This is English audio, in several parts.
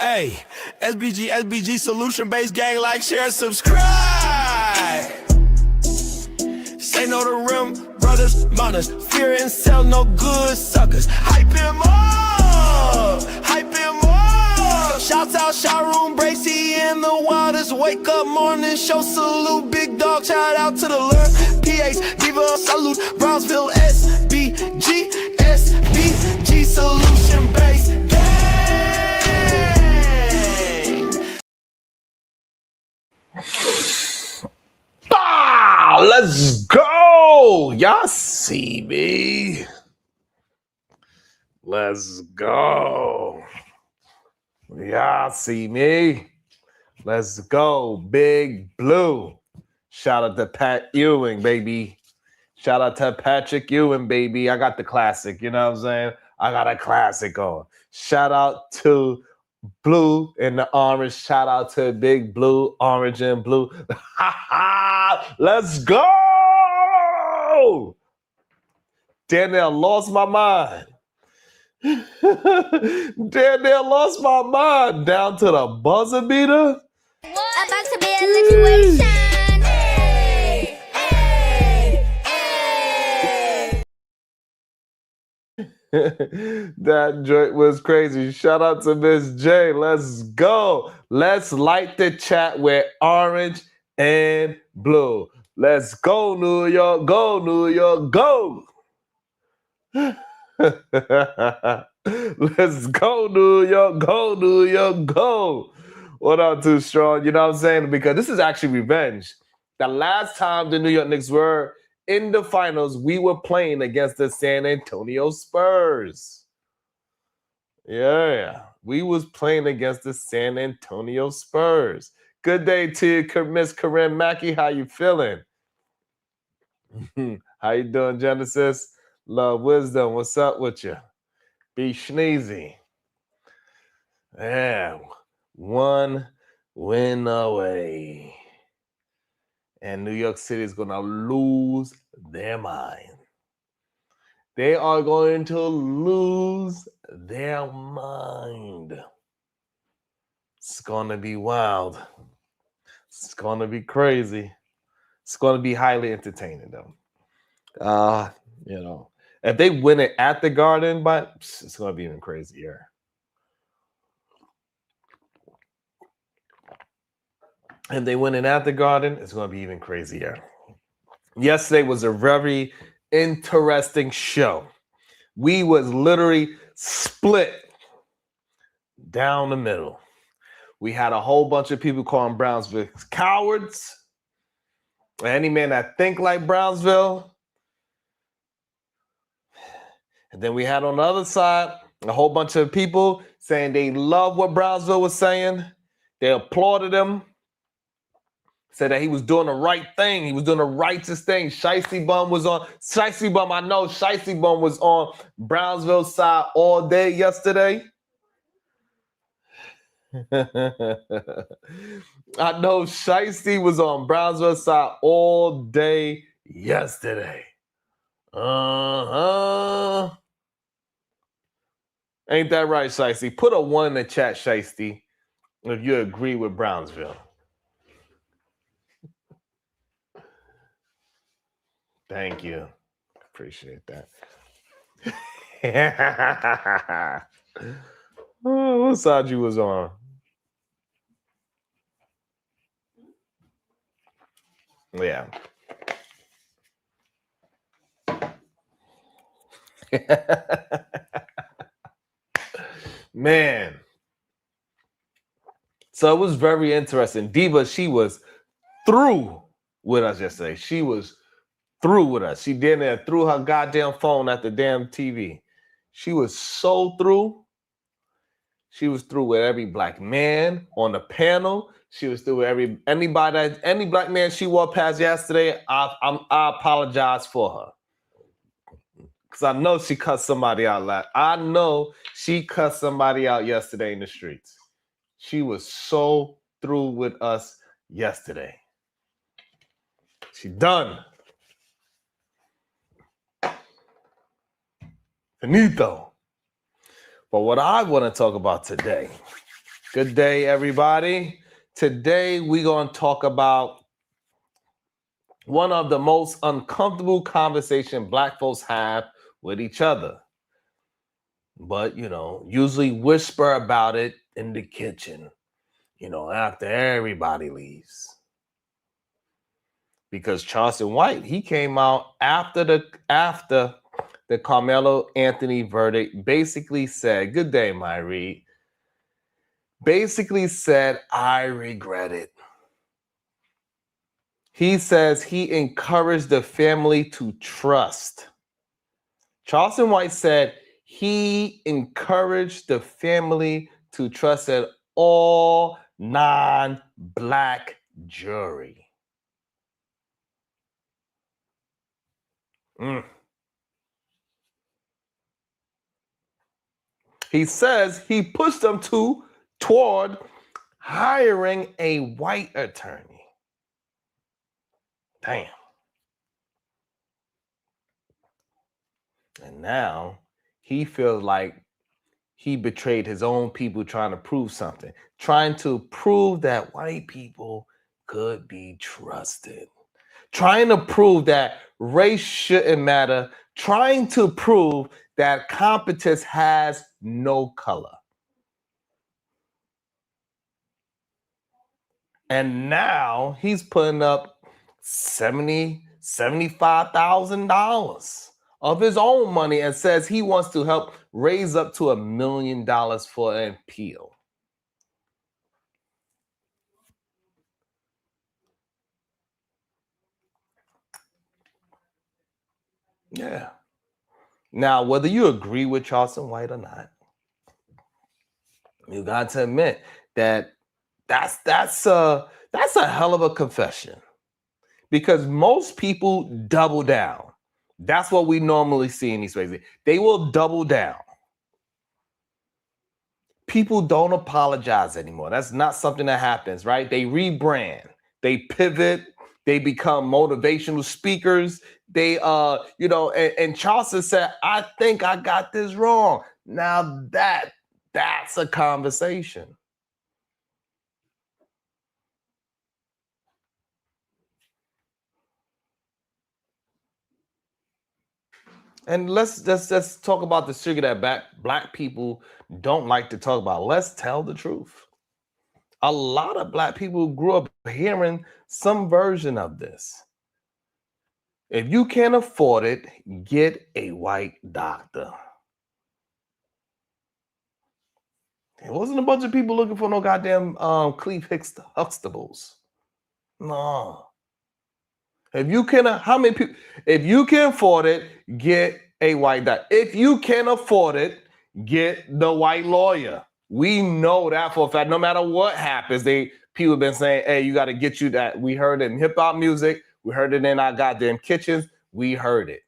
Hey, SBG solution-based gang, like, share, subscribe. Say no to rim, brothers, mothers, fear and sell no good suckers. Hype him up, hype him up. Shouts out Sharon Bracy in the wildest wake up morning show salute. Big dog, shout out to the Lord. PH, Diva, salute, Brownsville, SBG solution-based. Let's go. Y'all see me. Let's go. Y'all see me. Let's go. Big Blue. Shout out to Pat Ewing, baby. Shout out to Patrick Ewing, baby. I got the classic. You know what I'm saying? I got a classic on. Shout out to Blue and the orange. Shout out to Big Blue, orange and blue. Let's go. Damn near lost my mind. Damn near lost my mind. Down to the buzzer beater. About to be a situation. Hey, hey, hey. That joint was crazy. Shout out to Miss J. Let's go. Let's light the chat with orange and blue. Let's go, New York. Go, New York. Go. Let's go, New York. Go, New York. Go. What up, Too Strong? You know what I'm saying? Because this is actually revenge. The last time the New York Knicks were in the finals, we were playing against the San Antonio Spurs. Yeah, we was playing against the San Antonio Spurs. Good day to you, Miss Corinne Mackey. How you feeling? How you doing, Genesis? Love Wisdom. What's up with you? Be sneezy. Yeah, one win away. And New York City is going to lose their mind. They are going to lose their mind. It's going to be wild. It's going to be crazy. It's going to be highly entertaining, though. You know, if they win it at the Garden, but it's going to be even crazier. If they win it at the Garden, it's going to be even crazier. Yesterday was a very interesting show. We was literally split down the middle. We had a whole bunch of people calling Brownsville cowards. Any man that think like Brownsville. And then we had on the other side a whole bunch of people saying they love what Brownsville was saying. They applauded him. Said that he was doing the right thing. He was doing the righteous thing. Shiesty Bum was on. Shiesty Bum, I know Shiesty Bum was on Brownsville's side all day yesterday. I know Shiesty was on Brownsville's side all day yesterday. Ain't that right, Shiesty? Put a 1 in the chat, Shiesty, if you agree with Brownsville. Thank you. Appreciate that. Oh, what side you was on? Yeah. Man. So it was very interesting. Diva, she was through with us yesterday. She was through with us. She did it, threw her goddamn phone at the damn TV. She was so through. She was through with every black man on the panel. She was through with any black man she walked past yesterday. I apologize for her. Because I know she cussed somebody out. I know she cussed somebody out yesterday in the streets. She was so through with us yesterday. She done. Finito. But what I want to talk about today Good day, everybody. Today, we're going to talk about one of the most uncomfortable conversations Black folks have with each other. But, usually whisper about it in the kitchen, after everybody leaves. Because Charleston White, he came out after the Carmelo Anthony verdict, basically said, good day, my Reed. Basically said, I regret it. He says he encouraged the family to trust. Charleston White said he encouraged the family to trust that all non-Black jury. He says he pushed them toward hiring a white attorney. Damn. And now he feels like he betrayed his own people trying to prove something, trying to prove that white people could be trusted, trying to prove that race shouldn't matter, trying to prove that competence has no color. And now he's putting up $75,000 of his own money and says he wants to help raise up to $1 million for an appeal. Yeah. Now, whether you agree with Charleston White or not, you got to admit that that's a hell of a confession, because most people double down. That's what we normally see in these spaces. They will double down. People don't apologize anymore. That's not something that happens, right? They rebrand, they pivot, they become motivational speakers. They, and Charleston said, I think I got this wrong. Now that's a conversation. And let's talk about the sugar that Black people don't like to talk about. Let's tell the truth. A lot of Black people grew up hearing some version of this. If you can't afford it, get a white doctor. It wasn't a bunch of people looking for no goddamn Cleve Huxtables. No. If you can, if you can afford it, get a white doctor. If you can't afford it, get the white lawyer. We know that for a fact. No matter what happens, people have been saying, hey, you got to get you that. We heard it in hip hop music. We heard it in our goddamn kitchens. We heard it.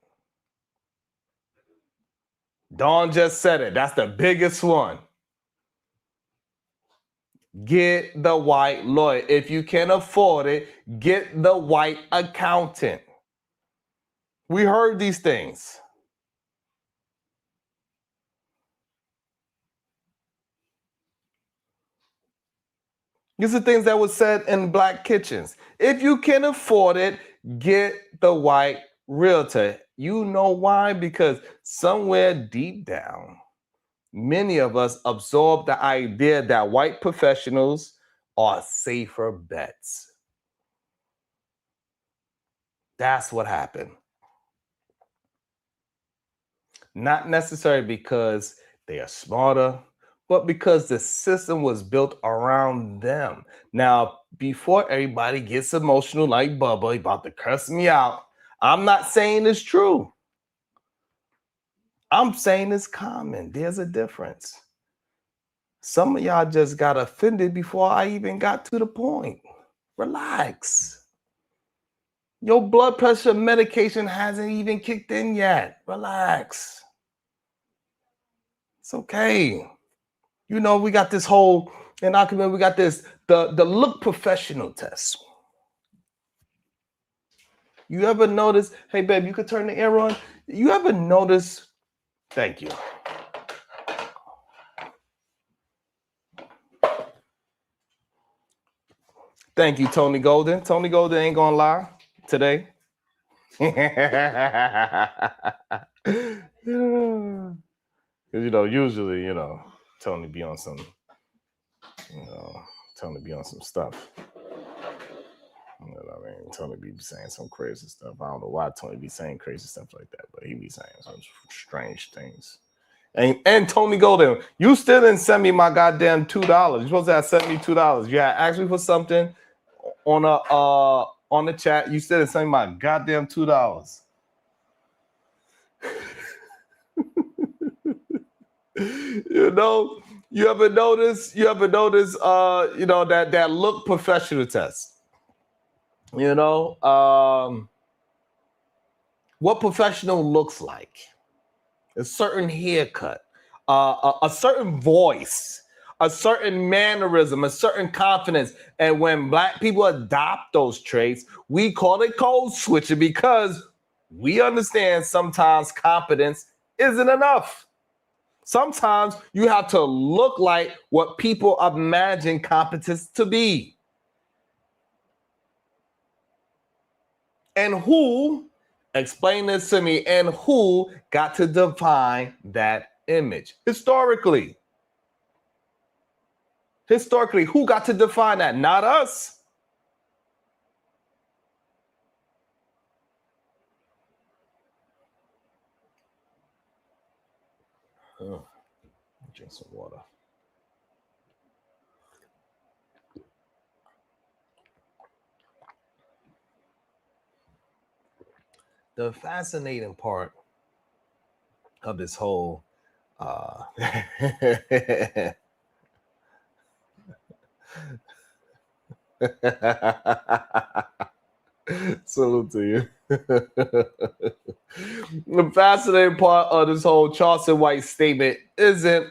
Dawn just said it. That's the biggest one. Get the white lawyer. If you can't afford it, get the white accountant. We heard these things. These are things that were said in Black kitchens. If you can afford it, get the white realtor. You know why? Because somewhere deep down, many of us absorb the idea that white professionals are safer bets. That's what happened. Not necessarily because they are smarter, but because the system was built around them. Now, before everybody gets emotional like Bubba, about to curse me out, I'm not saying it's true. I'm saying it's common. There's a difference. Some of y'all just got offended before I even got to the point. Relax. Your blood pressure medication hasn't even kicked in yet. Relax. It's okay. We got this whole, in our community, we got this, the look professional test. You ever notice, hey babe, you could turn the air on? You ever notice, thank you. Thank you, Tony Golden. Tony Golden ain't gonna lie today. Usually, Tony be on some, Tony be on some stuff. You know what I mean? Tony be saying some crazy stuff. I don't know why Tony be saying crazy stuff like that, but he be saying some strange things. And Tony Golden, you still didn't send me my goddamn $2. You're supposed to have sent me $2. You had asked me for something on the chat. You still didn't send me my goddamn $2. You ever notice that look professional test? What professional looks like. A certain haircut, a certain voice, a certain mannerism, a certain confidence. And when Black people adopt those traits, we call it code switching because we understand sometimes competence isn't enough. Sometimes you have to look like what people imagine competence to be. And who, explain this to me, and who got to define that image? Historically, who got to define that? Not us. Drink some water. The fascinating part of this whole salute to you. The fascinating part of this whole Charleston White statement isn't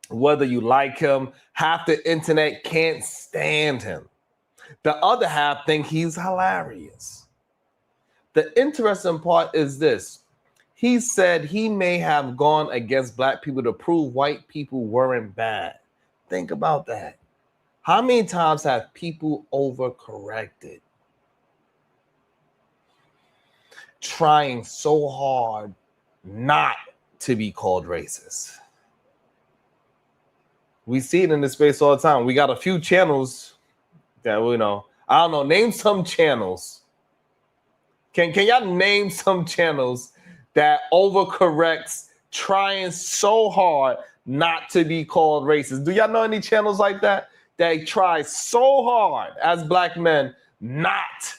whether you like him. Half the internet can't stand him. The other half think he's hilarious. The interesting part is this. He said he may have gone against Black people to prove white people weren't bad. Think about that. How many times have people overcorrected? Trying so hard not to be called racist. We see it in this space all the time. We got a few channels that we know. I don't know. Name some channels. Can y'all name some channels that overcorrects trying so hard not to be called racist? Do y'all know any channels like that? They try so hard as Black men not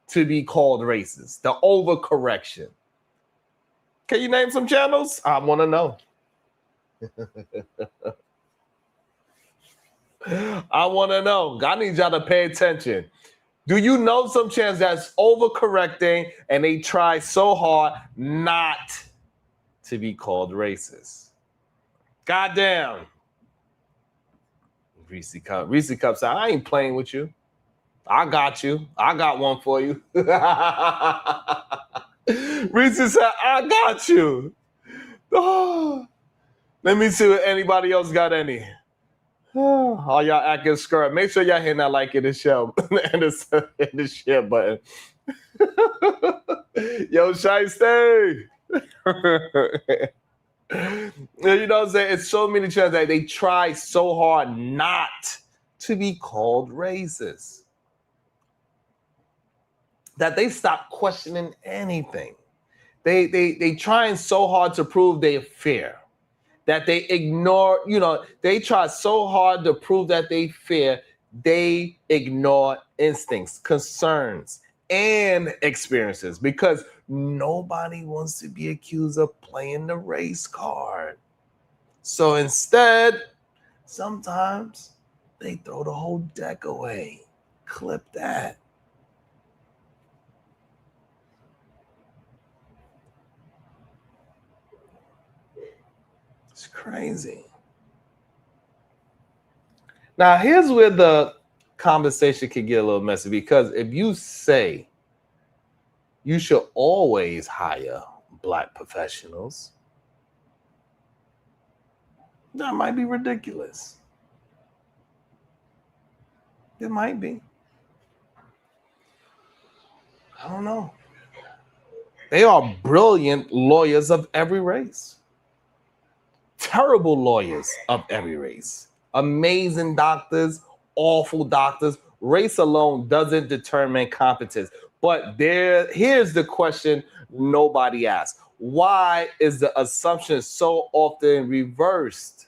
to be called racist. The overcorrection. Can you name some channels? I want to know. I want to know. I need y'all to pay attention. Do you know some channels that's overcorrecting and they try so hard not to be called racist? Goddamn. Reese Cup said, I ain't playing with you. I got you. I got one for you. Reese said, I got you. Oh. Let me see if anybody else got any. All y'all acting scared. Make sure y'all hitting that like in the show and the share button. Yo, Shiesty. You know what I'm saying? It's so many channels that they try so hard not to be called racist that they stop questioning anything. They trying so hard to prove they're fair. That they ignore, they try so hard to prove that they fair, they ignore instincts, concerns, and experiences because nobody wants to be accused of playing the race card. So instead, sometimes they throw the whole deck away. Clip that. It's crazy. Now, here's where the conversation can get a little messy because if you say you should always hire Black professionals, that might be ridiculous. It might be. I don't know. They are brilliant lawyers of every race. Terrible lawyers of every race. Amazing doctors, awful doctors. Race alone doesn't determine competence. But here's the question nobody asks. Why is the assumption so often reversed?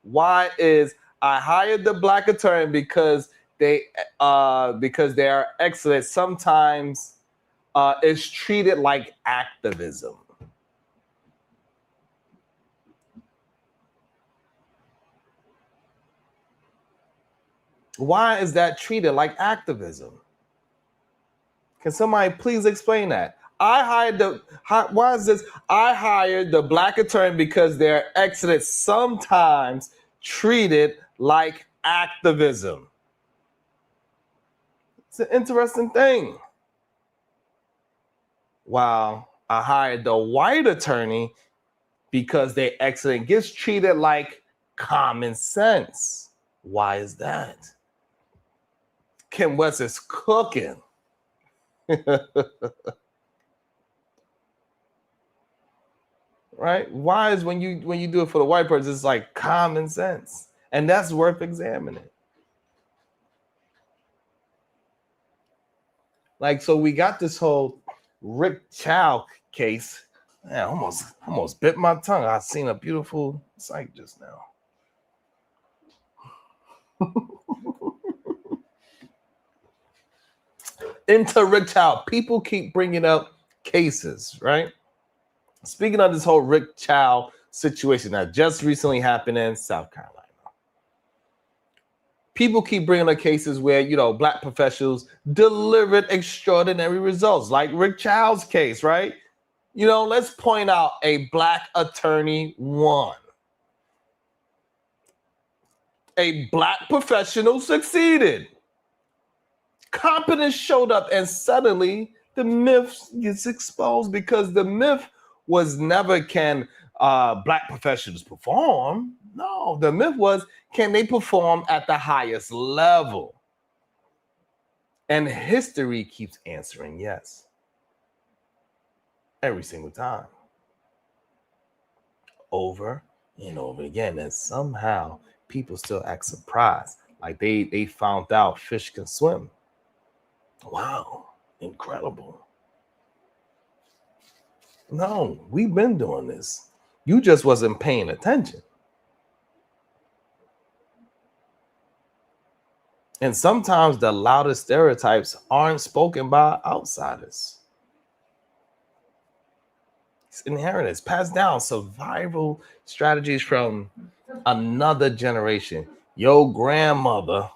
Why is I hired the black attorney because they are excellent? Sometimes it's treated like activism. Why is that treated like activism? Can somebody please explain that? Why is this? I hired the black attorney because they're excellent, sometimes treated like activism. It's an interesting thing. Wow, I hired the white attorney because they're excellent, gets treated like common sense. Why is that? Kim West is cooking. Right? Why is when you do it for the white person, it's like common sense, and that's worth examining. Like, so we got this whole Rick Chow case. Man, almost bit my tongue. I seen a beautiful sight just now. Into Rick Chow, people keep bringing up cases, right? Speaking of this whole Rick Chow situation that just recently happened in South Carolina, people keep bringing up cases where, black professionals delivered extraordinary results, like Rick Chow's case, right? Let's point out a black attorney won. A black professional succeeded. Competence showed up, and suddenly the myth gets exposed, because the myth was never, can black professionals perform? No, the myth was, can they perform at the highest level? And history keeps answering yes. Every single time. Over and over again. And somehow people still act surprised. Like they found out fish can swim. Wow, incredible. No, we've been doing this. You just wasn't paying attention. And sometimes the loudest stereotypes aren't spoken by outsiders. It's inherent, it's passed down, survival strategies from another generation. Your grandmother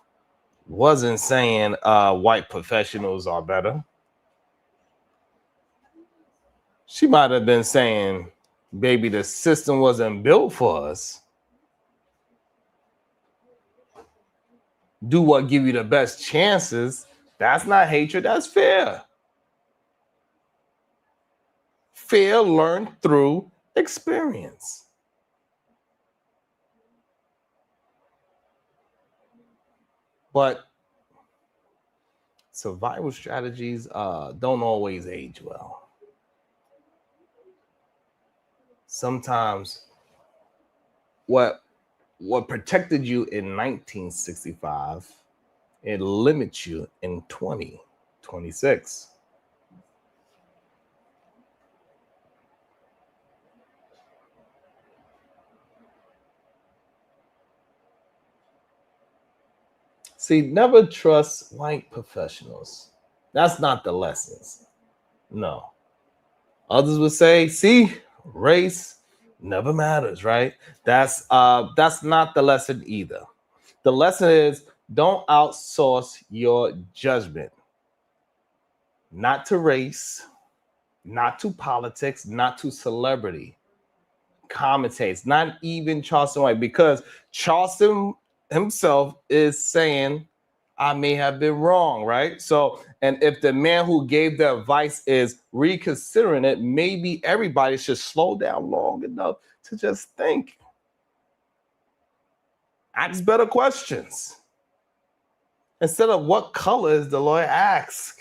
wasn't saying white professionals are better. She might have been saying, baby, the system wasn't built for us. Do what give you the best chances. That's not hatred, that's fear. Fear learned through experience. But survival strategies don't always age well. Sometimes what protected you in 1965, it limits you in 2026. See, never trust white professionals. That's not the lessons. No. Others would say, see, race never matters, right? That's not the lesson either. The lesson is, don't outsource your judgment. Not to race, not to politics, not to celebrity. Commentates, not even Charleston White, because Charleston himself is saying, I may have been wrong, right? So, and if the man who gave the advice is reconsidering it, maybe everybody should slow down long enough to just think. Ask better questions. Instead of what color is the lawyer, ask,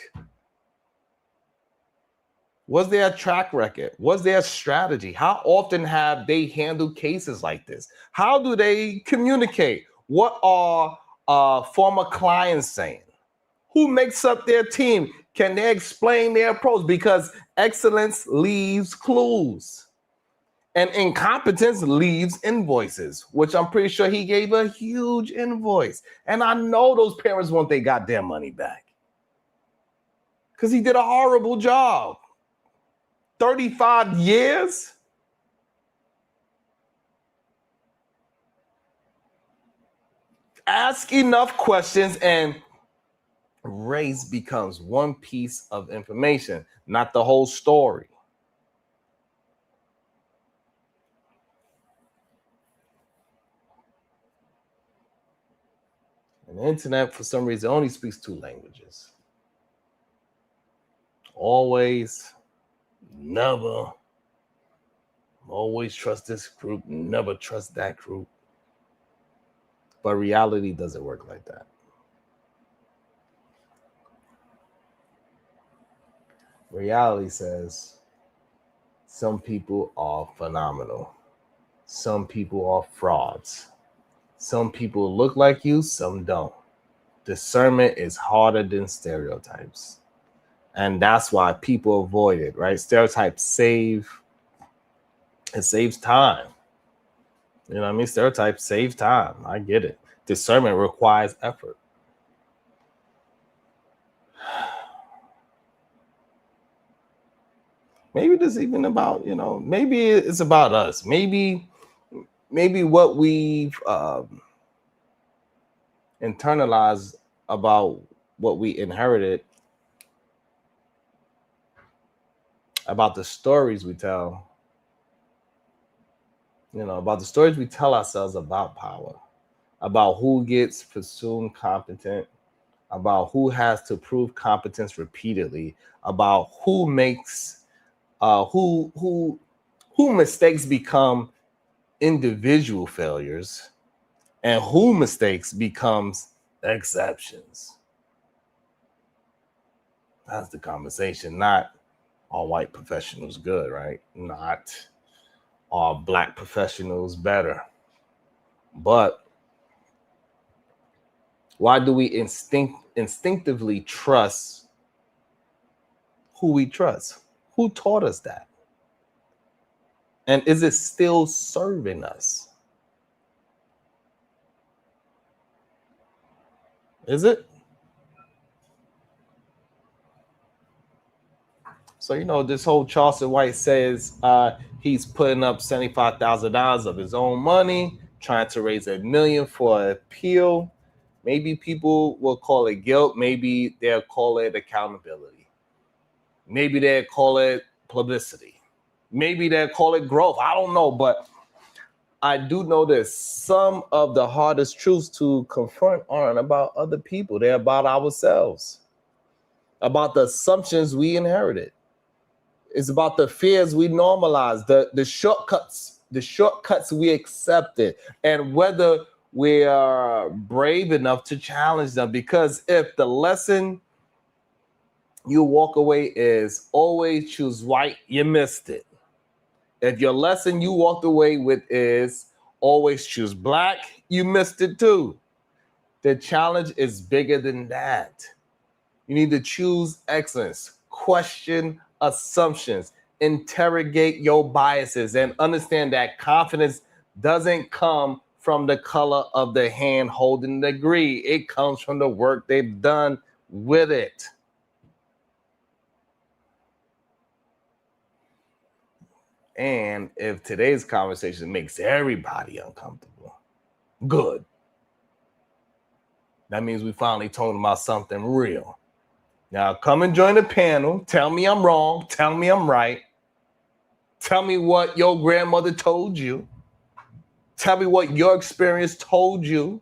Was there a track record? Was there a strategy? How often have they handled cases like this? How do they communicate? What are former clients saying? Who makes up their team? Can they explain their approach? Because excellence leaves clues. And incompetence leaves invoices, which I'm pretty sure he gave a huge invoice. And I know those parents want their goddamn money back. Because he did a horrible job. 35 years? Ask enough questions and race becomes one piece of information, not the whole story. And the internet, for some reason, only speaks 2 languages. Always, never, always trust this group, never trust that group. But reality doesn't work like that. Reality says some people are phenomenal. Some people are frauds. Some people look like you, some don't. Discernment is harder than stereotypes. And that's why people avoid it, right? Stereotypes saves time. You know what I mean? Stereotypes save time. I get it. Discernment requires effort. Maybe this is even about, maybe it's about us. Maybe what we've internalized about what we inherited, about the stories we tell, about the stories we tell ourselves about power, about who gets presumed competent, about who has to prove competence repeatedly, about who makes who mistakes become individual failures and who mistakes becomes exceptions. That's the conversation. Not all white professionals good, right? Not all black professionals better. But why do we instinctively trust who we trust? Who taught us that? And is it still serving us? Is it? So, this whole Charleston White says he's putting up $75,000 of his own money, trying to raise $1 million for an appeal. Maybe people will call it guilt. Maybe they'll call it accountability. Maybe they'll call it publicity. Maybe they'll call it growth. I don't know, but I do know this. Some of the hardest truths to confront aren't about other people. They're about ourselves, about the assumptions we inherited. It's about the fears we normalized, the shortcuts we accepted, and whether we are brave enough to challenge them. Because if the lesson you walk away is always choose white, you missed it. If your lesson you walked away with is always choose black, you missed it too. The challenge is bigger than that. You need to choose excellence, question assumptions, interrogate your biases, and understand that confidence doesn't come from the color of the hand holding the degree. It comes from the work they've done with it. And if today's conversation makes everybody uncomfortable, good. That means we finally told them about something real. Now come and join the panel. Tell me I'm wrong. Tell me I'm right. Tell me what your grandmother told you. Tell me what your experience taught you.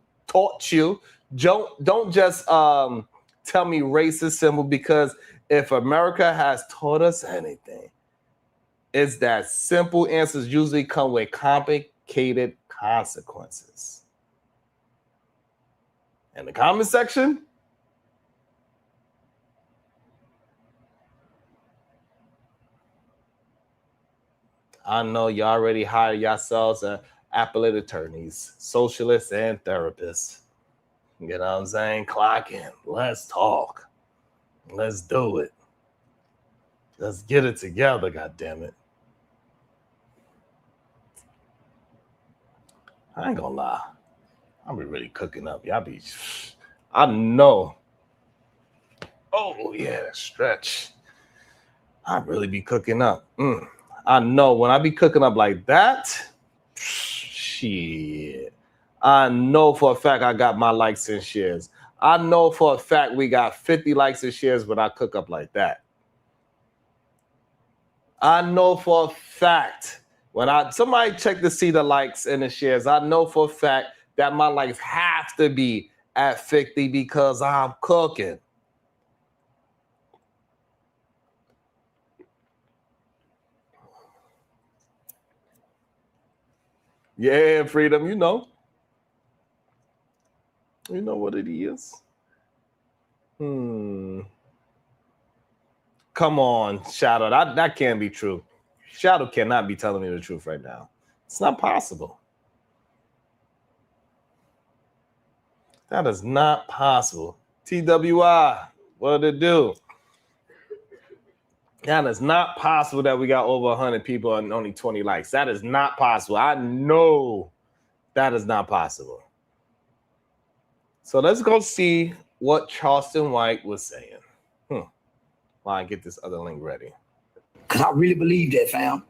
Don't just tell me race is simple, because if America has taught us anything, it's that simple answers usually come with complicated consequences. In the comment section, I know you already hired yourselves appellate attorneys, socialists, and therapists. You know what I'm saying? Clock in. Let's talk. Let's do it. Let's get it together, goddammit. I ain't gonna lie. I'll be really cooking up. I know. Oh, yeah, stretch. I really be cooking up. I know when I be cooking up like that, shit. I know for a fact I got my likes and shares. I know for a fact we got 50 likes and shares when I cook up like that. I know for a fact when somebody check to see the likes and the shares, I know for a fact that my likes have to be at 50 because I'm cooking. Yeah, Freedom, you know. You know what it is. Come on, Shadow. That can't be true. Shadow cannot be telling me the truth right now. It's not possible. That is not possible. TWI, what did it do? That is not possible that we got over 100 people and only 20 likes. That is not possible. I know that is not possible. So let's go see what Charleston White was saying. While I get this other link ready. Because I really believe that, fam.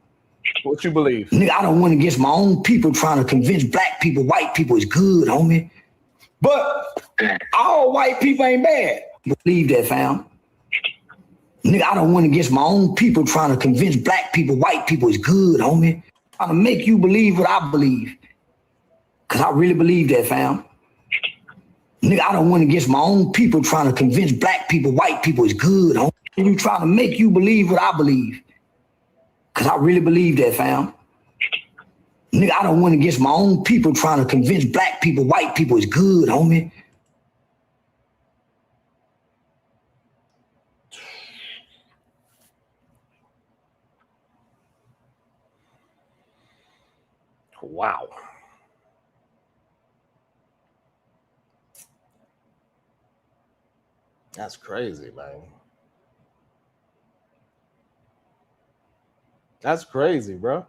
What you believe? Nigga, I don't went against my own people trying to convince black people, white people is good, homie. But all white people ain't bad. Believe that, fam. Nigga, I don't went against my own people trying to convince black people, white people is good, homie. Trying to make you believe what I believe. Because I really believe that, fam. Nigga, I don't went against my own people trying to convince black people, white people is good, homie. You trying to make you believe what I believe. Because I really believe that, fam. Nigga, I don't went against my own people trying to convince black people, white people is good, homie. Wow. That's crazy, man. That's crazy, bro.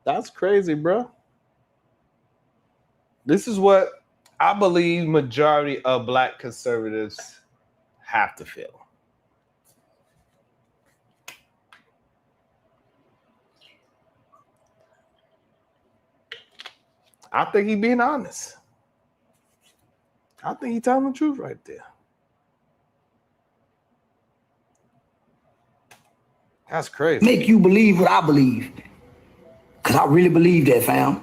That's crazy, bro. This is what I believe majority of black conservatives have to feel. I think he's being honest. I think he's telling the truth right there. That's crazy. Make you believe what I believe. Because I really believe that, fam.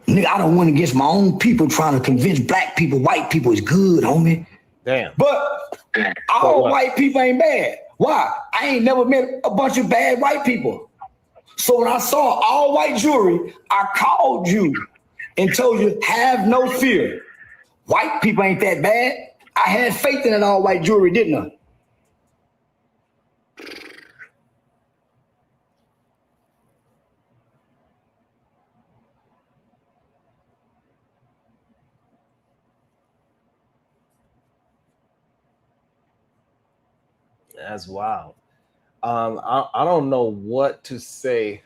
Nigga, I don't went against my own people trying to convince black people, white people is good, homie. Damn. But all white people ain't bad. Why? I ain't never met a bunch of bad white people. So when I saw all white jury, I called you and told you, have no fear. White people ain't that bad. I had faith in an all white jury, didn't I? That's wild. I don't know what to say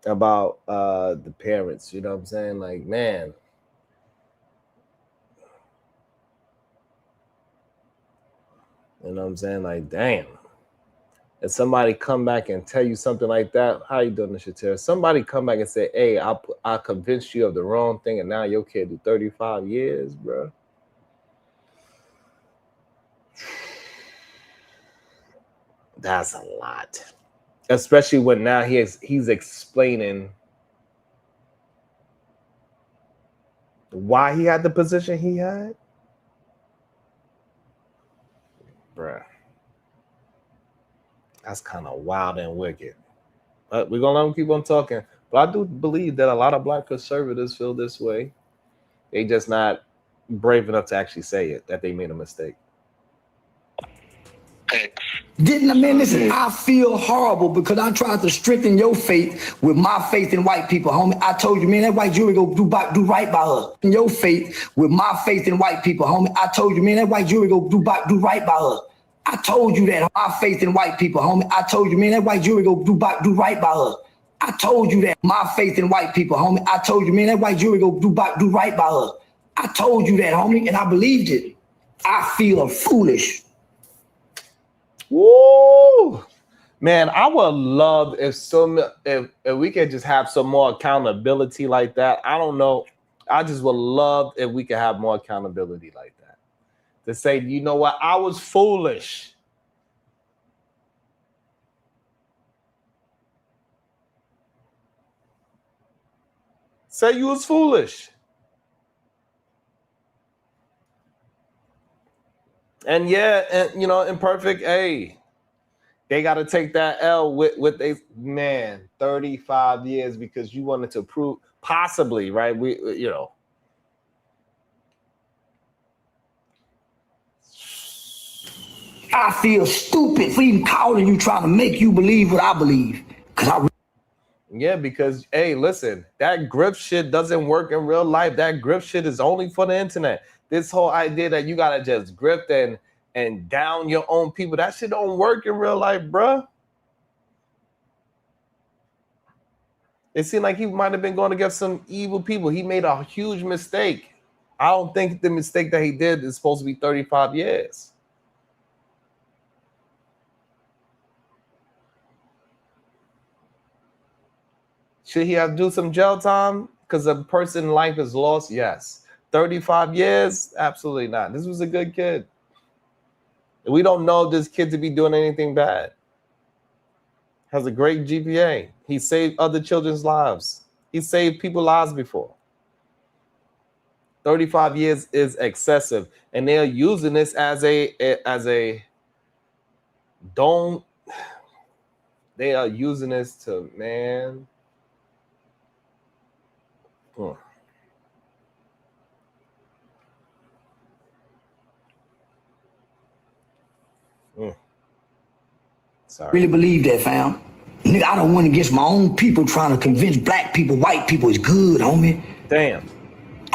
about the parents. You know what I'm saying? Like, man. You know what I'm saying? Like, damn. If somebody come back and tell you something like that, how you doing, Shatera? Somebody come back and say, hey, I convinced you of the wrong thing, and now your kid do 35 years, bro. That's a lot. Especially when now he's explaining why he had the position he had. Bruh. That's kind of wild and wicked. But we're gonna let him keep on talking. But I do believe that a lot of black conservatives feel this way. They just not brave enough to actually say it, that they made a mistake. Didn't I mean, listen, I feel horrible because I tried to strengthen your faith with my faith in white people, homie. I told you, man, that white Jury go do right by us. In your faith with my faith in white people, homie. I told you, man, that white Jury go do right by us. I told you that, my faith in white people, homie. I told you, man, that white Jury go do right by us. I told you that, my faith in white people, homie. I told you, man, that white Jury go do right by us. I told you that, homie, and I believed it. I feel foolish. Woo! Man, I would love if we could just have some more accountability like that. I don't know. I just would love if we could have more accountability like that. To say, you know what, I was foolish. Say you was foolish. And yeah, and you know, imperfect, hey, they got to take that L with a man, 35 years because you wanted to prove possibly, right? You know. I feel stupid for even calling you, trying to make you believe what I believe. Yeah, because hey, listen, that grip shit doesn't work in real life. That grip shit is only for the internet. This whole idea that you gotta just grip and down your own people, that shit don't work in real life, bruh. It seemed like he might have been going against some evil people. He made a huge mistake. I don't think the mistake that he did is supposed to be 35 years. Should he have to do some jail time because a person's life is lost? Yes. 35 years? Absolutely not. This was a good kid. We don't know this kid to be doing anything bad. Has a great GPA. He saved other children's lives. He saved people's lives before. 35 years is excessive. And they're using this as a don't. They are using this to, man. Sorry. Really believe that, fam. Nigga, I don't win against my own people trying to convince black people, white people is good, homie. Damn.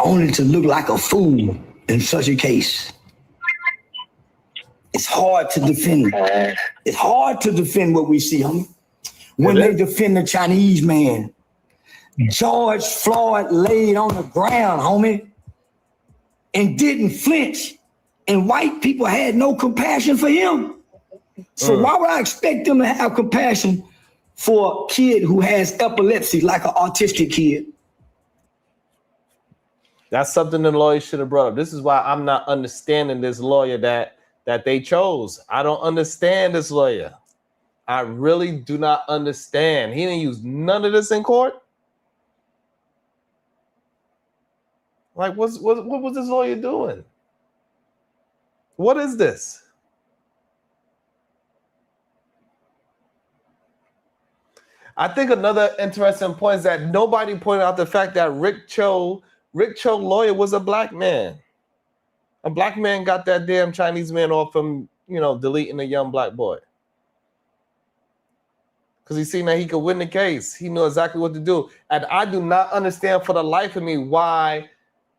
Only to look like a fool in such a case. It's hard to defend. It's hard to defend what we see, homie. When they defend the Chinese man, George Floyd laid on the ground, homie, and didn't flinch. And white people had no compassion for him. So why would I expect them to have compassion for a kid who has epilepsy, like an autistic kid? That's something the lawyer should have brought up. This is why I'm not understanding this lawyer that they chose. I don't understand this lawyer. I really do not understand. He didn't use none of this in court. Like, what was this lawyer doing? What is this? I think another interesting point is that nobody pointed out the fact that Rick Cho lawyer was a black man. A black man got that damn Chinese man off from, deleting a young black boy. Because he seen that he could win the case. He knew exactly what to do. And I do not understand for the life of me why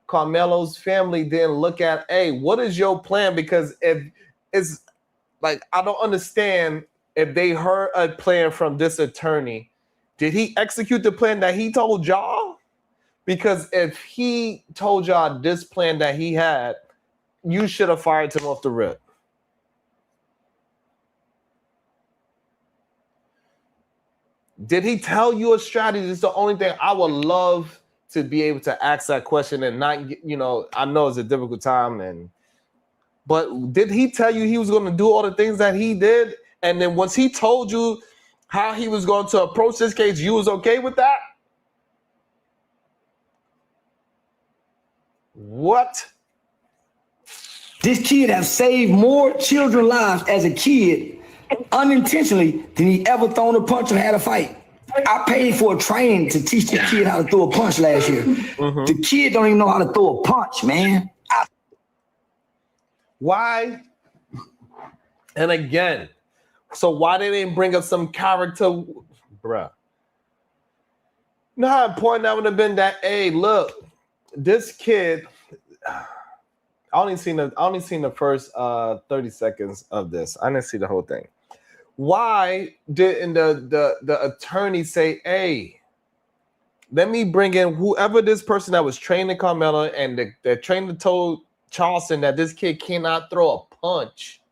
Carmelo's family didn't look at, hey, what is your plan? Because if it's like, I don't understand if they heard a plan from this attorney. Did he execute the plan that he told y'all? Because if he told y'all this plan that he had, you should have fired him off the rip. Did he tell you a strategy? It's the only thing I would love to be able to ask that question and not, I know it's a difficult time, but did he tell you he was going to do all the things that he did? And then once he told you how he was going to approach this case, you was okay with that? What? This kid has saved more children's lives as a kid unintentionally than he ever thrown a punch or had a fight. I paid for a training to teach the kid how to throw a punch last year. Mm-hmm. The kid don't even know how to throw a punch, man. Why? And again, so why they didn't bring up some character, bruh? You know how important that would have been that, hey, look, this kid, I only seen the first 30 seconds of this. I didn't see the whole thing. Why didn't the attorney say, hey, let me bring in whoever this person that was training Carmelo, and the trainer told Charleston that this kid cannot throw a punch.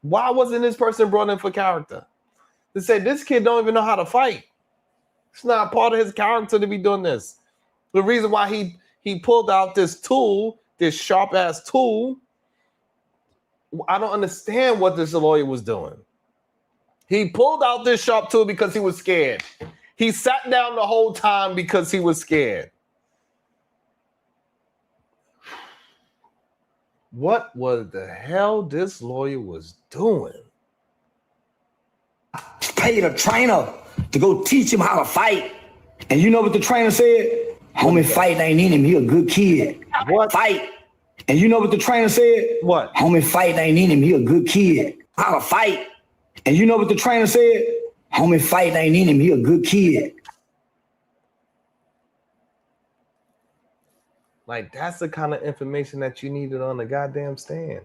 Why wasn't this person brought in for character? They said this kid don't even know how to fight. It's not part of his character to be doing this. The reason why he pulled out this tool, this sharp ass tool, I don't understand what this lawyer was doing. He pulled out this sharp tool because he was scared. He sat down the whole time because he was scared. What was the hell this lawyer was doing? Paid a trainer to go teach him how to fight. And you know what the trainer said? Homie, fighting ain't in him. He a good kid. What? Fight. And you know what the trainer said? What? Homie, fighting ain't in him. He a good kid. How to fight. And you know what the trainer said? Homie, fighting ain't in him. He a good kid. Like, that's the kind of information that you needed on the goddamn stand.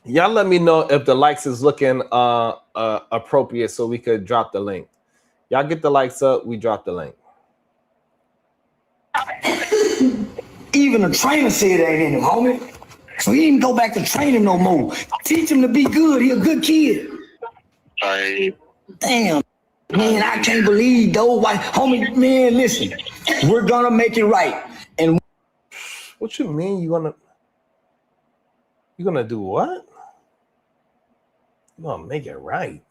Y'all let me know if the likes is looking appropriate so we could drop the link. Y'all get the likes up, we drop the link. Even the trainer said it ain't in him, homie. So he didn't go back to train him no more. Teach him to be good. He a good kid. Damn. Man, I can't believe those white homie. Man, listen. We're gonna make it right. And what you mean you're gonna do what? You're gonna make it right.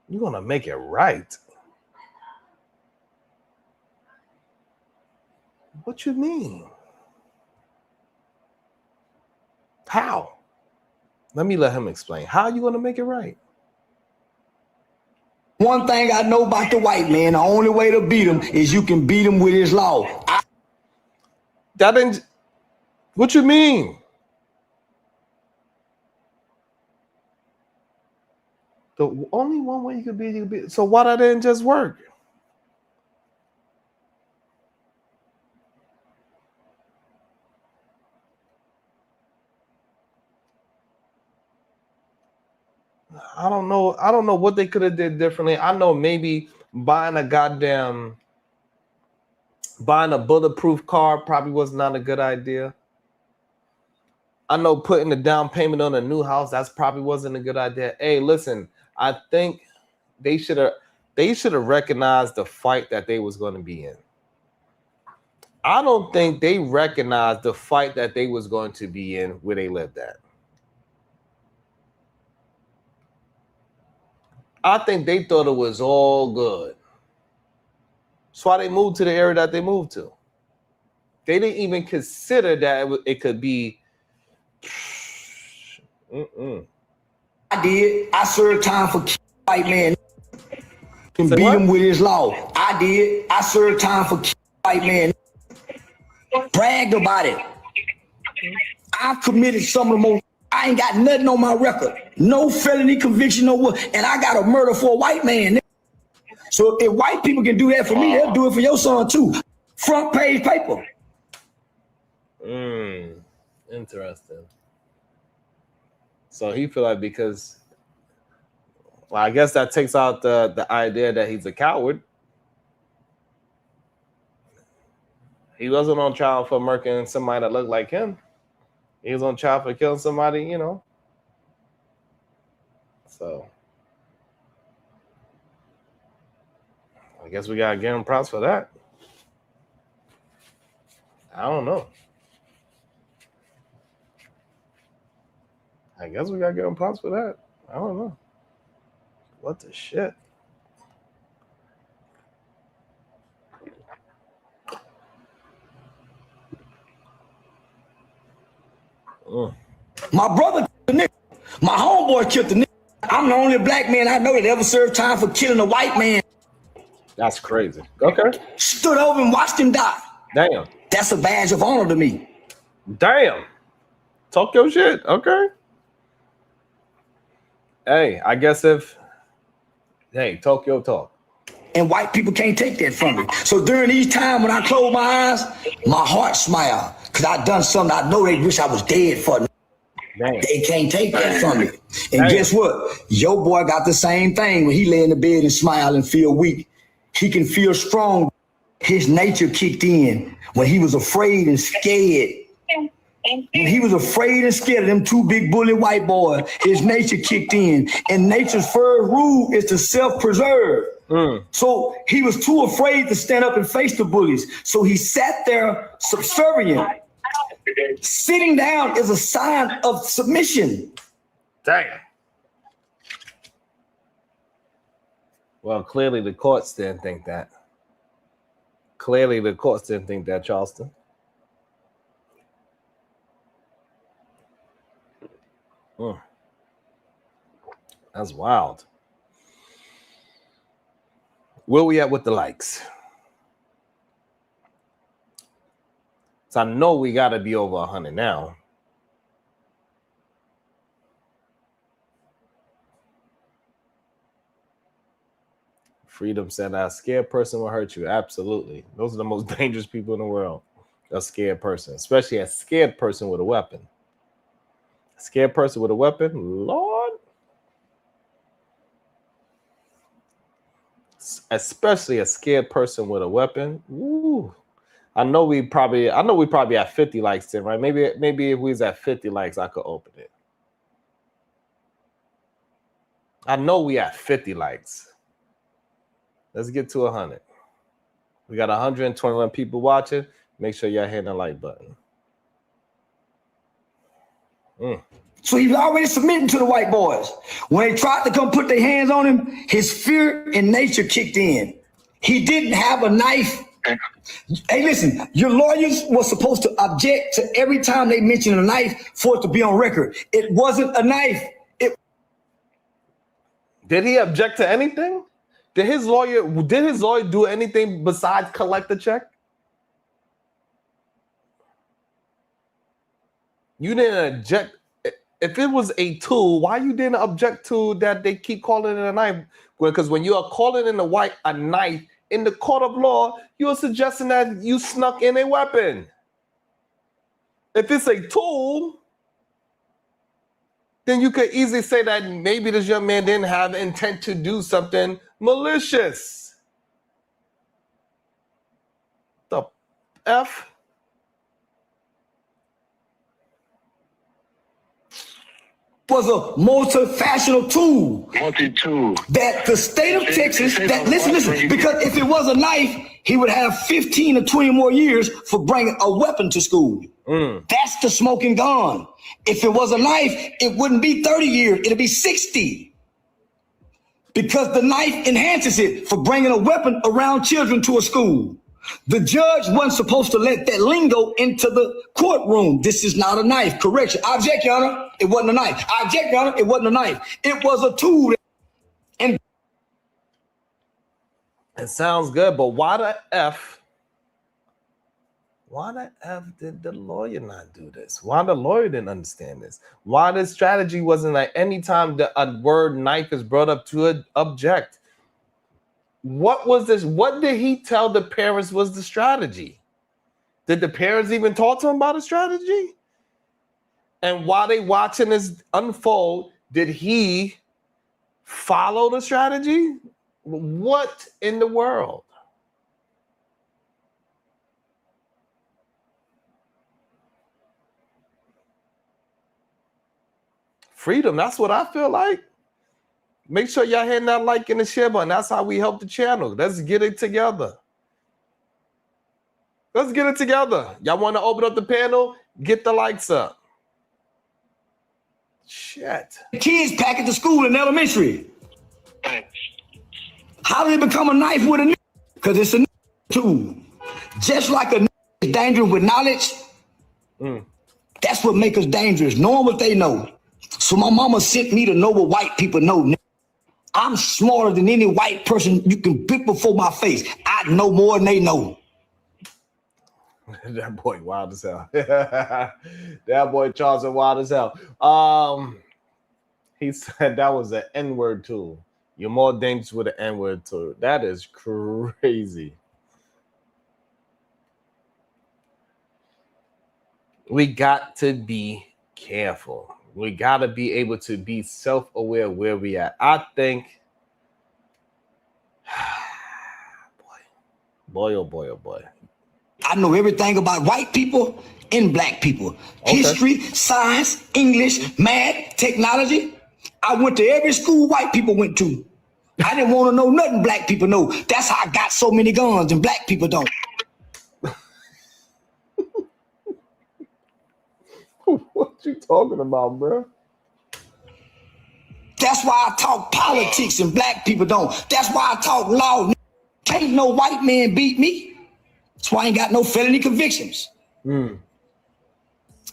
You're gonna make it right. What you mean? How? Let me let him explain. How are you gonna make it right? one thing I know about the white man, the only way to beat him is you can beat him with his law. That didn't. What you mean? The only one way you could beat. So why that didn't just work? I don't know. I don't know what they could have did differently. I know maybe buying a bulletproof car probably was not a good idea. I know putting the down payment on a new house, that's probably wasn't a good idea. Hey, listen, I think they should have recognized the fight that they was going to be in. I don't think they recognized the fight that they was going to be in where they lived at. I think they thought it was all good. That's why they moved to the area that they moved to. They didn't even consider that it could be. I did. I served time for white man. And beat him with his law. I did. I served time for white man. Bragged about it. I've committed some of the most. I ain't got nothing on my record. No felony conviction, no what. And I got a murder for a white man. So if white people can do that for me, they'll do it for your son too. Front page paper. Interesting. So he feel like because, well, I guess that takes out the idea that he's a coward. He wasn't on trial for murdering somebody that looked like him. He was on trial for killing somebody, you know. So I guess we gotta give him props for that. I don't know. I guess we gotta give him props for that. I don't know. What the shit? My brother killed the nigga. My homeboy killed the nigga. I'm the only black man I know that ever served time for killing a white man. That's crazy. Okay. Stood over and watched him die. Damn. That's a badge of honor to me. Damn. Talk your shit. Okay. Hey, I guess talk your talk. And white people can't take that from me. So during these times when I close my eyes, my heart smile. Because I done something I know they wish I was dead for. Damn. They can't take that from me. And Damn. guess what? Your boy got the same thing. When he lay in the bed and smile and feel weak, he can feel strong. His nature kicked in when he was afraid and scared. When he was afraid and scared of them two big bully white boys, his nature kicked in. And nature's first rule is to self-preserve. So he was too afraid to stand up and face the bullies. So he sat there subservient. Sitting down is a sign of submission. Damn. Well, clearly the courts didn't think that. Clearly the courts didn't think that, Charleston. That's wild. Where we at with the likes? So I know we got to be over 100 now. Freedom said, a scared person will hurt you. Absolutely. Those are the most dangerous people in the world. A scared person, especially a scared person with a weapon. A scared person with a weapon, Lord. Especially a scared person with a weapon. Ooh. I know we probably have 50 likes then, right? Maybe if we was at 50 likes, I could open it. I know we at 50 likes. Let's get to 100. We got 121 people watching. Make sure y'all hit the like button. So he was already submitting to the white boys. When they tried to come put their hands on him, his fear and nature kicked in. He didn't have a knife. Hey, listen, your lawyers were supposed to object to every time they mentioned a knife for it to be on record. It wasn't a knife. Did he object to anything? Did his lawyer do anything besides collect the check? You didn't object. If it was a tool, why you didn't object to that they keep calling it a knife? Because when you are calling in a knife in the court of law, you are suggesting that you snuck in a weapon. If it's a tool, then you could easily say that maybe this young man didn't have intent to do something malicious. The F? Was a multi-factional tool. That the state of Texas, listen, because if it was a knife, he would have 15 or 20 more years for bringing a weapon to school. That's the smoking gun. If it was a knife, it wouldn't be 30 years, it'd be 60. Because the knife enhances it for bringing a weapon around children to a school. The judge wasn't supposed to let that lingo into the courtroom. This is not a knife. Correction. I object, Your Honor. It wasn't a knife. I object, Your Honor. It wasn't a knife. It was a tool. And it sounds good, but why the F did the lawyer not do this? Why the lawyer didn't understand this? Why the strategy wasn't like any time a word knife is brought up to object? What was this? What did he tell the parents was the strategy? Did the parents even talk to him about a strategy? And while they watching this unfold, did he follow the strategy? What in the world? Freedom, that's what I feel like. Make sure y'all hitting that like and the share button. That's how we help the channel. Let's get it together. Let's get it together. Y'all want to open up the panel? Get the likes up. Shit. Kids pack it to school in elementary. How did it become a knife with a knife? Because it's a tool. Just like a is dangerous with knowledge, That's what makes us dangerous, knowing what they know. So my mama sent me to know what white people know. I'm smarter than any white person you can pick before my face. I know more than they know. That boy wild as hell. That boy Charleston wild as hell. He said that was an N-word tool. You're more dangerous with an N-word tool. That is crazy. We got to be careful. We got to be able to be self-aware where we at. I think, boy, oh boy, oh boy. I know everything about white people and black people. Okay. History, science, English, math, technology. I went to every school white people went to. I didn't want to know nothing black people know. That's how I got so many guns and black people don't. What you talking about, bro? That's why I talk politics and black people don't. That's why I talk law. Can't no white man beat me. That's why I ain't got no felony convictions. And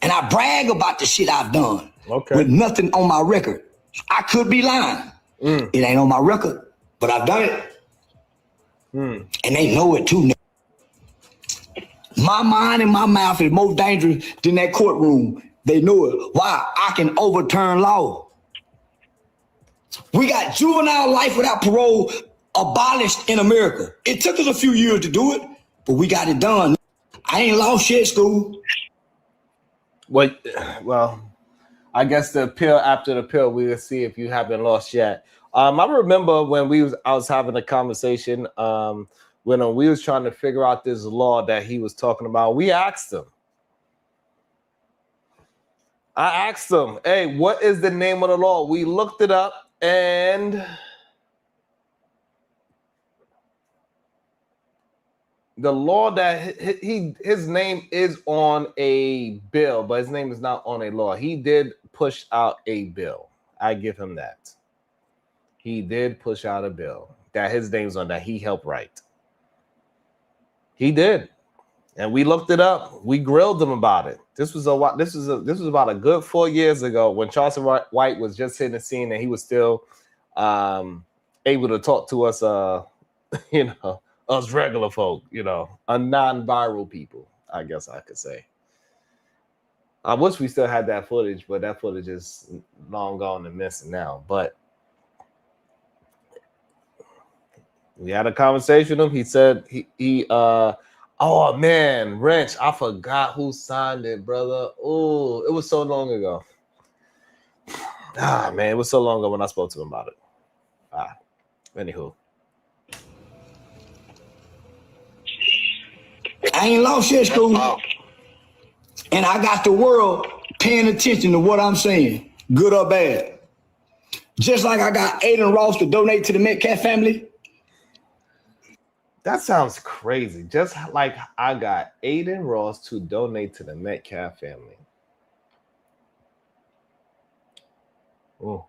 I brag about the shit I've done with nothing on my record. I could be lying. It ain't on my record, but I've done it. And they know it too. My mind and my mouth is more dangerous than that courtroom. They know it. Why? I can overturn law. We got juvenile life without parole abolished in America. It took us a few years to do it, but we got it done. I ain't lost shit, school. Well, I guess the appeal after the appeal, we will see if you haven't lost yet. I remember when I was having a conversation when we was trying to figure out this law that he was talking about. We asked him. I asked him, hey, what is the name of the law? We looked it up, and the law that his name is on a bill, but his name is not on a law. He did push out a bill. I give him that. He did push out a bill that his name's on, that he helped write. He did, and we looked it up. We grilled him about it. This was about a good 4 years ago when Charleston White was just hitting the scene, and he was still able to talk to us, us regular folk, a non-viral people, I guess I could say. I wish we still had that footage, but that footage is long gone and missing now. But we had a conversation with him. He said oh man, Wrench, I forgot who signed it, brother. Oh, it was so long ago. Man, it was so long ago when I spoke to him about it. Anywho. I ain't lost shit, school. And I got the world paying attention to what I'm saying, good or bad. Just like I got Aiden Ross to donate to the Metcalf family. That sounds crazy. Just like I got Aiden Ross to donate to the Metcalf family. Oh.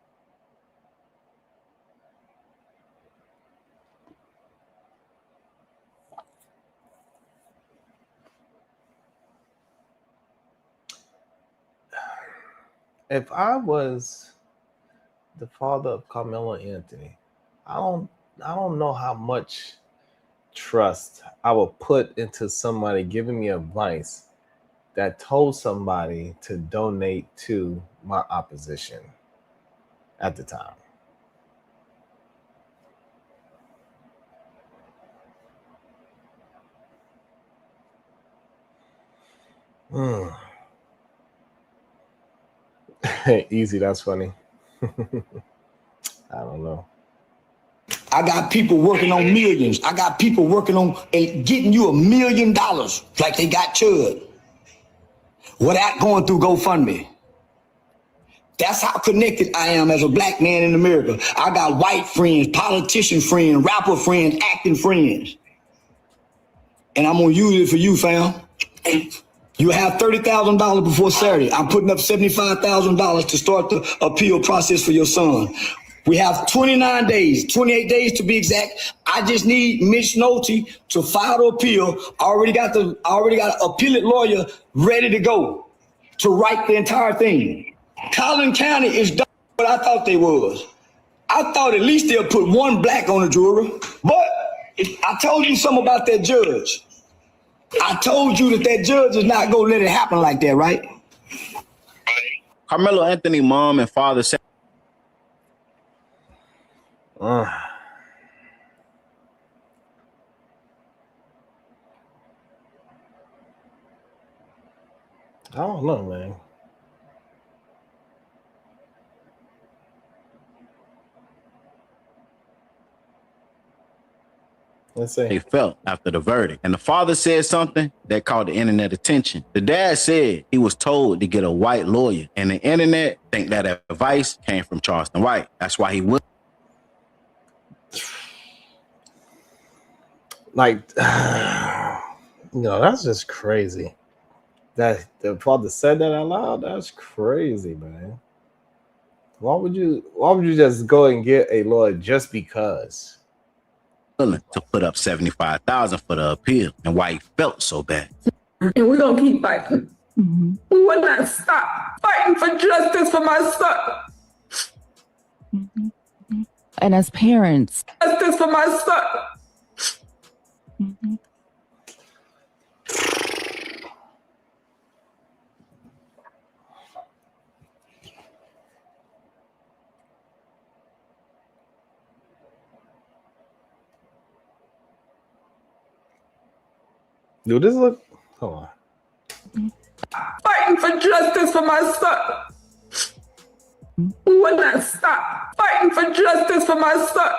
If I was the father of Carmelo Anthony, I don't know how much trust I would put into somebody giving me advice that told somebody to donate to my opposition at the time. Easy, that's funny. I don't know. I got people working on millions. I got people working on getting you $1 million like they got Chud without going through GoFundMe. That's how connected I am as a black man in America. I got white friends, politician friends, rapper friends, acting friends. And I'm going to use it for you, fam. You have $30,000 before Saturday. I'm putting up $75,000 to start the appeal process for your son. We have 29 days, 28 days to be exact. I just need Mitch Nolte to file the appeal. I already got an appellate lawyer ready to go. to write the entire thing. Collin County is done what I thought they was. I thought at least they'll put one black on the jury. But I told you something about that judge. I told you that judge is not going to let it happen like that, right? Carmelo Anthony mom and father said I don't know, man. Let's see. they felt after the verdict. And the father said something that caught the internet attention. The dad said he was told to get a white lawyer, and the internet think that advice came from Charleston White. That's why he went. Like, that's just crazy. That the father said that out loud. That's crazy, man. Why would you just go and get a lawyer just because? Willing to put up $75,000 for the appeal, and why he felt so bad. And we're going to keep fighting. Mm-hmm. We will not stop fighting for justice for my son. Mm-hmm. And as parents, justice for my son. Mm-hmm. Do this look? Hold on. Fighting for justice for my son. We will not stop fighting for justice for my son.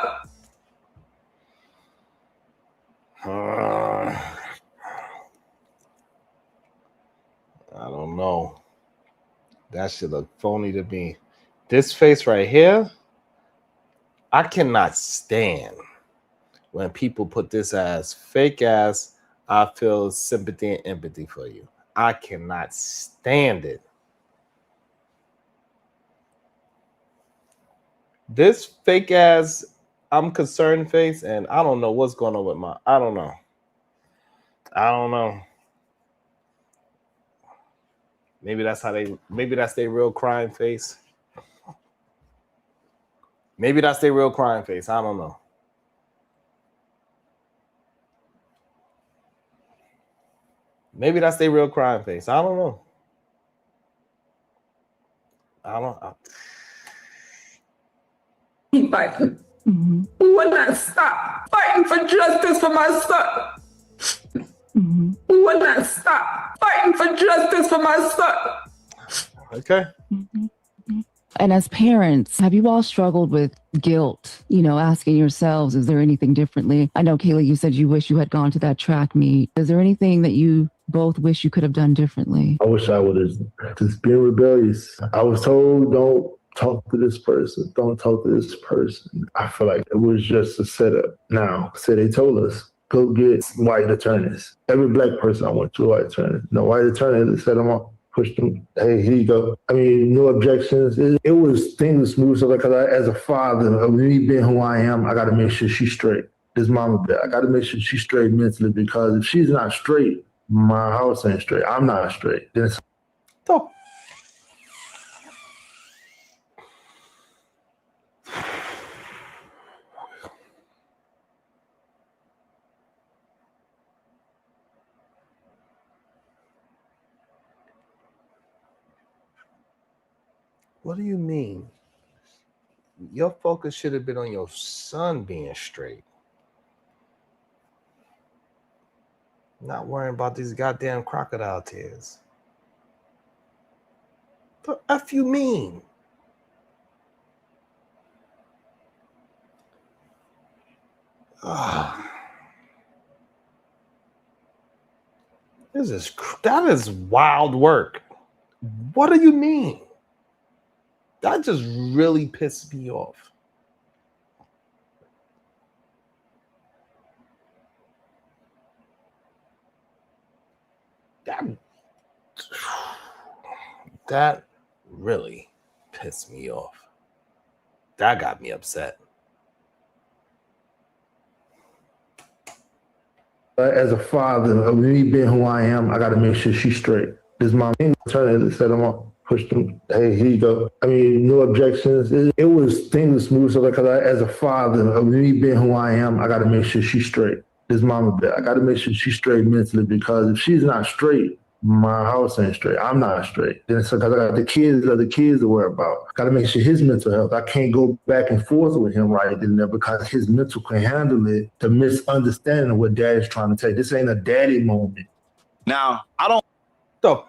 I don't know. That should look phony to me. This face right here, I cannot stand when people put this as fake ass. I feel sympathy and empathy for you. I cannot stand it. This fake ass, I'm concerned face, and I don't know what's going on with my. I don't know. Maybe that's their real crying face. Maybe that's their real crying face. I don't know. Maybe that's their real crying face. I don't know. Keep fighting. Mm-hmm. We will not stop fighting for justice for my son. Mm-hmm. We will not stop fighting for justice for my son. Okay. Mm-hmm. And as parents, have you all struggled with guilt, asking yourselves, is there anything differently? I know, Kayla, you said you wish you had gone to that track meet. Is there anything that you both wish you could have done differently? I wish I would have just been rebellious. I was told, don't talk to this person. Don't talk to this person. I feel like it was just a setup. Now, so they told us, go get white attorneys. Every black person I went to a white attorney. No white attorney, they set them up. Pushed them. Hey, here you go. I mean, no objections. It was things smooth. So, as a father of me being who I am, I got to make sure she's straight. This mama bear, I got to make sure she's straight mentally, because if she's not straight, my house ain't straight. I'm not straight. Then So, what do you mean? Your focus should have been on your son being straight. Not worrying about these goddamn crocodile tears. The F you mean? That is wild work. What do you mean? That just really pissed me off. That really pissed me off. That got me upset. as a father of me being who I am, I got to make sure she's straight. This mom ain't trying to set him up, push him. Hey, here you go. I mean, no objections. It was things were smooth. So because as a father of me being who I am, I got to make sure she's straight. This mama, I got to make sure she's straight mentally, because if she's not straight, my house ain't straight. I'm not straight. And so because I got the kids to worry about. Got to make sure his mental health. I can't go back and forth with him right in there because his mental can handle it. The misunderstanding of what daddy's trying to take. This ain't a daddy moment. Now, I don't. So,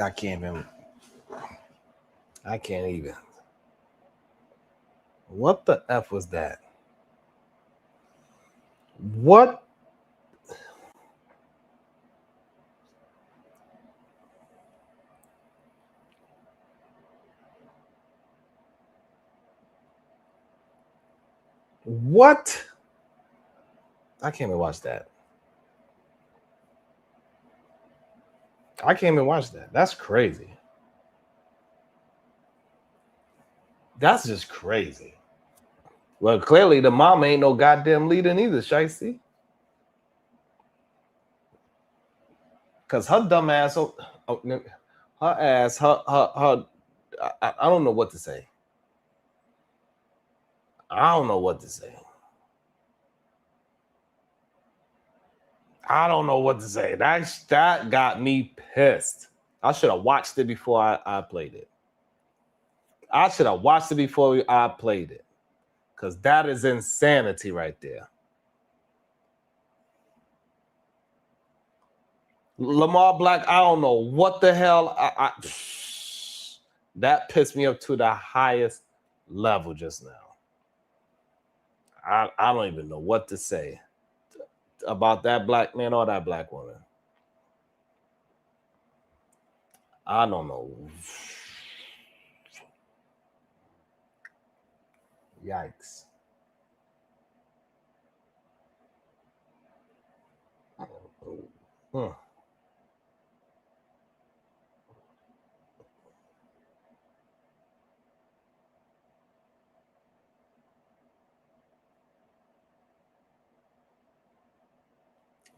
I can't even. What the F was that? What? What? I can't even watch that. I can't even watch that. That's crazy. That's just crazy. Well, clearly the mom ain't no goddamn leader neither, Shicey. Because her dumb ass, her ass, I don't know what to say. I don't know what to say. That got me pissed. I should have watched it before I played it. I should have watched it before I played it. Because that is insanity right there. Lamar Black, I don't know what the hell. That pissed me up to the highest level just now. I don't even know what to say about that black man or that black woman. I don't know. Yikes.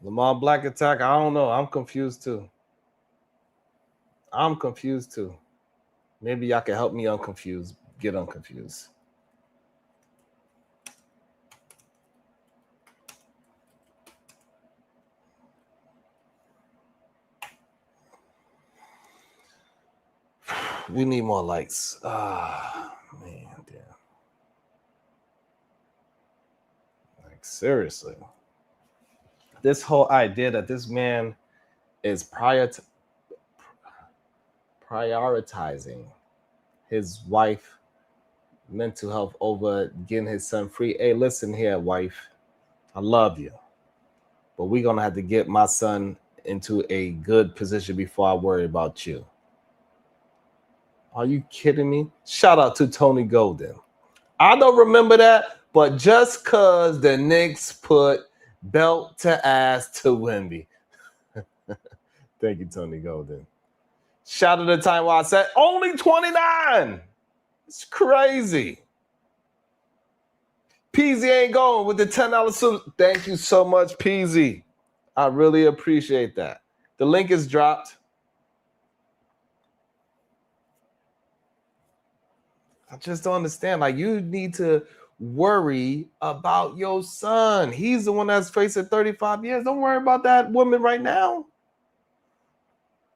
Lamar Black attack, I don't know. I'm confused too. Maybe y'all can help me get unconfused. We need more likes. Man, damn. Like, seriously. This whole idea that this man is prioritizing his wife mental health over getting his son free. Hey, listen here, wife. I love you. But we're going to have to get my son into a good position before I worry about you. Are you kidding me? Shout out to Tony Golden. I don't remember that, but just because the Knicks put belt to ass to Wemby. Thank you, Tony Golden. Shout out to the time while I said only 29. It's crazy. Peasy ain't going with the $10 suit. Thank you so much, Peasy. I really appreciate that. The link is dropped. I just don't understand. Like, you need to worry about your son. He's the one that's facing 35 years. Don't worry about that woman right now.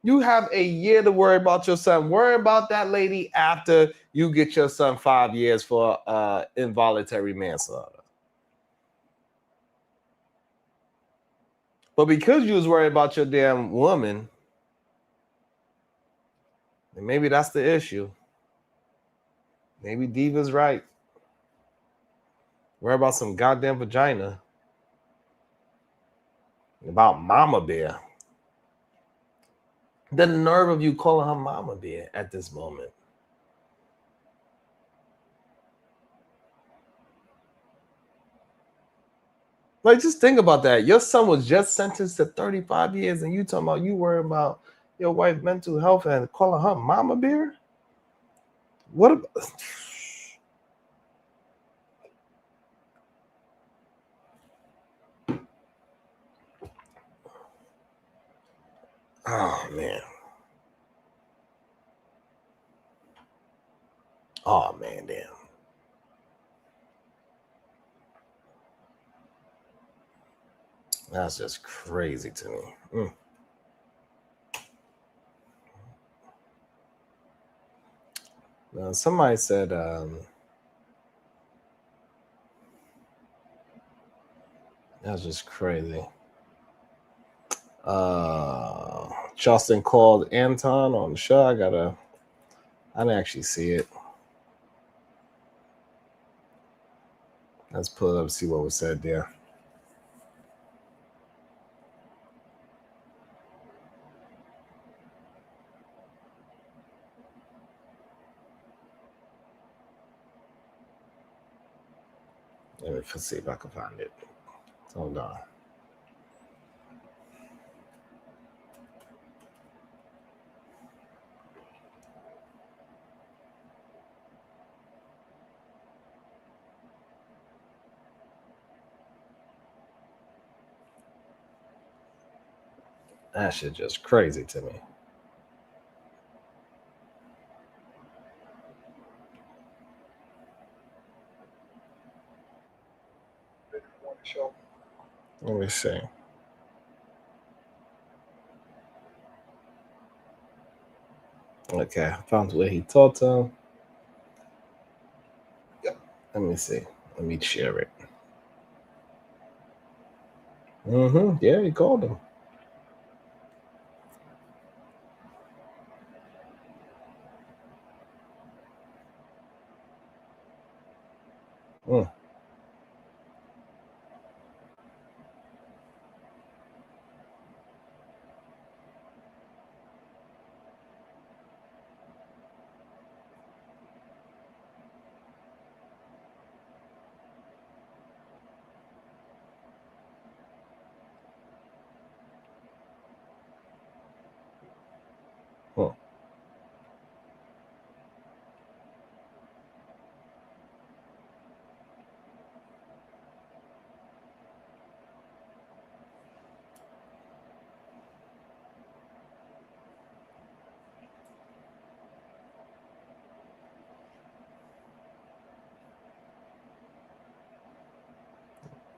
You have a year to worry about your son. Worry about that lady after you get your son 5 years for involuntary manslaughter. But because you was worried about your damn woman, and maybe that's the issue. Maybe Diva's right. Worry about some goddamn vagina. About Mama Bear. The nerve of you calling her Mama Bear at this moment. Like, just think about that. Your son was just sentenced to 35 years and you talking about you worry about your wife's mental health and calling her Mama Bear? What about... Oh man. Oh man, damn. That's just crazy to me. Now, somebody said that's just crazy. Charleston called Anton on the show. I didn't actually see it. Let's pull it up and see what was said there. Let me see if I can find it. Hold on. That shit just crazy to me. Let me see. Okay, I found where he talked to him. Yep. Let me see. Let me share it. Yeah, he called him.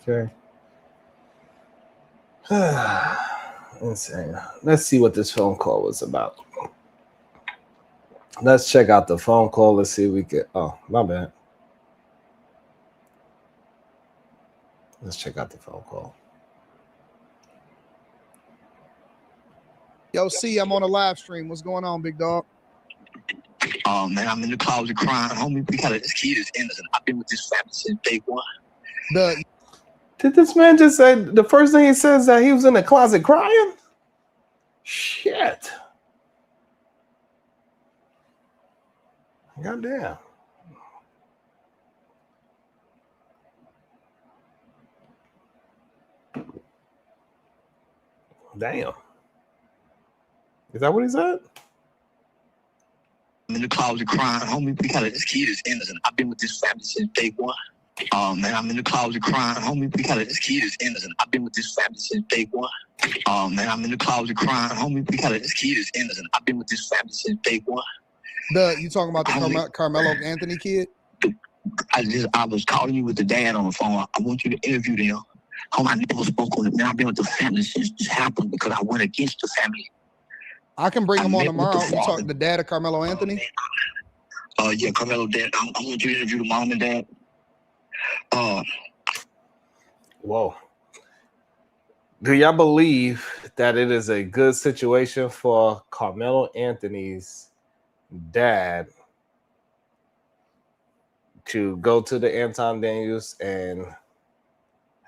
Okay. Insane. Let's see what this phone call was about. Let's check out the phone call. Let's see if we can. Oh, my bad. Let's check out the phone call. Yo, C, I'm on a live stream. What's going on, big dog? Oh man, I'm in the closet crying, homie. We got this kid is innocent. I've been with this family since day one. Did this man just say the first thing he says that he was in the closet crying? Shit. Goddamn. Damn. Is that what he said? I'm in the closet crying, homie. We got this kid is innocent. I've been with this family since day one. Oh man, I'm in the closet crying, homie. We got this kid is innocent. I've been with this family since day one. Oh man, I'm in the closet crying, homie. We got this kid is innocent. I've been with this family since day one. You talking about the Carmelo Anthony kid? I was calling you with the dad on the phone. I want you to interview them. Home, I never spoke on it. Man, I've been with the family since this happened because I went against the family. I can bring him on tomorrow. You talk the dad of Carmelo Anthony? Yeah, Carmelo dad. I want you to interview the mom and dad. Whoa. Do y'all believe that it is a good situation for Carmelo Anthony's dad to go to the Anton Daniels and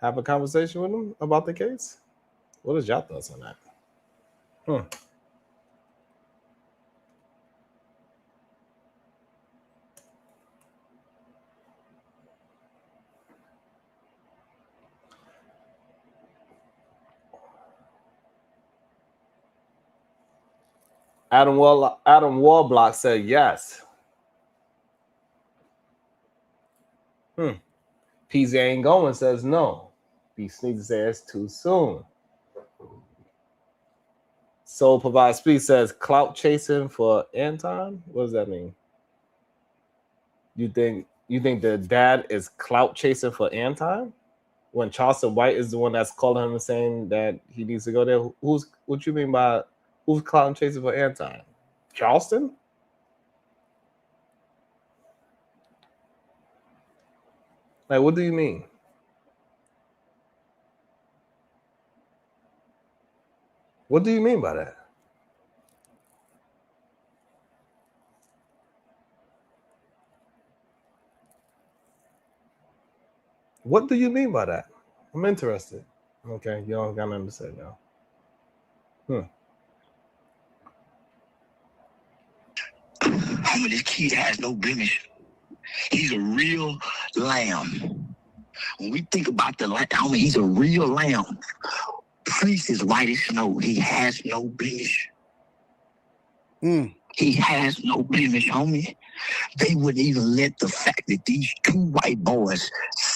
have a conversation with him about the case? What is y'all thoughts on that? Adam Wallblock said yes. PZ ain't going says no. B Sneaker says too soon. Soul Provide Speed says clout chasing for Anton. What does that mean? You think the dad is clout chasing for Anton when Charleston White is the one that's calling him and saying that he needs to go there? What you mean by who's clout chasing for Anton? Charleston? Like, what do you mean? What do you mean by that? What do you mean by that? I'm interested. Okay, you don't got nothing to say now. Homie, this kid has no blemish. He's a real lamb. When we think about the lamb, homie, he's a real lamb. Priest is white as snow. He has no blemish. He has no blemish, homie. They wouldn't even let the fact that these two white boys,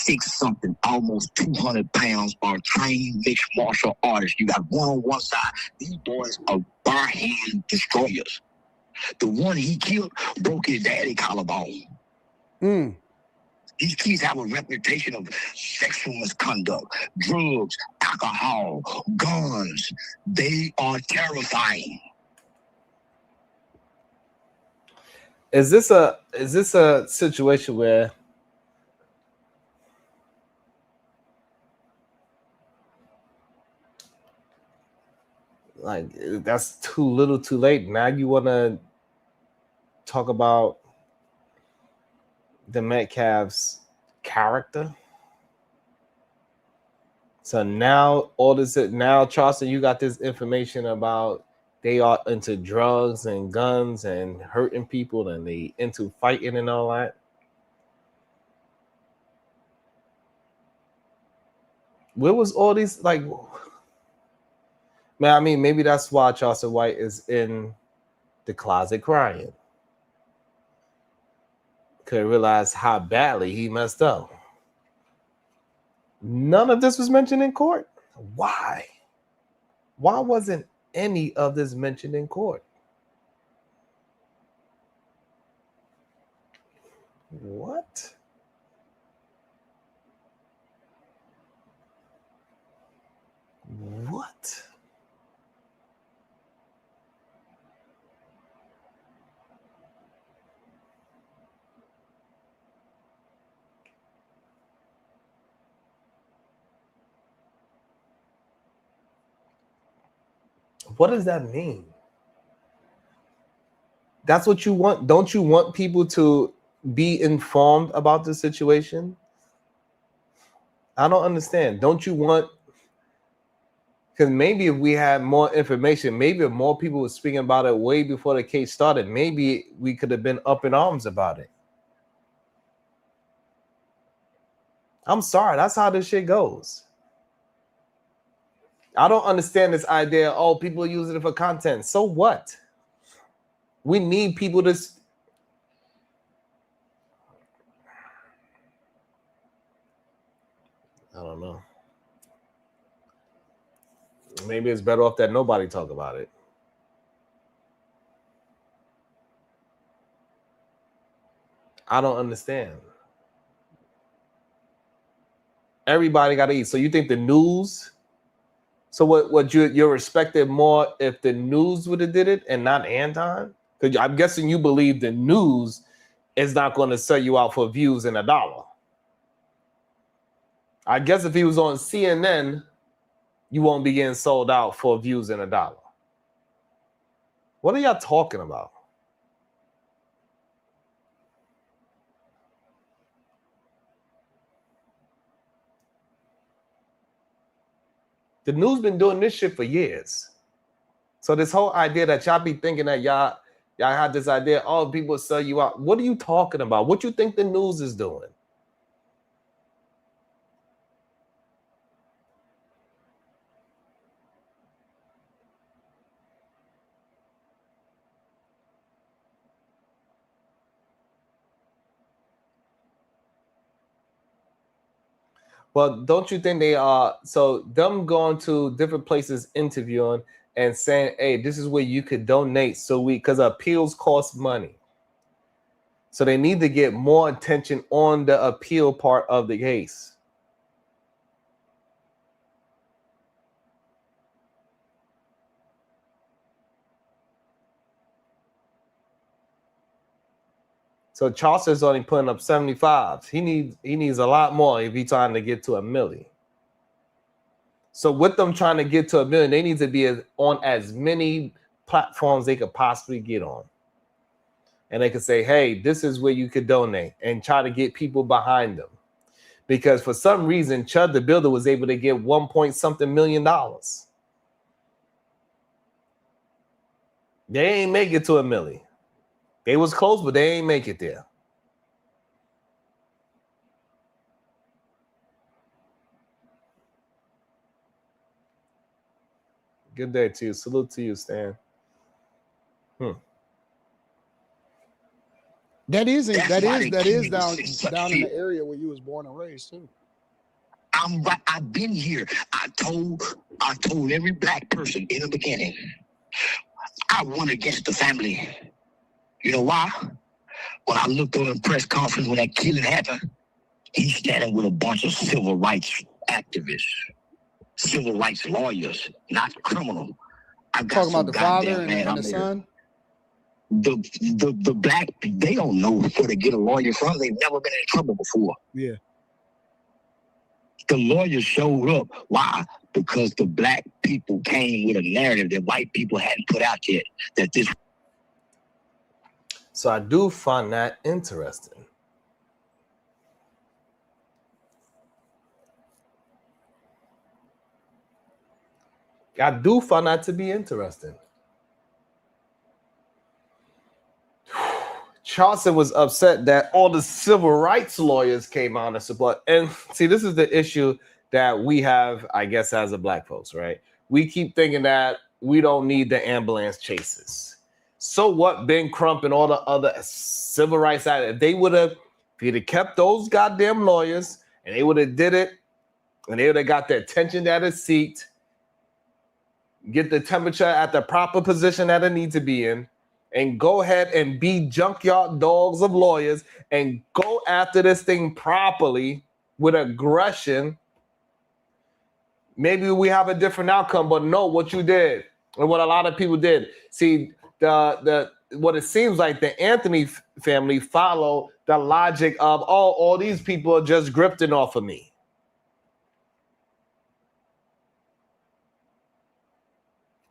6-something, almost 200 pounds, are trained mixed martial artists. You got one on one side. These boys are bar hand destroyers. The one he killed broke his daddy collarbone. These kids have a reputation of sexual misconduct, drugs, alcohol, guns. They are terrifying. Is this a situation where like that's too little too late? Now you want to talk about the Metcalf's character? So now now Charleston, you got this information about they are into drugs and guns and hurting people and they into fighting and all that. Where was all these, like, man, I mean, maybe that's why Charleston White is in the closet crying. Could realize how badly he messed up. None of this was mentioned in court. Why? Why wasn't any of this mentioned in court? What? What? What does that mean? That's what you want. Don't you want people to be informed about the situation? I don't understand. Don't you want, because maybe if we had more information, maybe if more people were speaking about it way before the case started, maybe we could have been up in arms about it. I'm sorry, that's how this shit goes. I don't understand this idea, oh, people are using it for content. So what? We need people to... I don't know. Maybe it's better off that nobody talk about it. I don't understand. Everybody got to eat. So you think the news... So what you're respected more if the news would have did it and not Anton? Because I'm guessing you believe the news is not going to sell you out for views and $1. I guess if he was on CNN, you won't be getting sold out for views and $1. What are y'all talking about? The news been doing this shit for years. So this whole idea that y'all be thinking that y'all had this idea, oh, people sell you out. What are you talking about? What you think the news is doing? Well, don't you think they are? So them going to different places interviewing and saying, hey, this is where you could donate. So because appeals cost money. So they need to get more attention on the appeal part of the case. So Charleston's only putting up 75s. He needs a lot more if he's trying to get to $1 million. So with them trying to get to $1 million, they need to be on as many platforms they could possibly get on. And they could say, hey, this is where you could donate, and try to get people behind them. Because for some reason, Chud the Builder was able to get $1.something million. They ain't make it to $1 million. They was close, but they ain't make it there. Good day to you. Salute to you, Stan. That is down in the area where you was born and raised too. I'm right. I've been here. I told every black person in the beginning, I won against the family. You know why? When I looked on the press conference when that killing happened, he's standing with a bunch of civil rights activists, civil rights lawyers, not criminal. I got talking about the father and the son. The black, they don't know where to get a lawyer from. They've never been in trouble before. Yeah. The lawyers showed up. Why? Because the black people came with a narrative that white people hadn't put out yet. That this. So I do find that interesting. I do find that to be interesting. Charleston was upset that all the civil rights lawyers came out and support. And see, this is the issue that we have, I guess, as a black folks, right? We keep thinking that we don't need the ambulance chases. So what, Ben Crump and all the other civil rights activists, if he'd have kept those goddamn lawyers and they would have did it, and they would have got the attention that it seeked, get the temperature at the proper position that it needs to be in, and go ahead and be junkyard dogs of lawyers and go after this thing properly with aggression, maybe we have a different outcome. But no, what you did and what a lot of people did. See, what it seems like the Anthony family follow the logic of, oh, all these people are just grifting off of me.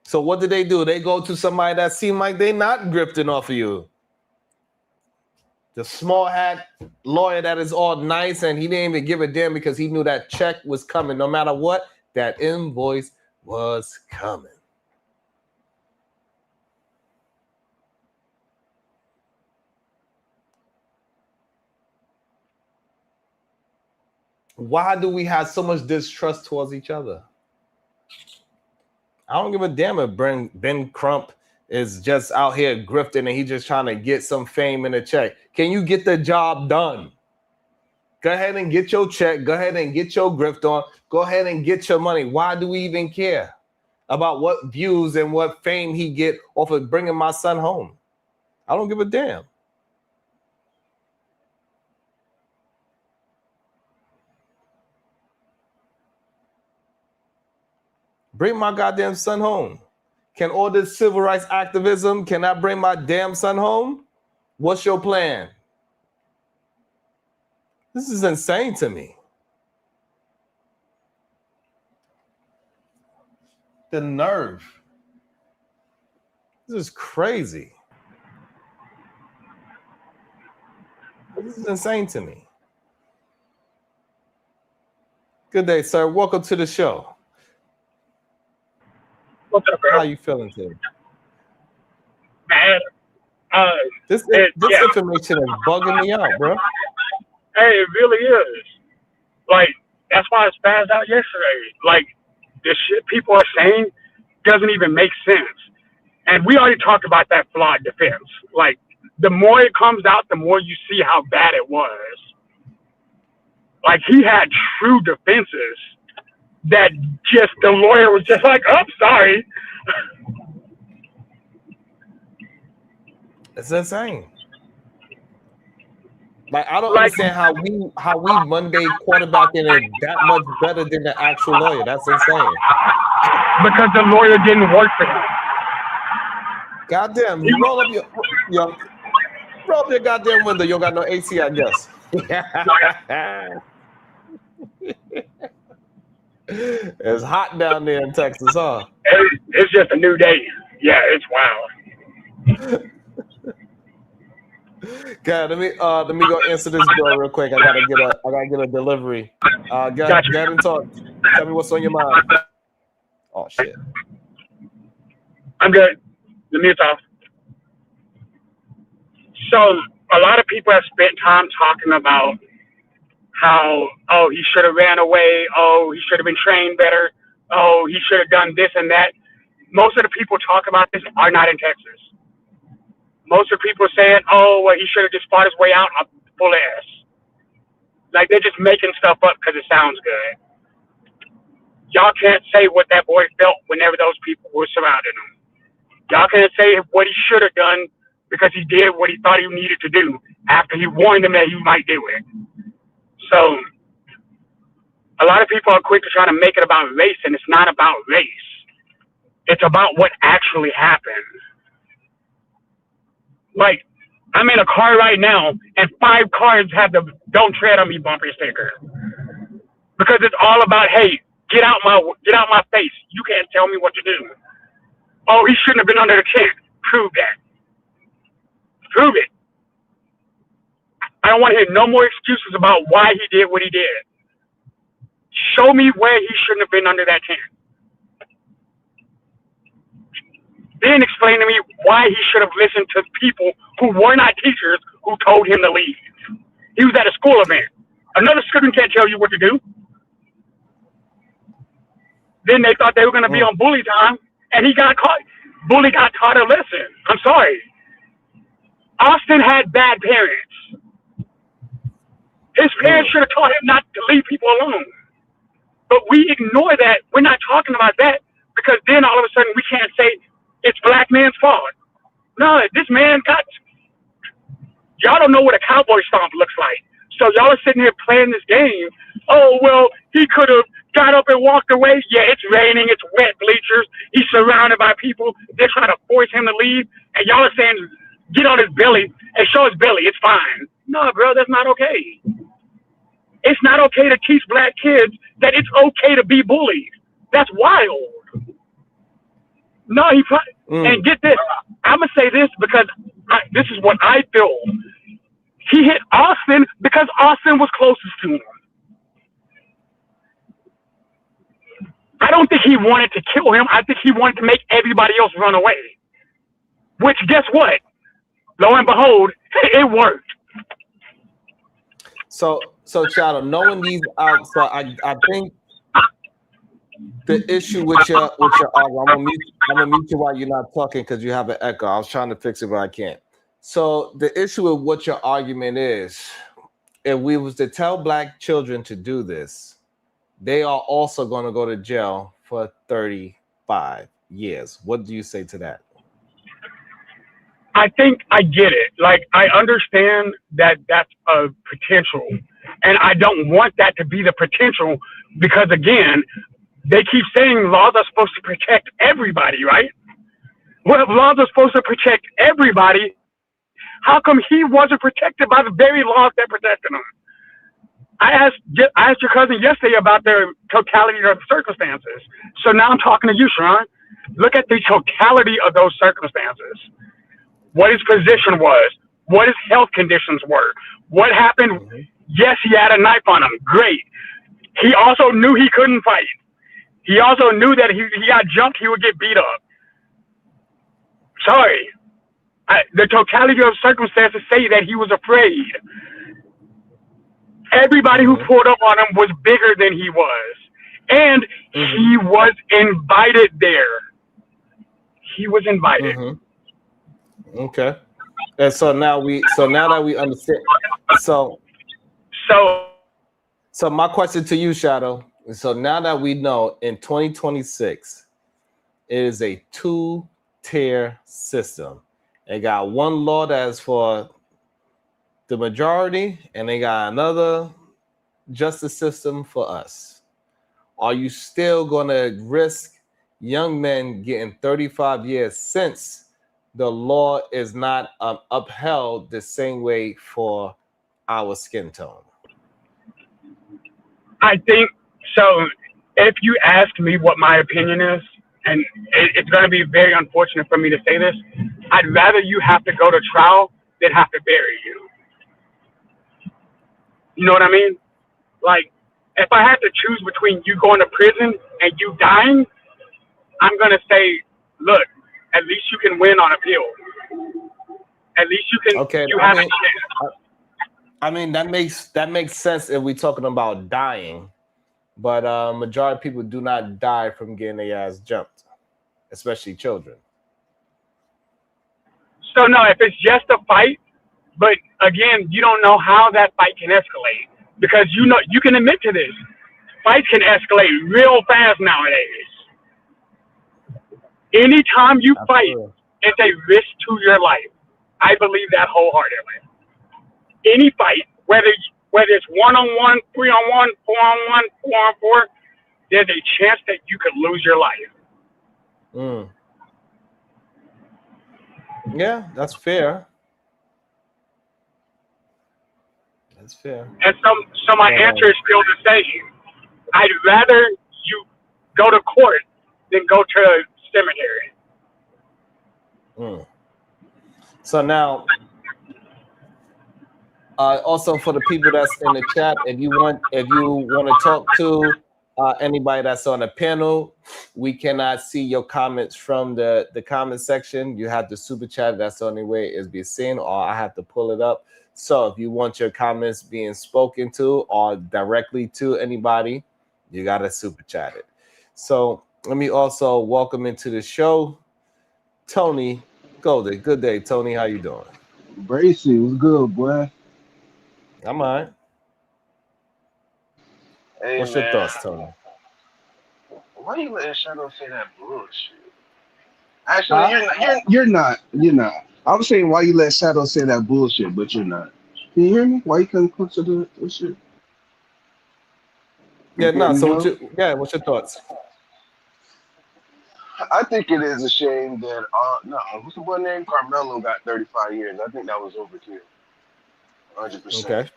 So what did they do? They go to somebody that seemed like they not grifting off of you. The small hat lawyer that is all nice, and he didn't even give a damn because he knew that check was coming. No matter what, that invoice was coming. Why do we have so much distrust towards each other? I don't give a damn if Ben Crump is just out here grifting and he's just trying to get some fame and a check. Can you get the job done? Go ahead and get your check. Go ahead and get your grift on. Go ahead and get your money. Why do we even care about what views and what fame he get off of bringing my son home? I don't give a damn. Bring my goddamn son home. Can all this civil rights activism, can I bring my damn son home? What's your plan? This is insane to me. The nerve. This is crazy. This is insane to me. Good day, sir. Welcome to the show. What's up, bro? How you feeling today? Man, This information is bugging me out, bro. Hey, it really is. Like, that's why I spazzed out yesterday. Like, the shit people are saying doesn't even make sense. And we already talked about that flawed defense. Like, the more it comes out, the more you see how bad it was. Like, he had true defenses that just the lawyer was just like, oh, sorry. It's insane. Like I don't understand how we Monday quarterbacking it that much better than the actual lawyer. That's insane. Because the lawyer didn't work for him. Goddamn, you roll up your goddamn window. You don't got no AC, I guess. It's hot down there in Texas, huh? It's just a new day. Yeah, it's wild. God, let me go answer this bill real quick. I gotta get a delivery. Get and talk. Tell me what's on your mind. Oh shit. I'm good. The mute's off. So a lot of people have spent time talking about how, oh, he should have ran away. Oh, he should have been trained better. Oh, he should have done this and that. Most of the people talk about this are not in Texas. Most of the people saying, oh, well, he should have just fought his way out on full ass. Like they're just making stuff up because it sounds good. Y'all can't say what that boy felt whenever those people were surrounding him. Y'all can't say what he should have done because he did what he thought he needed to do after he warned him that he might do it. So a lot of people are quick to try to make it about race, and it's not about race. It's about what actually happened. Like, I'm in a car right now, and 5 cars have the "Don't Tread on Me" bumper sticker. Because it's all about, hey, get out my face. You can't tell me what to do. Oh, he shouldn't have been under the tent. Prove that. Prove it. I don't want to hear no more excuses about why he did what he did. Show me where he shouldn't have been under that tent. Then explain to me why he should have listened to people who were not teachers who told him to leave. He was at a school event. Another student can't tell you what to do. Then they thought they were going to be on bully time, and he got caught. Bully got taught a lesson. I'm sorry. Austin had bad parents. His parents should have taught him not to leave people alone. But we ignore that. We're not talking about that because then all of a sudden we can't say it's black man's fault. No, this man got... Y'all don't know what a cowboy stomp looks like. So y'all are sitting here playing this game. Oh, well, he could have got up and walked away. Yeah, it's raining. It's wet bleachers. He's surrounded by people. They're trying to force him to leave. And y'all are saying, get on his belly and show his belly. It's fine. No, bro, that's not okay. It's not okay to teach black kids that it's okay to be bullied. That's wild. No, he probably... And get this. I'm going to say this because this is what I feel. He hit Austin because Austin was closest to him. I don't think he wanted to kill him. I think he wanted to make everybody else run away. Which, guess what? Lo and behold, it worked. So Shadow, knowing these out, so I think the issue with your argument, I'm gonna mute you while you're not talking because you have an echo. I was trying to fix it, but I can't. So the issue with what your argument is, if we was to tell black children to do this, they are also going to go to jail for 35 years. What do you say to that? I think I get it. Like, I understand that that's a potential. And I don't want that to be the potential because, again, they keep saying laws are supposed to protect everybody, right? Well, if laws are supposed to protect everybody, how come he wasn't protected by the very laws that protected him? I asked your cousin yesterday about the totality of the circumstances. So now I'm talking to you, Sharon. Look at the totality of those circumstances. What his position was, what his health conditions were, what happened. Mm-hmm. Yes, he had a knife on him. Great. He also knew he couldn't fight. He also knew that he got jumped, he would get beat up. Sorry. The totality of circumstances say that he was afraid. Everybody who pulled up on him was bigger than he was. And he was invited there. He was invited. Mm-hmm. Okay. And so now that we understand. So my question to you, Shadow. So now that we know in 2026, It is a two-tier system. They got one law that's for the majority, and they got another justice system for us. Are you still going to risk young men getting 35 years since the law is not upheld the same way for our skin tone? I think so. If you ask me what my opinion is, and it's going to be very unfortunate for me to say this, I'd rather you have to go to trial than have to bury you. You know what I mean? Like, if I had to choose between you going to prison and you dying, I'm going to say, look, at least you can win on appeal. At least you can. Okay, you have a chance. I mean, that makes sense if we're talking about dying, but majority of people do not die from getting their ass jumped, especially children. So no, if it's just a fight, but again, you don't know how that fight can escalate, because you know, you can admit to this. Fights can escalate real fast nowadays. Anytime you fight, it's a risk to your life. I believe that wholeheartedly. Any fight, whether it's 1-on-1, 3-on-1, 4-on-1, 4-on-4, there's a chance that you could lose your life. Yeah, that's fair. That's fair. And so my answer is still the same. I'd rather you go to court than go to a cemetery. So now, also for the people that's in the chat, if you want to talk to anybody that's on the panel, we cannot see your comments from the comment section. You have to super chat. That's the only way it's be seen, or I have to pull it up. So if you want your comments being spoken to or directly to anybody, you got to super chat it. So let me also welcome into the show Tony Golden. Good day, Tony. How you doing? Bracy, what's good, boy? I'm all right. Hey, What's man. your thoughts, Tony? Why you letting Shadow say that bullshit? Actually, you're not. I'm saying why you let Shadow say that bullshit, but you're not. Can you hear me? Why you couldn't put to the shit? Yeah, no. So what's your thoughts? I think it is a shame that what's the boy named Carmelo got 35 years. I think that was overkill. 100%. Okay.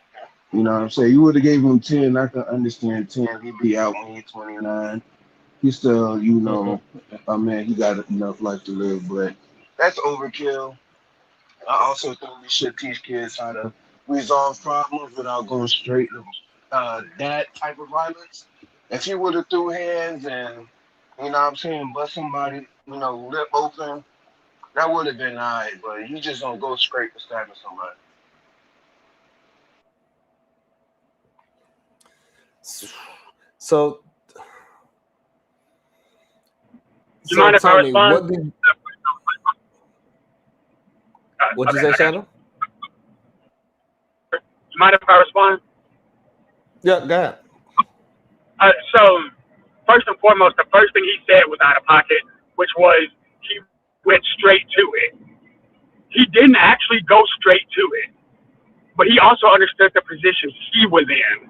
You know what I'm saying? You would have gave him 10. I can understand 10. He'd be out when he's 29. He's still, I mean, he got enough life to live, but that's overkill. I also think we should teach kids how to resolve problems without going straight to that type of violence. If you would have threw hands and, you know what I'm saying, bust somebody, lip open, that would have been all right, but you just don't go straight to stabbing somebody. So, you mind if Tony, I respond? What'd you say, Shadow? You mind if I respond? Yeah, go ahead. So, first and foremost, the first thing he said was out of pocket, which was he went straight to it. He didn't actually go straight to it, but he also understood the position he was in.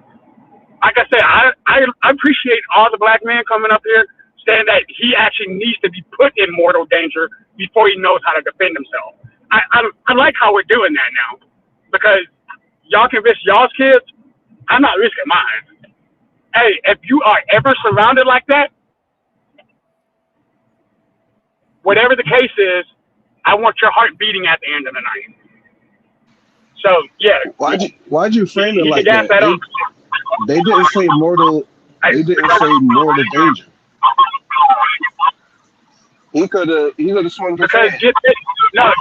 Like I said, I appreciate all the black men coming up here saying that he actually needs to be put in mortal danger before he knows how to defend himself. I like how we're doing that now, because y'all can risk y'all's kids. I'm not risking mine. Hey, if you are ever surrounded like that, whatever the case is, I want your heart beating at the end of the night. So yeah. Why'd you frame it like that? They didn't say mortal. They didn't say mortal danger. He could have swung his because hand. No.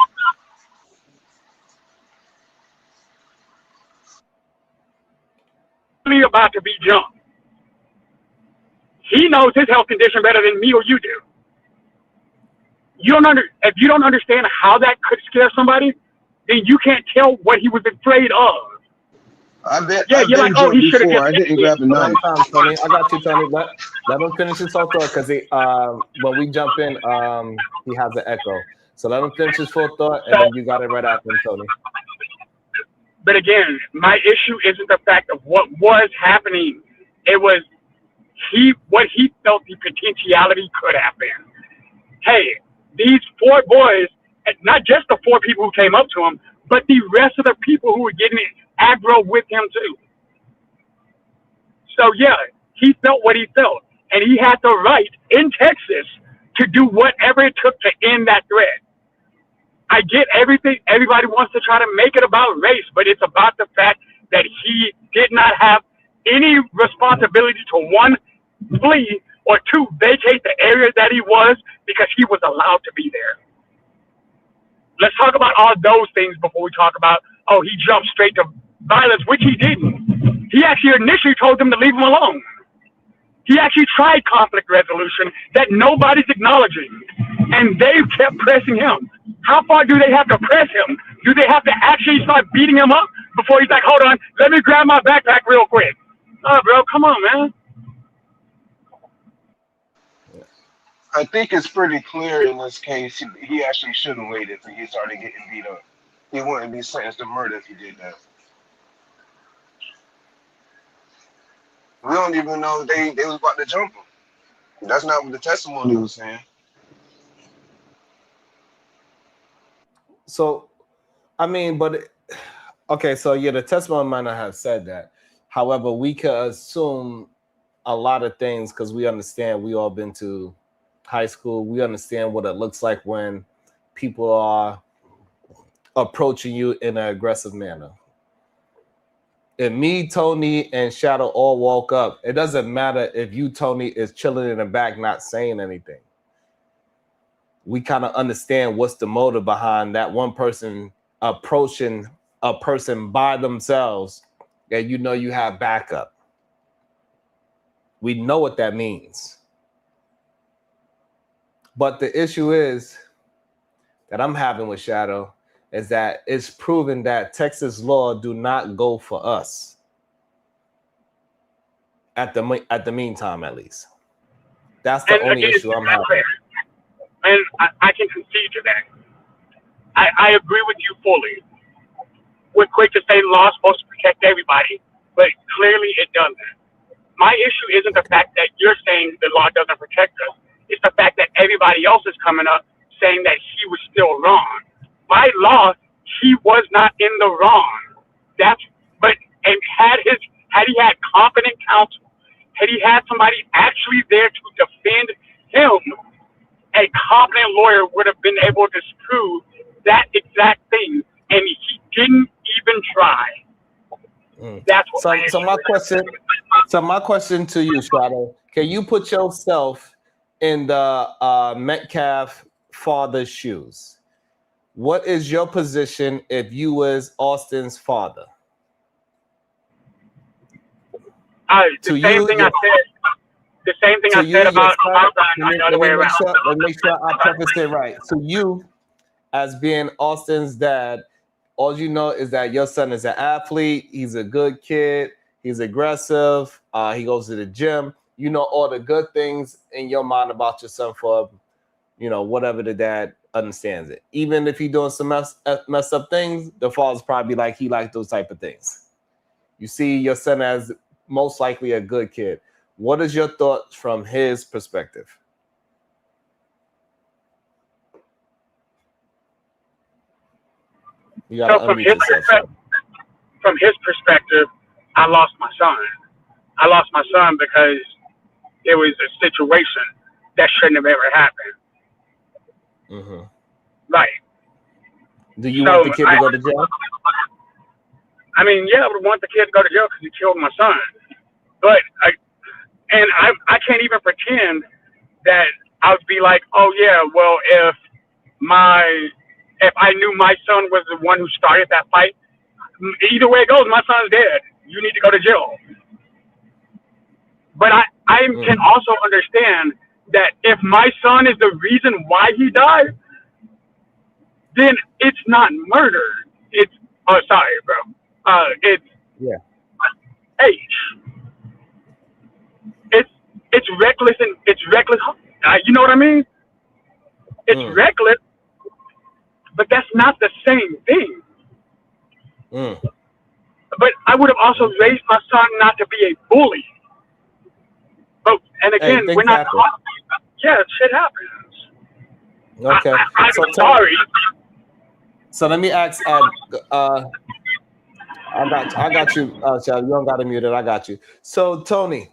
About to be jumped. He knows his health condition better than me or you do. If you don't understand how that could scare somebody, then you can't tell what he was afraid of. I've been you're like, oh, jumped he should have before. I just. didn't grab the knife. Tony. I got you, Tony. Let him finish his whole thought, because when we jump in, he has an echo. So let him finish his full thought, and then you got it right after him, Tony. But again, my issue isn't the fact of what was happening. It was what he felt the potentiality could have been. Hey, these 4 boys, and not just the 4 people who came up to him, but the rest of the people who were getting aggro with him too. So yeah, he felt what he felt, and he had the right in Texas to do whatever it took to end that threat. I get everything. Everybody wants to try to make it about race, but it's about the fact that he did not have any responsibility to, 1, flee, or 2, vacate the area that he was, because he was allowed to be there. Let's talk about all those things before we talk about, oh, he jumped straight to violence, which he didn't. He actually initially told them to leave him alone. He actually tried conflict resolution that nobody's acknowledging, and they kept pressing him. How far do they have to press him? Do they have to actually start beating him up before he's like, hold on, let me grab my backpack real quick? Oh, bro, come on, man. I think it's pretty clear in this case he actually shouldn't wait if he started getting beat up. He wouldn't be sentenced to murder if he did that. We don't even know they was about to jump him. That's not what the testimony was saying. So, I mean, okay, so yeah, the testimony might not have said that. However, we could assume a lot of things because we understand, we all been to high school. We understand what it looks like when people are approaching you in an aggressive manner. If me, Tony, and Shadow all walk up, it doesn't matter if you, Tony, is chilling in the back, not saying anything. We kind of understand what's the motive behind that one person approaching a person by themselves, and you know you have backup. We know what that means. But the issue is that I'm having with Shadow is that it's proven that Texas law do not go for us. At the meantime, at least. That's the only issue I'm having. And I can concede to that. I agree with you fully. We're quick to say the law is supposed to protect everybody, but clearly it doesn't. My issue isn't the fact that you're saying the law doesn't protect us. It's the fact that everybody else is coming up saying that he was still wrong. By law, he was not in the wrong. Had he had competent counsel, had he had somebody actually there to defend him, a competent lawyer would have been able to prove that exact thing, and he didn't even try. That's what my question to you, Shadow, can you put yourself in the Metcalf father's shoes? What is your position if you was Austin's father? The same thing I said about the other way around. Let me make sure I preface it right. So you, as being Austin's dad, all you know is that your son is an athlete. He's a good kid. He's aggressive. He goes to the gym. You know all the good things in your mind about your son for, whatever the dad understands it. Even if he's doing some messed up things, the father's probably like, he likes those type of things. You see your son as most likely a good kid. What is your thoughts from his perspective? You gotta from his perspective, I lost my son. I lost my son because it was a situation that shouldn't have ever happened. Mm-hmm. Right. Do you want the kid to go to jail? I mean, yeah, I would want the kid to go to jail because he killed my son. But I can't even pretend that I would be like, oh yeah, well, if I knew my son was the one who started that fight, either way it goes, my son's dead. You need to go to jail. But I can also understand that if my son is the reason why he died, then it's not murder. It's sorry, bro. age. It's reckless and it's reckless. You know what I mean? It's reckless, but that's not the same thing. But I would have also raised my son not to be a bully. But and again, we're not. Yeah, shit happens. Okay. I'm so sorry. So let me ask. I got you. Chad, you don't got to mute it. I got you. So Tony,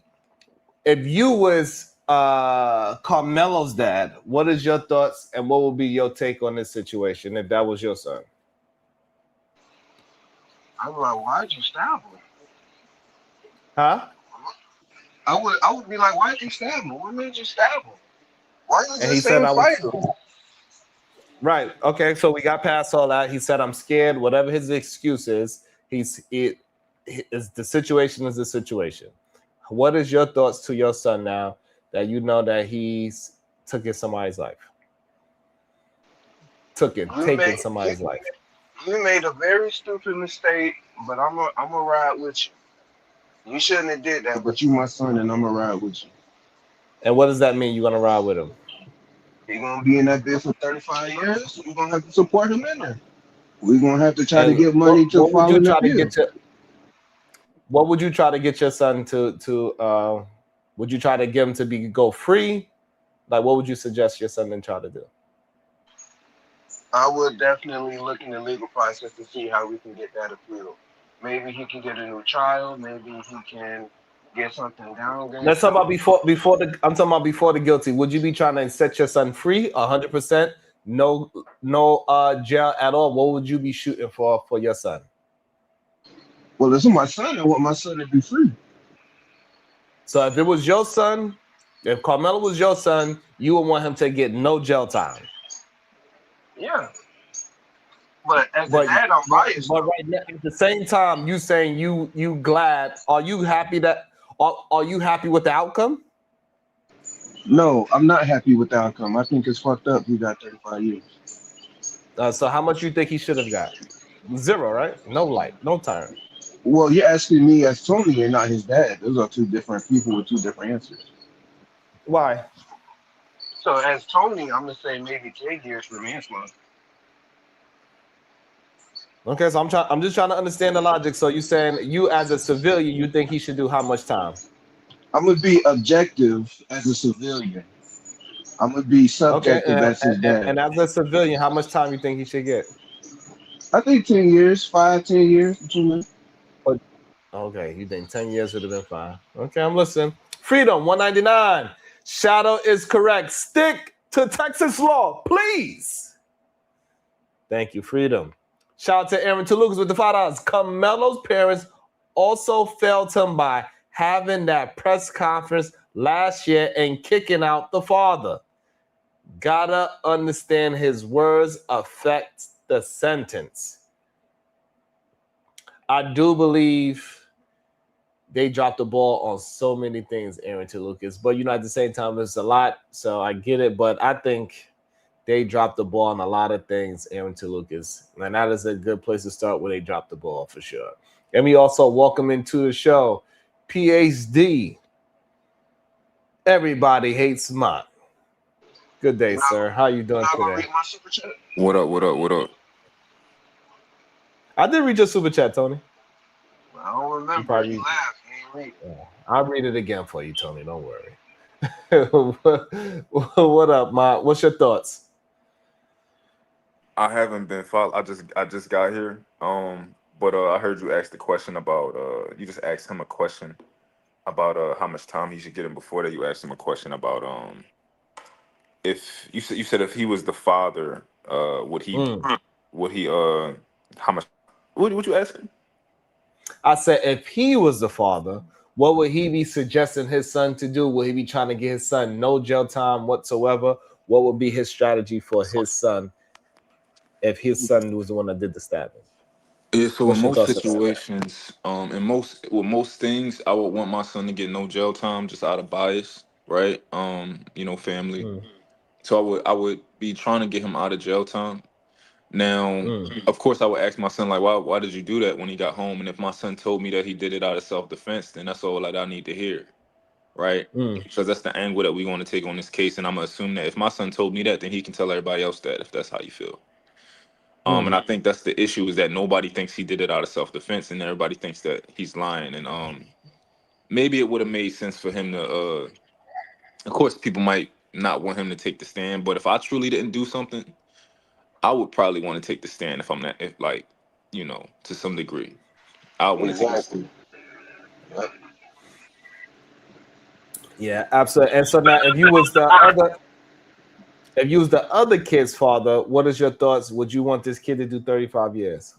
if you was Carmelo's dad, what is your thoughts and what would be your take on this situation if that was your son? I'm like, why'd you stab him? Huh? I would be like, why'd you stab him? What made you stab him? Why you And he just said, saying fight him? Right. Okay. So we got past all that. He said, I'm scared. Whatever his excuse is, the situation is the situation. What is your thoughts to your son now that you know that he's taking somebody's life? Taking somebody's life. You made a very stupid mistake, but I'm a ride with you. You shouldn't have did that, but you my son, and I'm gonna ride with you. And what does that mean? You're gonna ride with him? He's gonna be in that bed for 35 years. We're gonna have to support him in there. We're gonna have to try to get money to follow the What would you try to get your son to would you try to get him to go free? Like, what would you suggest your son then try to do? I would definitely look in the legal process to see how we can get that appealed. Maybe he can get a new trial. Maybe he can get something down. Let's talk about before I'm talking about before the guilty. Would you be trying to set your son free 100%? No jail at all. What would you be shooting for your son? Well, this is my son. I want my son to be free. So if it was your son, if Carmelo was your son, you would want him to get no jail time. Yeah. But as a dad, I'm biased. But right now, at the same time, you saying you glad. Are you happy that? Are you happy with the outcome? No, I'm not happy with the outcome. I think it's fucked up. He got 35 years. So how much you think he should have got? 0, right? No light, no time. Well, you're asking me as Tony and not his dad. Those are two different people with two different answers. Why? So as Tony, I'm gonna say maybe 10 years for manslaughter. Okay, so I'm just trying to understand the logic. So you saying you as a civilian, you think he should do how much time? I'm gonna be objective as a civilian. I'm gonna be subjective as his dad. And as a civilian, how much time you think he should get? I think 10 years, 5-10 years. Okay, you think 10 years would have been fine. Okay, I'm listening. Freedom 199. Shadow is correct. Stick to Texas law, please. Thank you, Freedom. Shout out to Aaron Toulouse with the $5. Carmelo's parents also failed him by having that press conference last year and kicking out the father. Gotta understand his words affect the sentence. I do believe they dropped the ball on so many things, Aaron Toulouse, but at the same time, it's a lot, so I get it, but I think they dropped the ball on a lot of things, Aaron Toulouse, and that is a good place to start where they dropped the ball for sure. And we also welcome into the show PhD. Everybody hates Mott. Good day, sir. How you doing today? What up? I did read your super chat, Tony. I don't remember. You laughed. I'll read it again for you, Tony. Don't worry. What up, Mott? What's your thoughts? I haven't been followed. I just got here. But I heard you ask the question about you just asked him a question about how much time he should get him. Before that, you asked him a question about if you said if he was the father, would he how much what you asking? I said if he was the father, what would he be suggesting his son to do? Would he be trying to get his son no jail time whatsoever? What would be his strategy for his son if his son was the one that did the stabbing? Yeah, so in most situations, with most things, I would want my son to get no jail time just out of bias, right? Family. So I would be trying to get him out of jail time. Now, of course, I would ask my son, like, why did you do that when he got home? And if my son told me that he did it out of self-defense, then that's all that I need to hear, right? Because that's the angle that we want to take on this case. And I'm going to assume that if my son told me that, then he can tell everybody else that, if that's how you feel. And I think that's the issue, is that nobody thinks he did it out of self-defense, and everybody thinks that he's lying. And maybe it would have made sense for him to, of course, people might not want him to take the stand, but if I truly didn't do something, I would probably want to take the stand if I'm not, if like, you know, to some degree. I would want to take the stand. Yeah, absolutely. And so now, if you was the other kid's father, what is your thoughts? Would you want this kid to do 35 years?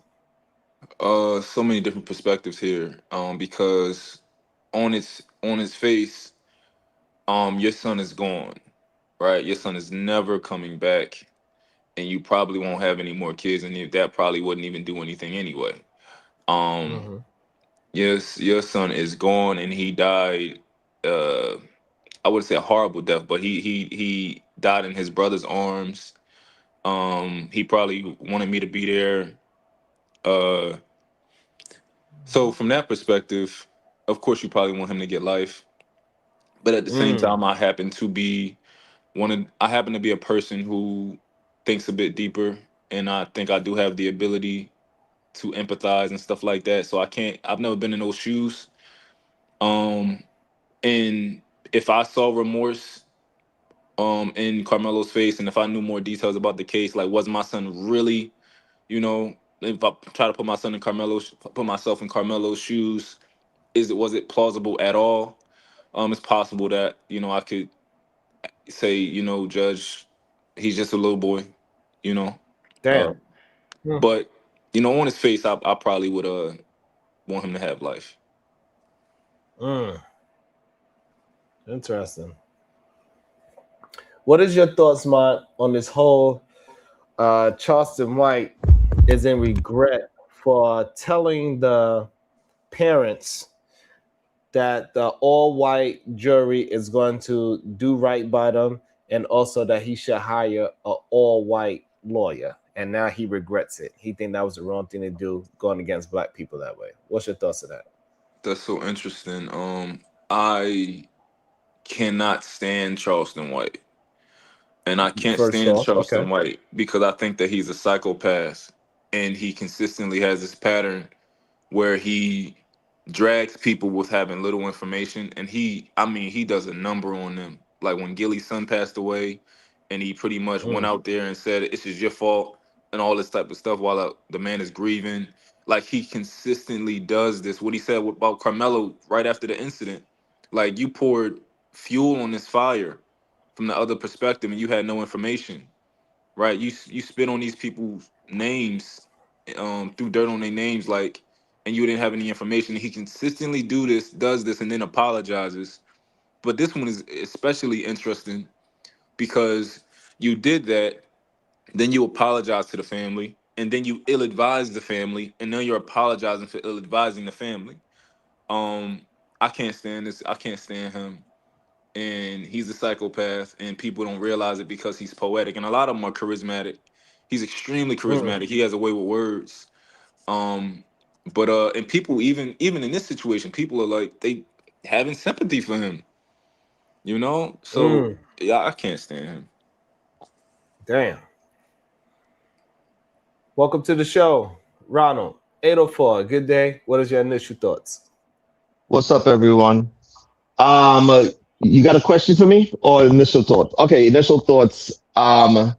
So many different perspectives here. Because on its face, your son is gone, right? Your son is never coming back, and you probably won't have any more kids, and that probably wouldn't even do anything anyway. Yes, your son is gone, and he died. I wouldn't say a horrible death, but he died in his brother's arms. He probably wanted me to be there. So from that perspective, of course, you probably want him to get life. But at the same time, I happen to be a person who thinks a bit deeper, and I think I do have the ability to empathize and stuff like that. So I've never been in those shoes. And if I saw remorse in Carmelo's face, and if I knew more details about the case, like, was my son really, you know, if I try to put myself in Carmelo's shoes, was it plausible at all? It's possible that, you know, I could say, you know, Judge, he's just a little boy, you know. Damn. But, you know, on his face, I probably would want him to have life. Interesting. What is your thoughts, Mont, on this whole Charleston White is in regret for telling the parents that the all-white jury is going to do right by them, and also that he should hire an all-white lawyer, and now he regrets it. He think that was the wrong thing to do, going against black people that way. What's your thoughts of that? That's so interesting. I cannot stand Charleston White. And I can't stand Charleston White because I think that he's a psychopath, and he consistently has this pattern where he drags people with having little information, and he does a number on them. Like when Gilly's son passed away, and he pretty much went out there and said, "It's just your fault," and all this type of stuff while the man is grieving. Like, he consistently does this. What he said about Carmelo right after the incident, like, you poured fuel on this fire from the other perspective, and you had no information, right? You spit on these people's names, threw dirt on their names, like, and you didn't have any information. He consistently does this, and then apologizes. But this one is especially interesting because you did that, then you apologize to the family, and then you ill-advise the family, and now you're apologizing for ill-advising the family. I can't stand this. I can't stand him. And he's a psychopath, and people don't realize it because he's poetic, and a lot of them are charismatic. He's extremely charismatic. He has a way with words. But and people, even in this situation, people are like, they having sympathy for him, you know. So yeah, I can't stand him. Damn. Welcome to the show, Ronald. 804. Good day. What is your initial thoughts? What's up, everyone? You got a question for me or initial thoughts? Okay, initial thoughts. We're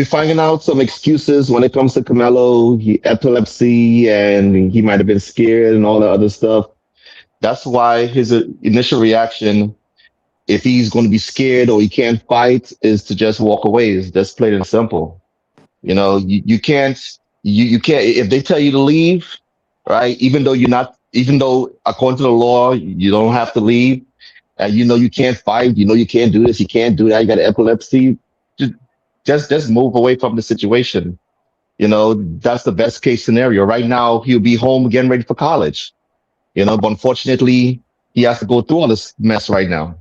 finding out some excuses when it comes to Carmelo, epilepsy, and he might have been scared and all the other stuff. That's why his initial reaction, if he's going to be scared or he can't fight, is to just walk away. It's just plain and simple. You know, you can't, if they tell you to leave, right? Even though according to the law, you don't have to leave. You know you can't fight. You know you can't do this. You can't do that. You got epilepsy. Just move away from the situation. You know, that's the best case scenario. Right now, he'll be home getting ready for college. You know, but unfortunately, he has to go through all this mess right now.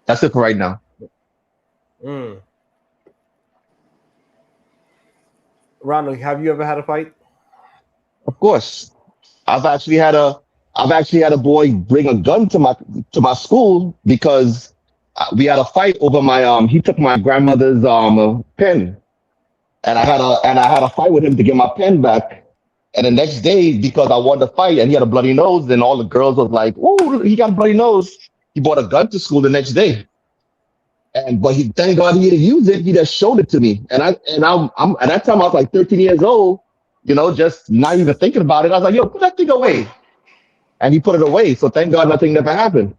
That's it for right now. Ronald, have you ever had a fight? Of course, I've actually had a boy bring a gun to my school because we had a fight over my he took my grandmother's pen, and I had a fight with him to get my pen back. And the next day, because I won the fight and he had a bloody nose, then all the girls was like, "Oh, he got a bloody nose." He brought a gun to school the next day, and but he thank God he didn't use it. He just showed it to me, and I'm at that time I was like 13 years old, just not even thinking about it. I was like, "Yo, put that thing away," and he put it away. So thank God nothing never happened.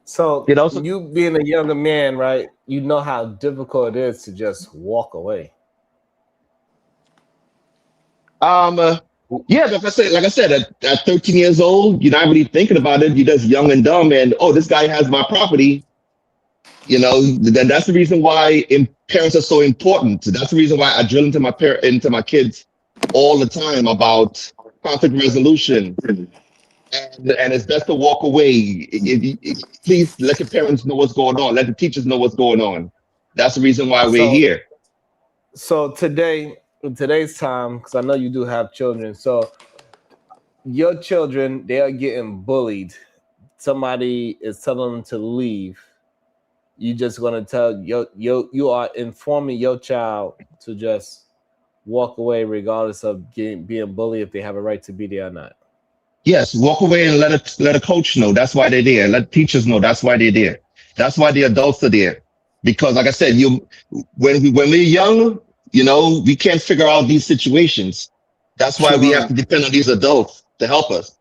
So So you being a younger man, right? You know how difficult it is to just walk away. Yeah, like I said, at 13 years old, you're not really thinking about it. You're just young and dumb, and oh, this guy has my property. That's the reason why parents are so important. That's the reason why I drill into my kids all the time about conflict resolution, and it's best to walk away. Please let your parents know what's going on. Let the teachers know what's going on. That's the reason why we're here. So today, in today's time, because I know you do have children, so your children, they are getting bullied. Somebody is telling them to leave. You just gonna tell you are informing your child to just walk away regardless of being bullied if they have a right to be there or not. Yes, walk away and let a coach know. That's why they're there. Let teachers know. That's why they're there. That's why the adults are there. Because, like I said, when we're young, we can't figure out these situations. That's why we have to Sharon, depend on these adults to help us.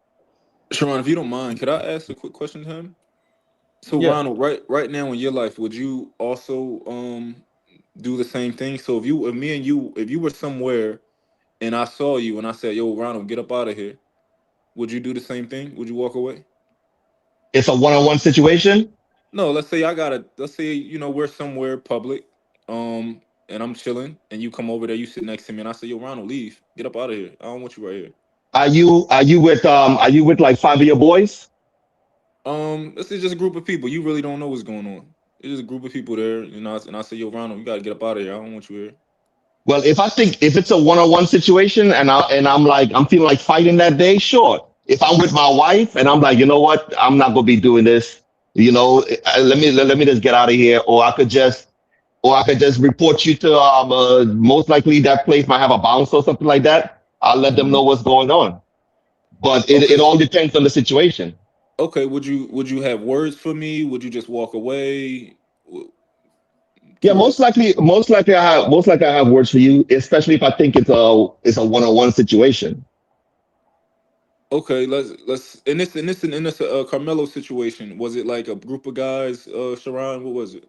Sharon, if you don't mind, could I ask a quick question to him? So Yeah. Ronald, right now in your life, would you also do the same thing? So if you were somewhere and I saw you and I said, "Yo, Ronald, get up out of here," would you do the same thing? Would you walk away? It's a one-on-one situation. No, let's say we're somewhere public, and I'm chilling, and you come over there, you sit next to me, and I say, "Yo, Ronald, leave, get up out of here. I don't want you right here." Are you with like five of your boys? This is just a group of people. You really don't know what's going on. It's just a group of people there, and I say, "Yo, Ronald, you gotta get up out of here. I don't want you here." Well, if it's a one-on-one situation and I'm feeling like fighting that day, sure. If I'm with my wife and I'm like, you know what, I'm not gonna be doing this. Let me just get out of here, or I could just report you to most likely that place might have a bounce or something like that. I'll let them know what's going on. But it Okay. all depends on the situation. Okay. Would you have words for me? Would you just walk away? Yeah, most likely I have words for you, especially if I think it's a one-on-one situation. Okay, let's in this Carmelo situation. Was it like a group of guys, Sharon? What was it?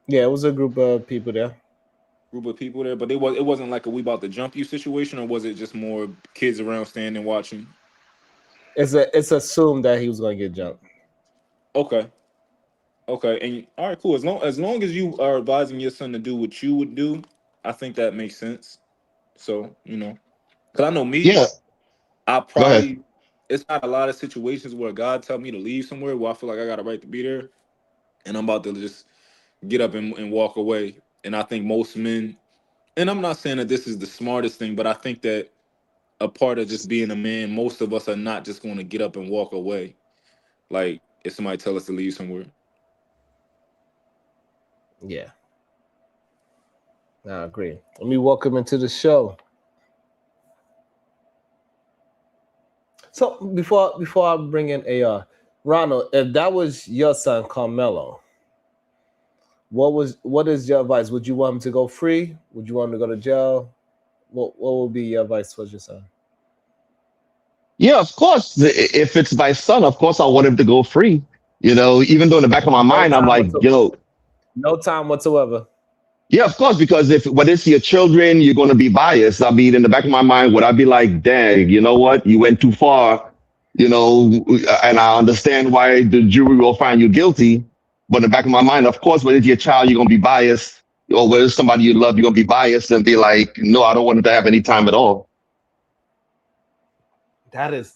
Yeah, it was a group of people there. Group of people there, but it wasn't like a we about to jump you situation, or was it just more kids around standing watching? It's assumed that he was gonna get jumped. Okay, okay, and all right, cool. As long as you are advising your son to do what you would do, I think that makes sense. So because I know me, Yeah, I go ahead. probably it's not a lot of situations where God tell me to leave somewhere where I feel like I got a right to be there, and I'm about to just get up and walk away. And I think most men, and I'm not saying that this is the smartest thing, but I think that a part of just being a man, most of us are not just going to get up and walk away. Like if somebody tell us to leave somewhere. Yeah, I agree. Let me welcome into the show. So before I bring in AR, Ronald, if that was your son Carmelo, what is your advice? Would you want him to go free? Would you want him to go to jail? What would be your advice towards your son? Yeah, of course. If it's my son, of course I want him to go free. Even though in the back of my No mind I'm time like, whatsoever. No time whatsoever. yeah, of course, because if when it's your children, you're going to be biased. I mean, in the back of my mind, would I be like, dang, you know what? You went too far, and I understand why the jury will find you guilty. But in the back of my mind, of course, when it's your child, you're going to be biased. Or when it's somebody you love, you're going to be biased and be like, no, I don't want it to have any time at all. That is,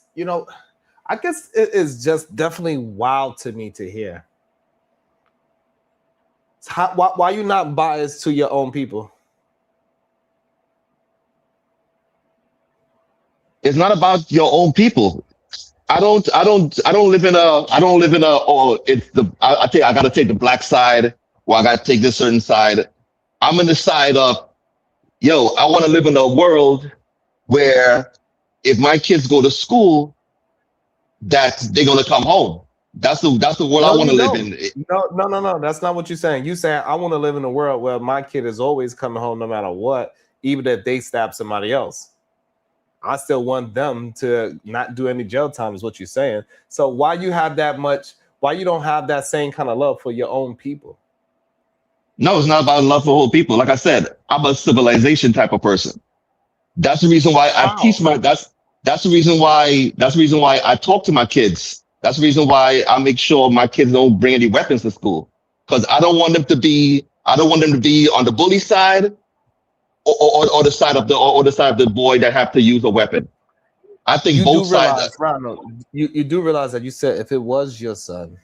I guess it is just definitely wild to me to hear. Why you not biased to your own people? It's not about your own people. I don't live in a, oh, it's I gotta take the black side, or I gotta take this certain side. I'm in the side of, yo, I want to live in a world where if my kids go to school, that they're gonna come home. That's the world I No, want you to live don't. in. No. That's not what you're saying. You saying I want to live in a world where my kid is always coming home no matter what, even if they stab somebody else. I still want them to not do any jail time, is what you're saying. So why you have that much? Why you don't have that same kind of love for your own people? No, it's not about love for whole people. Like I said, I'm a civilization type of person. That's the reason why I teach my. That's the reason why I talk to my kids. That's the reason why I make sure my kids don't bring any weapons to school, because I don't want them to be on the bully side, or the side of the boy that have to use a weapon. I think You both do sides. realize, Ronald, you do realize that you said if it was your son,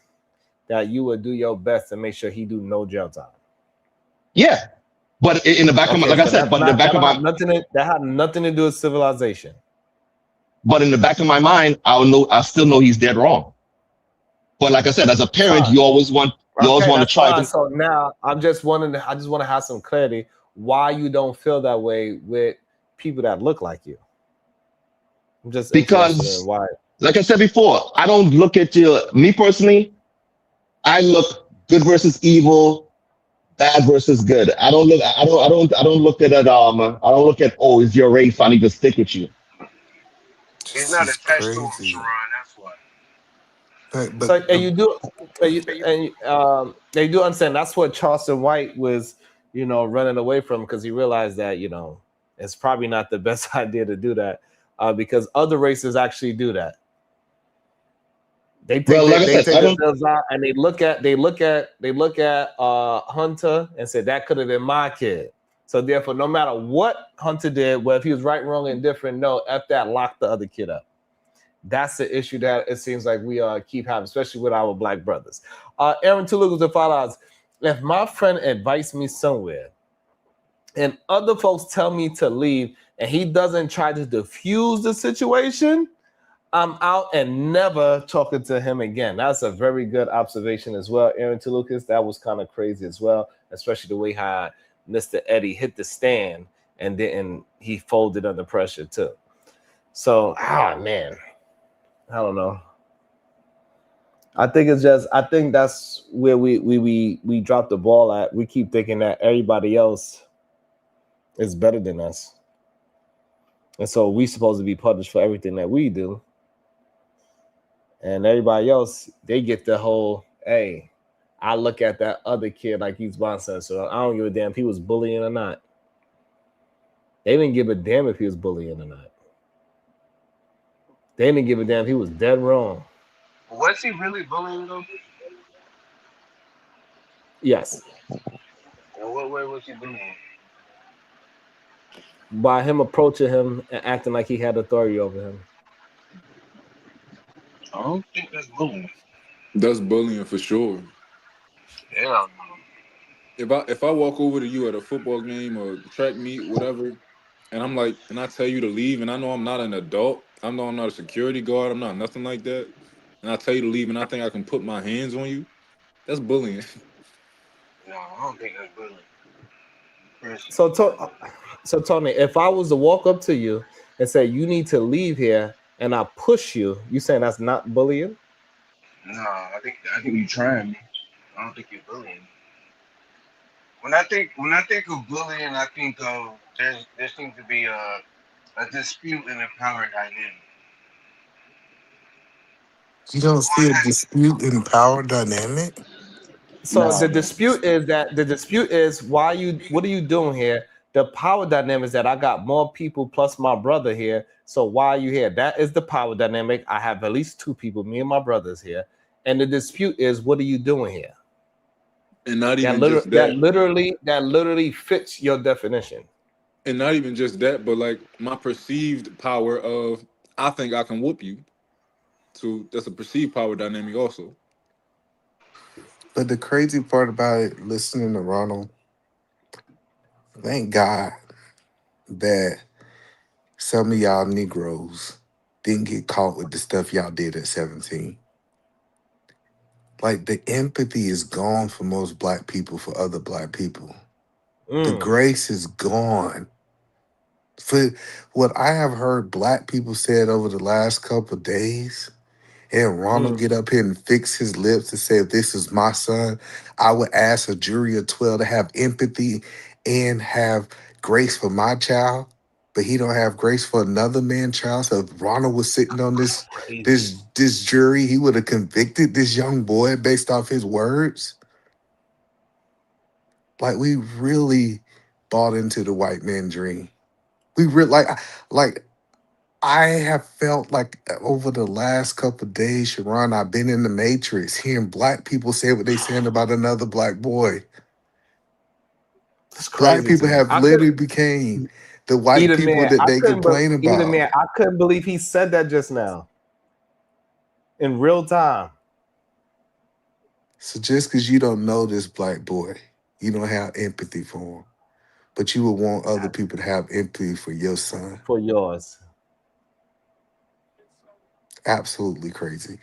that you would do your best to make sure he do no jail time. Yeah, but in the back of my, like I said, but in the back of my, that had nothing to do with civilization. but in the back of my mind, I still know he's dead wrong. But like I said, as a parent, you always want to try to. So now I just want to have some clarity why you don't feel that way with people that look like you. I'm just interested Because, in why. like I said before, I don't look at me personally. I look good versus evil, bad versus good. I don't look at it. I don't look at, oh, it's your race, I need to stick with you. He's not attached to him, Sharon. That's why. So and you do understand that's what Charleston White was, running away from, because he realized that it's probably not the best idea to do that, because other races actually do that. They take themselves out and they look at Hunter and say that could have been my kid. So therefore, no matter what Hunter did, whether he was right, wrong, and different, no, F that, lock the other kid up. That's the issue that it seems like we keep having, especially with our black brothers. Aaron Tulugus and $5. If my friend advises me somewhere and other folks tell me to leave and he doesn't try to diffuse the situation, I'm out and never talking to him again. That's a very good observation as well, Aaron Tulugus. That was kind of crazy as well, especially the way how Mr. Eddie hit the stand and then he folded under pressure too. So, man. I don't know. I think that's where we drop the ball at. We keep thinking that everybody else is better than us. And so we supposed to be punished for everything that we do. And everybody else, they get the whole, hey, I look at that other kid like he's my son, so I don't give a damn if he was bullying or not. They didn't give a damn if he was bullying or not. They didn't give a damn if he was dead wrong. Was he really bullying though? Yes. In what way was he bullying? By him approaching him and acting like he had authority over him. I don't think that's bullying. That's bullying for sure. Yeah. If I walk over to you at a football game or track meet, whatever, and I'm like, and I tell you to leave, and I know I'm not an adult, I know I'm not a security guard, I'm not nothing like that, and I tell you to leave, and I think I can put my hands on you, that's bullying. No, I don't think that's bullying. So Tony, if I was to walk up to you and say you need to leave here, and I push you, you saying that's not bullying? No, I think you're trying me. I don't think you're bullying. When I think of bullying, I think of there seems to be a dispute in the power dynamic. You don't see a dispute in power dynamic? So the dispute is what are you doing here? The power dynamic is that I got more people plus my brother here. So why are you here? That is the power dynamic. I have at least two people, me and my brothers here. And the dispute is, what are you doing here? And not even just that. That literally fits your definition. And not even just that, but like my perceived power of, I think I can whoop you. So that's a perceived power dynamic also. But the crazy part about it, listening to Ronald, thank God that some of y'all Negroes didn't get caught with the stuff y'all did at 17. Like, the empathy is gone for most Black people for other Black people. The grace is gone. For what I have heard Black people said over the last couple of days, and Ronald get up here and fix his lips and say, if this is my son, I would ask a jury of 12 to have empathy and have grace for my child, but he don't have grace for another man's child. So if Ronald was sitting on this jury, he would have convicted this young boy based off his words. Like, we really bought into the white man dream. We really like I have felt like over the last couple of days, Sharon, I've been in the Matrix, hearing Black people say what they saying about another Black boy. Black people have literally became the white people that they complain about. I couldn't believe he said that just now. In real time. So just because you don't know this Black boy, you don't have empathy for him. But you would want other people to have empathy for your son. For yours. Absolutely crazy.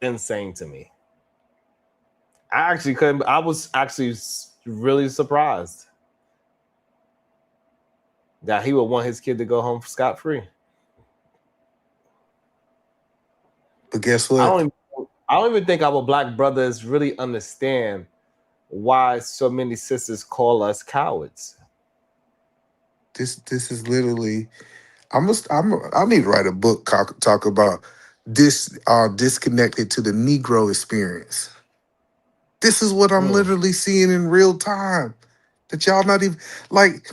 Insane to me. I was actually really surprised that he would want his kid to go home scot-free. But guess what? I don't even think our Black brothers really understand why so many sisters call us cowards. This is literally, I need to write a book talk about this disconnected to the Negro experience. This is what I'm literally seeing in real time. That y'all not even like,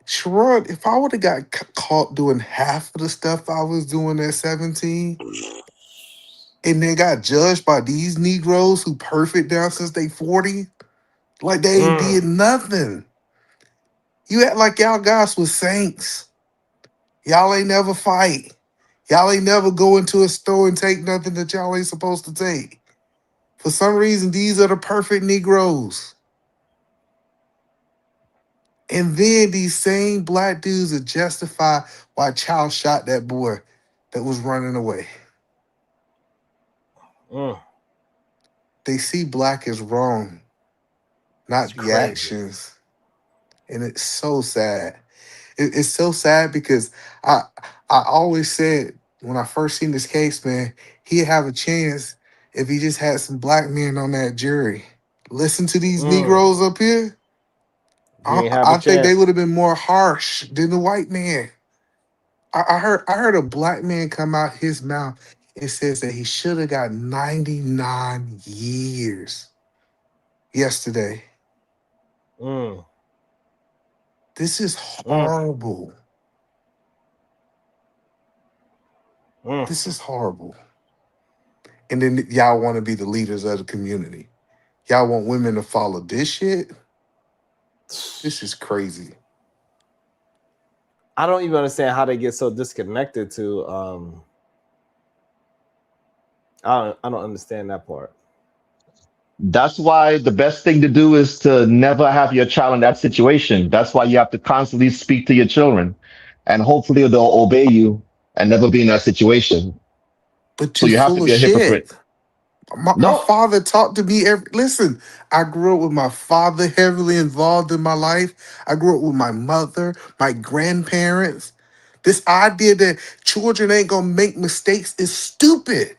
Sharon, if I would have got caught doing half of the stuff I was doing at 17, and then got judged by these Negroes who perfect down since they 40, like they ain't did nothing. You act like y'all guys was saints. Y'all ain't never fight. Y'all ain't never go into a store and take nothing that y'all ain't supposed to take. For some reason, these are the perfect Negroes. And then these same Black dudes that justify why Child shot that boy that was running away. They see Black as wrong, not the actions. And it's so sad. It's so sad because I always said when I first seen this case, man, he'd have a chance if he just had some Black men on that jury. Listen to these Negroes up here. I think they would have been more harsh than the white man. I heard a Black man come out his mouth and says that he should have got 99 years yesterday. This is horrible. This is horrible. And then y'all want to be the leaders of the community. Y'all want women to follow this shit? This is crazy. I don't even understand how they get so disconnected to I don't understand that part. That's why the best thing to do is to never have your child in that situation. That's why you have to constantly speak to your children, and hopefully they'll obey you and never be in that situation. But so you have to be a hypocrite. My father talked to me listen, I grew up with my father heavily involved in my life. I grew up with my mother, my grandparents. This idea that children ain't gonna make mistakes is stupid.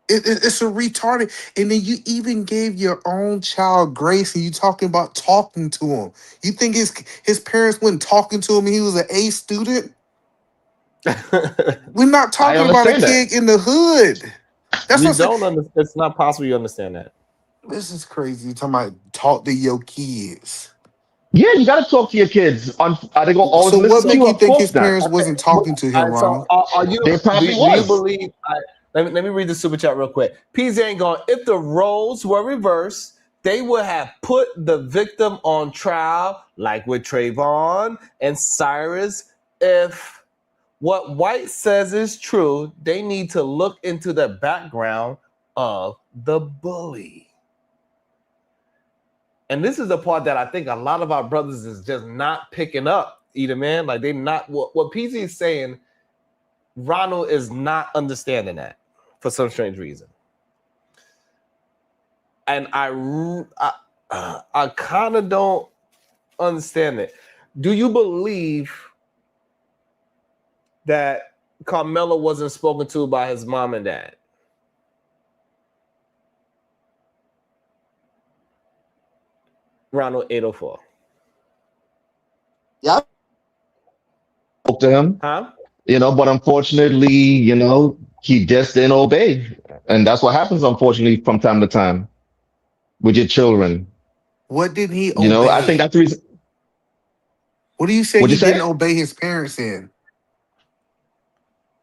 It's a retarded. And then you even gave your own child grace, and you talking about talking to him. You think his parents wasn't talking to him when he was an A student? We're not talking about a kid in the hood. It's not possible you understand that. This is crazy. You're talking about talk to your kids. Yeah, you got to talk to your kids. Are they going to always listen to you? So what make you think his parents wasn't talking to him, Ronald? They probably do you believe... Let me read the super chat real quick. PZ ain't going, if the roles were reversed, they would have put the victim on trial, like with Trayvon and Cyrus. If what White says is true, they need to look into the background of the bully. And this is the part that I think a lot of our brothers is just not picking up, either, man. Like, they not what PZ is saying. Ronald is not understanding that for some strange reason. And I kind of don't understand it. Do you believe that Carmelo wasn't spoken to by his mom and dad? Ronald 804. Yeah. Spoke to him. Huh? You know, but unfortunately, you know, he just didn't obey. And that's what happens, unfortunately, from time to time with your children. What did he obey? You know, I think that's the reason. What do you say What'd he you say? didn't obey his parents in?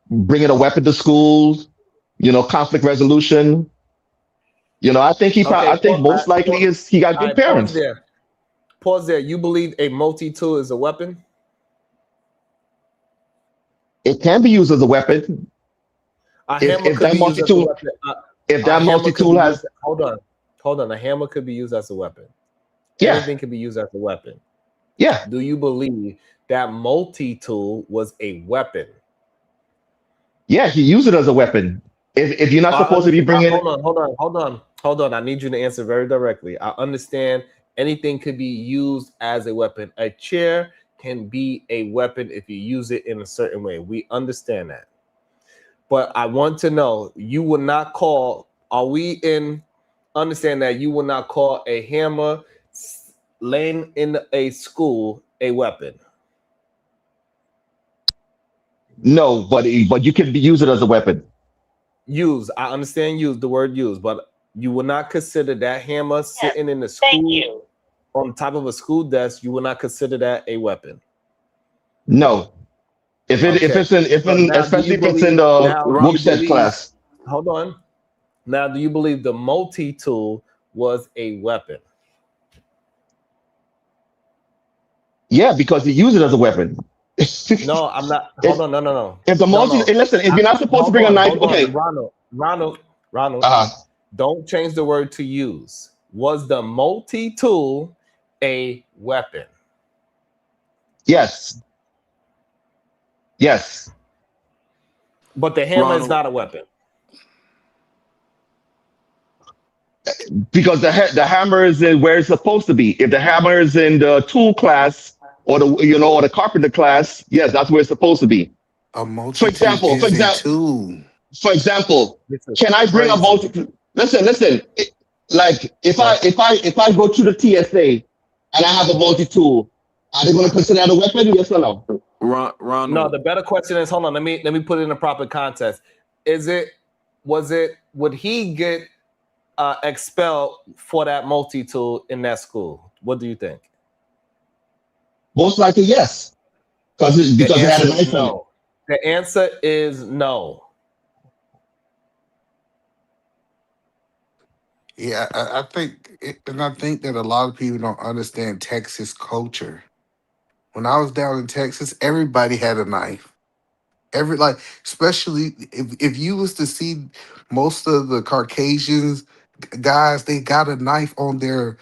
Bringing a weapon to school, you know, conflict resolution. You know, I think I think most likely he got good parents. Pause there. You believe a multi-tool is a weapon? It can be used as a weapon. If that multi-tool, has, hold on. A hammer could be used as a weapon. Yeah. Anything could be used as a weapon. Yeah. Do you believe that multi-tool was a weapon? Yeah, he used it as a weapon. If you're not supposed to be bringing, hold on. I need you to answer very directly. I understand anything could be used as a weapon. A chair can be a weapon if you use it in a certain way. We understand that. But I want to know, you will not call, understand that you will not call a hammer laying in a school a weapon? No, but you can use it as a weapon. I understand the word use, but you will not consider that hammer sitting in the school on top of a school desk. You will not consider that a weapon. No, especially if it's in the Whoopstead class. Hold on. Now, do you believe the multi-tool was a weapon? Yeah, because he used it as a weapon. No, I'm not. Hold on, no. If the listen, if you're not supposed to bring a knife, okay. Ronald, don't change the word to use. Was the multi-tool a weapon? Yes. But the hammer is not a weapon. Because the hammer is in where it's supposed to be. If the hammer is in the tool class or the carpenter class, yes, that's where it's supposed to be. For example, can I bring a multi? Listen. Like if I go to the TSA and I have a multi-tool, are they going to consider that a weapon? Yes or no? Ronald. No, the better question is, hold on, let me put it in a proper context. Would he get expelled for that multi-tool in that school? What do you think? Most likely, yes. Because it had a knife on it. The answer is no. Yeah, I think that a lot of people don't understand Texas culture. When I was down in Texas, everybody had a knife. Especially if you was to see most of the Caucasians guys, they got a knife on their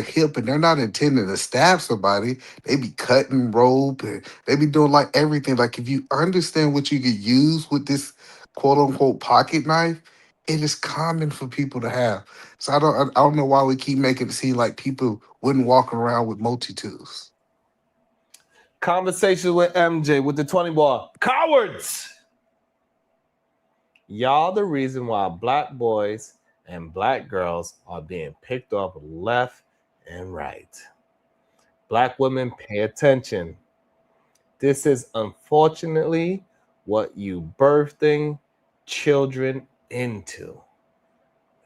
hip, and they're not intending to stab somebody. They be cutting rope and they be doing like everything. Like, if you understand what you could use with this quote unquote pocket knife, it is common for people to have. So I don't know why we keep making it seem like people wouldn't walk around with multi-tools. Conversation with MJ with the 20 ball. Cowards! Y'all the reason why black boys and black girls are being picked off left and right. Black women, pay attention. This is unfortunately what you birthing children into.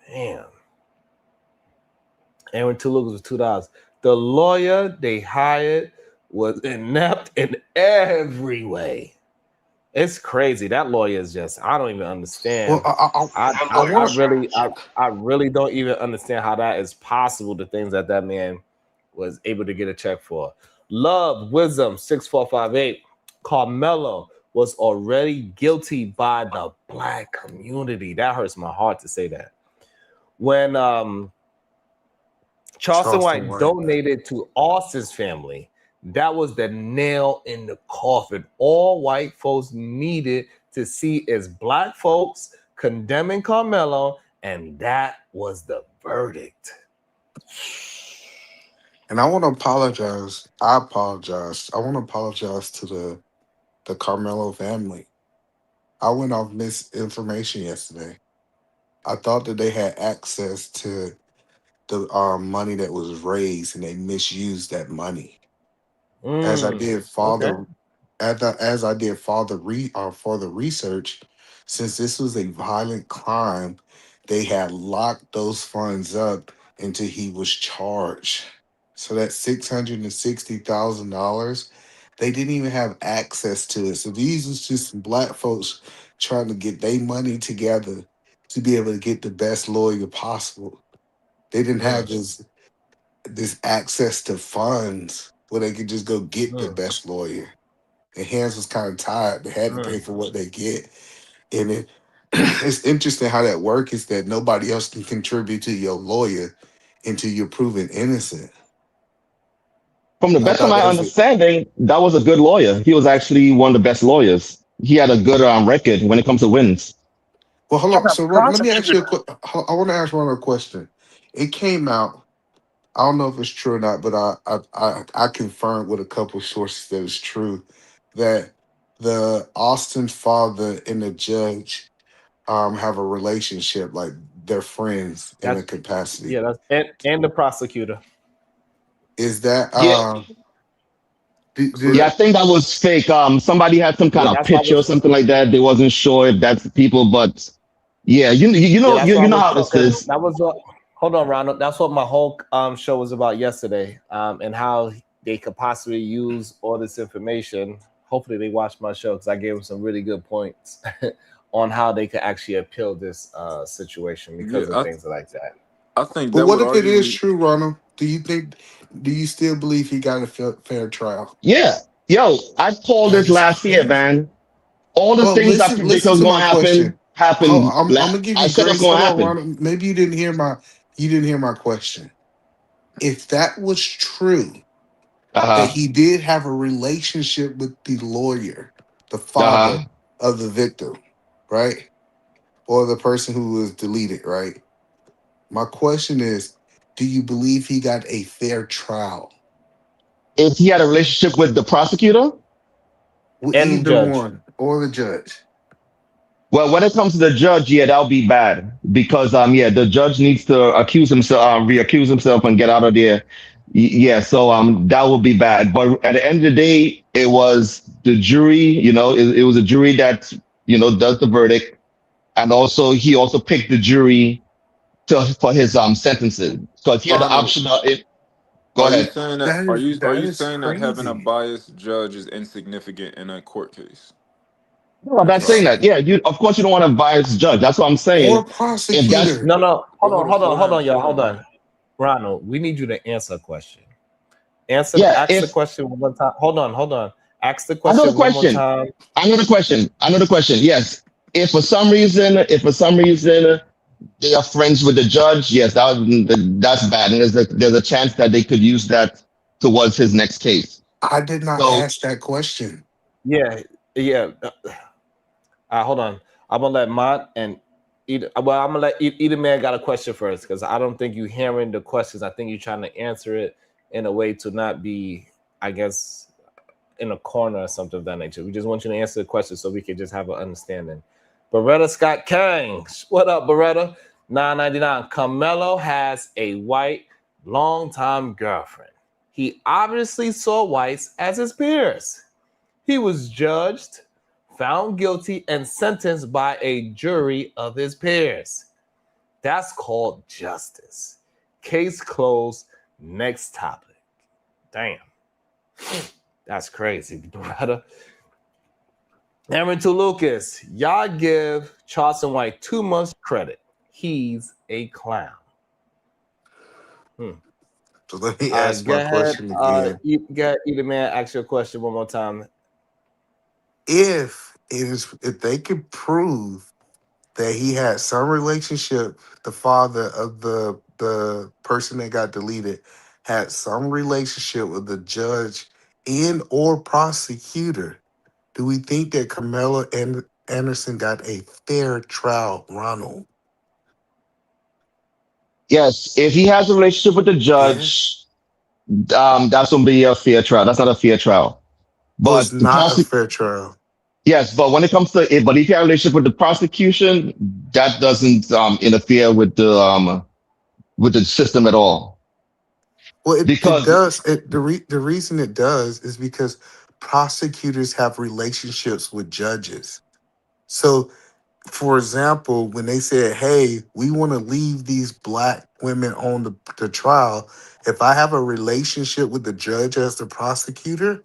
Damn. Aaron Toulouse was $2. The lawyer they hired was inept in every way. It's crazy. That lawyer is just, I don't even understand. Well, I really don't even understand how that is possible, the things that man was able to get a check for. Love, Wisdom, 6458. Carmelo, was already guilty by the black community. That hurts my heart to say that. When Charleston White donated to Austin's family, that was the nail in the coffin. All white folks needed to see is black folks condemning Carmelo, and that was the verdict. And I want to apologize. I apologize. I want to apologize to the Carmelo family. I went off misinformation yesterday. I thought that they had access to the money that was raised, and they misused that money. As I did further research, since this was a violent crime, they had locked those funds up until he was charged. So that $660,000, they didn't even have access to it. So these was just some black folks trying to get their money together to be able to get the best lawyer possible. They didn't have this access to funds where they could just go get the best lawyer. Their hands was kind of tied. They had to pay for what they get. And it's interesting how that works, is that nobody else can contribute to your lawyer until you're proven innocent. From the best of my understanding, that was a good lawyer. He was actually one of the best lawyers. He had a good record when it comes to wins. Well, hold on. So let me ask you I want to ask one other question. It came out, I don't know if it's true or not, but I confirmed with a couple of sources that it's true, that the Austin father and the judge have a relationship, like they're friends in a capacity. Yeah, and the prosecutor. Is that I think that was fake. Somebody had some kind of picture or something like that. They wasn't sure if that's the people, but yeah, you know how this is. That was hold on, Ronald. That's what my whole show was about yesterday, and how they could possibly use all this information. Hopefully, they watched my show because I gave them some really good points on how they could actually appeal this situation because of things like that. I think. But what if it is true, Ronald? Do you still believe he got a fair trial? Yeah. Yo, I called this last year, man. All the things I predicted was going to happen. I'm gonna give you grace. Hold on, Ronald. Maybe you didn't hear my question. If that was true, that he did have a relationship with the lawyer, the father of the victim, right? Or the person who was deleted, right? My question is, do you believe he got a fair trial? If he had a relationship with the prosecutor? With either one, or the judge. Well, when it comes to the judge, yeah, that'll be bad because the judge needs to reaccuse himself and get out of there. Yeah, so that will be bad. But at the end of the day, it was the jury. It was a jury that does the verdict, and also he also picked the jury for his sentences. So if he had the option of it. Go ahead. Are you saying that having a biased judge is insignificant in a court case? No, I'm not saying that. Yeah, of course you don't want a biased judge. That's what I'm saying. Or prosecutor. No. Hold on, y'all. Hold on. Ronald, we need you to answer a question. Ask the question one more time. Hold on. Ask the question one more time. I know the question. Yes. If for some reason they are friends with the judge, yes, that's bad. And there's a chance that they could use that towards his next case. I did not ask that question. Yeah. Hold on. I'm gonna let Mott and I'm gonna let either man got a question first because I don't think you hearing the questions. I think you're trying to answer it in a way to not be, I guess, in a corner or something of that nature. We just want you to answer the question so we can just have an understanding. Beretta Scott Kang, what up, Beretta? $9.99. Carmelo has a white longtime girlfriend. He obviously saw whites as his peers. He was judged, found guilty, and sentenced by a jury of his peers. That's called justice. Case closed. Next topic. Damn. That's crazy, brother. Aaron to Lucas. Y'all give Charleston White too much credit. He's a clown. So let me ask my question again. Either man, ask your question one more time. if they could prove that he had some relationship, the father of the person that got deleted had some relationship with the judge and or prosecutor, do we think that Carmelo Anderson got a fair trial, Ronald? Yes, if he has a relationship with the Yeah. judge, that's gonna be a fair trial. That's not a fair trial. Oh, it's But the not a prosec fair trial. yes, but when it comes to it, but if you have a relationship with the prosecution, that doesn't interfere with the system at all. Well, it Because does. The reason it does is because prosecutors have relationships with judges. So, for example, when they said, "Hey, we want to leave these black women on the trial," if I have a relationship with the judge as the prosecutor,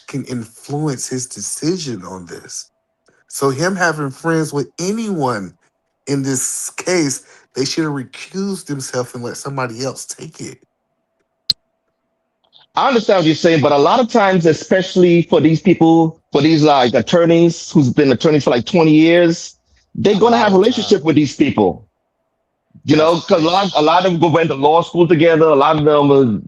can influence his decision on this. So, him having friends with anyone in this case, they should have recused himself and let somebody else take it. I understand what you're saying, but a lot of times, especially for these people, for these like attorneys who's been attorneys for like 20 years, they're A gonna lot have a of time. relationship with these people. You That's know, because crazy. a lot of them went to law school together. A lot of them,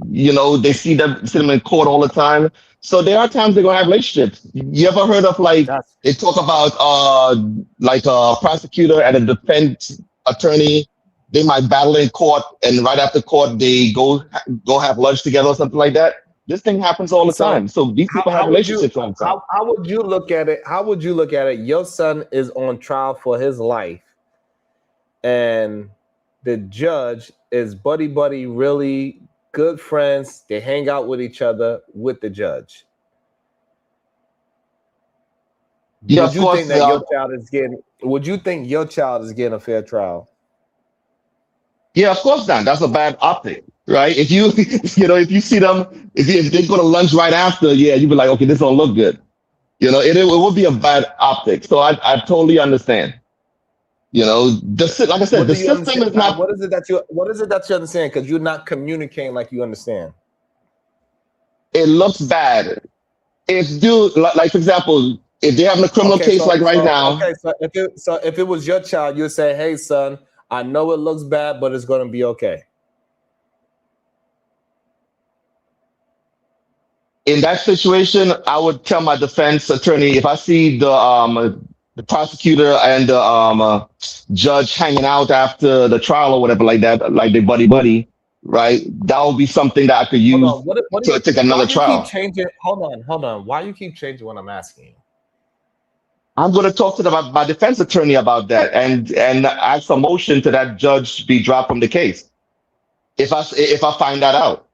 they see them in court all the time. So there are times they're gonna have relationships. You ever heard of like That's they talk about like a prosecutor and a defense attorney? They might battle in court, and right after court they go have lunch together or something like that. This thing happens all the so. time. So these people have How would you relationships all the time. how would you look at it? How would you look at it? Your son is on trial for his life, and the judge is buddy really good friends. They hang out with each other with the judge. Yeah, Would of you think course. that your child is getting? Would you think your child is getting a fair trial? Yeah, of course not. That's a bad optic, right? If you, if you see them, if they go to lunch right after, yeah, you'd be like, okay, this don't look good. It would be a bad optic. So I totally understand. Like I said, What the do you system understand? is not. What is it that you understand? Because you're not communicating like you understand. It looks bad. If like for example, if they're having a criminal Okay, case like right now, so if it was your child, you'd say, "Hey, son, I know it looks bad, but it's going to be okay." in that situation, I would tell my defense attorney if I see the prosecutor and the judge hanging out after the trial or whatever like that, like they buddy, right? That would be something that I could Hold use on. What do to you? take Why another you keep trial. changing? Hold on. Why you keep changing what I'm asking you? I'm going to talk to my defense attorney about that and ask a motion to that judge be dropped from the case if I find that out,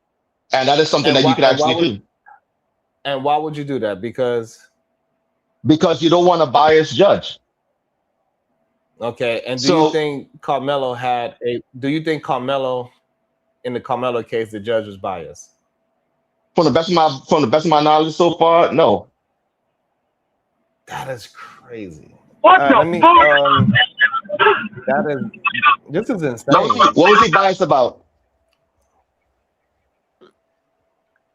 and that is something And that you why? could actually do And why would you do that? Because because you don't want a biased judge. okay. And do you So think Carmelo Do you think Carmelo, in the Carmelo case, the judge was biased? from the best of my knowledge so far, no. That is crazy. What All right, the let me. This is insane. What was he biased about?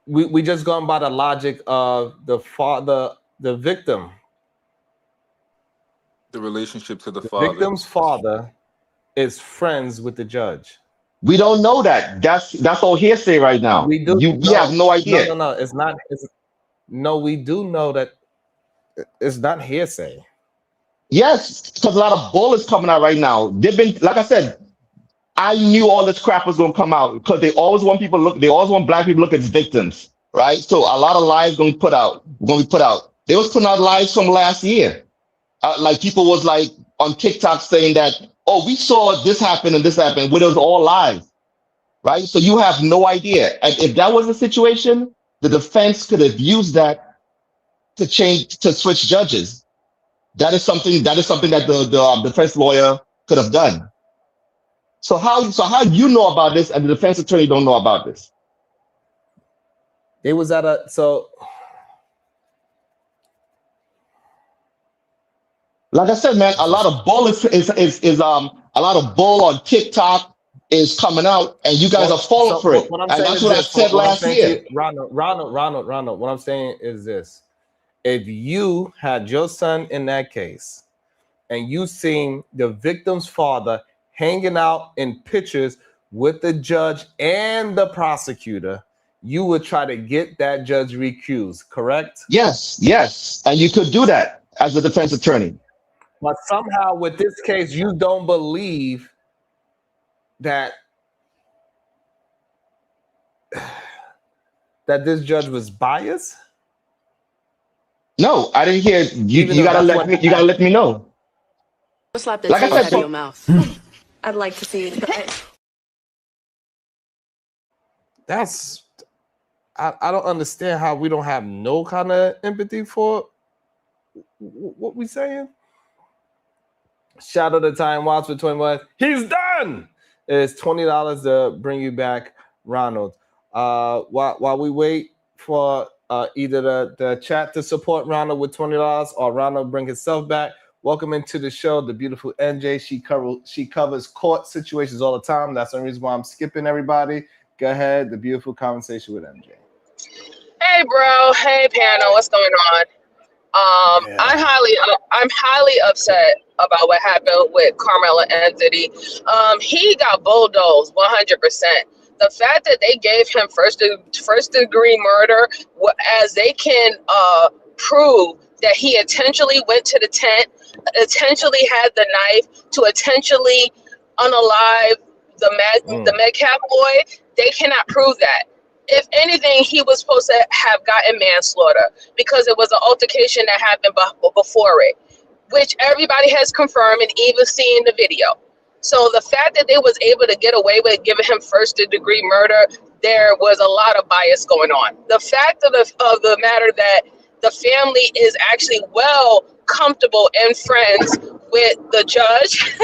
We just gone by the logic of the victim. The relationship to the The father. victim's father is friends with the judge. We don't know that. That's all hearsay right now. We do. We have no idea. No. It's not. No, we do know that it's not hearsay. Yes, because a lot of bullets coming out right now. They've been, like I said, I knew all this crap was going to come out because they always want black people to look as victims, right? So a lot of lies going to be put out. They was putting out lies from last year. Like people was like on TikTok saying that, oh, we saw this happen and this happened, when it was all lies, right? So you have no idea. And if that was the situation, the defense could have used that to switch judges. That is something that the defense lawyer could have done. So how you know about this and the defense attorney don't know about this? It was at like I said, man, a lot of bullets a lot of bull on TikTok is coming out, and you guys are falling for it. And that's what I said last year. Ronald. What I'm saying is this: if you had your son in that case and you seen the victim's father hanging out in pictures with the judge and the prosecutor, you would try to get that judge recused, correct? Yes. And you could do that as a defense attorney. But somehow with this case, you don't believe that this judge was biased? No, I didn't hear you. You gotta let me know. Slap the Like I taste out said, of your mouth. I'd like to see it. That's I don't understand how we don't have no kind of empathy for what we saying. Shout out to Time Watch for 21. He's done. It's $20 to bring you back, Ronald. While we wait for either the chat to support Ronald with $20 or Ronald bring himself back. Welcome into the show, the beautiful NJ. She covers court situations all the time. That's the reason why I'm skipping everybody. Go ahead, the beautiful conversation with MJ. Hey, bro. Hey, panel. What's going on? I'm highly upset about what happened with Carmelo Anthony. He got bulldozed 100%. The fact that they gave him first degree murder, as they can prove that he intentionally went to the tent, intentionally had the knife to intentionally unalive the Metcalf boy, they cannot prove that. If anything, he was supposed to have gotten manslaughter because it was an altercation that happened before it, which everybody has confirmed and even seen the video. So the fact that they was able to get away with giving him first degree murder, there was a lot of bias going on. The fact of the matter that the family is actually well comfortable and friends with the judge,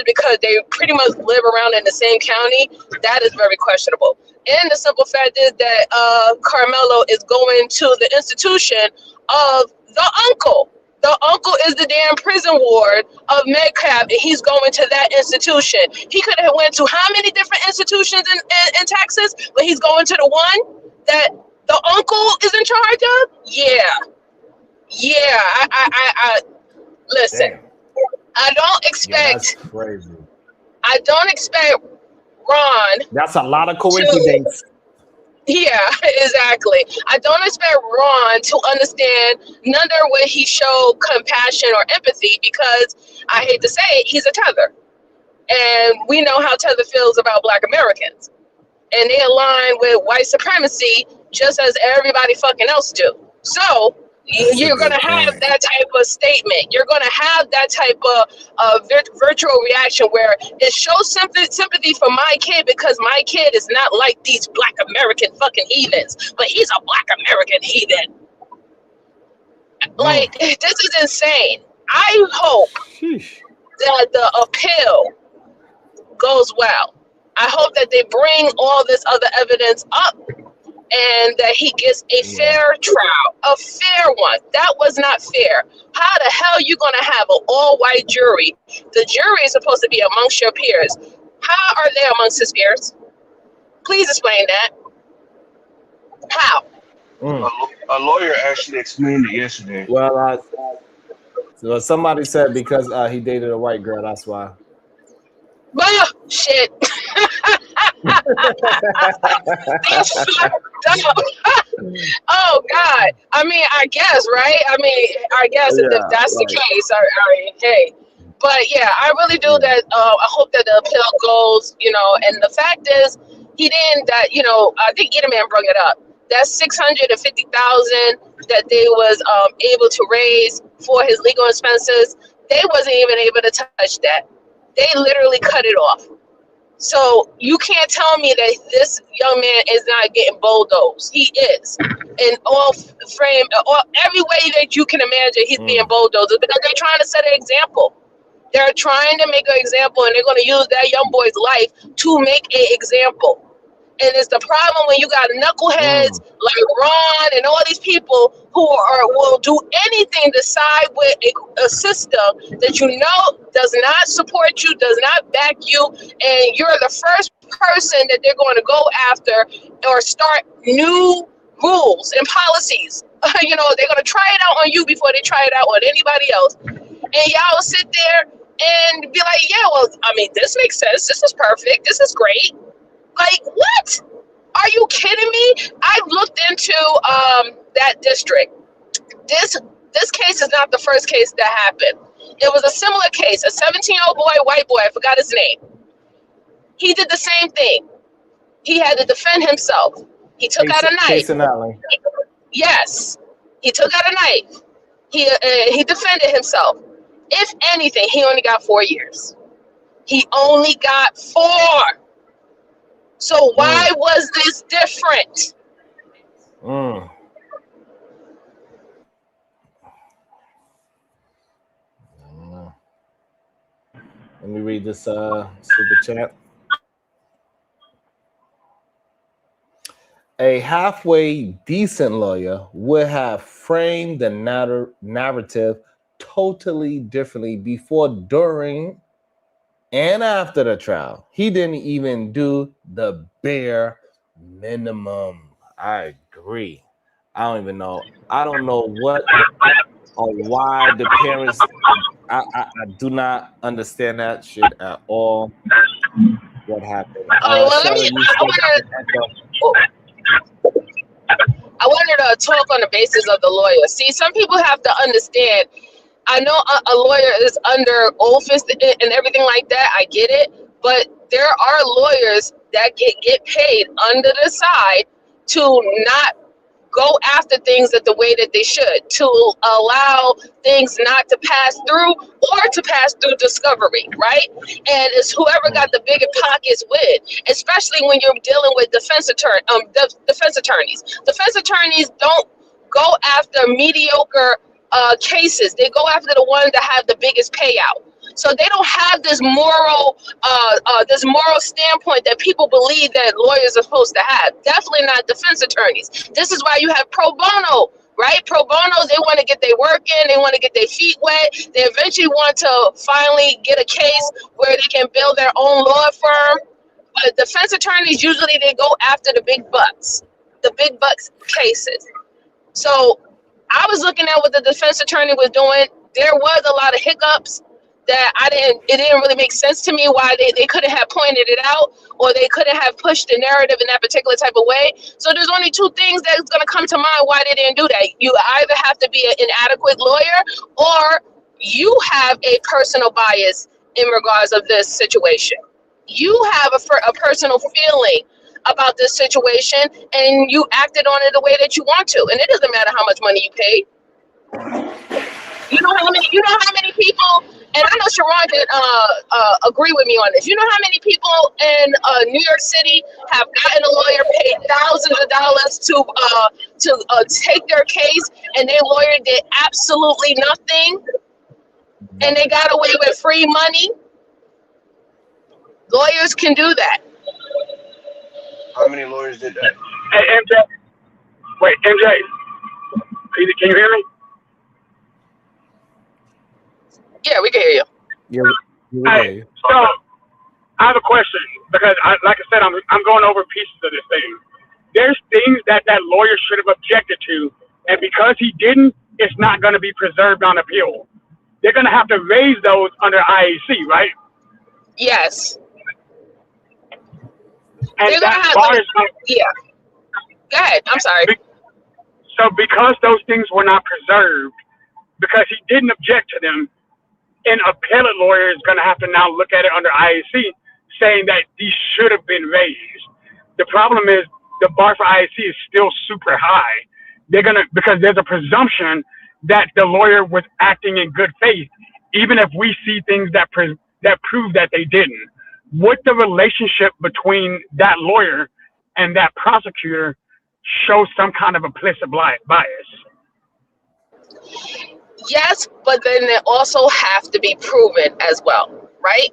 because they pretty much live around in the same county, that is very questionable. And the simple fact is that Carmelo is going to the institution of the uncle. The uncle is the damn prison ward of Metcalf, and he's going to that institution. He could have went to how many different institutions in Texas, but he's going to the one that the uncle is in charge of? Yeah. I listen. Damn. I don't expect. That's crazy. I don't expect Ron. That's a lot of coincidence. Yeah, exactly. I don't expect Ron to understand neither will he show compassion or empathy because I hate to say it, he's a tether. And we know how Tether feels about Black Americans. And they align with white supremacy just as everybody fucking else do. So you're going to have that type of statement. You're going to have that type of virtual reaction where it shows sympathy for my kid because my kid is not like these Black American fucking heathens, but he's a Black American heathen. Like, this is insane. I hope that the appeal goes well. I hope that they bring all this other evidence up and that he gets a fair trial, a fair one. That was not fair. How the hell are you going to have an all-white jury? The jury is supposed to be amongst your peers. How are they amongst his peers? Please explain that. How? A lawyer actually explained it yesterday. Well, somebody said because he dated a white girl, that's why. Well, shit. That's fucked up. Oh God. I mean, I guess, right? I guess if that's the case, hey. But yeah, I really do that. I hope that the appeal goes, and the fact is, he didn't. That I think Edelman brought it up. That $650,000 that they was able to raise for his legal expenses, they wasn't even able to touch that. They literally cut it off. So you can't tell me that this young man is not getting bulldozed. He is. In every way that you can imagine, he's being bulldozed because they're trying to set an example. They're trying to make an example, and they're going to use that young boy's life to make an example. And it's the problem when you got knuckleheads like Ron and all these people who will do anything to side with a system that does not support you, does not back you, and you're the first person that they're going to go after or start new rules and policies. You know, they're gonna try it out on you before they try it out on anybody else. And y'all sit there and be like, yeah, well, I mean, this makes sense. This is perfect. This is great. Like, what? Are you kidding me? I looked into that district. This case is not the first case that happened. It was a similar case. A 17-year-old boy, white boy, I forgot his name. He did the same thing. He had to defend himself. He took out a knife. Case in Alley. Yes, he took out a knife. He defended himself. If anything, he only got 4 years. He only got 4. So why was this different? Let me read this super chat. A halfway decent lawyer would have framed the narrative totally differently before, during, and after the trial. He didn't even do the bare minimum. I agree. I don't even know. I don't know what or why the parents. I do not understand that shit at all. What happened? I wanted to talk on the basis of the lawyer. See, some people have to understand. I know a lawyer is under office and everything like that. I get it. But there are lawyers that get paid under the side to not go after things the way that they should, to allow things not to pass through or to pass through discovery, right? And it's whoever got the bigger pockets with, especially when you're dealing with defense attorneys. Defense attorneys don't go after mediocre cases. They go after the ones that have the biggest payout. So they don't have this moral standpoint that people believe that lawyers are supposed to have. Definitely not defense attorneys. This is why you have pro bono, right? Pro bono, they want to get their work in, they want to get their feet wet. They eventually want to finally get a case where they can build their own law firm. But defense attorneys, usually they go after the big bucks cases. So I was looking at what the defense attorney was doing. There was a lot of hiccups that it didn't really make sense to me why they couldn't have pointed it out, or they couldn't have pushed the narrative in that particular type of way. So there's only two things that's going to come to mind why they didn't do that. You either have to be an inadequate lawyer, or you have a personal bias in regards of this situation. You have a personal feeling about this situation, and you acted on it the way that you want to, and it doesn't matter how much money you paid. You know how many people, and I know Sharon did agree with me on this. You know how many people in New York City have gotten a lawyer, paid thousands of dollars to take their case, and their lawyer did absolutely nothing, and they got away with free money? Lawyers can do that. How many lawyers did that? Hey, MJ. Wait, MJ. Can you hear me? Yeah, we can hear you. Yeah, we can hear you. So, I have a question because, like I said, I'm going over pieces of this thing. There's things that lawyer should have objected to, and because he didn't, it's not going to be preserved on appeal. They're going to have to raise those under IAC, right? Yes. And they're gonna have yeah. Go ahead. I'm sorry. So because those things were not preserved, because he didn't object to them, an appellate lawyer is going to have to now look at it under IAC, saying that these should have been raised. The problem is the bar for IAC is still super high. Because there's a presumption that the lawyer was acting in good faith, even if we see things that prove that they didn't. Would the relationship between that lawyer and that prosecutor show some kind of implicit bias? Yes, but then they also have to be proven as well, right?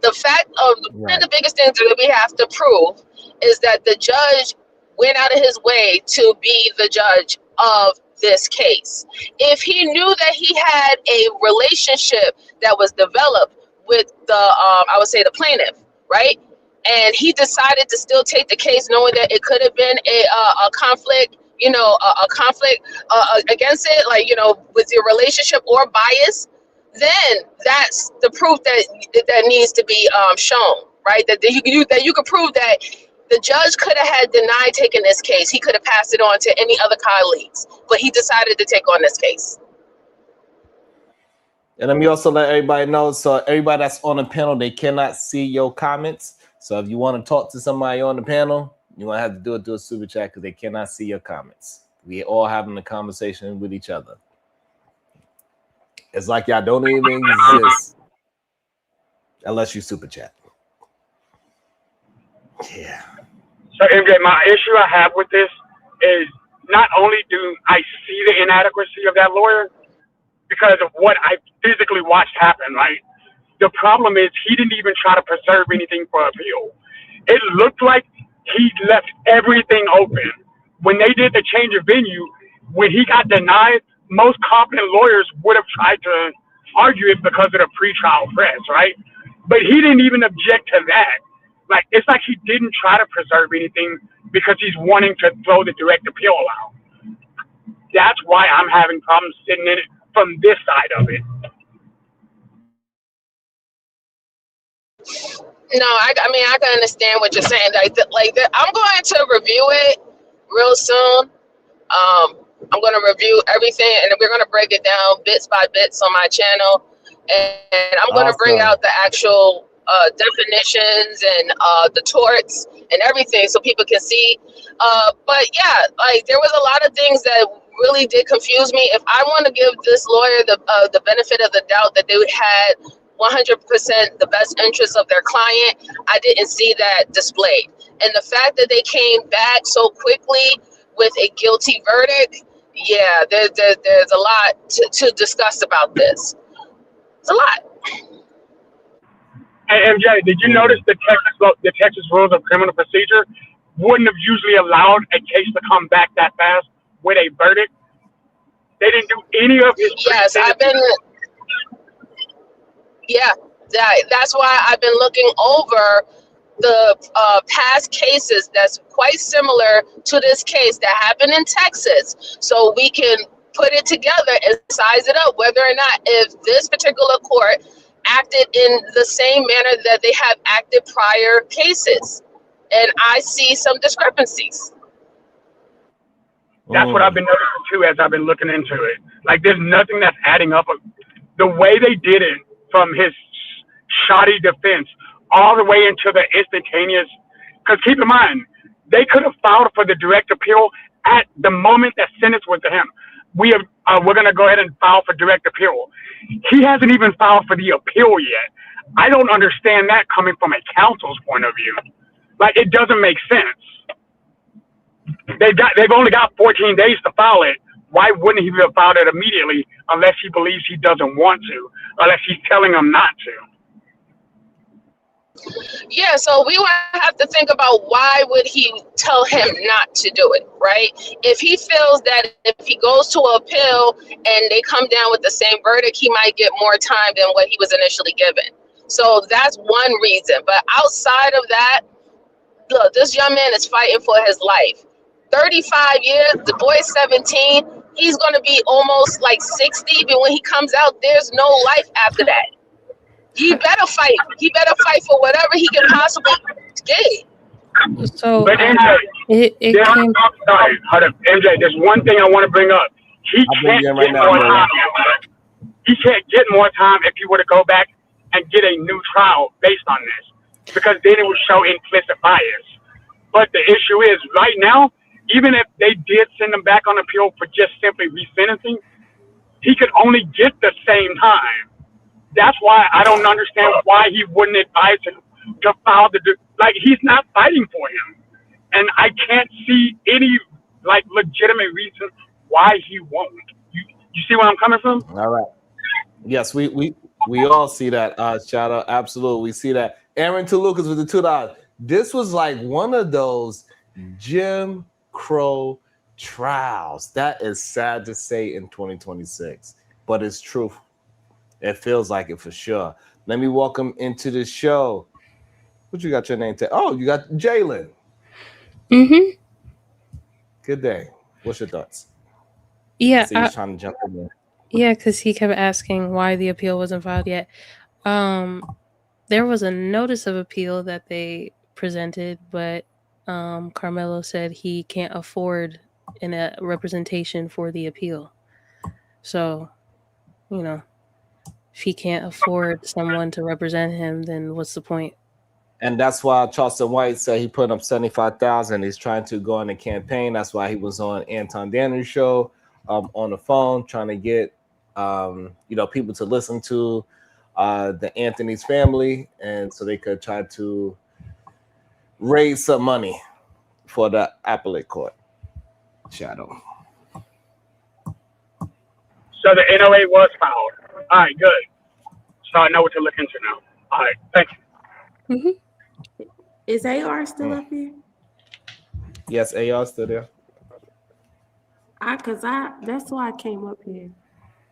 The fact of one of the biggest things that we have to prove is that the judge went out of his way to be the judge of this case. If he knew that he had a relationship that was developed with the plaintiff, right? And he decided to still take the case knowing that it could have been a conflict a conflict against it, like, with your relationship or bias, then that's the proof that needs to be shown, right? That you could prove that the judge could have had denied taking this case. He could have passed it on to any other colleagues, but he decided to take on this case. And let me also let everybody know, so everybody that's on the panel, they cannot see your comments. So if you want to talk to somebody on the panel, you want to have to do it through a super chat because they cannot see your comments. We all having a conversation with each other. It's like y'all don't even exist unless you super chat. Yeah. So MJ, my issue I have with this is not only do I see the inadequacy of that lawyer because of what I physically watched happen, right? The problem is he didn't even try to preserve anything for appeal. It looked like he left everything open. When they did the change of venue, when he got denied, most competent lawyers would have tried to argue it because of the pretrial press, right? But he didn't even object to that. Like, it's like he didn't try to preserve anything because he's wanting to throw the direct appeal out. That's why I'm having problems sitting in it from this side of it. No, I mean, I can understand what you're saying. I'm going to review it real soon. I'm going to review everything, and then we're going to break it down bits by bits on my channel. And I'm going to bring out the actual definitions and the torts and everything so people can see. But yeah, like, there was a lot of things that really did confuse me. If I want to give this lawyer the benefit of the doubt that they had 100% the best interests of their client, I didn't see that displayed. And the fact that they came back so quickly with a guilty verdict, yeah, there's a lot to discuss about this. It's a lot. And MJ, did you notice the Texas Rules of Criminal Procedure wouldn't have usually allowed a case to come back that fast with a verdict? They didn't do any of his. Yes, that's why I've been looking over the past cases that's quite similar to this case that happened in Texas, so we can put it together and size it up whether or not if this particular court acted in the same manner that they have acted prior cases. And I see some discrepancies. That's what I've been noticing too as I've been looking into it. Like, there's nothing that's adding up. The way they did it, from his shoddy defense all the way into the instantaneous, because keep in mind, they could have filed for the direct appeal at the moment that sentence went to him. We're going to go ahead and file for direct appeal. He hasn't even filed for the appeal yet. I don't understand that coming from a counsel's point of view. Like, it doesn't make sense. They've only got 14 days to file it. Why wouldn't he have filed it immediately unless he believes he doesn't want to, unless he's telling them not to? Yeah, so we would have to think about why would he tell him not to do it, right? If he feels that if he goes to appeal and they come down with the same verdict, he might get more time than what he was initially given. So that's one reason. But outside of that, look, this young man is fighting for his life. 35 years, the boy's 17, he's going to be almost like 60, but when he comes out, there's no life after that. He better fight. He better fight for whatever he can possibly get. So but MJ, sorry, hold up, MJ, there's one thing I want to bring up. He can't get more time. He can't get more time if he were to go back and get a new trial based on this, because then it would show implicit bias. But the issue is, right now, even if they did send him back on appeal for just simply resentencing, he could only get the same time. That's why I don't understand why he wouldn't advise him to file he's not fighting for him. And I can't see any, legitimate reason why he won't. You see where I'm coming from? All right. Yes, we all see that, shout out. Absolutely. We see that. Aaron Tolucas with the $2. This was like one of those Jim Crow trials. That is sad to say in 2026, but it's true. It feels like it for sure. Let me welcome into the show. What you got your name to? Oh, you got Jalen. Mm-hmm. Good day. What's your thoughts? Yeah, So he's trying to jump in there. Yeah, because he kept asking why the appeal wasn't filed yet. There was a notice of appeal that they presented, but Carmelo said he can't afford a representation for the appeal. So, you know, if he can't afford someone to represent him, then what's the point? And that's why Charleston White said he put up $75,000. He's trying to go on a campaign. That's why he was on Anton Danner's show on the phone, trying to get people to listen to the Anthony's family, and so they could try to raise some money for the appellate court. Shadow. So the NOA was filed. All right, good. So I know what to look into now. All right, thank you. Mm-hmm. Is AR still up here? Yes, AR still there. That's why I came up here,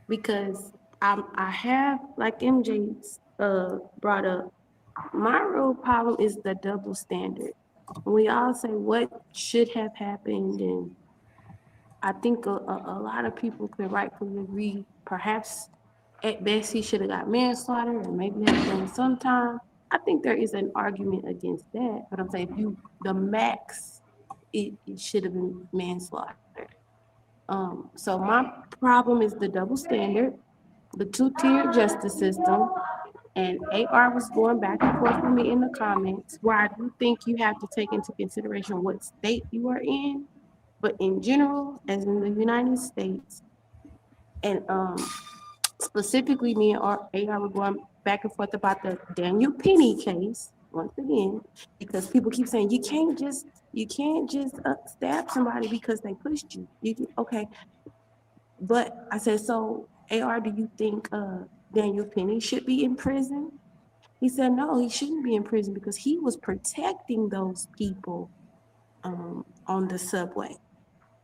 because I have, like MJ brought up, my real problem is the double standard. We all say what should have happened, and I think a lot of people could rightfully agree. Perhaps at best he should have got manslaughter, and maybe have done some time. I think there is an argument against that, but I'm saying the max, it should have been manslaughter. So my problem is the double standard, the two-tier justice system, and AR was going back and forth with me in the comments, where I do think you have to take into consideration what state you are in, but in general, as in the United States, and specifically me and AR were going back and forth about the Daniel Penny case once again, because people keep saying you can't just stab somebody because they pushed you. Okay, but I said, so AR, do you think Daniel Penny should be in prison? He said no, he shouldn't be in prison because he was protecting those people on the subway,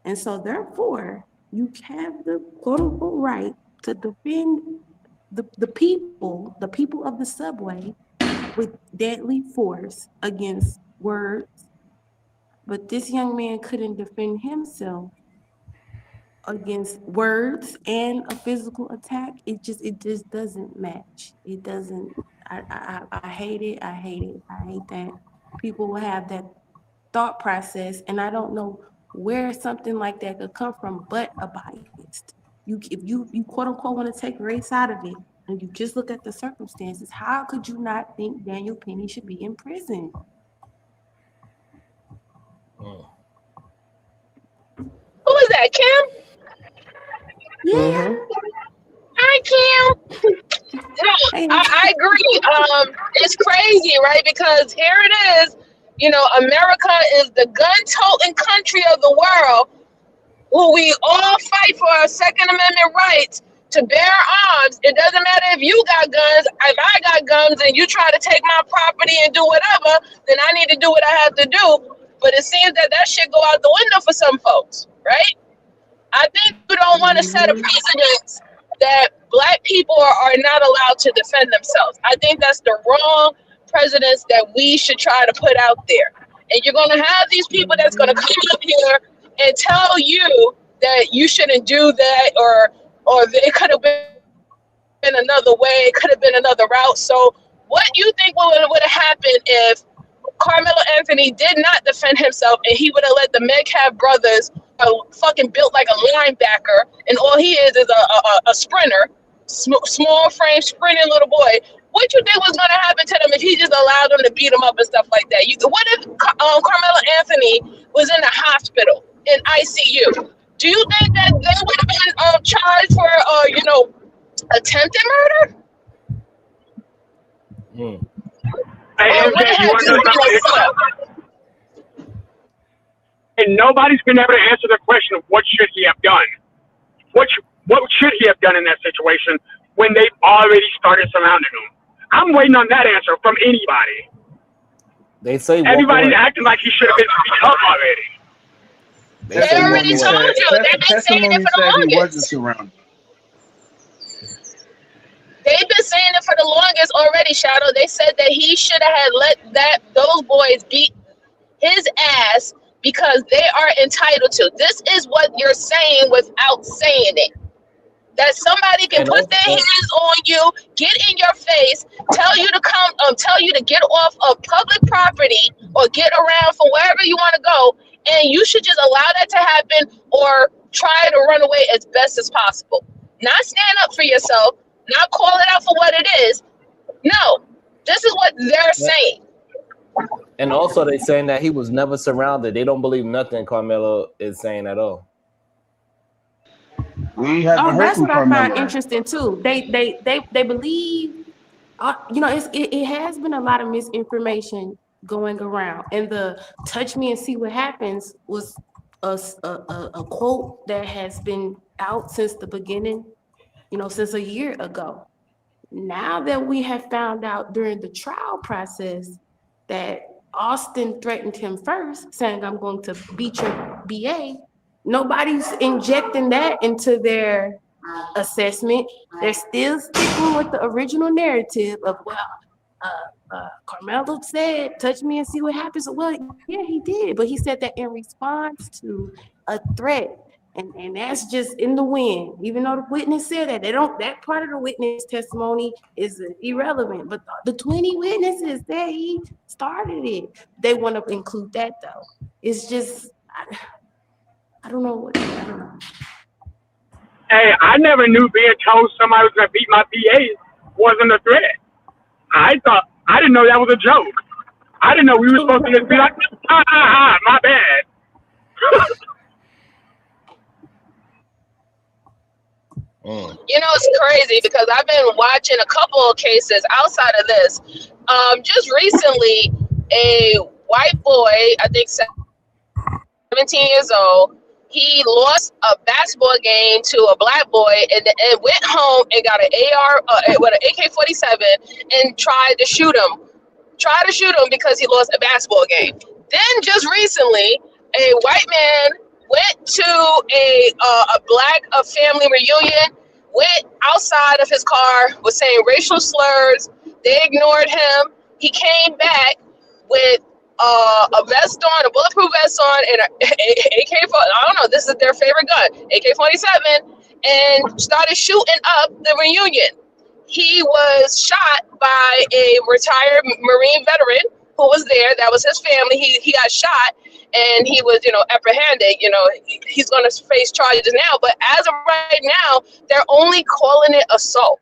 and so therefore you have the quote unquote right to defend the people of the subway with deadly force against words. But this young man couldn't defend himself against words and a physical attack. It just doesn't match. It doesn't. I hate it. I hate that people will have that thought process, and I don't know where something like that could come from, but a bias. If you quote unquote want to take race out of it, and you just look at the circumstances, how could you not think Daniel Penny should be in prison? Who is that, Kim? Yeah. Hi, Kim. No, I agree. It's crazy, right? Because here it is. America is the gun-toting country of the world, where we all fight for our Second Amendment rights to bear arms. It doesn't matter if you got guns. If I got guns and you try to take my property and do whatever, then I need to do what I have to do. But it seems that shit go out the window for some folks, right? I think we don't want to set a precedent that Black people are not allowed to defend themselves. I think that's the wrong precedents that we should try to put out there. And you're going to have these people that's going to come up here and tell you that you shouldn't do that, or it could have been another way, it could have been another route. So what do you think would have happened if Carmelo Anthony did not defend himself and he would have let the Metcalf brothers fucking built like a linebacker, and all he is a sprinter, small frame sprinting little boy? What you think was going to happen to them if he just allowed them to beat him up and stuff like that? What if Carmelo Anthony was in the hospital in ICU? Do you think that they would have been charged for attempted murder? And nobody's been able to answer the question of what should he have done. What should he have done in that situation when they've already started surrounding him? I'm waiting on that answer from anybody. They say everybody's acting like he should have been beat up already. They already told you. They've been saying it for the longest. He wasn't surrounded. They've been saying it for the longest already, Shadow. They said that he should have let those boys beat his ass because they are entitled to. This is what you're saying without saying it. That somebody can And put their also, hands on you, get in your face, tell you to come, tell you to get off of public property or get around for wherever you want to go, and you should just allow that to happen or try to run away as best as possible. Not stand up for yourself, not call it out for what it is. No, this is what they're saying. and also they saying that he was never surrounded. They don't believe nothing Carmelo is saying at all. We haven't heard That's from what I find Carmelo. interesting too. They believe, you know, it has been a lot of misinformation going around, and the "touch me and see what happens" was a quote that has been out since the beginning, you know, since a year ago. Now that we have found out during the trial process that Austin threatened him first, saying, "I'm going to beat your BA," nobody's injecting that into their assessment. They're still sticking with the original narrative of, well, Carmelo said, "Touch me and see what happens." Well, yeah, he did, but he said that in response to a threat. And that's just in the wind. Even though the witness said that, that part of the witness testimony is irrelevant. But the 20 witnesses that he started it, they want to include that though. It's just, I don't know. Hey, I never knew being told somebody was gonna beat my PA wasn't a threat. I didn't know that was a joke. I didn't know we were supposed to just be like, my bad. You know, it's crazy because I've been watching a couple of cases outside of this. Just recently, a white boy, I think 17 years old, he lost a basketball game to a black boy and went home and got an with an AK-47 and tried to shoot him. Because he lost a basketball game. Then just recently, a white man went to a black family reunion, went outside of his car, was saying racial slurs. They ignored him. He came back with a vest on, a bulletproof vest on, and an AK. I don't know. This is their favorite gun, AK-47, and started shooting up the reunion. He was shot by a retired Marine veteran who was there. That was his family. He got shot, and he was, apprehended. He's going to face charges now. But as of right now, they're only calling it assault.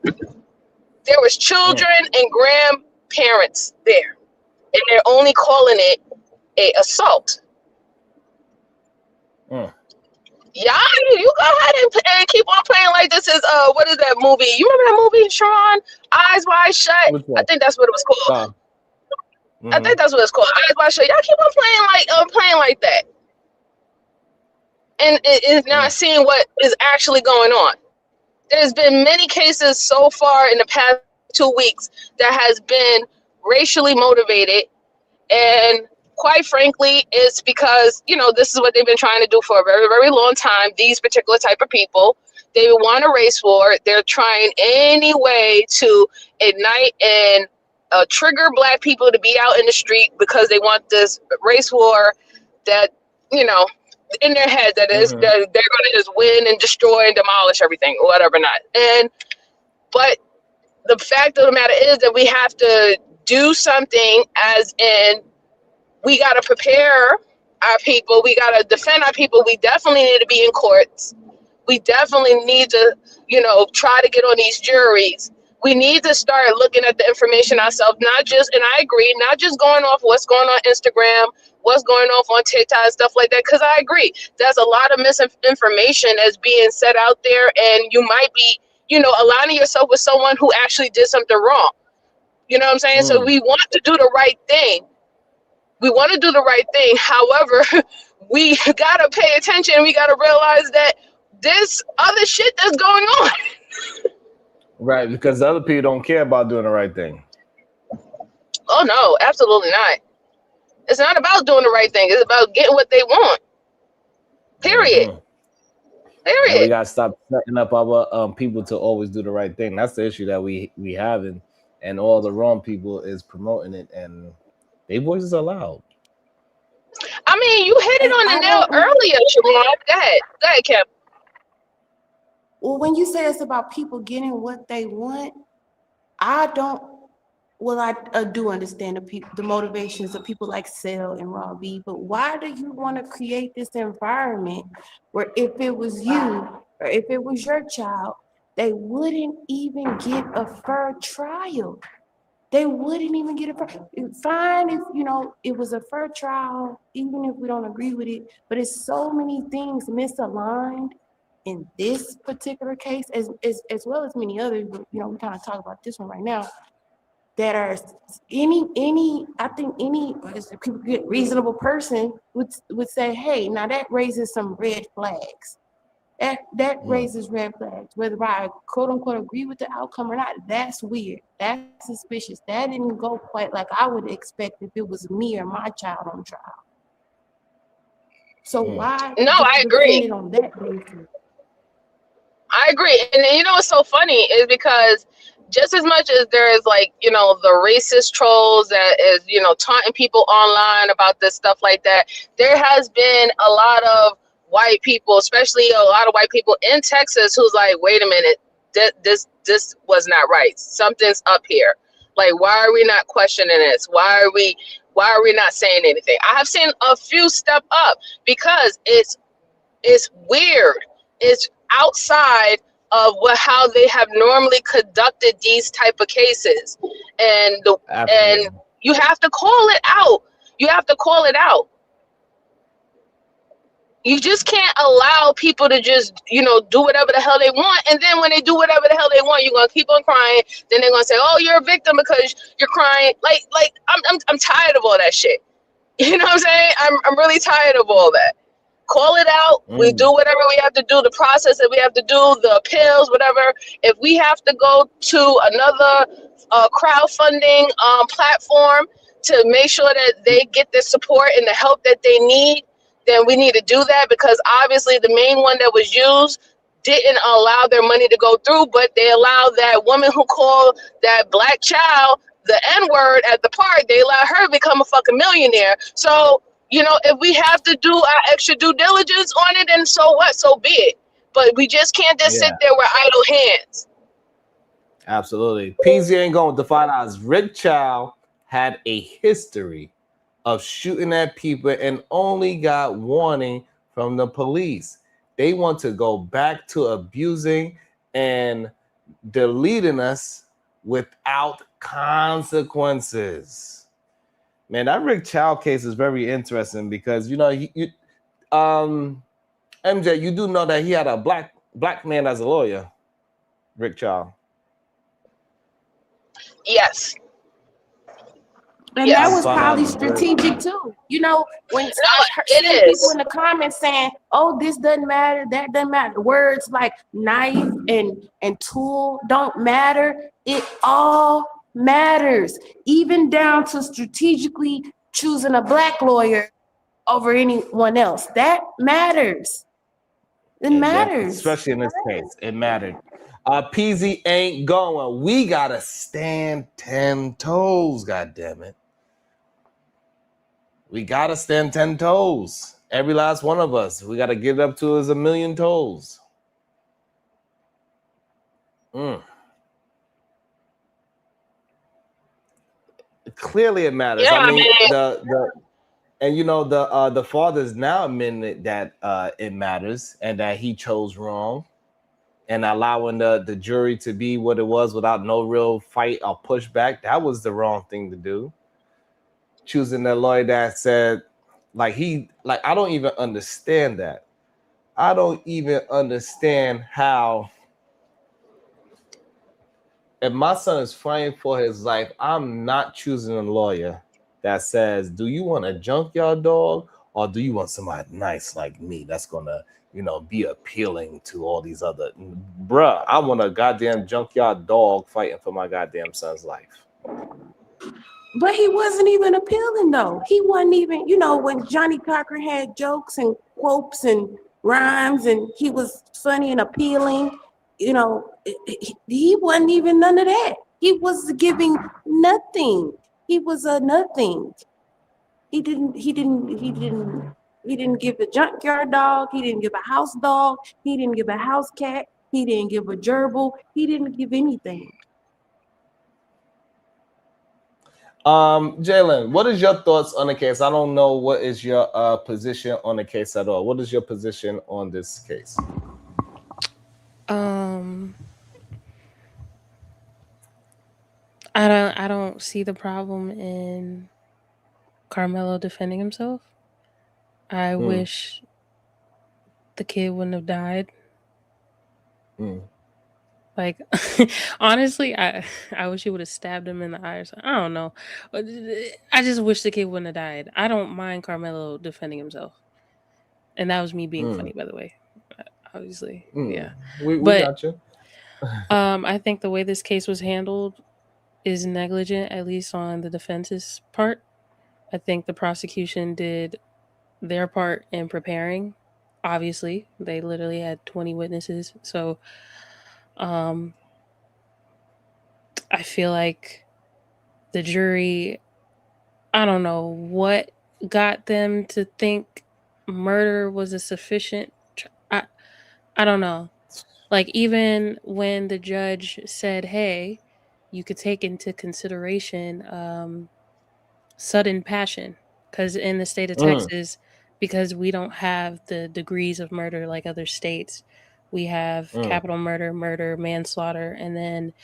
There was children and grandparents there, and they're only calling it a assault. Yeah, you go ahead and keep on playing like this is what is that movie? You remember that movie, Sean? Eyes Wide Shut. I think that's what it was called. I think that's what it's called. Eyes Wide Shut. Y'all keep on playing like that, and it's not seeing what is actually going on. There's been many cases so far in the past 2 weeks that has been racially motivated, and quite frankly, it's because, this is what they've been trying to do for a very, very long time. These particular type of people, they want a race war. They're trying any way to ignite and trigger black people to be out in the street because they want this race war that, in their head that is they're going to just win and destroy and demolish everything or whatever not. But the fact of the matter is that we have to do something, as in, we got to prepare our people. We got to defend our people. We definitely need to be in courts. We definitely need to, try to get on these juries. We need to start looking at the information ourselves, not just, and I agree, not just going off what's going on Instagram, what's going on TikTok and stuff like that, because I agree. There's a lot of misinformation that's being set out there, and you might be, aligning yourself with someone who actually did something wrong. You know what I'm saying? So we want to do the right thing. However, we got to pay attention. We got to realize that there's other shit that's going on. Right, because the other people don't care about doing the right thing. Oh, no, absolutely not. It's not about doing the right thing. It's about getting what they want. Period. Period. And we got to stop setting up our people to always do the right thing. That's the issue that we have, and all the wrong people is promoting it, and their voices are loud. I mean, you hit it on the nail earlier, Siobhan. Go ahead, Kim. Well, when you say it's about people getting what they want, I don't. Well, I do understand the motivations of people like Cell and Robbie, but why do you want to create this environment where if it was you or if it was your child, they wouldn't even get a fair trial? They wouldn't even get a fair. Fine if it was a fair trial, even if we don't agree with it. But it's so many things misaligned in this particular case, as well as many others. But we kind of talk about this one right now. That are I think any reasonable person would say, hey, now that raises some red flags. That raises red flags. Whether I quote unquote agree with the outcome or not, that's weird. That's suspicious. That didn't go quite like I would expect if it was me or my child on trial. So why? No, I agree. On that basis? I agree. And you know what's so funny is because just as much as there is the racist trolls that is, taunting people online about this stuff like that, there has been a lot of white people, especially a lot of white people in Texas who's like, wait a minute, this was not right. Something's up here. Like, why are we not questioning this? Why are we not saying anything? I have seen a few step up because it's weird. It's outside of how they have normally conducted these type of cases, and you have to call it out. You have to call it out. You just can't allow people to just do whatever the hell they want, and then when they do whatever the hell they want, you're gonna keep on crying. Then they're gonna say, "Oh, you're a victim because you're crying." Like I'm tired of all that shit. You know what I'm saying? I'm really tired of all that. Call it out. We do whatever we have to do, the process that we have to do, the appeals, whatever. If we have to go to another crowdfunding platform to make sure that they get the support and the help that they need, then we need to do that, because obviously the main one that was used didn't allow their money to go through, but they allowed that woman who called that black child the N-word at the park, they allowed her to become a fucking millionaire. So, if we have to do our extra due diligence on it, then so what? So be it. But we just can't just sit there with idle hands. Absolutely. PZ ain't going to find out Rick Child had a history of shooting at people and only got warning from the police. They want to go back to abusing and deleting us without consequences. Man, that Rick Child case is very interesting because MJ, you do know that he had a black man as a lawyer, Rick Child. Yes. And that was probably strategic too. When I see people in the comments saying, "Oh, this doesn't matter, that doesn't matter," words like knife and tool don't matter. It all matters, even down to strategically choosing a black lawyer over anyone else. That matters. It matters, especially in this case. It mattered. PZ ain't going. We gotta stand 10 toes. God damn it. We gotta stand 10 toes. Every last one of us. We gotta give up to us a million toes. Clearly it matters. Yeah, I mean, the father's now admitting that it matters and that he chose wrong, and allowing the jury to be what it was without no real fight or pushback. That was the wrong thing to do. Choosing the lawyer that said, I don't even understand that. I don't even understand how, if my son is fighting for his life, I'm not choosing a lawyer that says, do you want a junkyard dog or do you want somebody nice like me that's gonna, be appealing to all these other bruh? I want a goddamn junkyard dog fighting for my goddamn son's life. But he wasn't even appealing though. He wasn't even, when Johnny Cochran had jokes and quotes and rhymes and he was funny and appealing, he wasn't even none of that. He was giving nothing. He was a nothing. He didn't give a junkyard dog. He didn't give a house dog. He didn't give a house cat. He didn't give a gerbil. He didn't give anything. Jalen, what is your thoughts on the case? I don't know what is your position on the case at all. What is your position on this case? I don't see the problem in Carmelo defending himself. I wish the kid wouldn't have died. Like, honestly, I wish he would have stabbed him in the eye or something. I don't know. I just wish the kid wouldn't have died. I don't mind Carmelo defending himself. And that was me being funny, by the way. Obviously. Yeah. We got you. I think the way this case was handled is negligent, at least on the defense's part. I think the prosecution did their part in preparing. Obviously, they literally had 20 witnesses. So I feel like the jury, I don't know what got them to think murder was a sufficient. I don't know. Like, even when the judge said, hey, you could take into consideration sudden passion, because in the state of Texas, because we don't have the degrees of murder like other states, we have capital murder, manslaughter, and then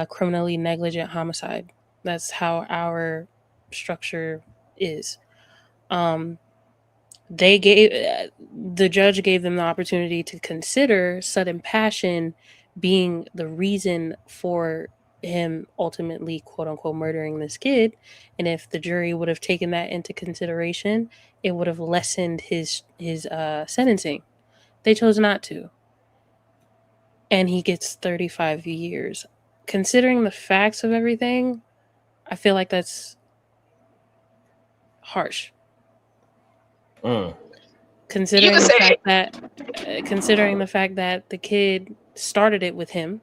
criminally negligent homicide. That's how our structure is. The judge gave them the opportunity to consider sudden passion being the reason for him ultimately, quote unquote, murdering this kid. And if the jury would have taken that into consideration, it would have lessened his sentencing. They chose not to. And he gets 35 years. Considering the facts of everything, I feel like that's harsh. Considering the fact that the kid started it with him,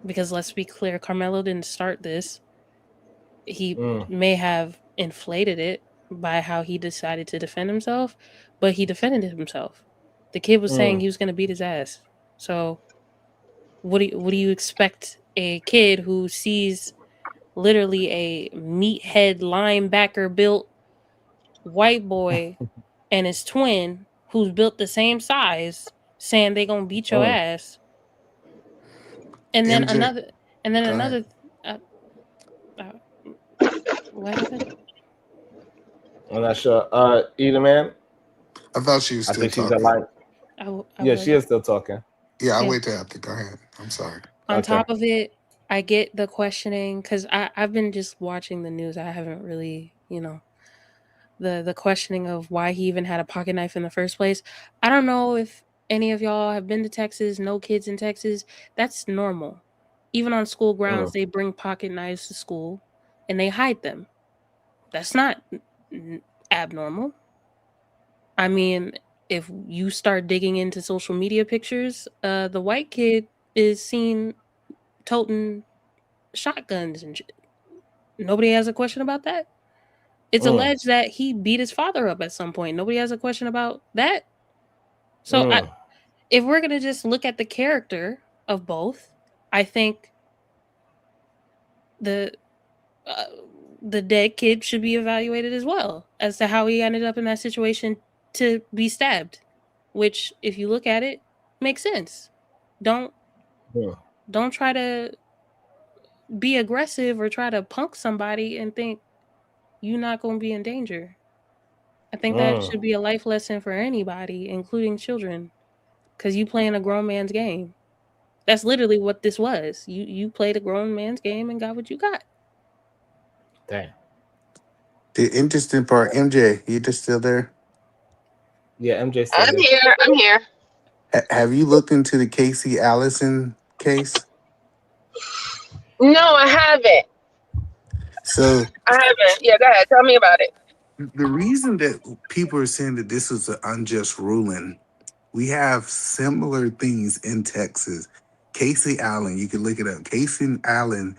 because let's be clear, Carmelo didn't start this. He may have inflated it by how he decided to defend himself, but he defended himself. The kid was saying he was going to beat his ass. So what do you expect a kid who sees literally a meathead linebacker built white boy and his twin who's built the same size saying they gonna beat your ass? And then MJ, another what happened? I'm not sure. Either man. I thought she was still think she's talking. alive. Yeah, she is still talking. Yeah, I'll wait till after. Go ahead. I'm sorry. On top of it, I get the questioning because I've been just watching the news. I haven't really, the questioning of why he even had a pocket knife in the first place. I don't know if any of y'all have been to Texas, no kids in Texas. That's normal. Even on school grounds, they bring pocket knives to school and they hide them. That's not abnormal. I mean, if you start digging into social media pictures, the white kid is seen toting shotguns and shit. Nobody has a question about that. It's alleged that he beat his father up at some point. Nobody has a question about that. So if we're going to just look at the character of both, I think the dead kid should be evaluated as well as to how he ended up in that situation to be stabbed, which, if you look at it, makes sense. Don't try to be aggressive or try to punk somebody and think you're not going to be in danger. I think that should be a life lesson for anybody, including children, because you playing a grown man's game. That's literally what this was. You played a grown man's game and got what you got. Damn. The interesting part, MJ, you just still there? Yeah, MJ. I'm here. Have you looked into the Casey Allison case? No, I haven't. So I haven't. Yeah, go ahead. Tell me about it. the reason that people are saying that this is an unjust ruling, we have similar things in Texas. Casey Allen, you can look it up. Casey Allen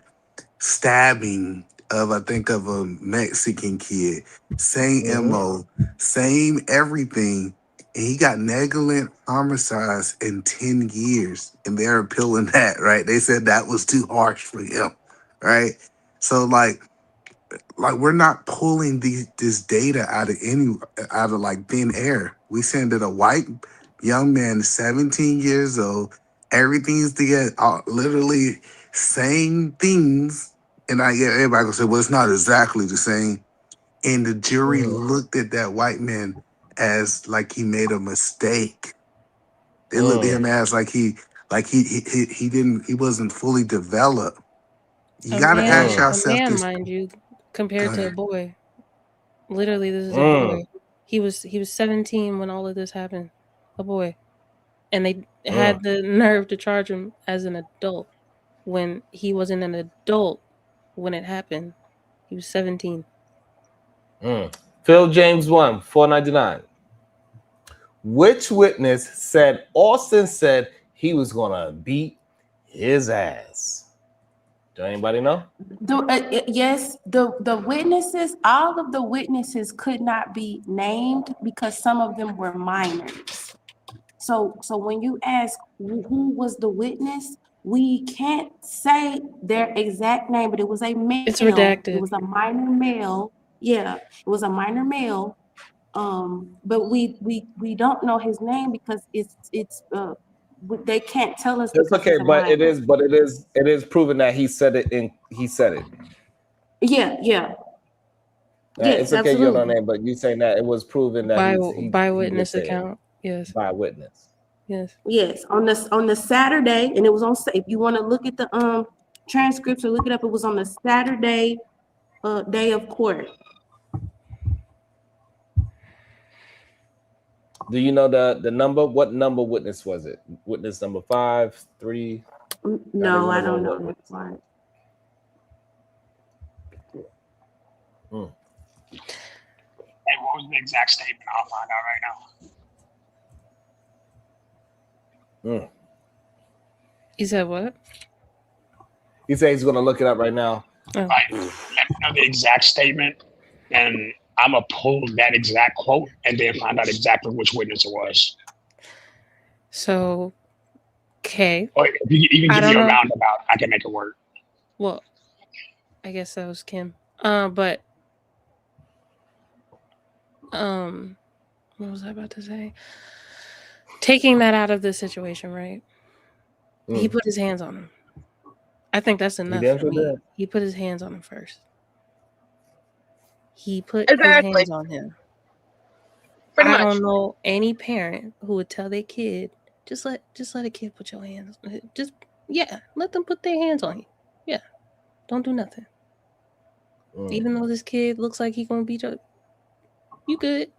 stabbing of, I think, of a Mexican kid. Same Mm-hmm. MO, same everything. And he got negligent homicides in 10 years. And they're appealing that, right? They said that was too harsh for him, right? So like we're not pulling this data out of like thin air. We saying that a white young man, 17 years old, everything's together, literally same things. And I get everybody gonna say, well, it's not exactly the same. And the jury looked at that white man as like he made a mistake. They looked at him as like he wasn't fully developed. You gotta ask A yourself man, this. mind you, Go compared to a ahead. boy. Literally, this is a boy. He was 17 when all of this happened. A boy. And they had the nerve to charge him as an adult when he wasn't an adult when it happened. He was 17. Phil James 1, $4.99. Which witness said Austin said he was gonna beat his ass? Do anybody know? Yes, the witnesses, all of the witnesses could not be named because some of them were minors. So when you ask who was the witness, we can't say their exact name, but it was a male. It's redacted. It was a minor male. Yeah, it was a minor male. But we don't know his name because they can't tell us. It's okay, but it is proven that he said it. Yeah. Yes, it's okay, you don't know name, but you saying that it was proven that by witness account. Yes. By witness. Yes. On the Saturday, and it was on. If you want to look at the transcripts or look it up, it was on the Saturday day of court. Do you know the number? What number witness was it? Witness number 5, 3? No, I don't know that part. And what was the exact statement? I'll find out right now. He said what? He said he's gonna look it up right now. Right. Let me know the exact statement, and I'm gonna pull that exact quote and then find out exactly which witness it was. So, okay. Or if you even give me a roundabout, I can make it work. Well, I guess that was Kim. But what was I about to say? Taking that out of the situation, right? He put his hands on him. I think that's enough for me. He put his hands on him first. He put his hands on him. I don't know any parent who would tell their kid, just let a kid put your hands. Let them put their hands on you. Yeah, don't do nothing. Even though this kid looks like he gonna beat up, you good.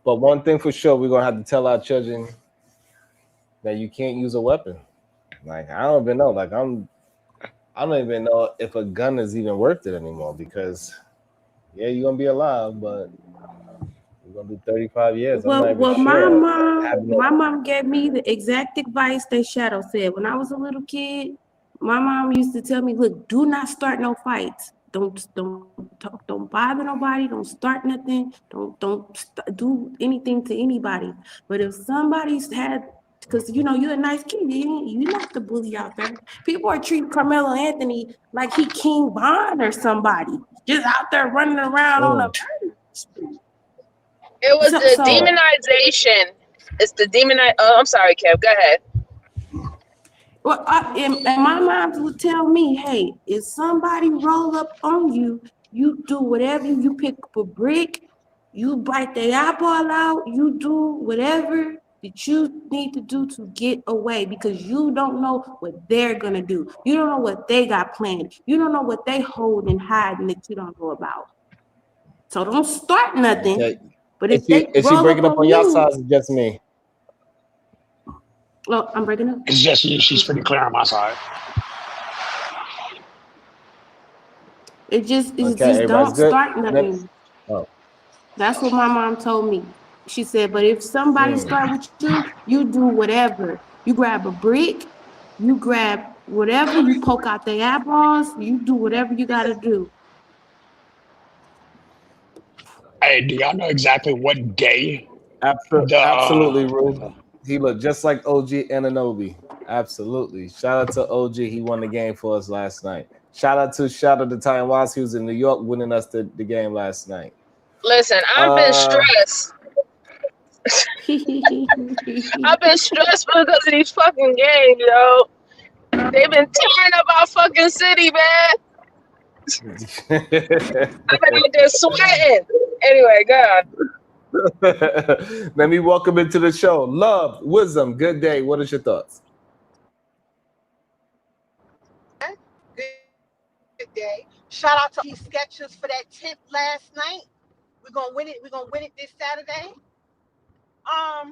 But one thing for sure, we're gonna have to tell our children that you can't use a weapon. Like I don't even know. Like I don't even know if a gun is even worth it anymore because you're gonna be alive, but you're gonna do 35 years. My mom gave me the exact advice that Shadow said. When I was a little kid, my mom used to tell me, look, do not start no fights. Don't bother nobody. Don't start nothing. Don't do anything to anybody. But if somebody's had, because you're a nice kid, you're not the bully out there. People are treating Carmelo Anthony like he King Von or somebody, just out there running around on a. It was the demonization. It's the demonization. Oh, I'm sorry, Kev. Go ahead. Well, and my mom would tell me, hey, if somebody roll up on you, you do whatever. You pick up a brick, you bite their eyeball out, you do whatever that you need to do to get away because you don't know what they're going to do. You don't know what they got planned. You don't know what they hold and hiding that you don't know about. So don't start nothing. Okay. But is she breaking up on y'all side or just me? Oh, I'm breaking up. It's just you. She's pretty clear on my side. It just don't start nothing. Oh. That's what my mom told me. She said, but if somebody start with you, you do whatever. You grab a brick, you grab Whatever, you poke out the eyeballs, you do whatever you gotta do. Hey, do y'all know exactly what day Absolutely, the Rue. He looked just like OG Ananobi. Absolutely. Shout out to OG. He won the game for us last night. Shout out to Ty Watts. He was in New York winning us the game last night. Listen, I've been stressed. I've been stressed because of these fucking games, yo. They've been tearing up our fucking city, man. I've been out there sweating. Anyway, God. Let me welcome into the show. Love, wisdom, good day. What is your thoughts? Good day. Shout out to these Skechers for that tip last night. We're gonna win it. We're gonna win it this Saturday. I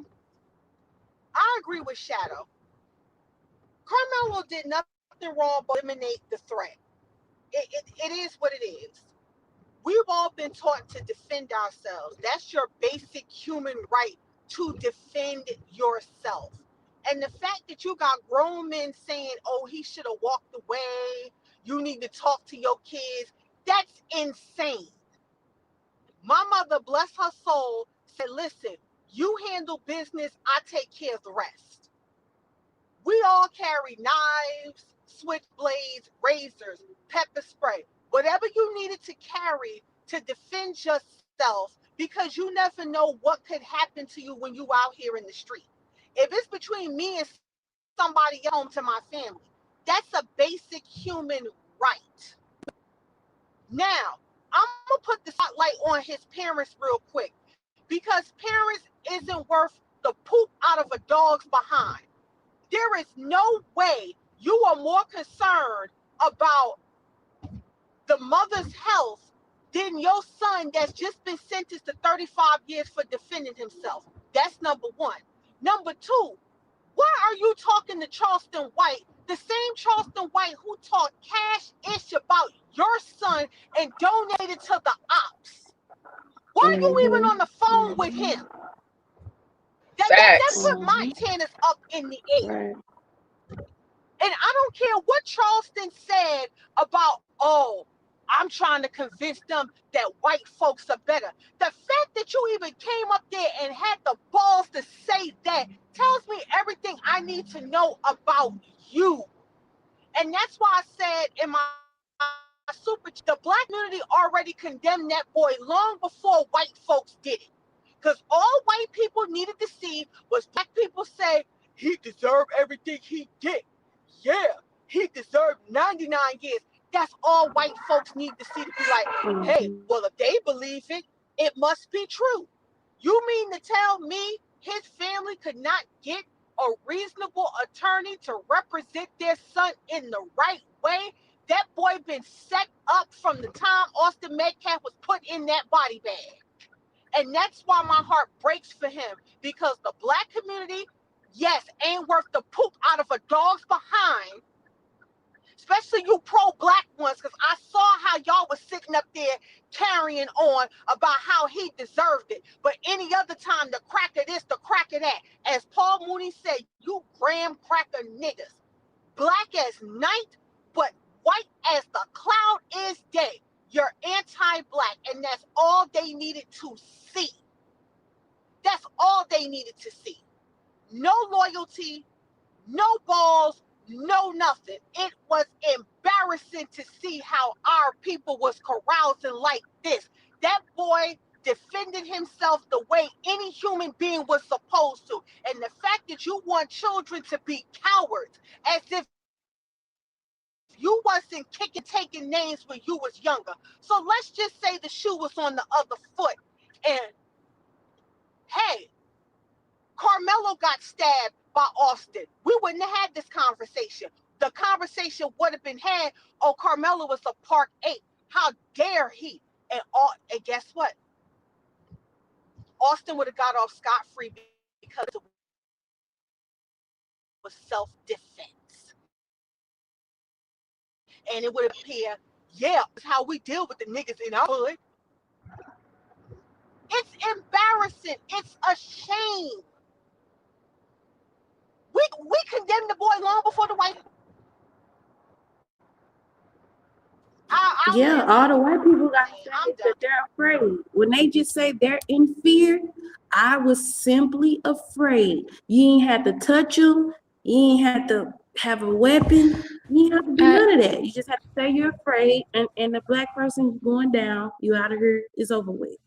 agree with Shadow. Carmelo did nothing wrong but eliminate the threat. It is what it is. We've all been taught to defend ourselves. That's your basic human right, to defend yourself. And the fact that you got grown men saying, oh, he should have walked away, you need to talk to your kids, that's insane. My mother, bless her soul, said, listen, you handle business, I take care of the rest. We all carry knives, switchblades, razors, pepper spray, whatever you needed to carry to defend yourself, because you never know what could happen to you when you out here in the street. If it's between me and somebody home to my family, that's a basic human right. Now, I'm going to put the spotlight on his parents real quick, because parents isn't worth the poop out of a dog's behind. There is no way you are more concerned about the mother's health than your son that's just been sentenced to 35 years for defending himself. That's number one. Number two, why are you talking to Charleston White, the same Charleston White who taught cash-ish about your son and donated to the ops? Why are you even on the phone with him? That put my antennas up in the air. And I don't care what Charleston said about, oh, I'm trying to convince them that white folks are better. The fact that you even came up there and had the balls to say that tells me everything I need to know about you. And that's why I said in my super, the black community already condemned that boy long before white folks did it. Because all white people needed to see was black people say, he deserved everything he did. Yeah, he deserved 99 years. That's all white folks need to see, to be like, hey, well, if they believe it, it must be true. You mean to tell me his family could not get a reasonable attorney to represent their son in the right way? That boy been set up from the time Austin Metcalf was put in that body bag. And that's why my heart breaks for him, because the black community, yes, ain't worth the poop out of a dog's behind, especially you pro-black ones, because I saw how y'all was sitting up there carrying on about how he deserved it. But any other time, the crack of this, the crack of that. As Paul Mooney said, you graham cracker niggas. Black as night, but white as the cloud is day. You're anti-black, and that's all they needed to see. That's all they needed to see. No loyalty, no balls, no nothing. It was embarrassing to see how our people was carousing like this. That boy defended himself the way any human being was supposed to. And the fact that you want children to be cowards, as if you wasn't taking names when you was younger. So let's just say the shoe was on the other foot. And hey, Carmelo got stabbed by Austin. We wouldn't have had this conversation. The conversation would have been had, oh, Carmelo was a Park 8. How dare he? And guess what? Austin would have got off scot-free because it was self-defense. And it would appear, yeah, that's how we deal with the niggas in our hood. It's embarrassing. It's a shame. We condemned the boy long before the white. Yeah, all the white people got to say that they're afraid. When they just say they're in fear, I was simply afraid. You ain't had to touch them. You ain't had to have a weapon. You ain't have to do none of that. You just have to say you're afraid, and the black person going down, you out of here, it's over with.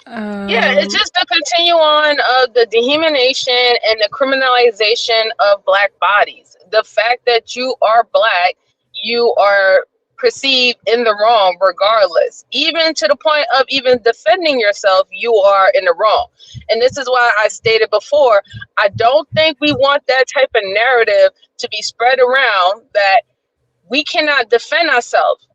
Yeah, it's just the continue on of the dehumanization and the criminalization of black bodies. The fact that you are black, you are perceived in the wrong regardless. Even to the point of even defending yourself, you are in the wrong. And this is why I stated before, I don't think we want that type of narrative to be spread around that we cannot defend ourselves.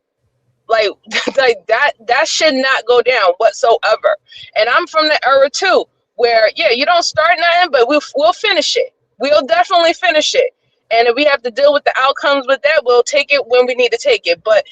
Like, like that should not go down whatsoever. And I'm from the era too, where you don't start nothing, but we'll finish it. We'll definitely finish it. And if we have to deal with the outcomes with that, we'll take it when we need to take it. But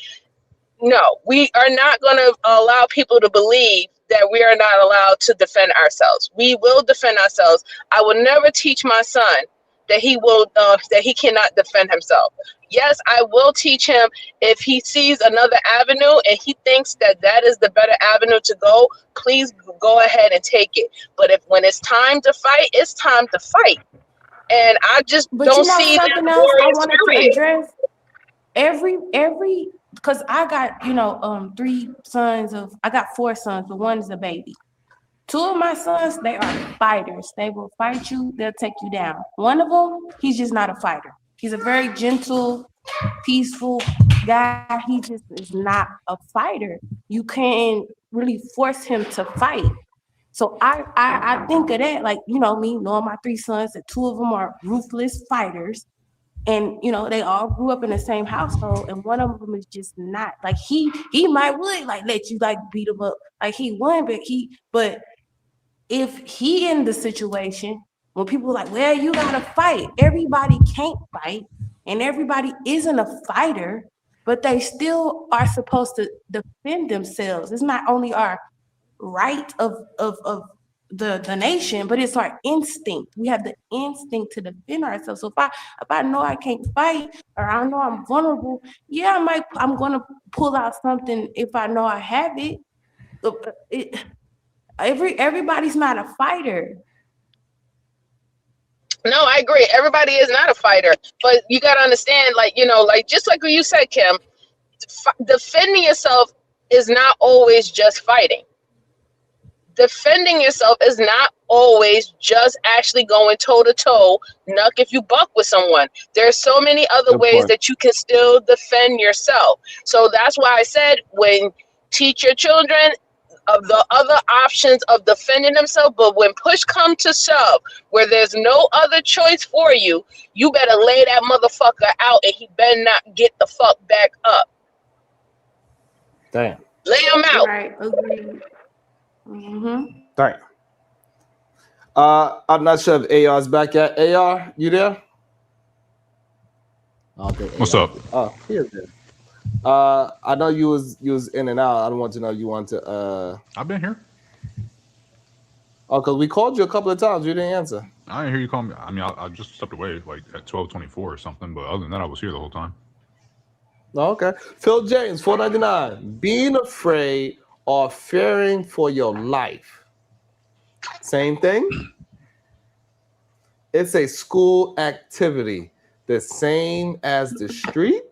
no, we are not going to allow people to believe that we are not allowed to defend ourselves. We will defend ourselves. I will never teach my son that he cannot defend himself. Yes, I will teach him if he sees another avenue and he thinks that that is the better avenue to go, please go ahead and take it. But when it's time to fight, it's time to fight. And I just don't see that something else I warrior wanted spirit. to address. Every because I got 3 sons I got 4 sons, but one is a baby. 2 of my sons, they are fighters. They will fight you, they'll take you down. One of them, he's just not a fighter. He's a very gentle, peaceful guy. He just is not a fighter. You can't really force him to fight. So I think of that, like, me knowing my 3 sons, that 2 of them are ruthless fighters. And they all grew up in the same household, and one of them is just not like he might would like let you like beat him up like he won, but if he in the situation when people are like, well, you gotta fight, everybody can't fight, and everybody isn't a fighter, but they still are supposed to defend themselves. It's not only our right of the nation, but it's our instinct. We have the instinct to defend ourselves. So if I know I can't fight, or I know I'm vulnerable, I'm gonna pull out something if I know I have it. Everybody's not a fighter. No, I agree. Everybody is not a fighter, but you got to understand, just like what you said, Kim, defending yourself is not always just fighting. Defending yourself is not always just actually going toe to toe, knuck if you buck with someone. There's so many other ways that you can still defend yourself. So that's why I said, when teach your children of the other options of defending themselves, but when push comes to shove, where there's no other choice for you, you better lay that motherfucker out, and he better not get the fuck back up. Damn. Lay him out. Right. Agreed. Mm-hmm. Damn. I'm not sure if AR's back yet. AR, you there? What's up? Oh, he is there. I know you was in and out. I don't want to know you want to. I've been here. Oh, because we called you a couple of times. You didn't answer. I didn't hear you call me. I mean, I just stepped away like at 12:24 or something. But other than that, I was here the whole time. Oh, okay. Phil James, $4.99. Being afraid or fearing for your life. Same thing. It's a school activity, the same as the street.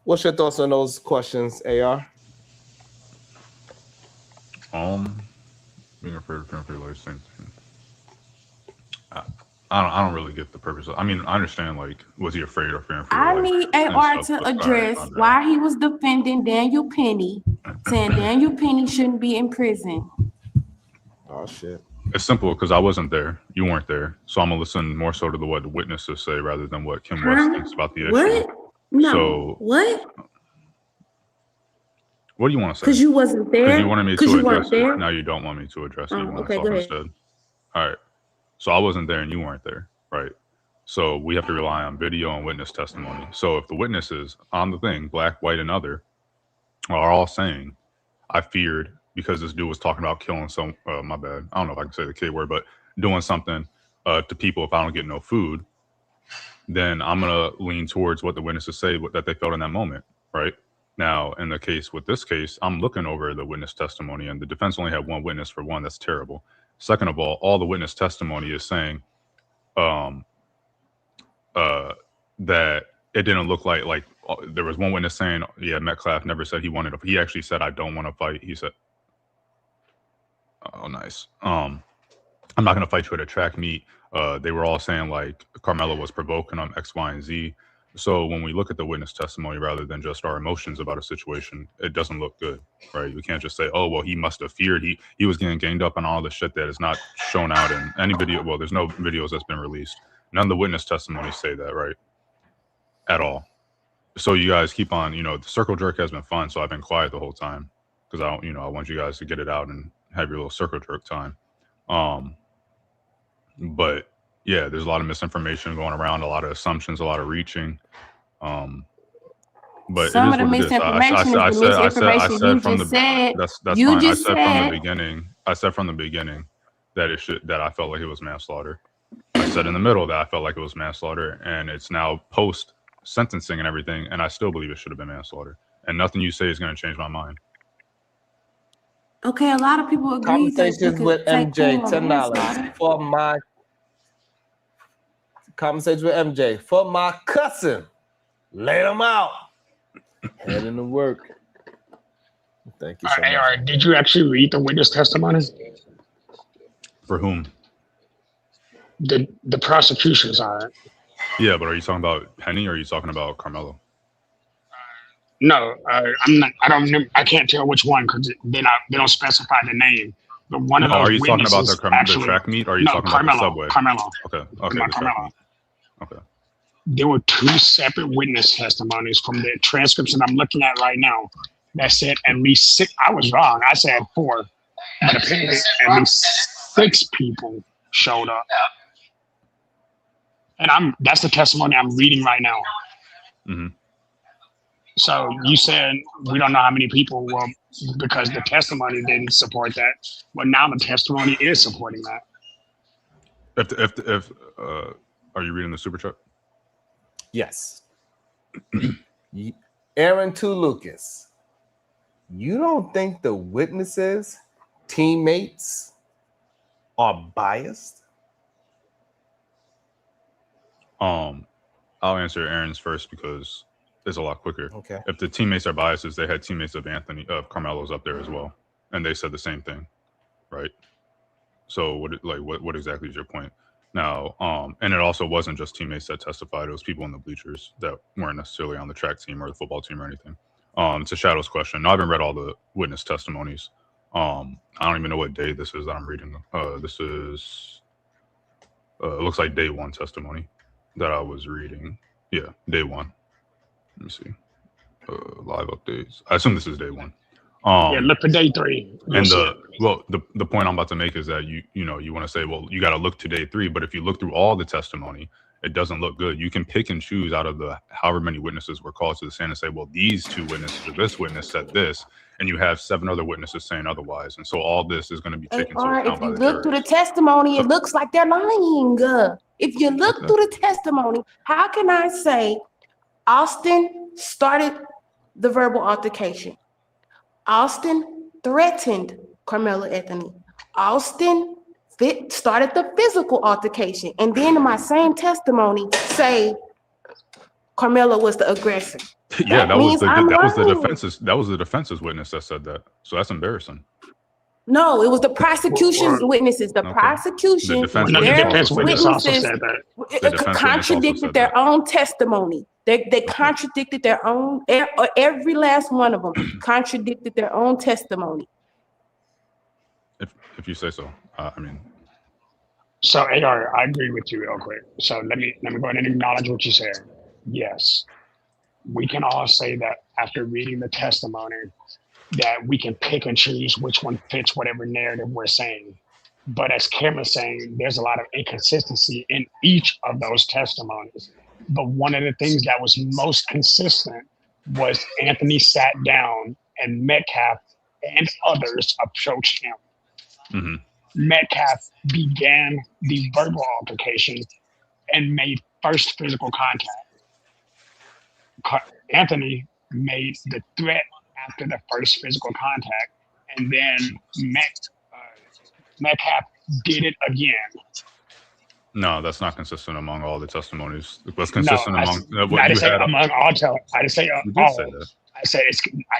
What's your thoughts on those questions, AR? Being afraid of fearing for your life, same thing. I don't really get the purpose of. I mean, I understand. Like, was he afraid or fearing for your I life? need AR to address why he was defending Daniel Penny, saying Daniel Penny shouldn't be in prison. Oh shit. It's simple because I wasn't there. You weren't there. So I'm gonna listen more so to what the witnesses say rather than what Kim West thinks about the issue. What? No. So what? What do you want to say? Because you wasn't there. Because you wanted me to address there? it. Now you don't want me to address it. You want okay, to talk go ahead. instead. All right. So I wasn't there and you weren't there, right? So we have to rely on video and witness testimony. So if the witnesses on the thing, black, white, and other, are all saying, I feared because this dude was talking about killing some, my bad, I don't know if I can say the K word, but doing something to people if I don't get no food. then I'm gonna lean towards what the witnesses say that they felt in that moment, right? Now, in the case with this case, I'm looking over the witness testimony, and the defense only had one witness. For one, that's terrible. Second of all the witness testimony is saying that it didn't look like there was one witness saying, yeah, Metcalf never said he wanted to. He actually said, I don't want to fight. He said, oh, nice. I'm not going to fight you at a track meet. They were all saying like Carmelo was provoking them X, Y, and Z. So when we look at the witness testimony rather than just our emotions about a situation, it doesn't look good, right? We can't just say, oh, well, he must have feared. He was getting ganged up on all the shit that is not shown out in any video. Well, there's no videos that's been released. None of the witness testimonies say that, right? At all. So you guys keep on, the circle jerk has been fun. So I've been quiet the whole time because I want you guys to get it out and have your little circle jerk time. But yeah, there's a lot of misinformation going around, a lot of assumptions, a lot of reaching. But some it of the is what it is. misinformation I is the misinformation said you from just the said. that's You fine. just I said from the said beginning. I said from the beginning that that I felt like it was manslaughter. I said in the middle that I felt like it was manslaughter, and it's now post sentencing and everything, and I still believe it should have been manslaughter. And nothing you say is going to change my mind. okay, a lot of people agree that Conversations with MJ, $10 for my conversations with MJ for my cousin. Lay them out. Heading to work. Thank you so much. AR, did you actually read the witness testimony? For whom? The prosecution side. Yeah, but are you talking about Penny or are you talking about Carmelo? No, I'm not. I don't. I can't tell which one because they don't specify the name. But one of those. Are you talking about witnesses the actually, track meet? Or are you talking Carmelo, about the subway? Carmelo. Okay. Not Carmelo. Okay. There were two separate witness testimonies from the transcripts that I'm looking at right now that said at least 6. I was wrong. I said 4, but apparently at least 6 people showed up. And that's the testimony I'm reading right now. Mm-hmm. So you said we don't know how many people were because the testimony didn't support that. But now the testimony is supporting that. If are you reading the super chat? Yes. Aaron 2 Lucas, you don't think the witnesses, teammates are biased? I'll answer Aaron's first because it's a lot quicker. Okay. If the teammates are biases, they had teammates of Carmelo's up there as well, and they said the same thing, right? So what exactly is your point? Now, and it also wasn't just teammates that testified; it was people in the bleachers that weren't necessarily on the track team or the football team or anything. To Shadow's question, I haven't read all the witness testimonies. I don't even know what day this is that I'm reading. This is it looks like day 1 testimony that I was reading. Yeah, day 1. Let me see. Live updates. I assume this is day 1. Yeah, look for day 3. And the point I'm about to make is that you want to say, well, you got to look to day 3, but if you look through all the testimony, it doesn't look good. You can pick and choose out of the however many witnesses were called to the stand and say, well, these 2 witnesses or this witness said this, and you have 7 other witnesses saying otherwise, and so all this is going to be taken into account by the if you look through the testimony, it looks like they're lying. If you look through the testimony, how can I say Austin started the verbal altercation? Austin threatened Carmelo Anthony. Austin started the physical altercation. And then in my same testimony, say Carmelo was the aggressor. Yeah, that was the defense's witness that said that. So that's embarrassing. No, it was the prosecution's witnesses. The prosecution, their witnesses contradicted their own testimony. They contradicted their own, every last one of them contradicted their own testimony. If you say so, I mean. So AR, I agree with you real quick. So let me go ahead and acknowledge what you said. Yes, we can all say that after reading the testimony, that we can pick and choose which one fits whatever narrative we're saying. But as Cameron's saying, there's a lot of inconsistency in each of those testimonies. But one of the things that was most consistent was Anthony sat down and Metcalf and others approached him. Mm-hmm. Metcalf began the verbal altercation and made first physical contact. Anthony made the threat after the first physical contact, and then Metcalf did it again. No, that's not consistent among all the testimonies. What's No, consistent among I what you didn't say had? among all. I didn't say You did all. say that.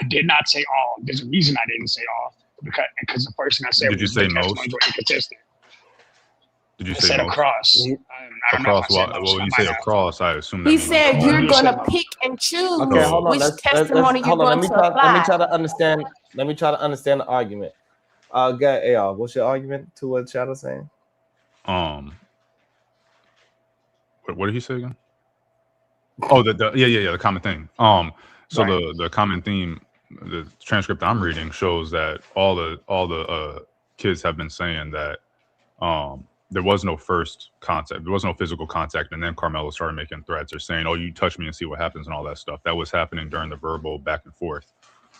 I did not say all. There's a reason I didn't say all because the first thing I said Did you was say the most? testimonies were inconsistent. Did you I say said most? across. I don't know if I Across said what? most. Well, I you might say have. across. I assume that He means said all. you're You said gonna most. pick and choose Okay, hold on. which testimony you're Hold on. going to apply. Let me try to understand. Let me try to understand the argument. AR, what's your argument to what Shadow's saying? What did he say again? Oh, the common thing. So Right. the common theme, the transcript I'm reading shows that all the kids have been saying that there was no first contact, there was no physical contact, and then Carmelo started making threats or saying, "Oh, you touch me and see what happens," and all that stuff. That was happening during the verbal back and forth.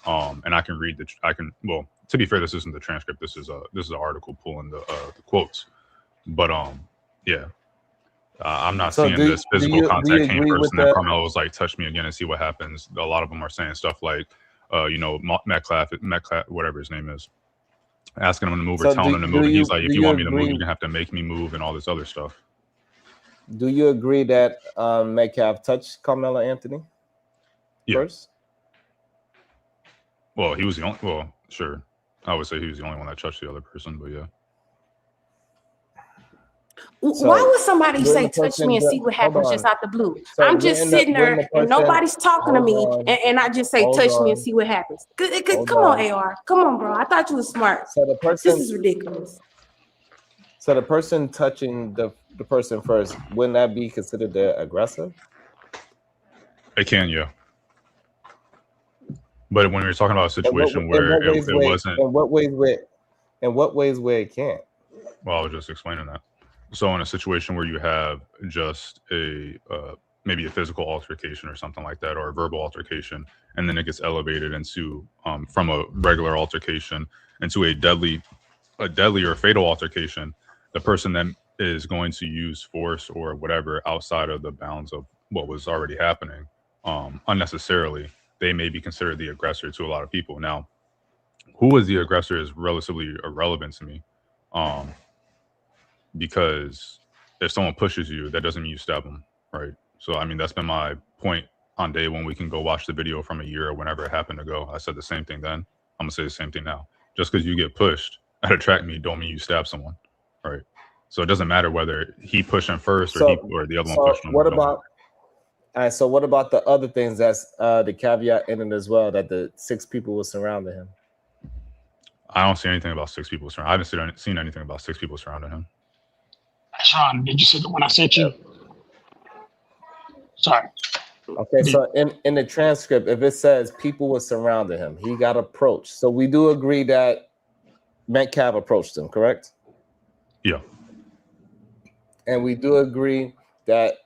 And I can read well, to be fair, this isn't the transcript. This is an article pulling the quotes. But yeah. I'm not seeing this physical contact came first, and then Carmelo was like, "Touch me again and see what happens." A lot of them are saying stuff like, Metcalf, whatever his name is, asking him to move or telling him to move, and he's like, "If you want me to move, you're gonna have to make me move," and all this other stuff. Do you agree that Metcalf touched Carmelo Anthony first? Well, he was the only. Well, sure, I would say he was the only one that touched the other person, but yeah. So, why would somebody say touch me and see what happens just out the blue? So I'm just sitting there and nobody's talking to me and I just say touch me and see what happens. Come on, AR. Come on, bro. I thought you was smart. So the person, this is ridiculous. So the person touching the person first, wouldn't that be considered the aggressor? It can, yeah. But when you're talking about a situation where it wasn't. In what ways where it can't? Well, I was just explaining that. So in a situation where you have just a maybe a physical altercation or something like that, or a verbal altercation, and then it gets elevated into from a regular altercation into a deadly or fatal altercation, the person that is going to use force or whatever outside of the bounds of what was already happening unnecessarily, they may be considered the aggressor to a lot of people. Now, who is the aggressor is relatively irrelevant to me. Because if someone pushes you, that doesn't mean you stab them, right? So, I mean, that's been my point on day one. We can go watch the video from a year or whenever it happened to go. I said the same thing then. I'm going to say the same thing now. Just because you get pushed at a track meet don't mean you stab someone, right? So it doesn't matter whether he pushed him first or the other one pushed him. So what about the other things that's the caveat in it as well, that the 6 people were surrounding him? I don't see anything about 6 people surrounding. I haven't seen anything about 6 people surrounding him. Sean, did you see the one I sent you? Sorry. Okay, so in the transcript, if it says people were surrounding him, he got approached. So we do agree that Metcalf approached him, correct? Yeah. And we do agree that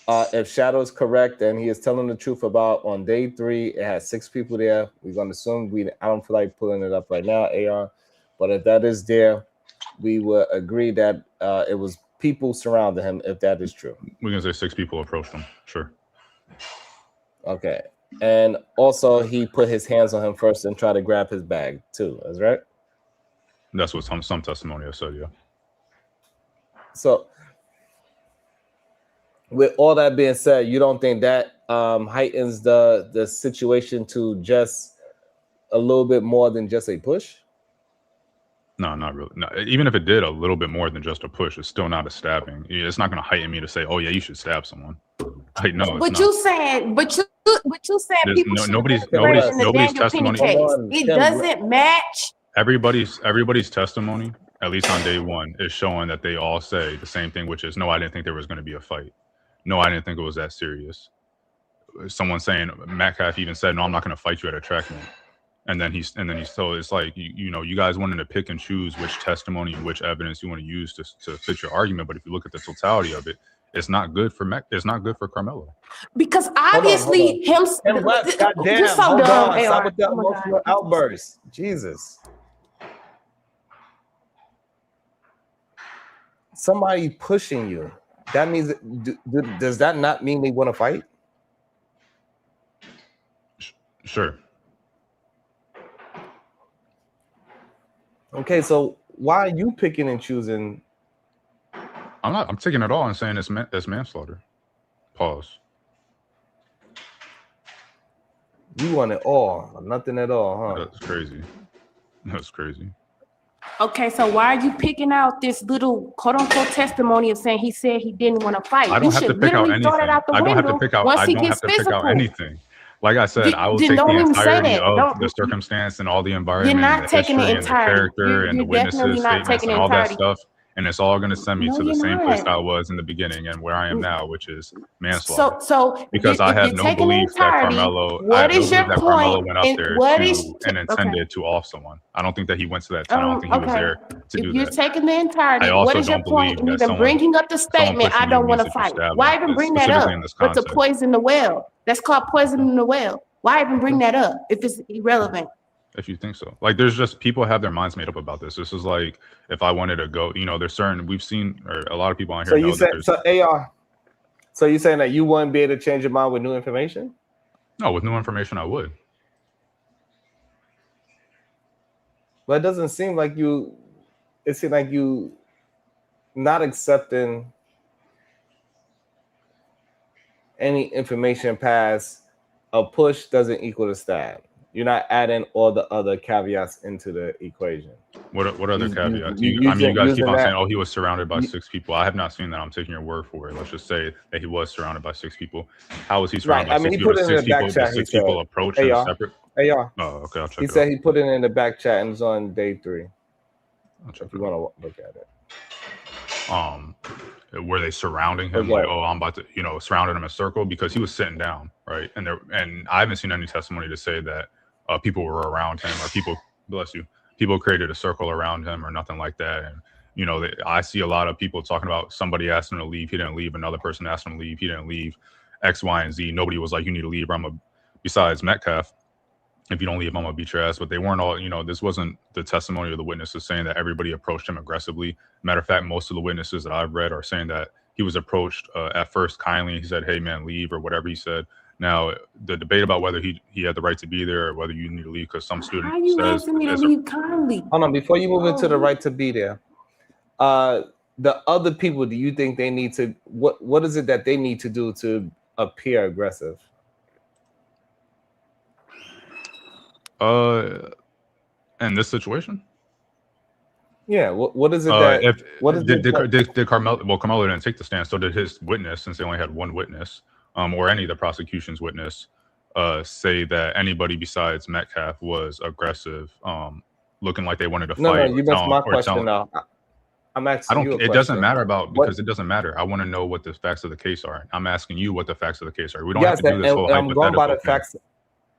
if Shadow is correct and he is telling the truth about on day 3, it has 6 people there. We're going to assume I don't feel like pulling it up right now, AR. But if that is there, we will agree that it was people surrounding him, if that is true. We're going to say 6 people approached him. Sure. Okay. And also he put his hands on him first and tried to grab his bag too. That's right? That's what some testimony has said, yeah. So with all that being said, you don't think that heightens the situation to just a little bit more than just a push? No, not really. No, even if it did a little bit more than just a push, it's still not a stabbing. It's not going to heighten me to say, "Oh yeah, you should stab someone." Like, no, but you saying people nobody's testimony. It doesn't match. Everybody's testimony, at least on day 1, is showing that they all say the same thing, which is, "No, I didn't think there was going to be a fight. No, I didn't think it was that serious." Someone saying, Metcalf even said, "No, I'm not going to fight you at a track meet." And then he's so it's like, you guys wanted to pick and choose which testimony and which evidence you want to use to fit your argument. But if you look at the totality of it, it's not good for Carmelo. Because obviously you're so dumb. Stop with that emotional outburst. Jesus. Somebody pushing you. That means does that not mean they want to fight? Sure. Okay, so why are you picking and choosing? I'm taking it all and saying it's manslaughter. Pause. You want it all, or nothing at all, huh? That's crazy. That's crazy. Okay, so why are you picking out this little quote unquote testimony of saying he said he didn't want to fight? I don't You have to should pick out literally throw anything. that out the I don't have to window pick out. once I he don't gets have to pick out physical. anything. Like I said, I will Then take the don't even say entirety that. of the circumstance and all the environment, not and the taking the history, and the entirety. character, and the You're definitely witnesses' not statements, taking and the all that entirety. stuff. And it's all going to send me No, to the you're same place not. that I was in the beginning and where I am now, which is manslaughter. So Because I if have you're no taking the belief that entirety, Carmelo. I what have no is belief your that Carmelo point? went up And there what to is and okay? intended to off someone. I don't think that he went to that tent. I don't think he was Okay. there to If do you're that. taking the entirety, I what also is your don't point believe in that even bringing up the someone statement, I pushing you don't want means to that you fight? stab Why them, even bring that specifically up? in this But to context. poison the well. That's called poisoning the well. Why even bring that up if it's irrelevant? If you think so. Like, there's just people have their minds made up about this. This is like, if I wanted to go, there's certain, we've seen, or a lot of people on here So you know that said there's, AR. So you saying that you wouldn't be able to change your mind with new information? no, with new information, I would. But it doesn't seem like you. It seems like you not accepting any information past a push doesn't equal a stab. You're not adding all the other caveats into the equation. What other caveats? You using guys keep on that, saying, "Oh, he was surrounded by 6 people." I have not seen that. I'm taking your word for it. Let's just say that he was surrounded by 6 people. How was he surrounded right? by I mean, 6 he people? put it in the back chat. Did He 6 people said, approach him separate? AR. Oh, okay. I'll check He it said out. he put it in the back chat and it's on day 3. If you want to look at it. Were they surrounding him like, oh, I'm about to, surrounding him in a circle, because he was sitting down, right? And I haven't seen any testimony to say that people were around him, or people created a circle around him or nothing like that. And I see a lot of people talking about somebody asked him to leave, he didn't leave. Another person asked him to leave, he didn't leave. X, Y, and Z. Nobody was like, you need to leave, besides Metcalf. If you don't leave, I'm gonna beat your ass. But they weren't all, this wasn't the testimony of the witnesses saying that everybody approached him aggressively. Matter of fact, most of the witnesses that I've read are saying that he was approached at first kindly. He said, hey man, leave, or whatever he said. Now, the debate about whether he had the right to be there or whether you need to leave, because some student How you says asking me to leave kindly? Hold on, before you move into the right to be there, the other people, do you think they need to, what is it that they need to do to appear aggressive? In this situation? Yeah, what is it that did Carmelo? Well, Carmelo didn't take the stand, so did his witness, since they only had one witness, or any of the prosecution's witness, say that anybody besides Metcalf was aggressive, looking like they wanted to fight? No, you missed my question now. I'm asking you a question. It doesn't matter because it doesn't matter. I want to know what the facts of the case are. I'm asking you what the facts of the case are. We don't have to do this whole hypothetical. I'm going by the facts.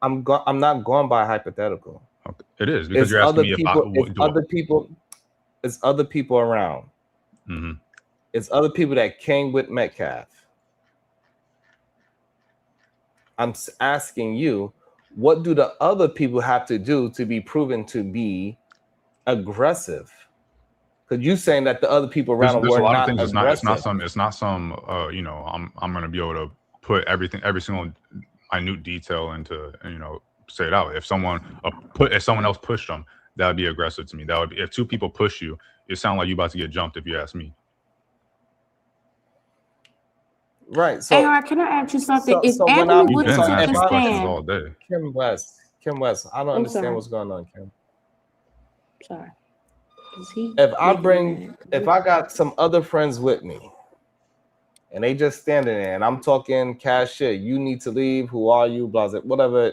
I'm not going by hypothetical. Okay. It is, because you're asking me it's other people around. Mm-hmm. It's other people that came with Metcalf. I'm asking you, what do the other people have to do to be proven to be aggressive? Because you saying that the other people around there's were a lot not of things. aggressive. It's not some. I'm going to be able to put every single minute detail into, say it out. If someone else pushed them, that would be aggressive to me. That would be, if 2 people push you, it sounds like you about to get jumped, if you ask me. Right. So, AR, can I ask you something? If when Anthony would have took the stand, all day. Kim West, I don't understand what's going on, Kim. Sorry. If I got some other friends with me, and they just standing there, and I'm talking cash shit, you need to leave, who are you, blah, blah, whatever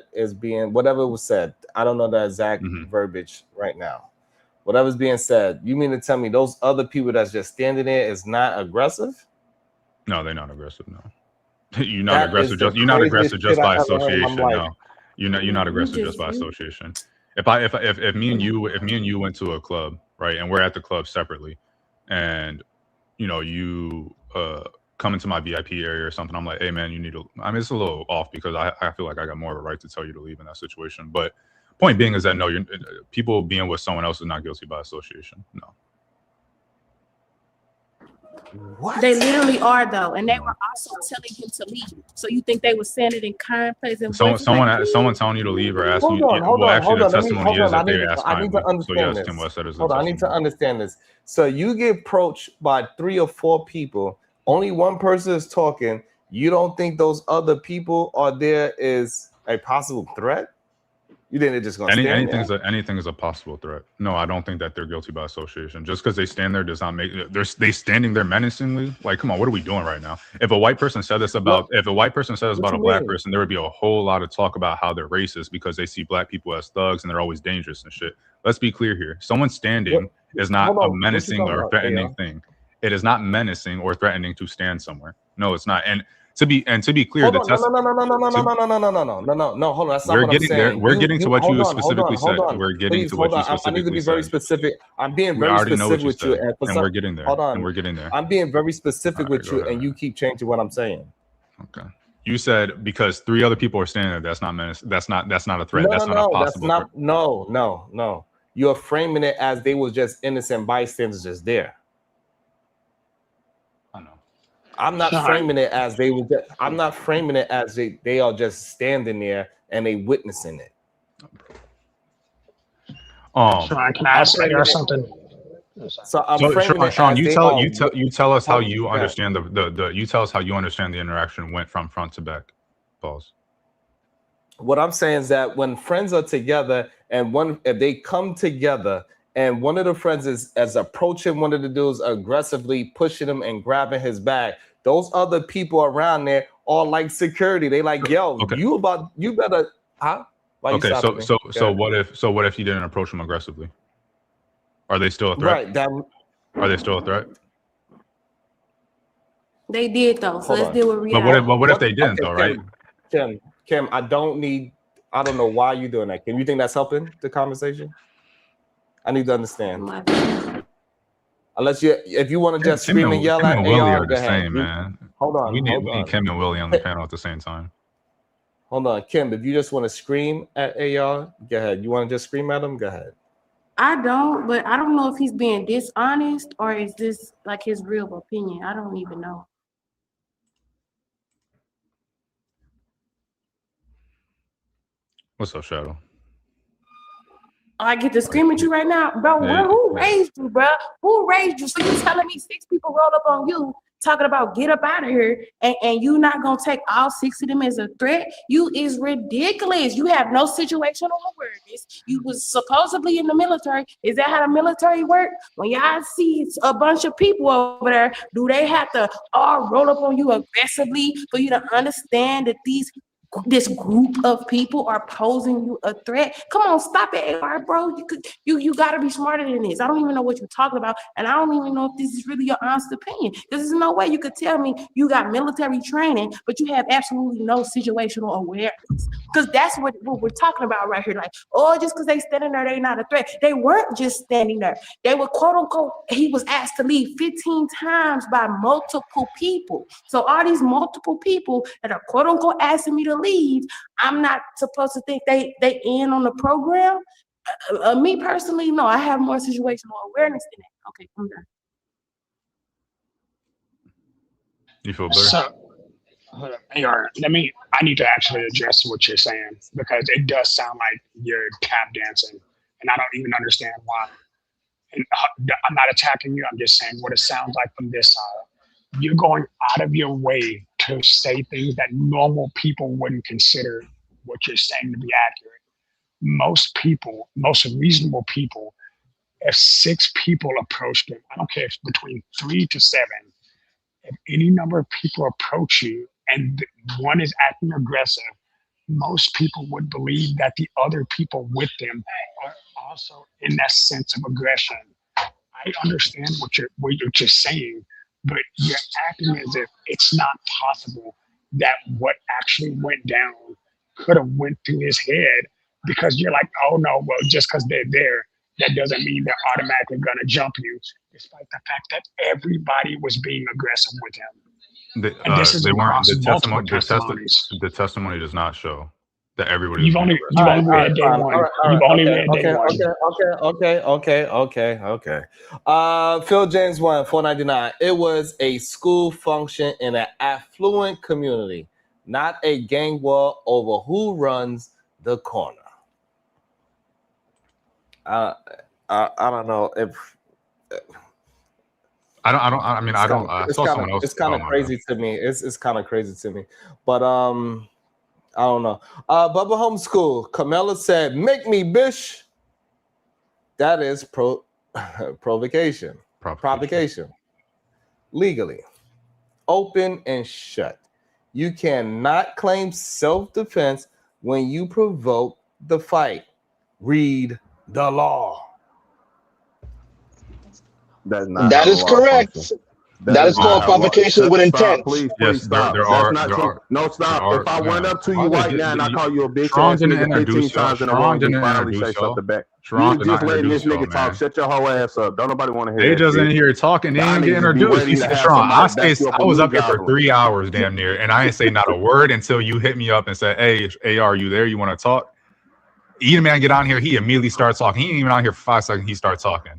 was said. I don't know the exact verbiage right now. Whatever's being said, you mean to tell me those other people that's just standing there is not aggressive? No, they're not aggressive, no. You're not aggressive just by association, no. You're not aggressive just by association. If me and you went to a club, right, and we're at the club separately, and you come into my VIP area or something, I'm like, hey man, you need to, I mean, it's a little off because I feel like I got more of a right to tell you to leave in that situation. But point being is that no, people being with someone else is not guilty by association. No. What? They literally are though, and they were also telling him to leave. So you think they were saying it in kind place and Someone voices telling you to leave or asking Hold you. on. Well, actually, the Let me testimony is that they asked I need to kindly. So understand yes, this. Tim West said it's the Hold on, I need to testimony. understand this. So you get approached by 3 or 4 people. Only one person is talking. You don't think those other people are there is a possible threat? You think they're just gonna stand there? Anything is a possible threat. No, I don't think that they're guilty by association. Just because they stand there does not make they standing there menacingly. Like, come on, what are we doing right now? If a white person said this about a black person, there would be a whole lot of talk about how they're racist because they see black people as thugs and they're always dangerous and shit. Let's be clear here. Someone standing is not a menacing or threatening thing. It is not menacing or threatening to stand somewhere. No, it's not. And to be clear, No. Hold on. That's not what I'm saying. We're getting to what you specifically said. We're getting to what you specifically said. I need to be very specific. I'm being very specific with you, and we're getting there. Hold on. And we're getting there. I'm being very specific with you, and you keep changing what I'm saying. Okay. You said because 3 other people are standing there, that's not menace. That's not a threat. That's not a possible threat. No. You're framing it as they was just innocent bystanders just there. I'm not framing it as they were. I'm not framing it as they are just standing there and they witnessing it. Sean, can I ask you something? So I'm framing it Sean, as you tell us how you understand you tell us how you understand the interaction went from front to back. Pause. What I'm saying is that when friends are together and if they come together and one of the friends is approaching one of the dudes aggressively, pushing him and grabbing his bag, those other people around there are like security. They like, yo, you better, huh? Why okay, so what if you didn't approach them aggressively? Are they still a threat? Right. Are they still a threat? They did though. So let's deal with reality. But what if they didn't though, right? Kim, I don't know why you're doing that. Kim, you think that's helping the conversation? I need to understand. If you want to just scream and yell at Willie are the same, man. Hold on. We need Kim and Willie on the panel at the same time. Hold on, Kim. If you just want to scream at AR, go ahead. You want to just scream at him? Go ahead. I don't, but I don't know if he's being dishonest or is this like his real opinion. I don't even know. What's up, Shadow? I get to scream at you right now, bro. Yeah. Who raised you, bro? Who raised you? So you telling me 6 people roll up on you talking about get up out of here, and you not gonna take all 6 of them as a threat? You is ridiculous. You have no situational awareness. You was supposedly in the military. Is that how the military work? When y'all see a bunch of people over there, do they have to all roll up on you aggressively for you to understand that this group of people are posing you a threat? Come on, stop it, AR, bro. You gotta be smarter than this. I don't even know what you're talking about, and I don't even know if this is really your honest opinion. There's no way you could tell me you got military training, but you have absolutely no situational awareness. Because that's what we're talking about right here. Like, oh, just because they standing there, they not a threat. They weren't just standing there. They were quote unquote. He was asked to leave 15 times by multiple people. So all these multiple people that are quote unquote asking me to leave, I'm not supposed to think they in on the program. Me personally, no, I have more situational awareness than that. Okay, I'm done. You feel better? So, I need to actually address what you're saying because it does sound like you're tap dancing, and I don't even understand why. And I'm not attacking you. I'm just saying what it sounds like from this side. You're going out of your way to say things that normal people wouldn't consider what you're saying to be accurate. Most reasonable people, if 6 people approach them, I don't care if between 3 to 7, if any number of people approach you and one is acting aggressive, most people would believe that the other people with them are also in that sense of aggression. I understand what you're saying, but you're acting as if it's not possible that what actually went down could have went through his head, because you're like, oh no, well, just because they're there, that doesn't mean they're automatically going to jump you, despite the fact that everybody was being aggressive with him. And this is across multiple testimonies. The testimony does not show that everybody. You've only read day one. You've only read day one. Okay. Phil James 499. It was a school function in an affluent community, not a gang war over who runs the corner. I don't know if. I saw someone else. It's kind of crazy to me. It's kind of crazy to me, but I don't know. Bubba Homeschool. Camilla said, "Make me, bish." That is provocation. Legally, open and shut. You cannot claim self-defense when you provoke the fight. Read the law. That is correct. That is called provocation with intent. Please stop. No, stop. If I went up to you right now and I call you a bitch ass nigga 15 times in a row, you finally say something back. You just letting this nigga talk. Shut your whole ass up. Don't nobody want to hear that. They just in here talking. They didn't get introduced. He said, Sean, I was up here for 3 hours damn near, and I didn't say not a word until you hit me up and said, hey, AR, you there? You want to talk? Either man get on here, he immediately starts talking. He ain't even on here for 5 seconds. He starts talking.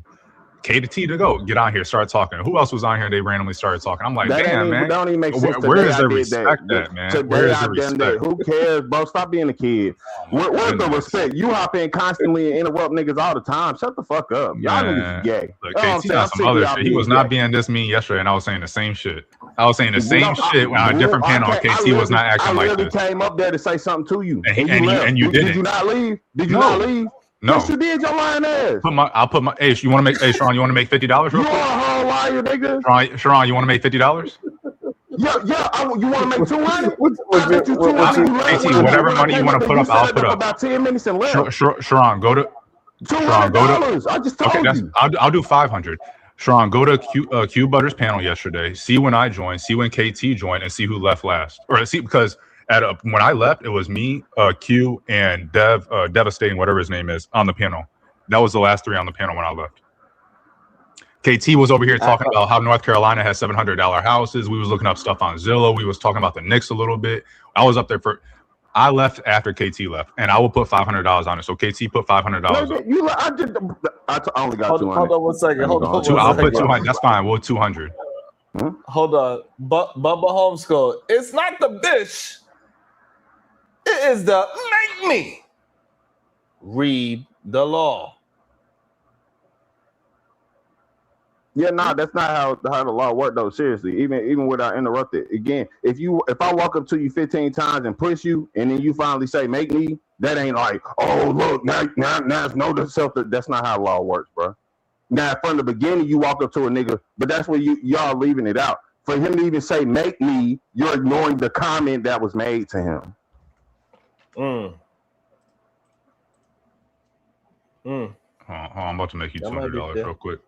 K to T to go, get on here, start talking. Who else was on here? They randomly started talking. I'm like, damn, man. That don't even make sense. Where is the respect at, man? Where is the respect? Who cares, bro? Stop being a kid. Where's the respect? You hop in constantly and interrupt niggas all the time. Shut the fuck up. Y'all niggas is gay. Look, KT on some other shit. He was not being this mean yesterday, and I was saying the same shit. I was saying the same shit when on a different panel. KT was not acting like this. I came up there to say something to you, and you didn't. Did you not leave? Did you not leave? No. Yes, you did, your lying ass. I'll put my. Hey, you want to make? Hey, Sharon, you want to make $50 real quick? You are a whole liar, nigga. Sharon, you want to make $50? Yeah. You want to make 200? KT, whatever money you want to put up, I'll put up. About 10 minutes and left. Sharon, go to. $200. I just told you. I'll do 500. Sharon, go to Q Butter's panel yesterday. See when I joined. See when KT joined, and see who left last. Or see because. When I left, it was me, Q, and Devastating, whatever his name is, on the panel. That was the last 3 on the panel when I left. KT was over here talking about how North Carolina has $700 houses. We was looking up stuff on Zillow. We was talking about the Knicks a little bit. I was up there I left after KT left, and I will put $500 on it. So KT put $500 up. I only got 200. Hold on 1 second. I'll put 200. That's fine. We'll 200. Hold on. Bubba Homeschool. It's not the bitch. It is the make me read the law. Yeah, that's not how the law works though. Seriously, even without interrupted. Again, if I walk up to you 15 times and push you, and then you finally say make me, that ain't like, oh look, now it's no self. That's not how law works, bro. Now from the beginning you walk up to a nigga, but that's where y'all leaving it out. For him to even say make me, you're ignoring the comment that was made to him. I'm about to make you $200 real quick.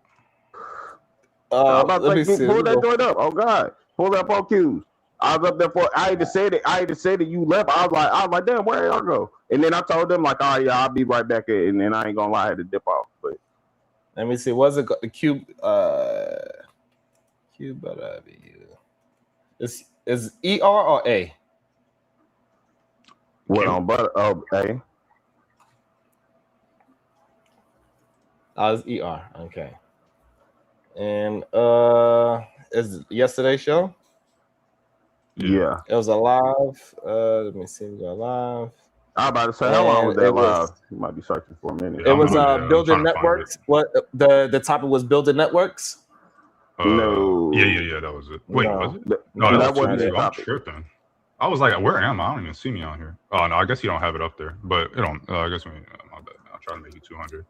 I'm about to pull that joint up. Oh God, pull that up Q's. I was up there for. I had to say that you left. I was like, damn, where y'all go? And then I told them like, oh yeah, I'll be right back. And then I ain't gonna lie, I had to dip off. But let me see. Was it the Cube? Cube, is ER or A? What on but A? It's ER. Okay. And is yesterday's show? Yeah. It was a live. Let me see. We got live. I was about to say, how long was that live? You might be searching for a minute. It was building networks. What the topic was? Building networks. No. Yeah. That was it. Wait, was it? No, that wasn't the topic. Tripping. I was like, where am I? I don't even see me on here. Oh no, I guess you don't have it up there. But it don't. I guess my bad. I'll try to make you 200.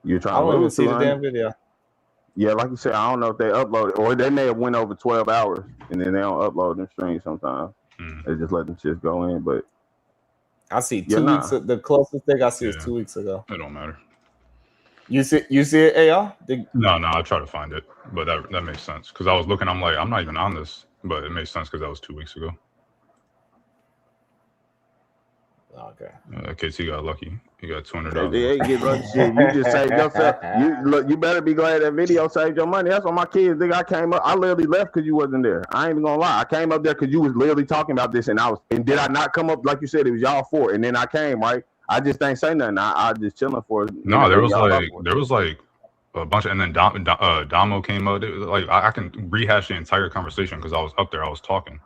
You're trying I to don't even see the damn video. Yeah, like you said, I don't know if they upload it or they may have went over 12 hours and then they don't upload them streams sometimes. They just let them just go in. But I see 2 weeks. The closest thing I see is 2 weeks ago. It don't matter. You see it, AR? No, I'll try to find it. But that makes sense. Because I was looking, I'm like, I'm not even on this. But it makes sense because that was 2 weeks ago. Okay. KT got lucky. He got They $200. ain't get lucky shit. You just saved yourself. You better be glad that video saved your money. That's what my kids think. I came up. I literally left because you wasn't there. I ain't even gonna lie. I came up there because you was literally talking about this, and did I not come up like you said? It was y'all four, and then I came right. I just ain't say nothing. I just chilling for it. No, there was like a bunch of, and then Damo came up. Like I can rehash the entire conversation because I was up there. I was talking.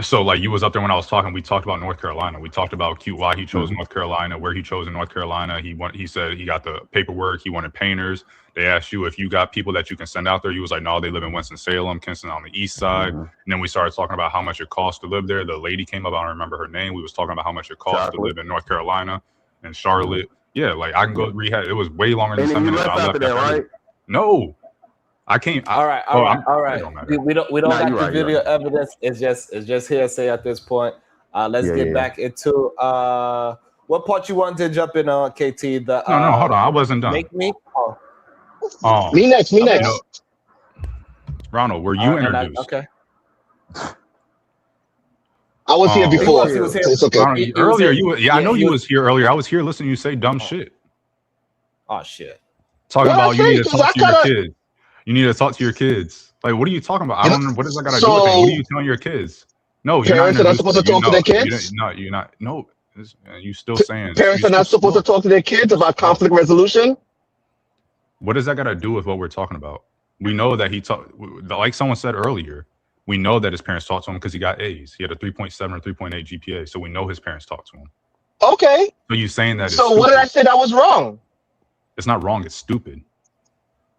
So like you was up there when I was talking. We talked about North Carolina. We talked about why he chose North Carolina, where he chose in North Carolina. He said he got the paperwork. He wanted painters. They asked you if you got people that you can send out there. You was like, no, they live in Winston-Salem, Kinston on the east side. And then we started talking about how much it costs to live there. The lady came up. I don't remember her name. We was talking about how much it costs to live in North Carolina and Charlotte. Yeah, like I can go rehash. It was way longer than 10 minutes. I left that, right? No. I can't. All right. We don't got the video evidence. It's just hearsay at this point. Let's get back into what part you wanted to jump in on, KT. No, hold on. I wasn't done. Make me. Me next. Ronald, were you introduced? Okay. I was here before. He was here. So it's okay. Earlier, I know you was here earlier. I was here listening to you say dumb shit. Oh shit. Talking about you need to talk to your kids. You need to talk to your kids. Like, what are you talking about? I don't know. What does that got to do with it? What are you telling your kids? No, parents are not supposed to talk to their kids. You're not. No, you still saying parents are not supposed to talk to their kids about conflict resolution. What does that got to do with what we're talking about? We know that he talked. Like someone said earlier, we know that his parents talked to him because he got A's. He had a 3.7 or 3.8 GPA, so we know his parents talked to him. Okay. So you saying that? So what did I say that was wrong? It's not wrong. It's stupid.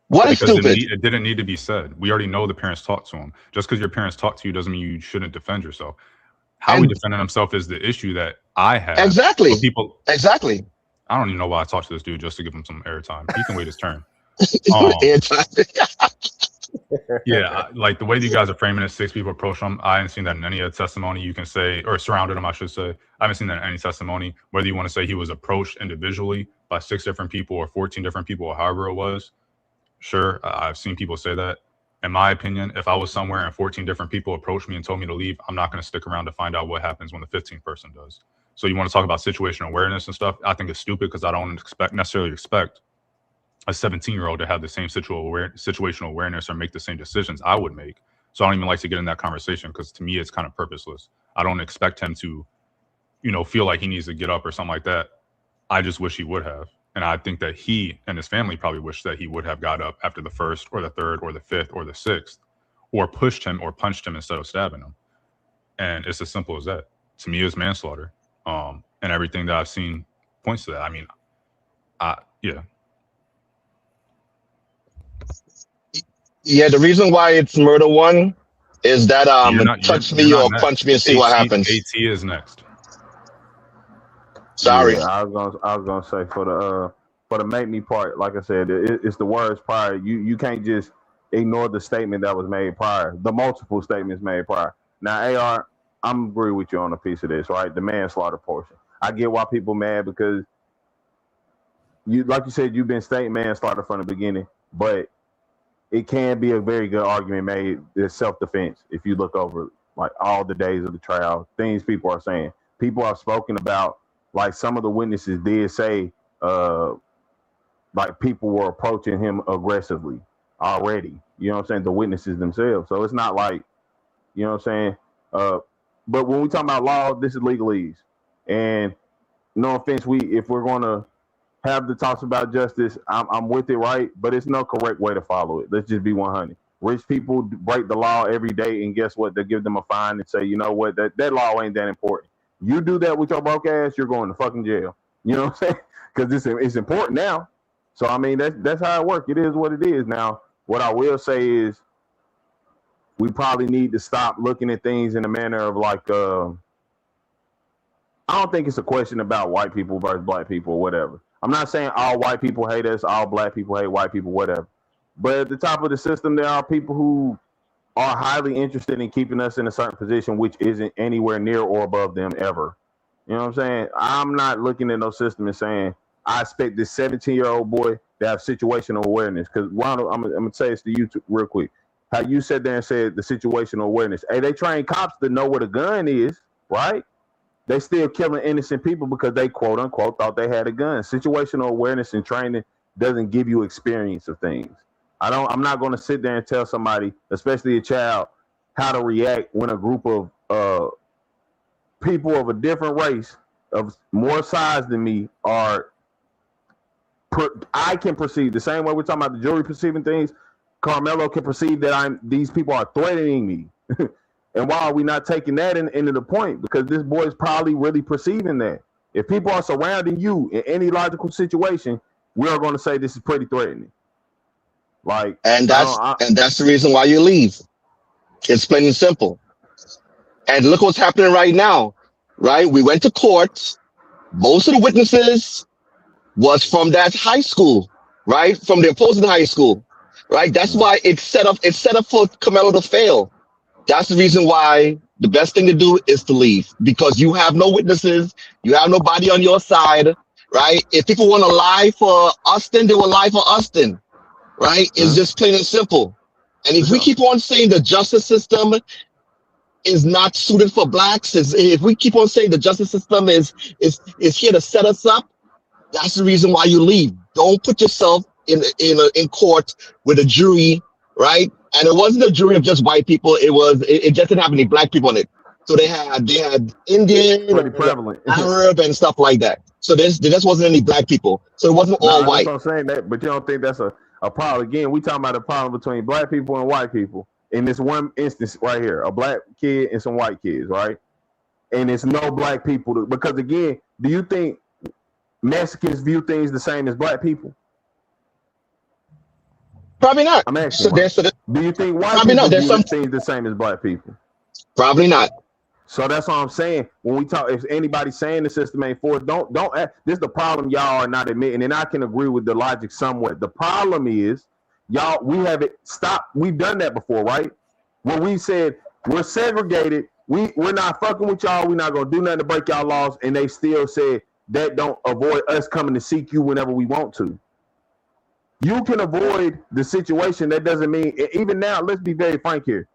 What is stupid? It didn't need to be said. We already know the parents talked to him. Just because your parents talk to you doesn't mean you shouldn't defend yourself. How he defended himself is the issue that I have. Exactly. Exactly. I don't even know why I talked to this dude just to give him some airtime. He can wait his turn. Yeah, like the way you guys are framing it, 6 people approach him. I haven't seen that in any testimony you can say, or surrounded him, I should say. I haven't seen that in any testimony. Whether you want to say he was approached individually by 6 different people or 14 different people or however it was. Sure, I've seen people say that. In my opinion, if I was somewhere and 14 different people approached me and told me to leave, I'm not going to stick around to find out what happens when the 15th person does. So you want to talk about situational awareness and stuff? I think it's stupid because I don't necessarily expect a 17-year-old to have the same situational awareness or make the same decisions I would make. So I don't even like to get in that conversation because to me, it's kind of purposeless. I don't expect him to, feel like he needs to get up or something like that. I just wish he would have. And I think that he and his family probably wish that he would have got up after the 1st or the 3rd or the 5th or the 6th, or pushed him or punched him instead of stabbing him. And it's as simple as that. To me, it's manslaughter. And everything that I've seen points to that. I mean, yeah. Yeah, the reason why it's murder 1 is that touch me or punch me and see what happens. AT is next. Sorry. Yeah, I was gonna say for the make me part, like I said, it's the words prior. You can't just ignore the statement that was made prior, the multiple statements made prior. Now, AR, I'm agree with you on a piece of this, right? The manslaughter portion. I get why people mad because like you said, you've been stating manslaughter from the beginning, but it can be a very good argument made as self-defense if you look over like all the days of the trial, things people are saying. People have spoken about, like some of the witnesses did say, like people were approaching him aggressively already. You know what I'm saying? The witnesses themselves. So it's not like, you know what I'm saying? But when we talk about law, this is legalese. And no offense, if we're going to have the talks about justice, I'm with it, right? But it's no correct way to follow it. Let's just be 100. Rich people break the law every day, and guess what? They give them a fine and say, you know what? That law ain't that important. You do that with your broke ass, you're going to fucking jail. You know what I'm saying? Because it's important now. So, I mean, that's how it works. It is what it is. Now, what I will say is we probably need to stop looking at things in a manner of like, I don't think it's a question about white people versus black people or whatever. I'm not saying all white people hate us, all black people hate white people, whatever. But at the top of the system, there are people who are highly interested in keeping us in a certain position, which isn't anywhere near or above them ever. You know what I'm saying? I'm not looking at no system and saying, I expect this 17-year-old boy to have situational awareness. Because, Ronald, I'm going to say this to you real quick. How you sat there and said the situational awareness. Hey, they train cops to know what a gun is, right? they still killing innocent people because they quote unquote thought they had a gun. Situational awareness and training doesn't give you experience of things. I'm not going to sit there and tell somebody, especially a child, how to react when a group of people of a different race, of more size than me, I can perceive the same way we're talking about the jury perceiving things. Carmelo can perceive that these people are threatening me. And why are we not taking that into the point? Because this boy is probably really perceiving that. If people are surrounding you in any logical situation, we are going to say this is pretty threatening. Like, and that's the reason why you leave. It's plain and simple. And look what's happening right now, right? We went to court. Most of the witnesses was from that high school, right? From the opposing high school, right? That's why it's set up for Carmelo to fail. That's the reason why the best thing to do is to leave, because you have no witnesses, you have nobody on your side, right? If people want to lie for Austin, they will lie for Austin, right? It's just plain and simple. And if we keep on saying the justice system is not suited for blacks, if we keep on saying the justice system is here to set us up, that's the reason why you leave. Don't put yourself in court with a jury, right? And it wasn't a jury of just white people. It just didn't have any black people in it. So they had Indian, pretty prevalent, Arab, and stuff like that. So there just wasn't any black people. So it wasn't all white. That's what I'm saying, that, but you don't think that's a problem? Again, we talking about a problem between black people and white people. In this one instance right here, a black kid and some white kids, right? And it's no black people because again, do you think Mexicans view things the same as black people? Probably not. I'm asking. Do you think white probably people not. view things the same as black people? Probably not. So that's what I'm saying. When we talk, if anybody's saying the system ain't for it, don't. This is the problem y'all are not admitting, and I can agree with the logic somewhat. The problem is, y'all, we have it stopped. We've done that before, right? When we said we're segregated, we're not fucking with y'all. We're not gonna do nothing to break y'all laws, and they still said that don't avoid us coming to seek you whenever we want to. You can avoid the situation. That doesn't mean, even now, let's be very frank here.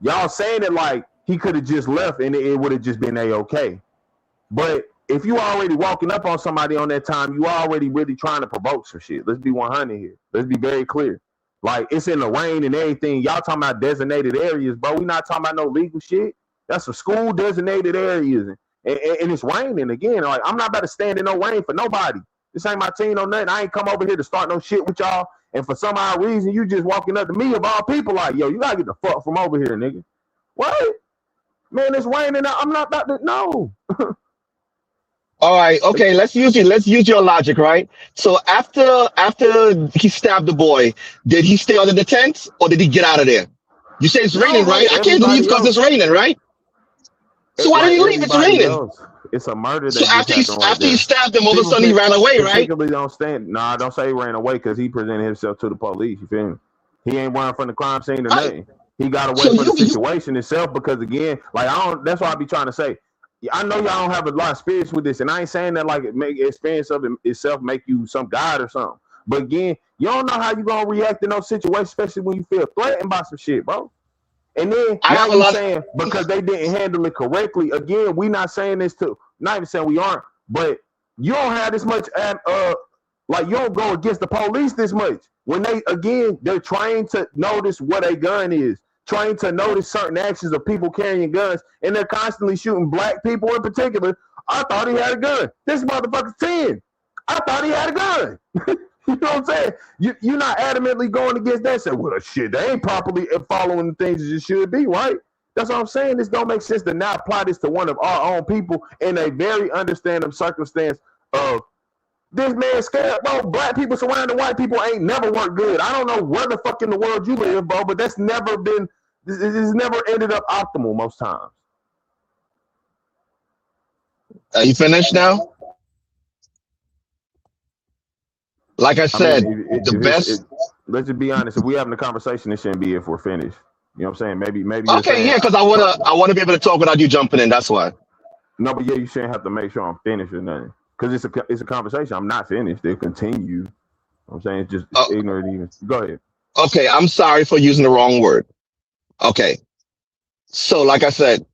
Y'all saying it like he could have just left and it would have just been A-okay. But if you already walking up on somebody on that time, you already really trying to provoke some shit. Let's be 100 here. Let's be very clear. Like, it's in the rain and everything. Y'all talking about designated areas, bro. We not talking about no legal shit. That's some school designated areas. And it's raining again. Like, I'm not about to stand in no rain for nobody. This ain't my team, no nothing. I ain't come over here to start no shit with y'all. And for some odd reason, you just walking up to me of all people like, yo, you gotta get the fuck from over here, nigga. What? Man, it's raining. I'm not about to, no. All right, okay, let's use your logic, right? So after he stabbed the boy, did he stay under the tent or did he get out of there? You say it's raining, right? I can't leave because it's raining, right? So why did he leave? It's raining. It's a murder. So after he stabbed him, all of a sudden he ran away, right? Don't say he ran away because he presented himself to the police. You feel me? He ain't running from the crime scene or nothing. He got away from the situation itself because again, like that's why I be trying to say. I know y'all don't have a lot of experience with this, and I ain't saying that like it make experience of itself make you some guide or something. But again, you don't know how you gonna react in those situations, especially when you feel threatened by some shit, bro. And then now you saying because they didn't handle it correctly. Again, we not saying this not even saying we aren't, but you don't have this much like you don't go against the police this much. When they're trained to notice what a gun is, trained to notice certain actions of people carrying guns, and they're constantly shooting black people in particular. I thought he had a gun. This motherfucker's 10. I thought he had a gun. You know what I'm saying? You're not adamantly going against that. Say, well, shit, they ain't properly following the things as it should be, right? That's what I'm saying. This don't make sense to now apply this to one of our own people in a very understandable circumstance of this man scared, bro. Black people surrounding white people ain't never worked good. I don't know where the fuck in the world you live, bro, but that's never been, this never ended up optimal most times. Are you finished now? Like I said, let's just be honest. If we having a conversation, it shouldn't be if we're finished. You know what I'm saying? Maybe. Okay, yeah, because I wanna be able to talk without you jumping in. That's why. No, but yeah, you shouldn't have to make sure I'm finished or nothing. Because it's a conversation. I'm not finished. They'll continue. You know what I'm saying? It's just ignorant even. Go ahead. Okay, I'm sorry for using the wrong word. Okay. So like I said,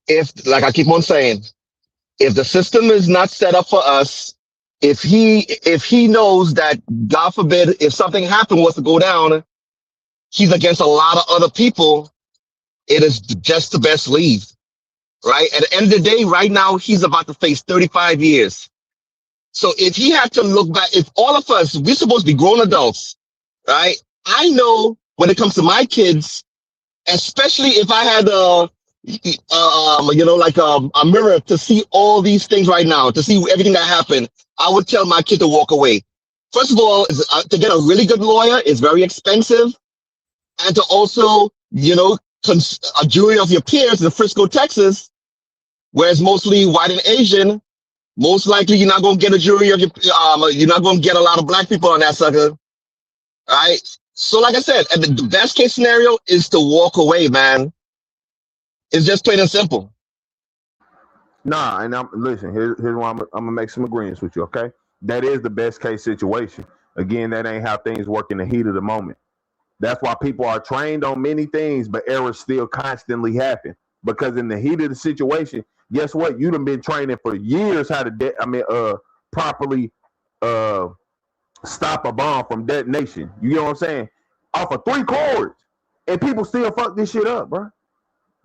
if, like I keep on saying, if the system is not set up for us, if he knows that, God forbid, if something happened was to go down, he's against a lot of other people, it is just the best leave, right? At the end of the day, right now, he's about to face 35 years. So if he had to look back, if all of us, we're supposed to be grown adults, right? I know when it comes to my kids, especially if I had a mirror to see all these things right now, to see everything that happened, I would tell my kid to walk away. First of all, to get a really good lawyer is very expensive. And to also, a jury of your peers in Frisco, Texas, where it's mostly white and Asian, most likely you're not going to get a jury of your, you're not going to get a lot of black people on that sucker. All right. So like I said, and the best case scenario is to walk away, man. It's just plain and simple. Nah, and listen, here's why I'm gonna make some agreements with you, okay? That is the best case situation. Again, that ain't how things work in the heat of the moment. That's why people are trained on many things, but errors still constantly happen. Because in the heat of the situation, guess what? You done been training for years how to properly stop a bomb from detonation. You know what I'm saying? Off of 3 chords. And people still fuck this shit up, bro.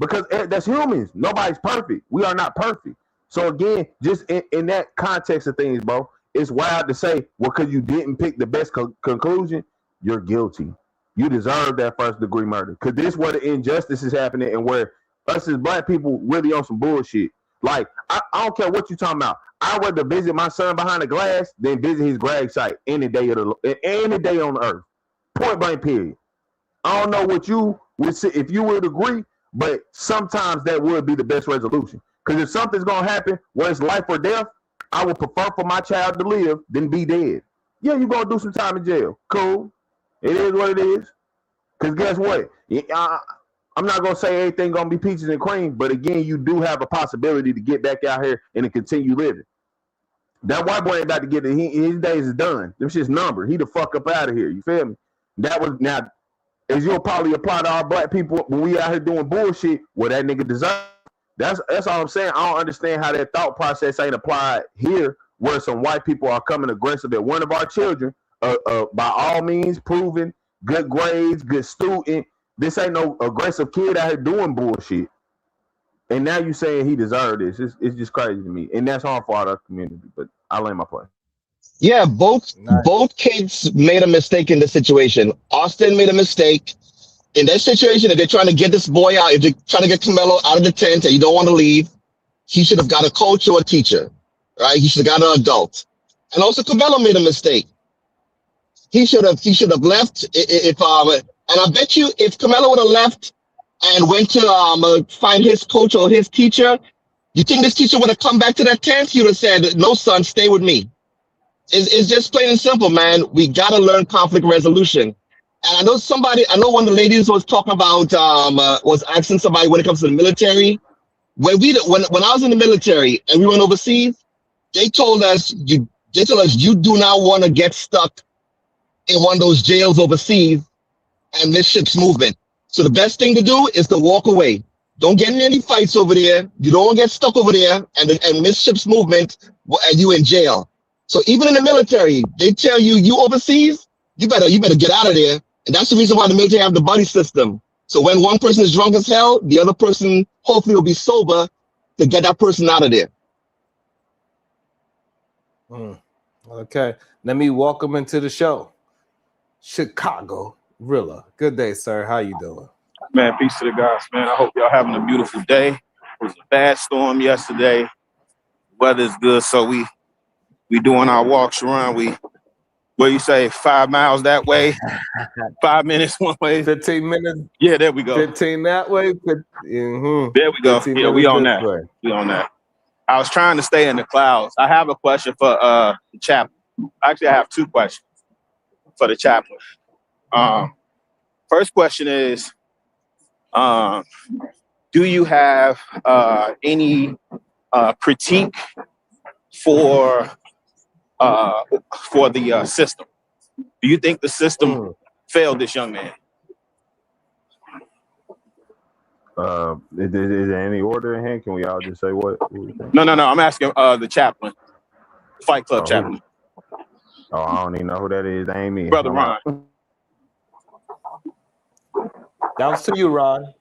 Because that's humans. Nobody's perfect. We are not perfect. So again, just in that context of things, bro, it's wild to say, well, because you didn't pick the best conclusion, you're guilty. You deserve that first degree murder. Because this is where the injustice is happening and where us as black people really on some bullshit. Like, I don't care what you're talking about. I'd rather visit my son behind the glass than visit his grave site any day on the earth. Point blank period. I don't know what you would say, if you would agree, but sometimes that would be the best resolution. Because if something's going to happen, whether it's life or death, I would prefer for my child to live than be dead. Yeah, you're going to do some time in jail. Cool. It is what it is. Because guess what? I'm not going to say everything going to be peaches and cream, but again, you do have a possibility to get back out here and to continue living. That white boy ain't about to get it. His days is done. Them shit's numbered. He the fuck up out of here. You feel me? That was now, as you'll probably apply to our black people when we out here doing bullshit, well, that nigga deserve. That's all I'm saying. I don't understand how that thought process ain't applied here, where some white people are coming aggressive at one of our children, by all means, proven good grades, good student. This ain't no aggressive kid out here doing bullshit. And now you saying he deserved this. It's just crazy to me. And that's harmful for our community. But I land my plane. Yeah, both kids made a mistake in this situation. Austin made a mistake. In that situation, if they're trying to get this boy out, if they're trying to get Carmelo out of the tent and you don't want to leave, he should have got a coach or a teacher, right? He should have got an adult. And also Carmelo made a mistake. He should have left and I bet you if Carmelo would have left and went to find his coach or his teacher, you think this teacher would have come back to that tent? He would have said, "No, son, stay with me." It's just plain and simple, man. We got to learn conflict resolution. And I know one of the ladies was talking about, was asking somebody when it comes to the military. When I was in the military and we went overseas, they told us you do not want to get stuck in one of those jails overseas and miss ship's movement. So the best thing to do is to walk away. Don't get in any fights over there. You don't want to get stuck over there and miss ship's movement and you in jail. So even in the military, they tell you overseas, you better get out of there. And that's the reason why the military have the buddy system. So when one person is drunk as hell, the other person hopefully will be sober to get that person out of there. Okay. Let me welcome into the show. Chicago Rilla. Good day, sir. How you doing? Man, peace to the guys, man. I hope y'all having a beautiful day. It was a bad storm yesterday. Weather's good, so we doing our walks around. What you say, 5 miles that way, 5 minutes one way, 15 minutes. Yeah, there we go. 15 that way. There we go. Yeah, we on that. We on that. I was trying to stay in the clouds. I have a question for the chaplain. Actually, I have 2 questions for the chaplain. First question is, do you have any critique for the system? Do you think the system failed this young man? Is there any order in hand? Can we all just say what we think? No. I'm asking the chaplain, Fight Club chaplain. Oh, I don't even know who that is. That ain't me. Brother Ron. That was to you, Ron.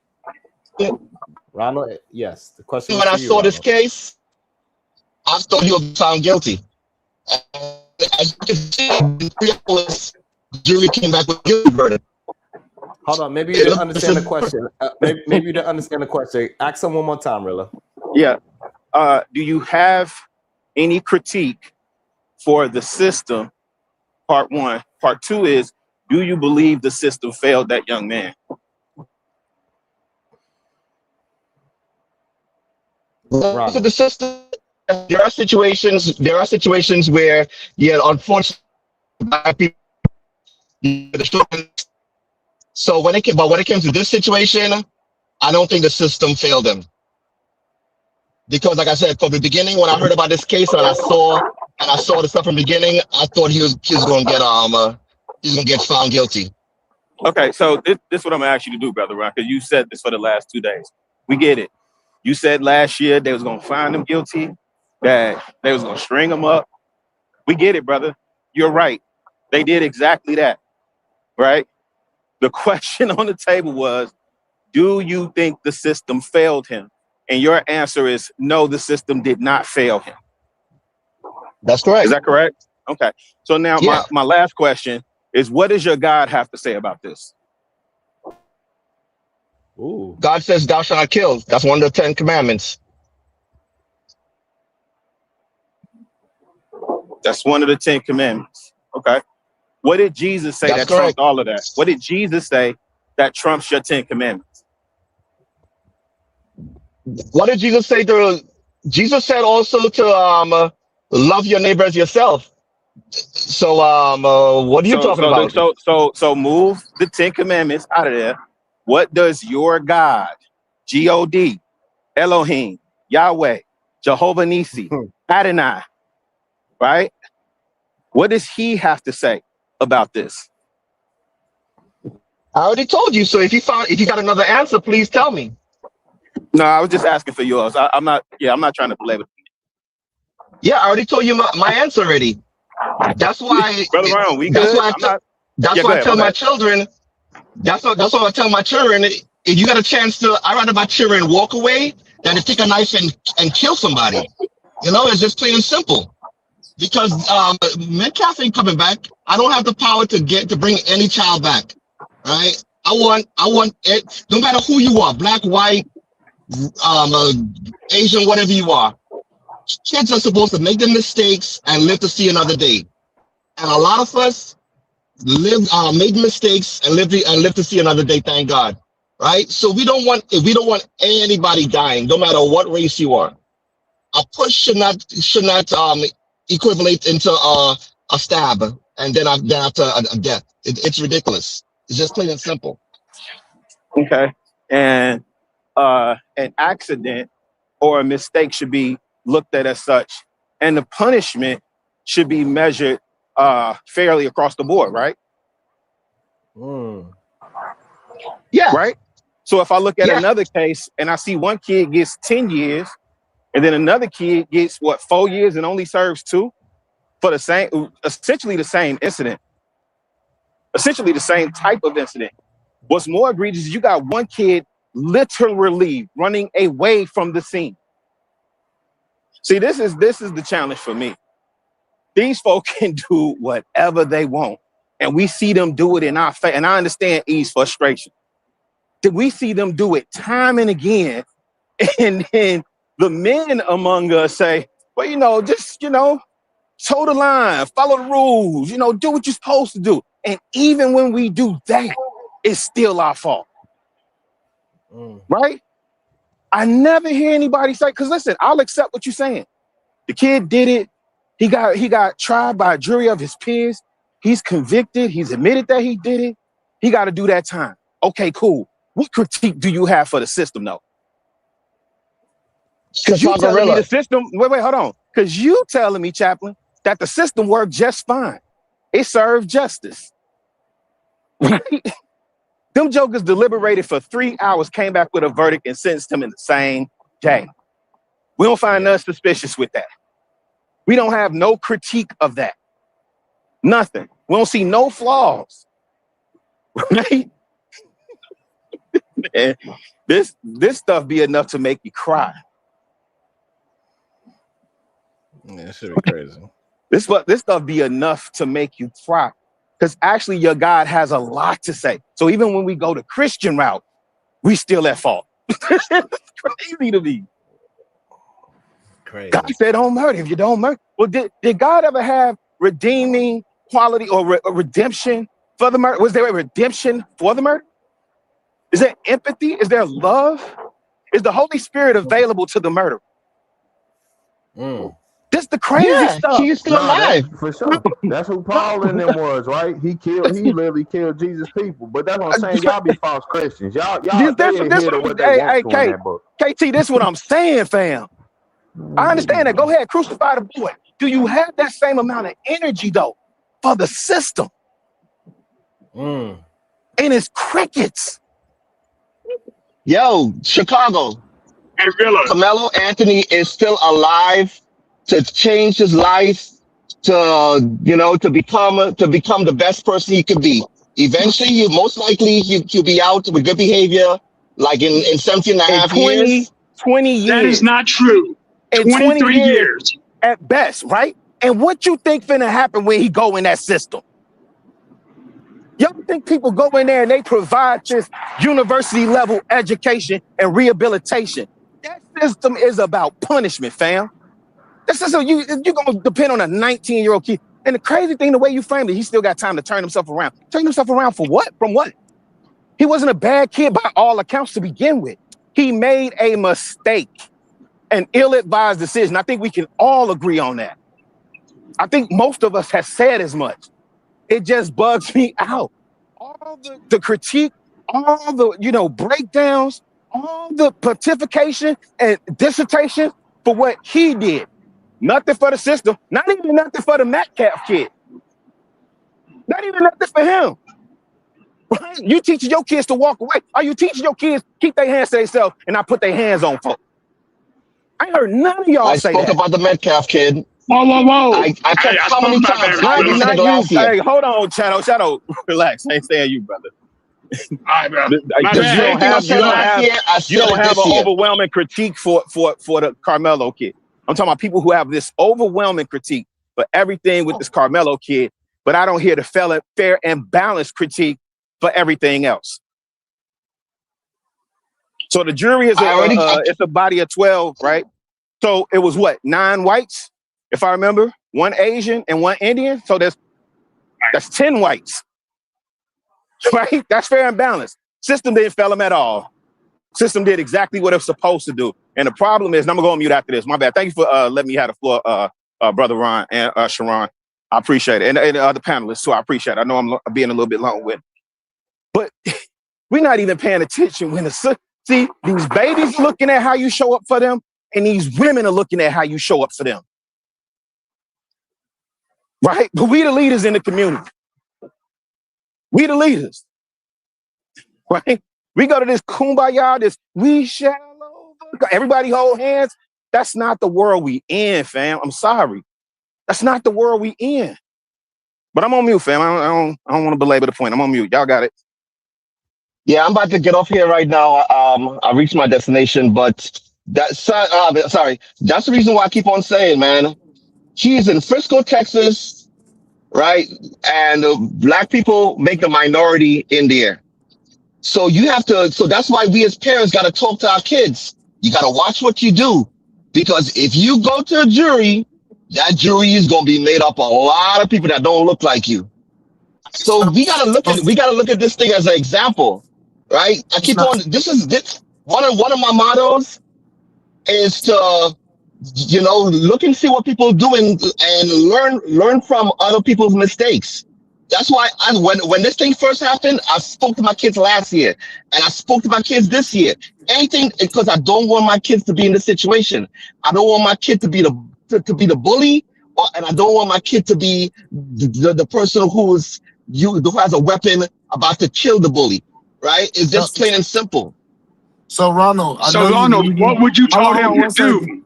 Ronald, yes. The question was When I to you, saw this Ronald. case, I thought he was found guilty. As you can see, in 3 hours, the jury came back with a guilty verdict. Hold on, maybe you didn't understand the question. Maybe you didn't understand the question. Ask him one more time, Rilla. Yeah. Do you have any critique for the system? Part 1. Part 2 is, do you believe the system failed that young man? So the system, there are situations where, yeah, unfortunately, black people. So when it came to this situation, I don't think the system failed them. Because like I said, from the beginning, when I heard about this case and I saw the stuff from the beginning, I thought he was gonna get found guilty. Okay, so this is what I'm gonna ask you to do, Brother Ron, because you said this for the last 2 days. We get it. You said last year they was gonna find him guilty, that they was gonna string him up. We get it, brother. You're right. They did exactly that, right? The question on the table was, do you think the system failed him? And your answer is no, the system did not fail him. That's correct. Is that correct? Okay. So now my last question is, what does your God have to say about this? Ooh. God says thou shalt not kill. That's one of the 10 commandments. That's one of the 10 commandments. Okay. What did Jesus say that trumped all of that? What did Jesus say that trumps your 10 commandments? What did Jesus say Jesus said also to love your neighbor as yourself. So what are you talking about? So move the 10 commandments out of there. What does your God, G-O-D, Elohim, Yahweh, Jehovah Nisi, Adonai, right? What does he have to say about this? I already told you. So if you got another answer, please tell me. No, I was just asking for yours. I'm not trying to belabor it. Yeah, I already told you my answer already. That's why, Brother Ron, that's why I tell my children. That's what I tell my children. If you got a chance to, I'd rather my children walk away than to take a knife and kill somebody. You know, it's just plain and simple. Because Metcalf ain't coming back. I don't have the power to bring any child back. Right? I want it. No matter who you are, black, white, Asian, whatever you are. Kids are supposed to make the mistakes and live to see another day. And a lot of us made mistakes and live to see another day. Thank God, right? So we don't want anybody dying, no matter what race you are. A push should not equivalent into a stab and then after a death. It's ridiculous. It's just plain and simple. Okay, and an accident or a mistake should be looked at as such, and the punishment should be measured fairly across the board, right? Yeah. Right? So if I look at another case and I see one kid gets 10 years and then another kid gets 4 years and only serves 2 for essentially the same incident, essentially the same type of incident. What's more egregious is you got one kid literally running away from the scene. See, this is the challenge for me. These folk can do whatever they want, and we see them do it in our face. And I understand E's frustration. We see them do it time and again, and then the men among us say, well, just toe the line, follow the rules, do what you're supposed to do. And even when we do that, it's still our fault. Right? I never hear anybody say, because listen, I'll accept what you're saying. The kid did it. He got tried by a jury of his peers. He's convicted. He's admitted that he did it. He got to do that time. Okay, cool. What critique do you have for the system, though? Because you telling me the system, wait, hold on. Because you telling me, Chaplain, that the system worked just fine. It served justice. Right? Them jokers deliberated for 3 hours, came back with a verdict, and sentenced him in the same day. We don't find nothing suspicious with that. We don't have no critique of that. Nothing. We don't see no flaws. Right? And this stuff be enough to make you cry. Yeah, that should be crazy. This stuff be enough to make you cry. Because actually your God has a lot to say. So even when we go the Christian route, we still at fault. It's crazy to me. Crazy. God said don't murder if you don't murder. Well, did God ever have redeeming quality or redemption for the murder? Was there a redemption for the murder? Is there empathy? Is there love? Is the Holy Spirit available to the murderer? This the crazy stuff. He's still alive. For sure. That's who Paul and them was, right? He literally killed Jesus' people. But that's what I'm saying. Y'all be false Christians. Y'all KT, this is what I'm saying, fam. I understand that. Go ahead, crucify the boy. Do you have that same amount of energy though for the system? And it's crickets. Yo, Chicago. And Carmelo Anthony is still alive to change his life, to become the best person he could be. Eventually, he'll be out with good behavior, like in 17 and a half years. 20 years. That is not true. 23 years at best, right? And what you think finna happen when he go in that system? Y'all think people go in there and they provide just university level education and rehabilitation? That system is about punishment, fam. This is you're gonna depend on a 19-year-old kid. And the crazy thing, the way you framed it, he still got time to turn himself around. Turn himself around for what? From what? He wasn't a bad kid by all accounts to begin with. He made a mistake, an ill-advised decision. I think we can all agree on that. I think most of us have said as much. It just bugs me out. All the critique, all the breakdowns, all the pontification and dissertation for what he did. Nothing for the system. Not even nothing for the Metcalf kid. Not even nothing for him. Right? You teaching your kids to walk away. Are you teaching your kids keep their hands to themselves and not put their hands on folks? I heard none of y'all say that. I spoke about the Metcalf kid. Whoa. I checked how many times. Hey, hold on, Shadow. Relax. I ain't saying you, brother. All right, bro. You don't have an overwhelming critique for the Carmelo kid. I'm talking about people who have this overwhelming critique for everything with this Carmelo kid, but I don't hear the fair and balanced critique for everything else. So the jury is it's a body of 12, right? So it was what, 9 whites, if I remember, 1 Asian and 1 Indian. So that's 10 whites, right? That's fair and balanced. System didn't fail them at all. System did exactly what it was supposed to do. And the problem is, and I'm gonna go on mute after this. My bad. Thank you for letting me have the floor, Brother Ron and Sharon. I appreciate it. And the other panelists too, I appreciate it. I know I'm being a little bit long with, but we're not even paying attention when see, these babies are looking at how you show up for them, and these women are looking at how you show up for them. Right? But we the leaders in the community. We the leaders. Right? We go to this kumbaya, this we shall over. Everybody hold hands. That's not the world we in, fam. I'm sorry. That's not the world we in. But I'm on mute, fam. I don't want to belabor the point. I'm on mute. Y'all got it. Yeah, I'm about to get off here right now. I reached my destination, but that's sorry. That's the reason why I keep on saying, man. He's in Frisco, Texas, right? And black people make the minority in there. So that's why we as parents got to talk to our kids. You got to watch what you do, because if you go to a jury, that jury is going to be made up of a lot of people that don't look like you. So we got to look at this thing as an example, right? I keep on, this one of my mottos is to, look and see what people are doing and learn from other people's mistakes. That's why when this thing first happened, I spoke to my kids last year, and I spoke to my kids this year. Anything, because I don't want my kids to be in this situation. I don't want my kid to be the bully, and I don't want my kid to be the person who has a weapon about to kill the bully. right? It's just plain and simple. So Ronald, I So know you. Ronald, what would you Hold told on him one to do? second.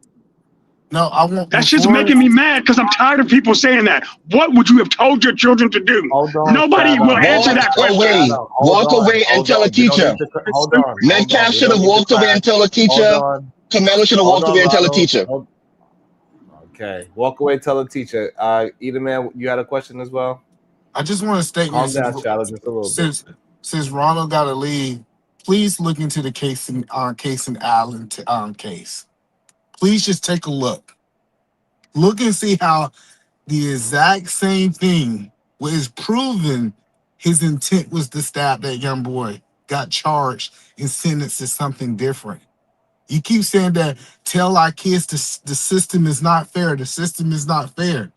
No, I want. That's just making me mad because I'm tired of people saying that. What would you have told your children to do? Hold on, Nobody will answer that question. Walk away and tell a teacher. Metcalf should have walked away and tell a teacher. Carmelo should have walked away and tell a teacher. Okay, walk away, tell a teacher. Either man, you had a question as well. I just want to state calm down, Charlotte, just a little bit. Since Ronald got to leave, please look into the case in Allen case. Please just take a look. Look and see how the exact same thing was proven. His intent was to stab that young boy, got charged and sentenced to something different. You keep saying that, tell our kids the system is not fair. The system is not fair.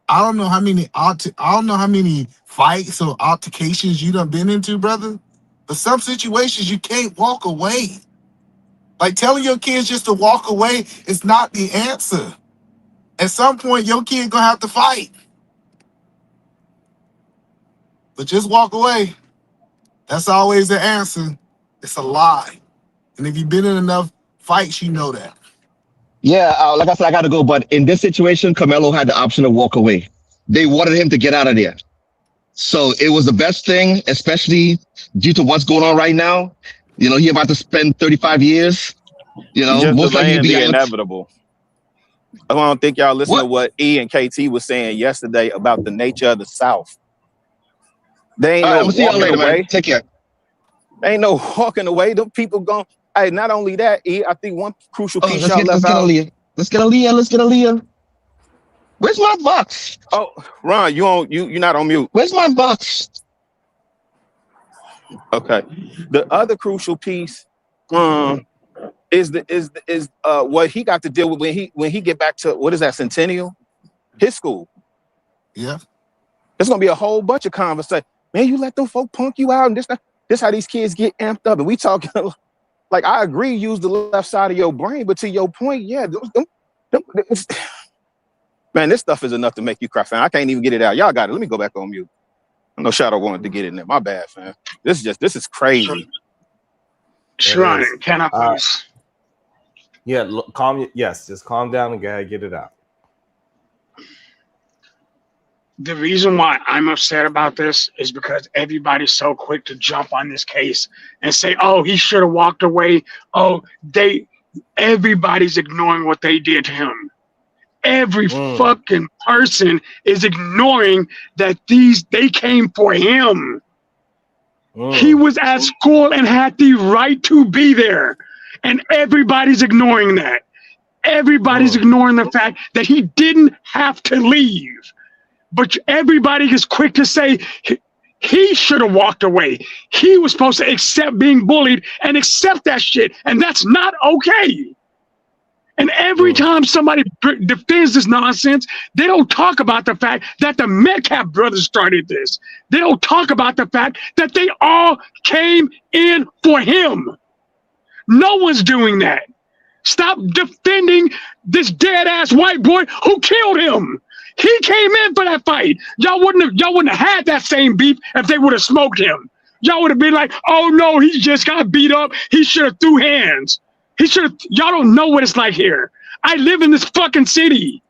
I don't know how many fights or altercations you done been into, brother. But some situations you can't walk away. Like telling your kids just to walk away is not the answer. At some point, your kid gonna have to fight. But just walk away. That's always the answer. It's a lie. And if you've been in enough fights, you know that. Yeah, like I said, I got to go. But in this situation, Carmelo had the option to walk away. They wanted him to get out of there. So it was the best thing, especially due to what's going on right now. You know, he about to spend 35 years. You know, just most likely the inevitable. I don't think y'all listen to what E and KT was saying yesterday about the nature of the South. They ain't no walking away. Man. Take care. They ain't no walking away. Them people going. Hey, not only that, E, I think one crucial piece y'all left out. Let's get Aaliyah. Where's my box? Oh, Ron, you're not on mute. Where's my box? Okay. The other crucial piece is what he got to deal with when he get back to, what is that, Centennial? His school. Yeah. There's gonna be a whole bunch of conversation. Man, you let them folk punk you out, and this how these kids get amped up. And we talking like, I agree, use the left side of your brain, but to your point, yeah, man, this stuff is enough to make you cry, fam. I can't even get it out. Y'all got it. Let me go back on mute. I know Shadow wanted to get in there. My bad, fam. This is crazy. Shrine, can I please? Yeah, just calm down and go ahead and get it out. The reason why I'm upset about this is because everybody's so quick to jump on this case and say, oh, he should have walked away. Oh, everybody's ignoring what they did to him. Every fucking person is ignoring that they came for him. He was at school and had the right to be there. And everybody's ignoring that. Everybody's ignoring the fact that he didn't have to leave. But everybody is quick to say he should have walked away. He was supposed to accept being bullied and accept that shit. And that's not okay. And every time somebody defends this nonsense, they don't talk about the fact that the Metcalf brothers started this. They don't talk about the fact that they all came in for him. No one's doing that. Stop defending this dead-ass white boy who killed him. He came in for that fight. Y'all wouldn't have had that same beef if they would have smoked him. Y'all would have been like, oh no, he just got beat up. He should have threw hands. Y'all don't know what it's like here. I live in this fucking city.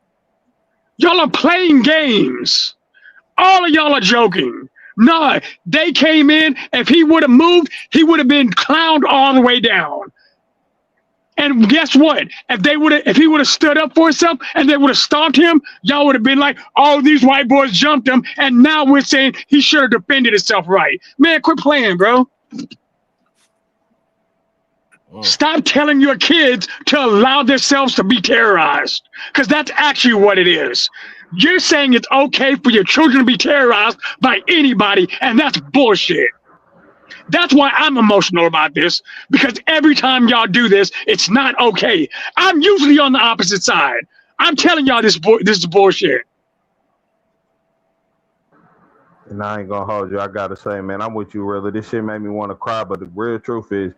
Y'all are playing games. All of y'all are joking. Nah, they came in. If he would have moved, he would have been clowned all the way down. And guess what? If he would have stood up for himself and they would have stomped him, y'all would have been like, oh, these white boys jumped him. And now we're saying he should have defended himself right. Man, quit playing, bro. Stop telling your kids to allow themselves to be terrorized, because that's actually what it is. You're saying it's okay for your children to be terrorized by anybody, and that's bullshit. That's why I'm emotional about this, because every time y'all do this, it's not okay. I'm usually on the opposite side. I'm telling y'all this is bullshit. And I ain't gonna hold you. I gotta say, man, I'm with you, really. This shit made me want to cry, but the real truth is,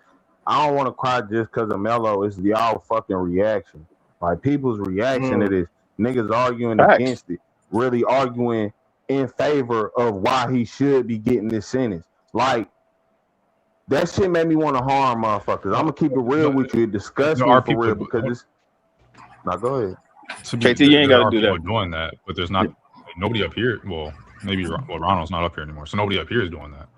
I don't want to cry just because of Melo. It's y'all fucking reaction. Like, people's reaction to this. Niggas arguing against it. Really arguing in favor of why he should be getting this sentence. Like, that shit made me want to harm motherfuckers. I'm gonna keep it real with you. It disgusts There me are for people. real because it's. Now go ahead. KT, you ain't There got to are do people that. doing that, but there's not nobody up here. Well, maybe Ronald's not up here anymore, so nobody up here is doing that.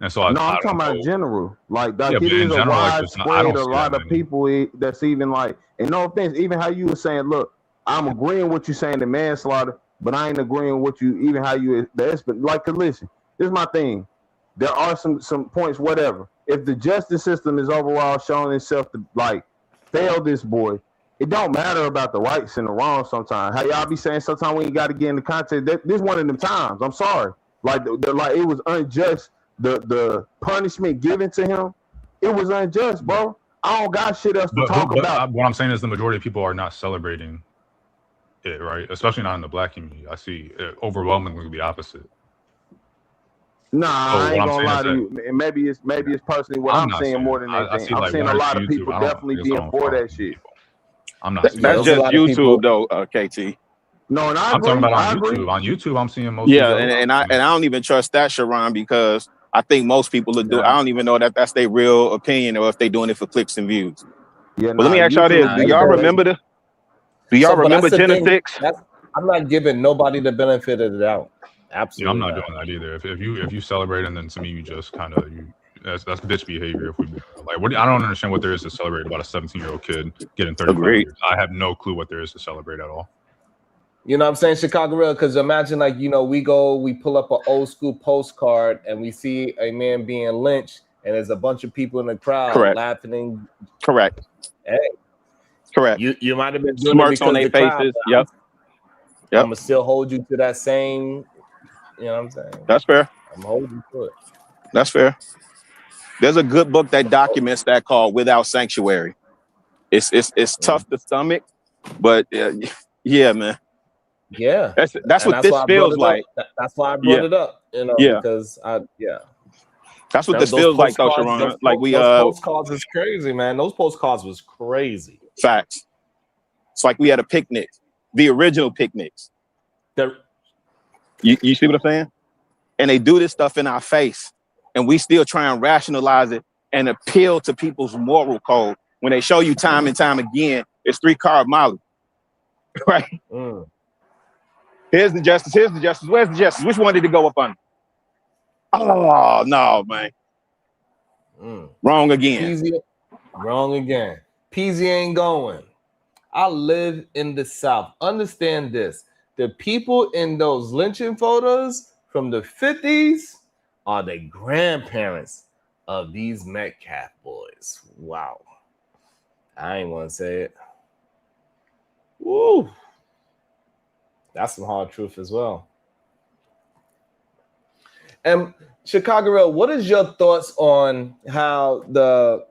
And so No, I'm I talking don't about know. general. Like Yeah, it but is in a general, like I widespread. don't A see lot that of many. people that's even like, and no offense, even how you were saying, look, I'm agreeing with you saying the manslaughter, but I ain't agreeing with you even how you like. Cause listen, this is my thing. There are some points, whatever. If the justice system is overall showing itself to like fail this boy, it don't matter about the rights and the wrongs sometimes. How y'all be saying sometimes we ain't got to get in the context. This one of them times. I'm sorry. Like like it was unjust. The punishment given to him, it was unjust, bro. I don't got shit else to talk about. What I'm saying is the majority of people are not celebrating it, right? Especially not in the black community. I see it overwhelmingly the opposite. Nah, I ain't gonna lie to that, you. And maybe it's personally what I'm seeing more than anything. I'm seeing a lot of people definitely being for that shit. I'm not. That's just YouTube though, KT. No, and I'm talking about on YouTube. On YouTube, I'm seeing most. Yeah, and I don't even trust that, Sharon, because I think most people are doing. I don't even know that that's their real opinion or if they're doing it for clicks and views. Yeah, but let me ask y'all this: Do y'all remember the? Do y'all remember Genesis? I'm not giving nobody the benefit of the doubt. Absolutely, yeah, I'm not doing that either. If you celebrate and then to me you just kind of that's bitch behavior. If we like, I don't understand what there is to celebrate about a 17-year-old kid getting 35 years. I have no clue what there is to celebrate at all. You know what I'm saying, Chicago Real? Because imagine like, you know, we pull up an old school postcard and we see a man being lynched and there's a bunch of people in the crowd laughing. Correct. Hey. Correct. You might have been doing Smirks it because on their the crowd, faces. Yep. I'm gonna still hold you to that same, you know what I'm saying? That's fair. I'm holding you to it. That's fair. There's a good book that documents that called Without Sanctuary. It's tough to stomach, but yeah, man. Yeah, that's what this feels like. That's why I brought it up, you know, because that's what this feels like, though, Sharon. Like those postcards was crazy, man. Those postcards was crazy. Facts. It's like we had a picnic, the original picnics. You see what I'm saying? And they do this stuff in our face, and we still try and rationalize it and appeal to people's moral code when they show you time and time again it's 3-carb Molly, right? Here's the justice. Here's the justice. Where's the justice? Which one did it go up on? Oh no, man! Wrong again. Wrong again. Peasy ain't going. I live in the South. Understand this. The people in those lynching photos from the 50s are the grandparents of these Metcalf boys. Wow. I ain't want to say it. Woo. That's some hard truth as well. And Chicago Real, what is your thoughts on how the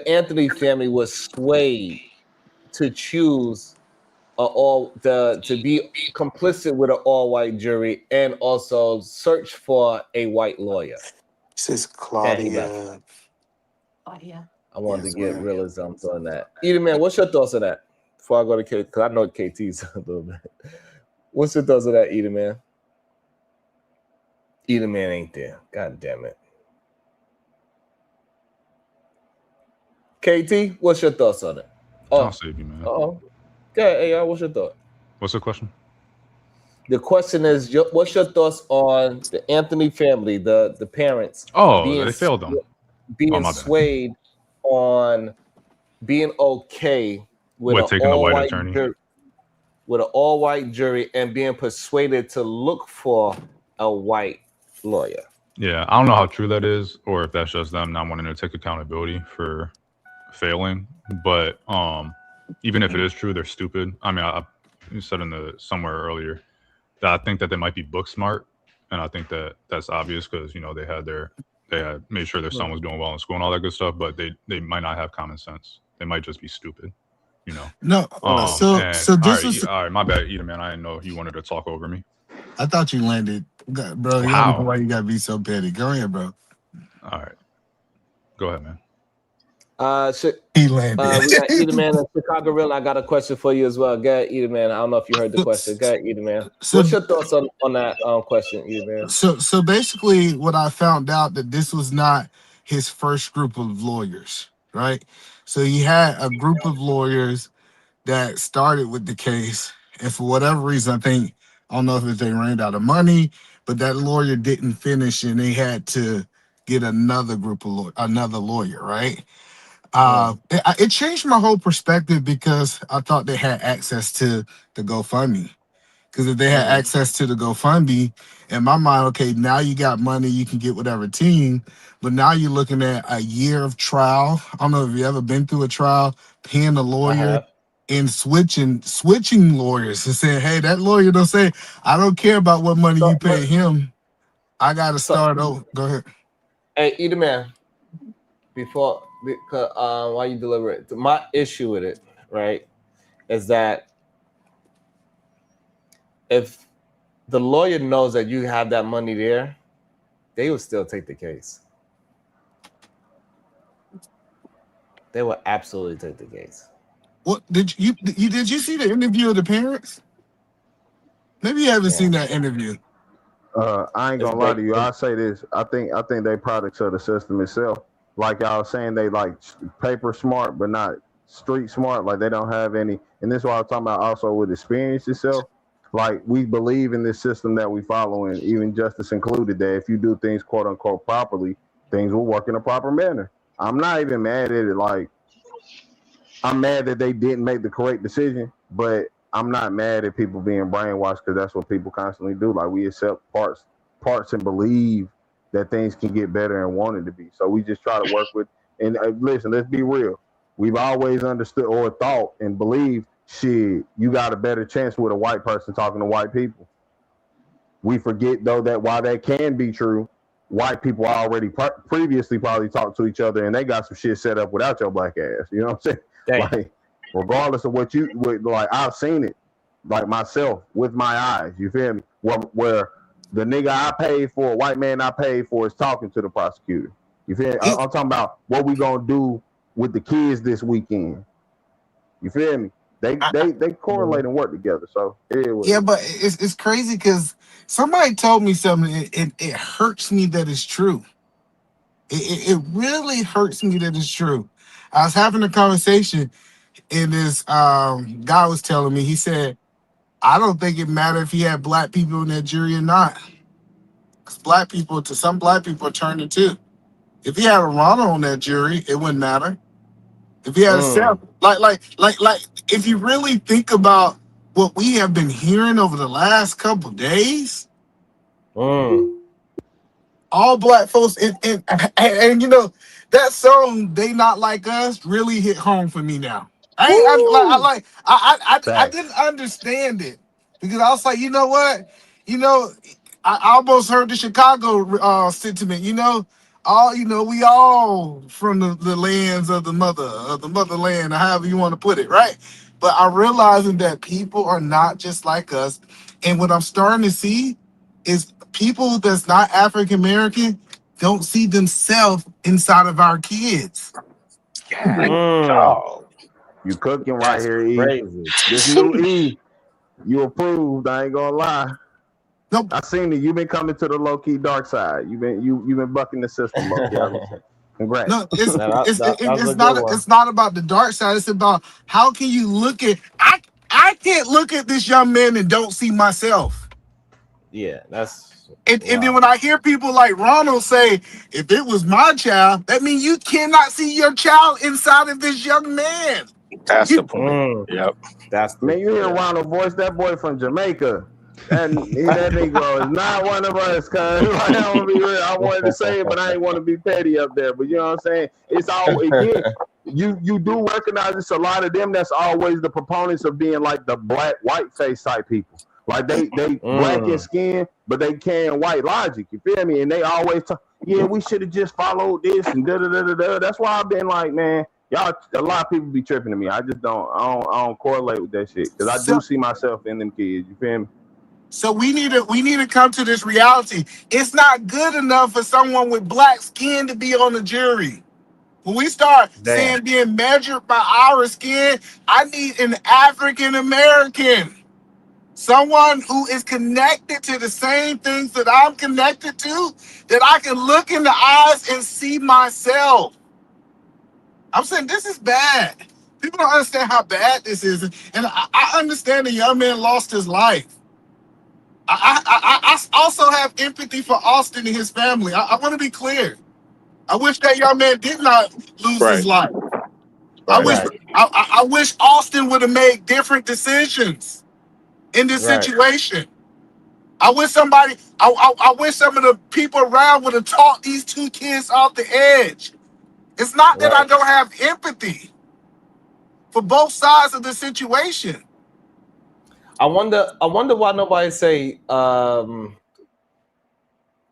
Anthony family was swayed to choose to be complicit with an all-white jury and also search for a white lawyer? This is Claudia. I wanted to get realism on that. Edie Man, what's your thoughts on that? Before I go to KT, because I know KT's a little bit. What's your thoughts on that, Edie Man? Edie Man ain't there. God damn it. KT, what's your thoughts on it? I'll save you, man. Okay, hey, what's your thought? What's the question? The question is, what's your thoughts on the Anthony family, the parents? They failed them. Being swayed on being okay with taking a white attorney, with an all-white jury, and being persuaded to look for a white lawyer. Yeah, I don't know how true that is, or if that's just them not wanting to take accountability for failing. But even if it is true, they're stupid. I mean, I said somewhere earlier that I think that they might be book smart, and I think that that's obvious because they had made sure their son was doing well in school and all that good stuff, but they might not have common sense. They might just be stupid, No. So this is all right. My bad, Edie Man. I didn't know you wanted to talk over me. I thought you landed, bro. Wow. You don't know why you gotta be so petty. Go ahead, bro. All right. Go ahead, man. He landed. We got Either Man and Chicago Real. I got a question for you as well. Go ahead, Either Man. I don't know if you heard the question. Go ahead, Either Man. What's your thoughts on that question, Either Man? So basically, what I found out that this was not his first group of lawyers, right? So he had a group of lawyers that started with the case, and for whatever reason, I don't know if they ran out of money, but that lawyer didn't finish, and they had to get another lawyer, right? It changed my whole perspective because I thought they had access to the GoFundMe. Because if they had access to the GoFundMe, in my mind, okay, now you got money, you can get whatever team, but now you're looking at a year of trial. I don't know if you ever been through a trial, paying a lawyer and switching lawyers and saying, hey, that lawyer don't say, I don't care about what money you pay him. I got to start over. Go ahead. Hey, Either Man, while you deliberate, my issue with it, right, is that if the lawyer knows that you have that money there, they will still take the case. They will absolutely take the case. What did you see the interview of the parents? Maybe you haven't seen that interview. I ain't gonna lie to you. I'll say this. I think they products of the system itself. Like I was saying, they like paper smart, but not street smart. Like they don't have any. And this is what I was talking about also with experience itself. Like we believe in this system that we follow, and even justice included, that if you do things quote unquote properly, things will work in a proper manner. I'm not even mad at it. Like I'm mad that they didn't make the correct decision, but I'm not mad at people being brainwashed because that's what people constantly do. Like we accept parts and believe that things can get better and want it to be. So we just try to work with. And listen, let's be real. We've always understood or thought and believed, shit, you got a better chance with a white person talking to white people. We forget though that while that can be true, white people already previously probably talked to each other and they got some shit set up without your black ass. You know what I'm saying? Dang. Like, regardless of what like I've seen it, like myself with my eyes. You feel me? Where the nigga I paid for, white man I paid for, is talking to the prosecutor. You feel me? I'm talking about what we gonna do with the kids this weekend. You feel me? They correlate and work together. So yeah, but it's crazy because somebody told me something. It hurts me that it's true. It really hurts me that it's true. I was having a conversation, and this guy was telling me. He said, "I don't think it mattered if he had black people in that jury or not, because some black people are turning too. If he had a Ronald on that jury, it wouldn't matter. If he had a Seth, like, if you really think about what we have been hearing over the last couple days, all black folks, and you know that song "They Not Like Us" really hit home for me now. I didn't understand it because I was like, you know what, I almost heard the Chicago sentiment, we all from the lands of the motherland, or however you want to put it, right? But I'm realizing that people are not just like us. And what I'm starting to see is people that's not African American don't see themselves inside of our kids. You cooking right here, E. Crazy. This new E, you approved. I ain't gonna lie. Nope. I seen it. You've been coming to the low key dark side. You've been bucking the system, low key. Congrats. No, it's not about the dark side. It's about how can you look at I can't look at this young man and don't see myself. Yeah, that's and then when I hear people like Ronald say, if it was my child, that means you cannot see your child inside of this young man. That's the point. Yep. Man, you hear Ronald voice, that boy from Jamaica. That Negro is not one of us, cuz. Like, I don't be real. I wanted to say it, but I ain't want to be petty up there. But you know what I'm saying? It's all again. You do recognize it's a lot of them that's always the proponents of being like the black white face type people. Like they black in skin, but they carrying white logic. You feel me? And they always talk, yeah, we should have just followed this and da da da da da. That's why I've been like, man, y'all. A lot of people be tripping to me. I just don't. I don't correlate with that shit because I do see myself in them kids. You feel me? So we need to come to this reality. It's not good enough for someone with black skin to be on the jury. When we start saying being measured by our skin, I need an African American. Someone who is connected to the same things that I'm connected to, that I can look in the eyes and see myself. I'm saying this is bad. People don't understand how bad this is. And I understand the young man lost his life. I also have empathy for Austin and his family. I want to be clear. I wish that young man did not lose his life. I wish Austin would have made different decisions in this situation. I wish somebody, I wish some of the people around would have taught these two kids off the edge. It's not that I don't have empathy for both sides of the situation. I wonder why nobody say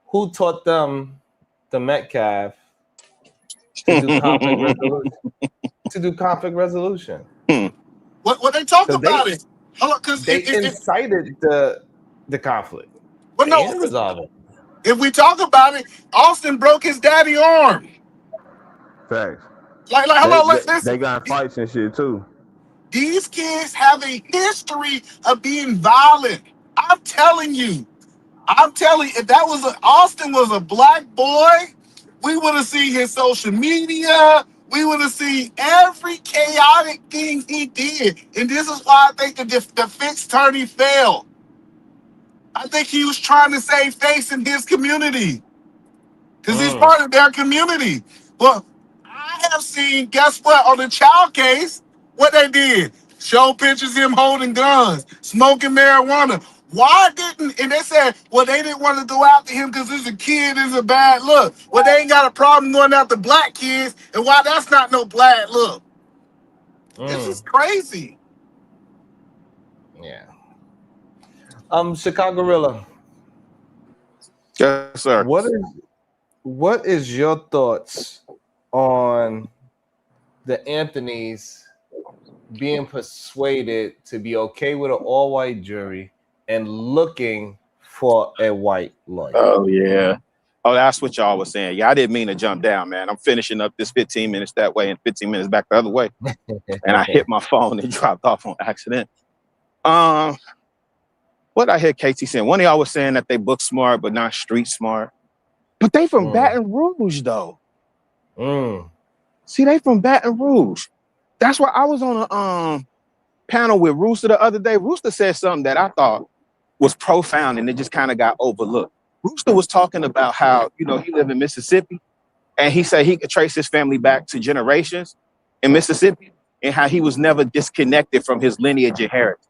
who taught them the Metcalf to do conflict resolution. What they talk about it? Because they incited the conflict. Well, they didn't resolve it. If we talk about it, Austin broke his daddy arm. Facts. Like, hold on, listen. They got fights and shit too. These kids have a history of being violent. I'm telling you, if that was Austin was a black boy, we would have seen his social media. We would have seen every chaotic thing he did. And this is why I think the defense attorney failed. I think he was trying to save face in his community because he's part of their community. But I have seen, guess what, on the child case, what they did? Show pictures of him holding guns, smoking marijuana. Why didn't, and they said, well, they didn't want to go after him because he's a kid, is a bad look. Well, they ain't got a problem going after black kids, and why that's not no bad look. This is crazy. Yeah. Chicago Gorilla. Yes, sir. What is your thoughts on the Anthonys being persuaded to be okay with an all-white jury and looking for a white lawyer? Oh, yeah. Oh, that's what y'all was saying. Yeah, I didn't mean to jump down, man. I'm finishing up this 15 minutes that way and 15 minutes back the other way. And I hit my phone and dropped off on accident. What I hear KT saying, one of y'all was saying that they book smart, but not street smart. But they from Baton Rouge, though. See, they from Baton Rouge. That's why I was on a panel with Rooster the other day. Rooster said something that I thought was profound, and it just kind of got overlooked. Rooster was talking about how, he lived in Mississippi, and he said he could trace his family back to generations in Mississippi, and how he was never disconnected from his lineage and heritage.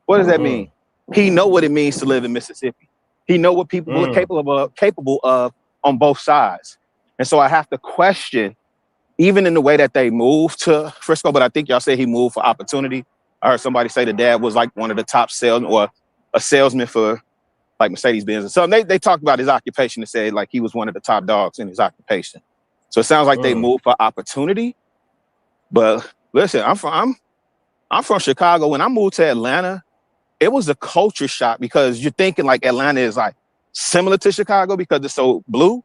What does that mean? He know what it means to live in Mississippi. He know what people are capable of on both sides. And so I have to question, even in the way that they move to Frisco, but I think y'all said he moved for opportunity. I heard somebody say the dad was like one of the top salesmen or a salesman for like Mercedes-Benz or something. They talked about his occupation and said like he was one of the top dogs in his occupation. So it sounds like they moved for opportunity. But listen, I'm from Chicago. When I moved to Atlanta, it was a culture shock because you're thinking like Atlanta is like similar to Chicago because it's so blue.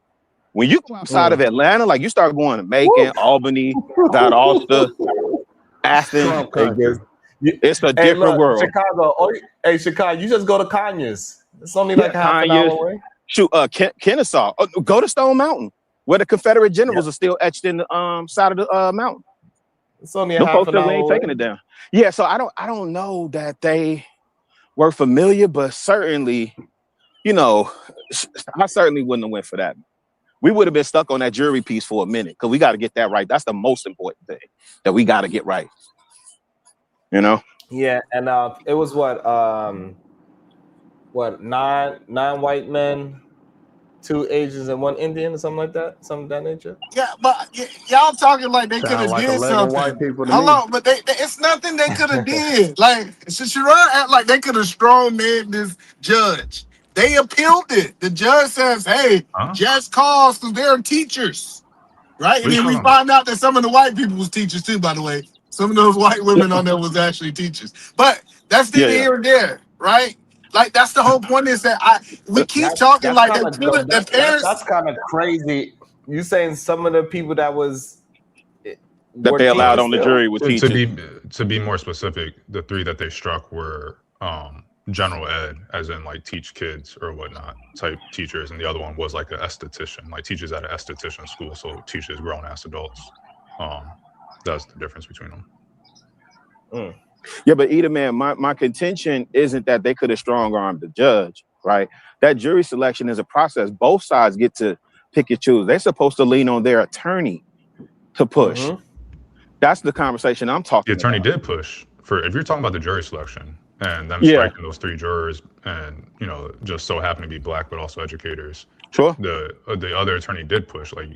When you go outside of Atlanta, like you start going to Macon, Albany, Valdosta, Athens, it's a different world. Chicago, Chicago, you just go to Conyers. It's only like half an hour away. Shoot, Kennesaw. Go to Stone Mountain, where the Confederate generals are still etched in the side of the mountain. It's only a half an hour away. Taking it down. Yeah, so I don't know that they were familiar, but certainly, I certainly wouldn't have went for that. We would have been stuck on that jury piece for a minute because we got to get that right. That's the most important thing that we got to get right. Yeah, and it was nine white men, 2 Asians, and 1 Indian, or something like that, something of that nature. Yeah, but y'all talking like they could have did something. White people Hello, but it's nothing they could have did. Like, Sharon act like they could have strong-manned this judge. They appealed it. The judge says, hey, just cause because they're teachers, right? And then we find out that some of the white people was teachers too, by the way. Some of those white women on there was actually teachers. But that's the here and there, right? Like, that's the whole point is that we keep talking like the parents. That's kind of crazy. You saying some of the people that was that they allowed on the jury with teachers. To be more specific, the 3 that they struck were general ed, as in like teach kids or whatnot type teachers, and the other one was like an esthetician, like teachers at an esthetician school, so teaches grown ass adults. That's the difference between them. Yeah, but either man, my contention isn't that they could have strong-armed the judge, right? That jury selection is a process. Both sides get to pick and choose. They're supposed to lean on their attorney to push. That's the conversation I'm talking about. The attorney did push for, if you're talking about the jury selection and them striking those 3 jurors, and just so happen to be black but also educators. Sure. The other attorney did push. Like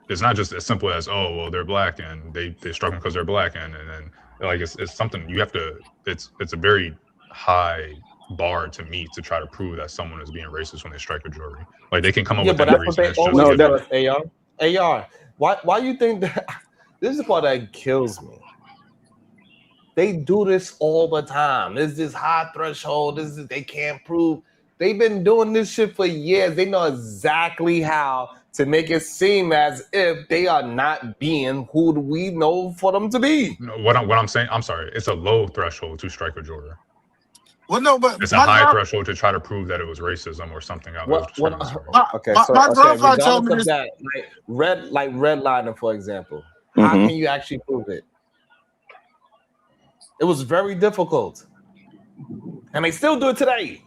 it's not just as simple as, oh well, they're black and they struck them because they're black, and then like it's something you have to. It's a very high bar to meet to try to prove that someone is being racist when they strike a jury. Like they can come up with any reason. AR. Why you think that? This is the part that kills me. They do this all the time. There's this high threshold. They can't prove. They've been doing this shit for years. They know exactly how to make it seem as if they are not being who we know for them to be. No, what I'm saying, I'm sorry, it's a low threshold to strike a juror. Well, no, but it's a high threshold to try to prove that it was racism or something else. My grandfather told me this. That, like redlining, for example. How can you actually prove it? It was very difficult, and they still do it today.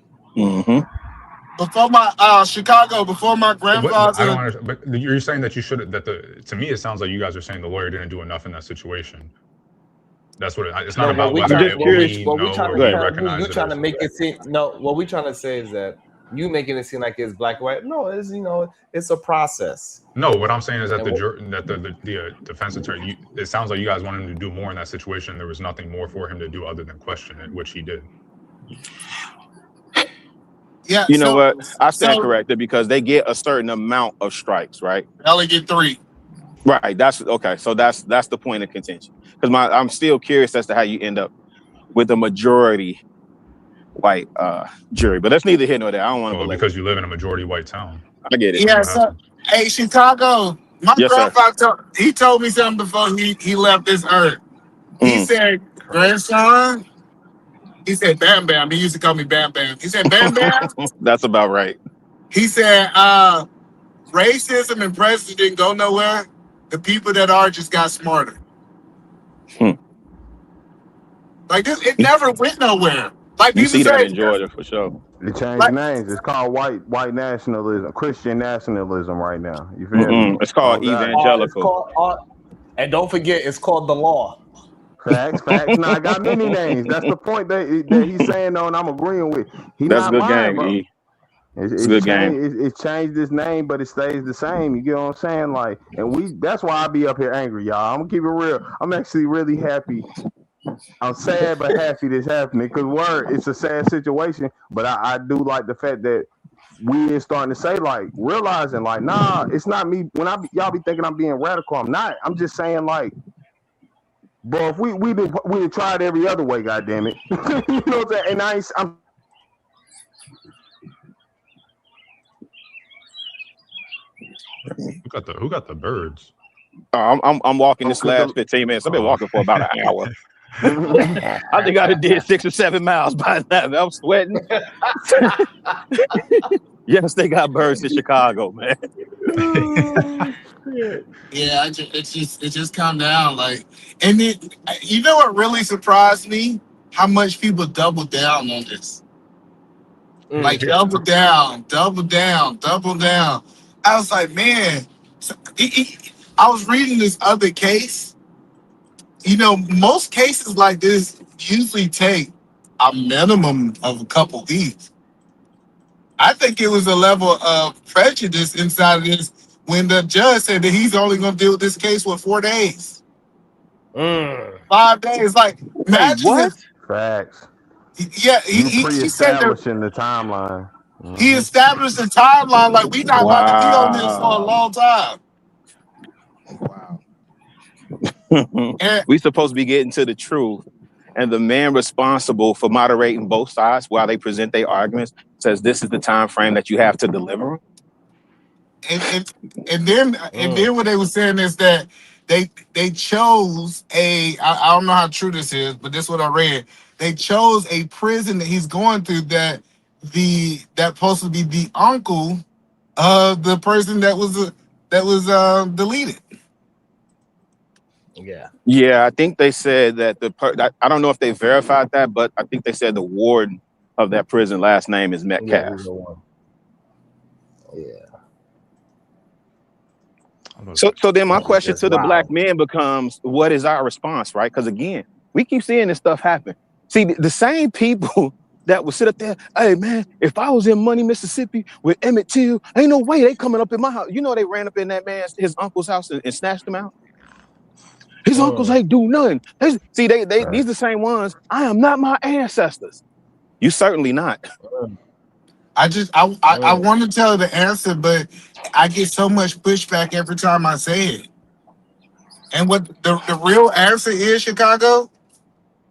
Before my Chicago, before my grandfather. But you're saying that you should. To me, it sounds like you guys are saying the lawyer didn't do enough in that situation. That's what it's not about whether we recognize it. You're trying to make it seem. No, what we're trying to say is that you making it seem like it's black and white. No, it's a process. No, what I'm saying is that the defense attorney, it sounds like you guys wanted him to do more in that situation. There was nothing more for him to do other than question it, which he did. Yeah, you know what? I stand corrected because they get a certain amount of strikes, right? They only get 3. Right. That's okay. So that's the point of contention. Because I'm still curious as to how you end up with a majority white jury, but that's neither here nor there. I don't want to because you live in a majority white town. I get it. Yeah. So, hey, Chicago, my grandfather he told me something before he left this earth. He said, grandson. He said, Bam Bam. He used to call me Bam Bam. He said, Bam Bam. That's about right. He said, racism and prejudice didn't go nowhere. The people that are just got smarter. Like this, it never went nowhere. Like you see that in Georgia for sure. They changed names. It's called white nationalism, Christian nationalism right now. You feel me? It's called evangelical. And don't forget, it's called the law. Facts. Now I got many names. That's the point that he's saying though, and I'm agreeing with. That's good game, bro. It's good game. It changed its name, but it stays the same. You get what I'm saying? Like, and that's why I be up here angry, y'all. I'm gonna keep it real. I'm actually really happy. I'm sad but happy this happening because it's a sad situation. But I do like the fact that we is starting to say, like, realizing, like, nah, it's not me. When y'all be thinking I'm being radical, I'm not. I'm just saying, like, bro, if we tried every other way, goddamn it. You know what I'm saying? And I'm Who got the birds? I'm walking this last 15 minutes. I've been walking for about an hour. I think I did 6 or 7 miles by now. I'm sweating. Yes, they got birds in Chicago, man. Yeah, it just calmed down. Like, and you know what really surprised me? How much people double down on this. Like double down. I was like, man. I was reading this other case. You know, most cases like this usually take a minimum of a couple weeks. I think it was a level of prejudice inside of this when the judge said that he's only going to deal with this case for 4 days. 5 days. Like, imagine what? Facts. Yeah, he said establishing the timeline. He established the timeline like we not about to be on this for a long time. We supposed to be getting to the truth, and the man responsible for moderating both sides while they present their arguments says this is the time frame that you have to deliver. And then what they were saying is that they chose I don't know how true this is, but this is what I read. They chose a prison that he's going through that supposed to be the uncle of the person that was deleted. Yeah, I think they said that I don't know if they verified that, but I think they said the warden of that prison last name is Metcalf. So then my question to the black men becomes, what is our response, right? Because again, we keep seeing this stuff happen. See, the same people that would sit up there, hey man, if I was in Money, Mississippi with Emmett Till, ain't no way they coming up in my house. You know, they ran up in that man's his uncle's house and snatched him out. His uncles ain't do nothing. See, these the same ones. I am not my ancestors. You certainly not. I want to tell the answer, but I get so much pushback every time I say it. And what the real answer is, Chicago,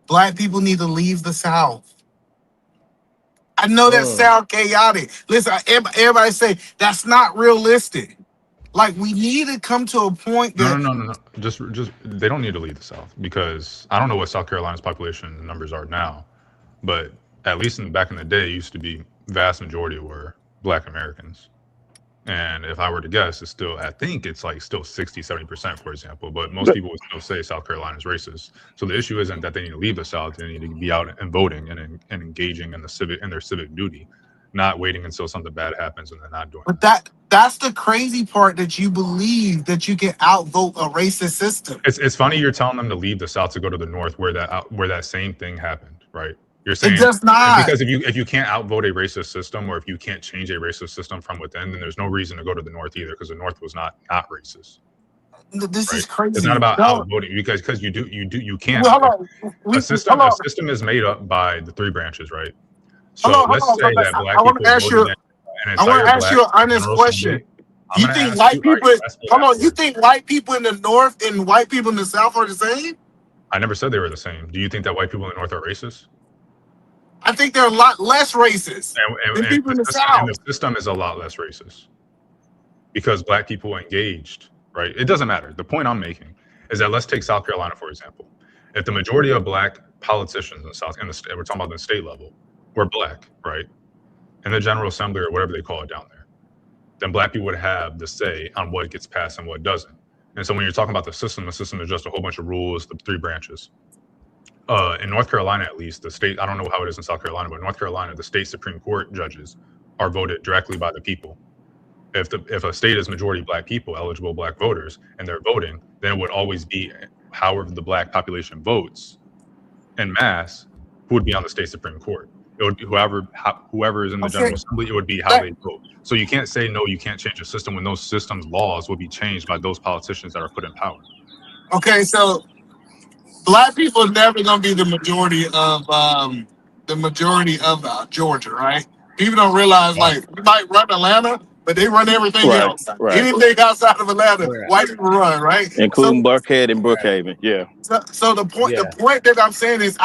black people need to leave the South. I know that sounds chaotic. Listen, everybody say that's not realistic. Like, we need to come to a point that No. Just they don't need to leave the South, because I don't know what South Carolina's population numbers are now, but at least back in the day, it used to be vast majority were Black Americans. And if I were to guess, it's still, I think it's like still 60-70%, for example. But most people would still say South Carolina is racist. So the issue isn't that they need to leave the South; they need to be out and voting and engaging in their civic duty, not waiting until something bad happens and they're not doing. But that's the crazy part, that you believe that you can outvote a racist system. It's funny you're telling them to leave the South to go to the North, where that same thing happened, right? You're saying it does not, because if you can't outvote a racist system, or if you can't change a racist system from within, then there's no reason to go to the North either, because the North was not racist. This is crazy. It's not about outvoting, because you can't. Well, a system is made up by the three branches, right? So let's say that black people voted an I want to ask you an honest General question. Assembly. You think white people? Hold on. You think white people in the North and white people in the South are the same? I never said they were the same. Do you think that white people in the North are racist? I think they're a lot less racist than people in the South. And the system is a lot less racist because black people engaged, right? It doesn't matter. The point I'm making is that, let's take South Carolina, for example. If the majority of black politicians in the South, we're talking about the state level, were black, right? In the General Assembly or whatever they call it down there, then black people would have the say on what gets passed and what doesn't. And so when you're talking about the system is just a whole bunch of rules, the three branches. In North Carolina, at least, the state, I don't know how it is in South Carolina, but in North Carolina, the state Supreme Court judges are voted directly by the people. If a state is majority black people, eligible black voters, and they're voting, then it would always be however the black population votes en masse, who would be on the state Supreme Court. It would be whoever is in the General Assembly, it would be how they vote. So you can't say, no, you can't change a system, when those systems laws will be changed by those politicians that are put in power. Okay, so black people are never going to be the majority of Georgia, right? People don't realize, like, we might run Atlanta, but they run everything else. Right. Anything outside of Atlanta, white people run, right? Including Buckhead and Brookhaven, yeah. So the point that I'm saying is,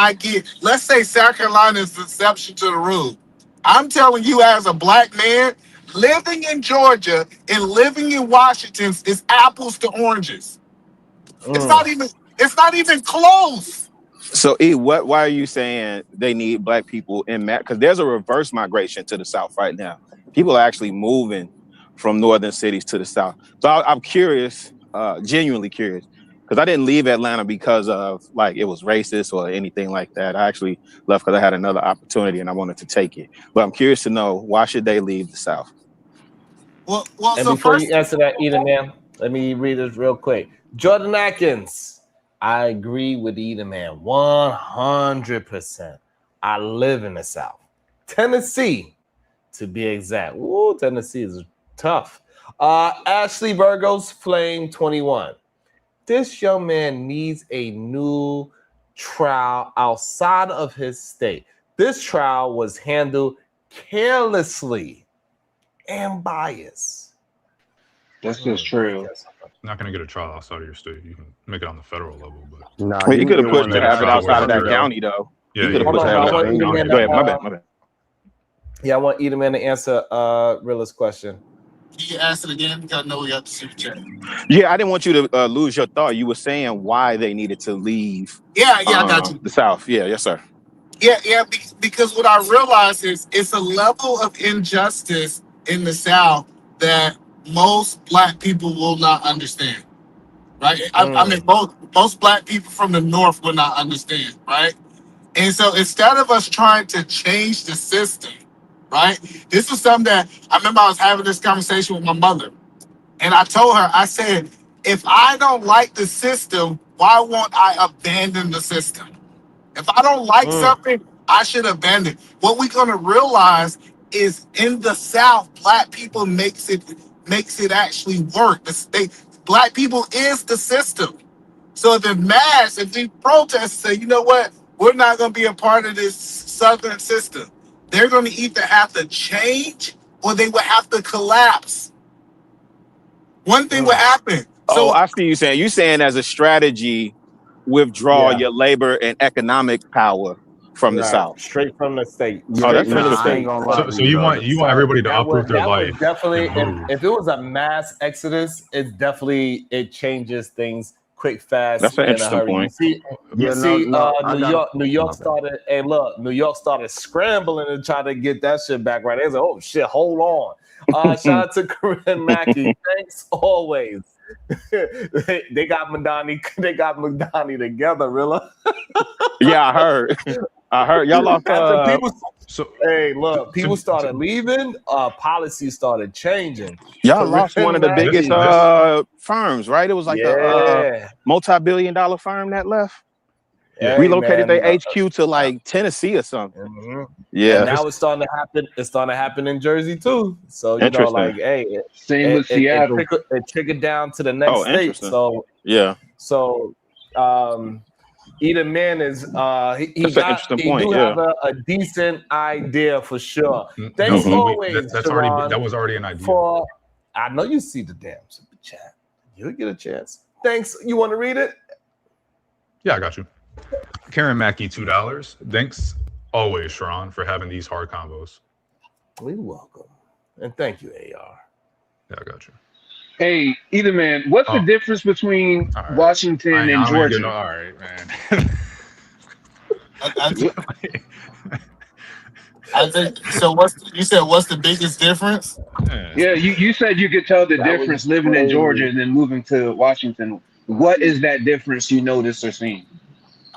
let's say South Carolina is the exception to the rule. I'm telling you, as a black man, living in Georgia and living in Washington is apples to oranges. It's not even close. So, why are you saying they need black people in because there's a reverse migration to the South right now. People are actually moving from northern cities to the South. So I'm curious, genuinely curious, because I didn't leave Atlanta because of like it was racist or anything like that. I actually left because I had another opportunity and I wanted to take it. But I'm curious to know, why should they leave the South? Well, and so before you answer that, Eden, man, let me read this real quick. Jordan Atkins, I agree with Eden, man, 100%. I live in the South, Tennessee, to be exact. Ooh, Tennessee is tough. Ashley Virgos, Flame 21. This young man needs a new trial outside of his state. This trial was handled carelessly and biased. That's just true. Not going to get a trial outside of your state. You can make it on the federal level, but Well, you could have pushed to have it outside of that county, though. Yeah, you could have pushed to have it outside of that county. Go ahead, my bad. Yeah, I want Edelman to answer Rilla's question. Can you ask it again? Because I know we got the super chat. Yeah, I didn't want you to lose your thought. You were saying why they needed to leave. Yeah, I got you. The South. Yeah, yes, sir. Yeah, because what I realize is it's a level of injustice in the South that most Black people will not understand, right? I mean, most Black people from the North will not understand, right? And so instead of us trying to change the system, right? This is something that I remember I was having this conversation with my mother. And I told her, I said, if I don't like the system, why won't I abandon the system? If I don't like something, I should abandon. What we're gonna realize is in the South, Black people makes it actually work. Black people is the system. So if we protest and say, you know what, we're not gonna be a part of this Southern system, they're gonna either have to change or they will have to collapse. One thing will happen. So I see you saying. You saying as a strategy, withdraw your labor and economic power from the South. Straight from the state. Oh, that's interesting. So you want everybody to uproot their life. Definitely, if it was a mass exodus, it changes things quick, fast. That's an in a interesting hurry. point. You see, New York started. Hey, look, New York started scrambling to try to get that shit back right. They was like, oh shit, hold on. Shout out to Corinne Mackey. Thanks always. they got Madani together, Rilla. Yeah, I heard y'all lost. Hey, look, people started leaving. Policies started changing. Y'all lost one of the biggest firms, right? It was like a multi-billion-dollar firm that left. Hey, relocated man, their HQ to like Tennessee or something. Mm-hmm. Yeah, and now it's starting to happen. It's starting to happen in Jersey too. So you know, like, hey, same with Seattle. It trickled down to the next state. So yeah. So Eden Man is he point, have a decent idea for sure. Thanks always. That was already an idea. I know you see the damn super chat. You'll get a chance. Thanks. You want to read it? Yeah, I got you. Karen Mackey, $2. Thanks always, Sharon, for having these hard combos. You're welcome. And thank you, AR. Yeah, I got you. Hey, either man, what's the difference between Washington and Georgia? All right, man. I think so. You said what's the biggest difference? Yeah, you said you could tell the difference living in Georgia and then moving to Washington. What is that difference you noticed or seen?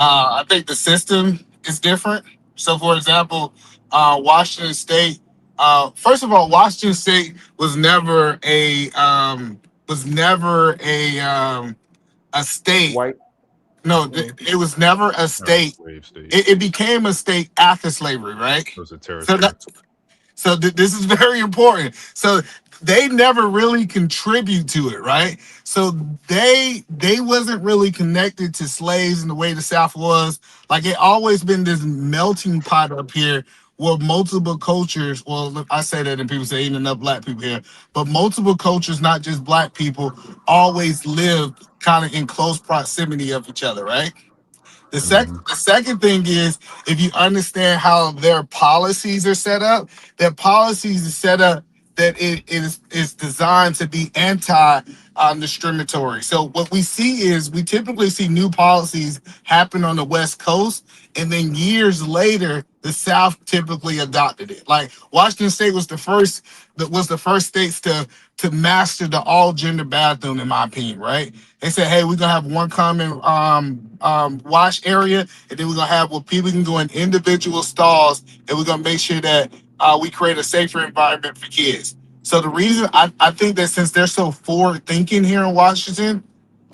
I think the system is different. So, for example, Washington State. First of all, Washington State was never a state. White. No, it was never a state. It became a state after slavery, right? It was a territory. So this is very important. So they never really contribute to it, right? So they wasn't really connected to slaves in the way the South was. Like it always been this melting pot up here where multiple cultures, well, I say that and people say ain't enough Black people here, but multiple cultures, not just Black people, always lived kind of in close proximity of each other, right? The second thing is, if you understand how their policies are set up, their policies are set up that it is designed to be anti-discriminatory. So what we see is we typically see new policies happen on the West Coast, and then years later, the South typically adopted it. Like Washington State was the first states to master the all-gender bathroom, in my opinion, right? They said, hey, we're gonna have one common wash area, and then we're gonna have where people can go in individual stalls, and we're gonna make sure that we create a safer environment for kids. So the reason I think that since they're so forward thinking here in Washington,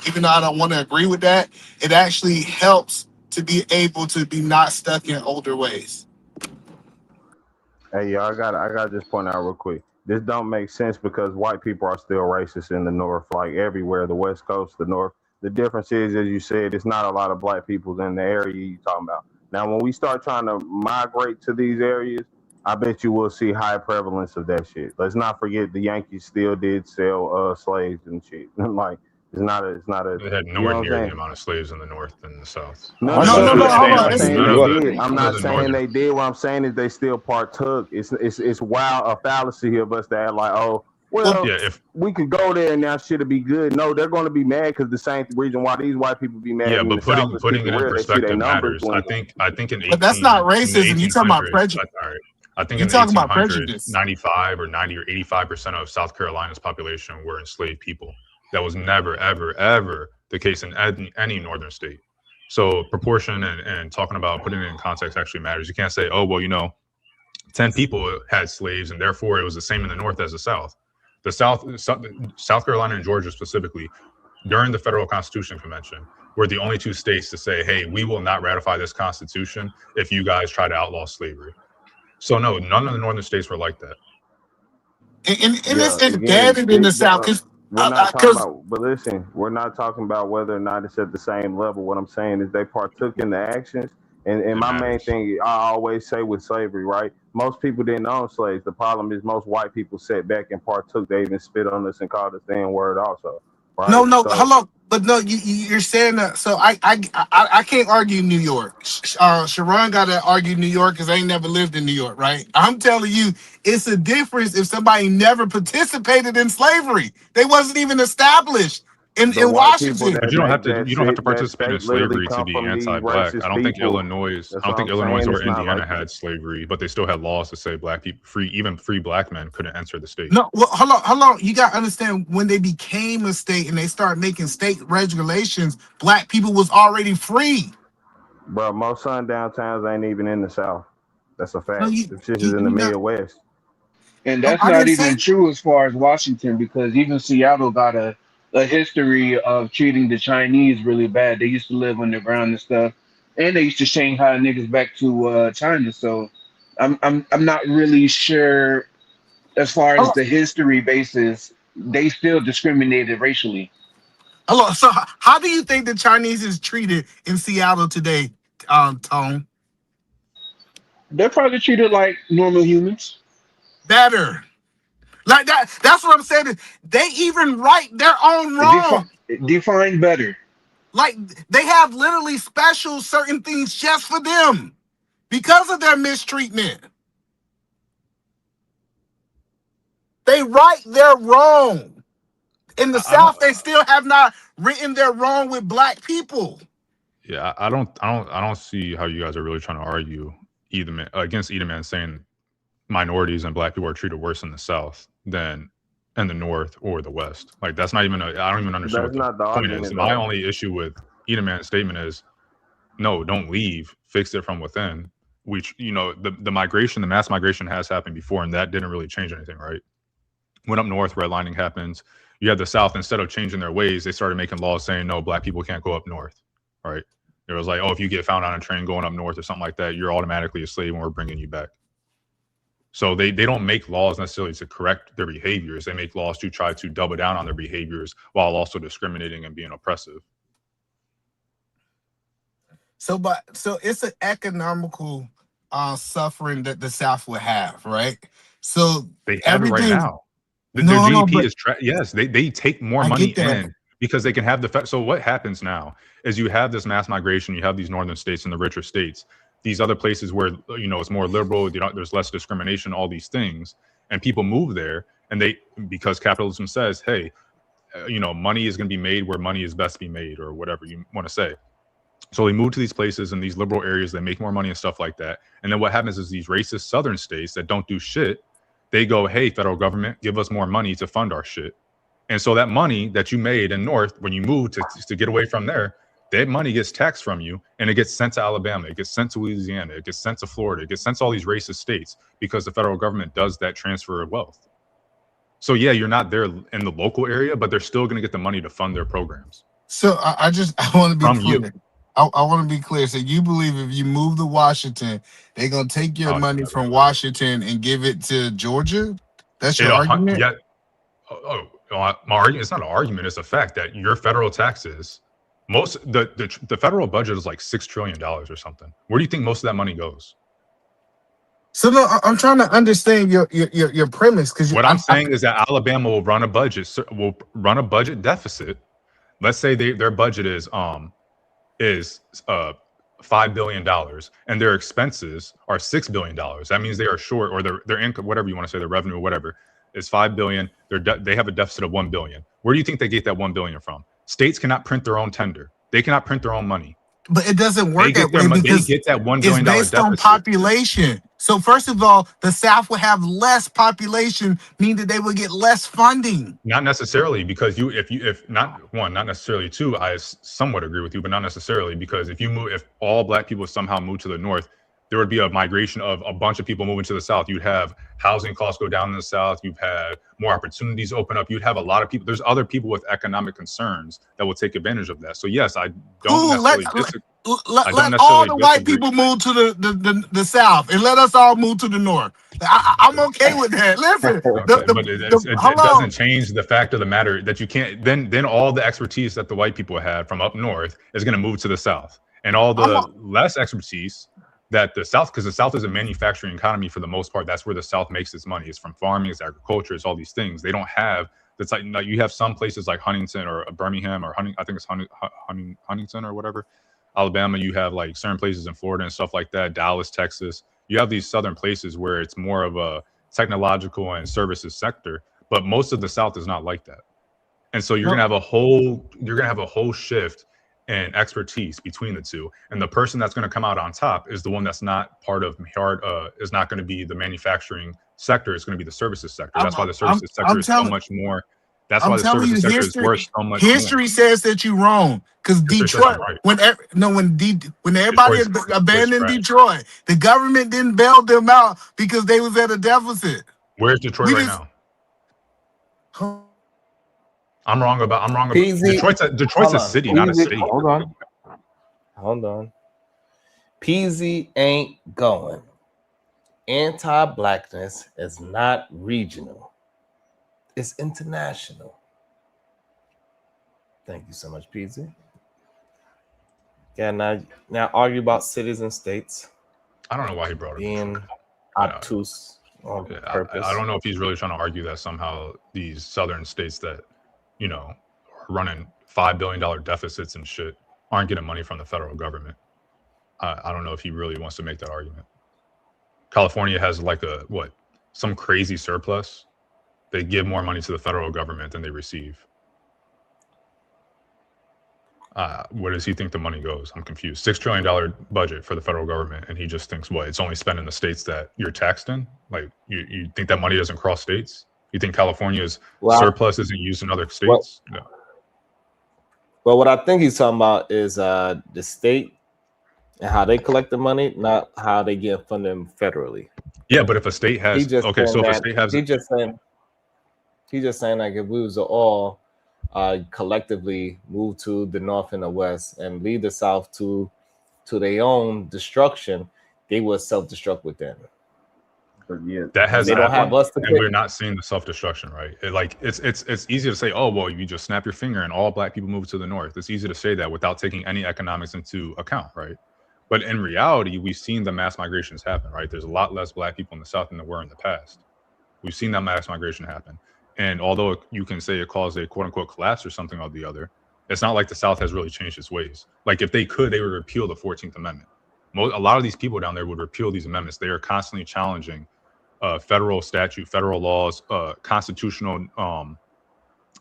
even though I don't want to agree with that, it actually helps to be able to be not stuck in older ways. Hey, y'all, I got this point out real quick. This don't make sense because white people are still racist in the North, like everywhere, the West Coast, the North. The difference is, as you said, it's not a lot of Black people in the area you're talking about. Now, when we start trying to migrate to these areas, I bet you will see high prevalence of that shit. Let's not forget the Yankees still did sell slaves and shit. Like, it's not a. They had nowhere near the amount of slaves in the North than the South. No. I'm not saying they did. What I'm saying is they still partook. It's wild, a fallacy of us to act like, oh, Well, yeah, if we could go there and now shit'll be good. No, they're going to be mad because the same reason why these white people be mad yeah, in but the South is putting it in real. They see their perspective numbers matters. dwindle. I think in But that's not in the racism. You talking about 1800s, prejudice. I think You in the talking about 1800s, prejudice. 95 or 90 or 85% of South Carolina's population were enslaved people. That was never, ever, ever the case in any northern state. So proportion and talking about putting it in context actually matters. You can't say, oh, well, 10 people had slaves and therefore it was the same in the North as the South. The South Carolina and Georgia specifically, during the Federal Constitution Convention, were the only two states to say, hey, we will not ratify this Constitution if you guys try to outlaw slavery. So no, none of the northern states were like that. And it's embedded in the South. We're not talking about, but listen, we're not talking about whether or not it's at the same level. What I'm saying is they partook in the actions. And my main thing, I always say with slavery, right? Most people didn't own slaves. The problem is most white people sat back and partook. They even spit on us and called us the N-word also. Right? No, hello. But no, you're saying that. So I can't argue New York. Sharon got to argue New York because I ain't never lived in New York, right? I'm telling you, it's a difference if somebody never participated in slavery. They wasn't even established in Washington. But you don't have to participate in slavery to be anti-black. I don't think Illinois or Indiana had slavery, but they still had laws to say black people, free black men couldn't enter the state. No, well, hold on. You got to understand, when they became a state and they started making state regulations, black people was already free. Bro, most sundown towns ain't even in the South. That's a fact. The shit is in the Midwest. And that's not even true as far as Washington, because even Seattle got a history of treating the Chinese really bad. They used to live underground and stuff, and they used to Shanghai niggas back to China. So I'm not really sure as far as the history basis. They still discriminated racially. Hello. So how do you think the Chinese is treated in Seattle today, Tone? They're probably treated like normal humans. Better. Like that. That's what I'm saying. They even right their own wrong. Define better. Like they have literally special certain things just for them because of their mistreatment. They right their wrong. In the South, they still have not written their wrong with black people. Yeah, I don't see how you guys are really trying to argue against either man saying minorities and black people are treated worse in the South than in the North or the West. Like that's not even I don't even understand what the point is. My only issue with Edelman's statement is no, don't leave, fix it from within. Which, the migration, the mass migration has happened before, and that didn't really change anything, right? When up north, redlining happens. You had the South, instead of changing their ways, they started making laws saying no, black people can't go up north, right? It was like, oh, if you get found on a train going up north or something like that, you're automatically a slave and we're bringing you back. So they don't make laws necessarily to correct their behaviors. They make laws to try to double down on their behaviors while also discriminating and being oppressive. So it's an economical suffering that the South would have, right? So they have it right now. Their GDP is yes, they take more money in because they can have the so what happens now is you have this mass migration, you have these northern states and the richer states, these other places where it's more liberal, there's less discrimination, all these things, and people move there, and because capitalism says, hey, money is going to be made where money is best to be made, or whatever you want to say. So they move to these places in these liberal areas, they make more money and stuff like that, and then what happens is these racist southern states that don't do shit, they go, hey, federal government, give us more money to fund our shit. And so that money that you made in North, when you move to get away from there, that money gets taxed from you and it gets sent to Alabama, it gets sent to Louisiana, it gets sent to Florida, it gets sent to all these racist states because the federal government does that transfer of wealth. So yeah, you're not there in the local area, but they're still going to get the money to fund their programs. So I want to be clear. I want to be clear. So you believe if you move to Washington, they're going to take your money from Washington and give it to Georgia? That's your argument? Yeah. My argument, it's not an argument, it's a fact that your federal taxes, the federal budget is like $6 trillion or something. Where do you think most of that money goes? So no, I'm trying to understand your premise, because what I'm saying is that Alabama will run a budget deficit. Let's say their budget is $5 billion and their expenses are $6 billion. That means they are short, or their income, whatever you want to say, their revenue or whatever, is $5 billion. They have a deficit of $1 billion. Where do you think they get that $1 billion from? States cannot print their own tender. They cannot print their own money. But it doesn't work that way They because get that $1 it's billion based on deficit. population. So first of all, the South will have less population, meaning that they will get less funding. Not necessarily, because not necessarily two, I somewhat agree with you, but not necessarily, because if all black people somehow move to the North, there would be a migration of a bunch of people moving to the South. You'd have housing costs go down in the South. You've had more opportunities open up. You'd have a lot of people. There's other people with economic concerns that will take advantage of that. So yes, I don't necessarily disagree. Let all the white people move to the South and let us all move to the North. I'm okay with that. Listen, but it doesn't change the fact of the matter that you can't. Then all the expertise that the white people had from up north is going to move to the South, and all the less expertise that the South, because the South is a manufacturing economy for the most part. That's where the South makes its money. It's from farming, it's agriculture, it's all these things. They don't have. It's like you have some places like Huntington or Birmingham or I think it's Huntington or whatever. Alabama, you have like certain places in Florida and stuff like that, Dallas, Texas. You have these southern places where it's more of a technological and services sector, but most of the South is not like that. And so you're gonna have a whole shift in expertise between the two. And the person that's gonna come out on top is the one that's not part of is not gonna be the manufacturing sector, it's gonna be the services sector. That's why the services sector is so much more. That's why the services sector is worth so much more. History says that you're wrong, because Detroit, when everybody abandoned Detroit, the government didn't bail them out because they was at a deficit. Where's Detroit right now? I'm wrong about Detroit's a city, not a state. Hold on. PZ ain't going. Anti-blackness is not regional. It's international. Thank you so much, PZ. Yeah, now argue about cities and states. I don't know why he brought it being obtuse on purpose. I don't know if he's really trying to argue that somehow these southern states that, are running $5 billion deficits and shit aren't getting money from the federal government. I don't know if he really wants to make that argument. California has like some crazy surplus. They give more money to the federal government than they receive. Where does he think the money goes? I'm confused. $6 trillion budget for the federal government, and he just thinks it's only spent in the states that you're taxed in? Like, you think that money doesn't cross states? You think California's surplus isn't used in other states? No. Well, what I think he's talking about is the state and how they collect the money, not how they get funding federally. Yeah, but if a state has he's just saying like if we was to all collectively move to the north and the west and lead the south to their own destruction, they would self-destruct within. But yeah, that has they don't have us to and we're not seeing the self-destruction, right? It's easy to say, oh well, you just snap your finger and all black people move to the north. It's easy to say that without taking any economics into account, right? But in reality, we've seen the mass migrations happen, right? There's a lot less black people in the South than there were in the past. We've seen that mass migration happen. And although you can say it caused a quote unquote collapse or something or the other, it's not like the South has really changed its ways. Like if they could, they would repeal the 14th Amendment. A lot of these people down there would repeal these amendments. They are constantly challenging federal statute, federal laws, constitutional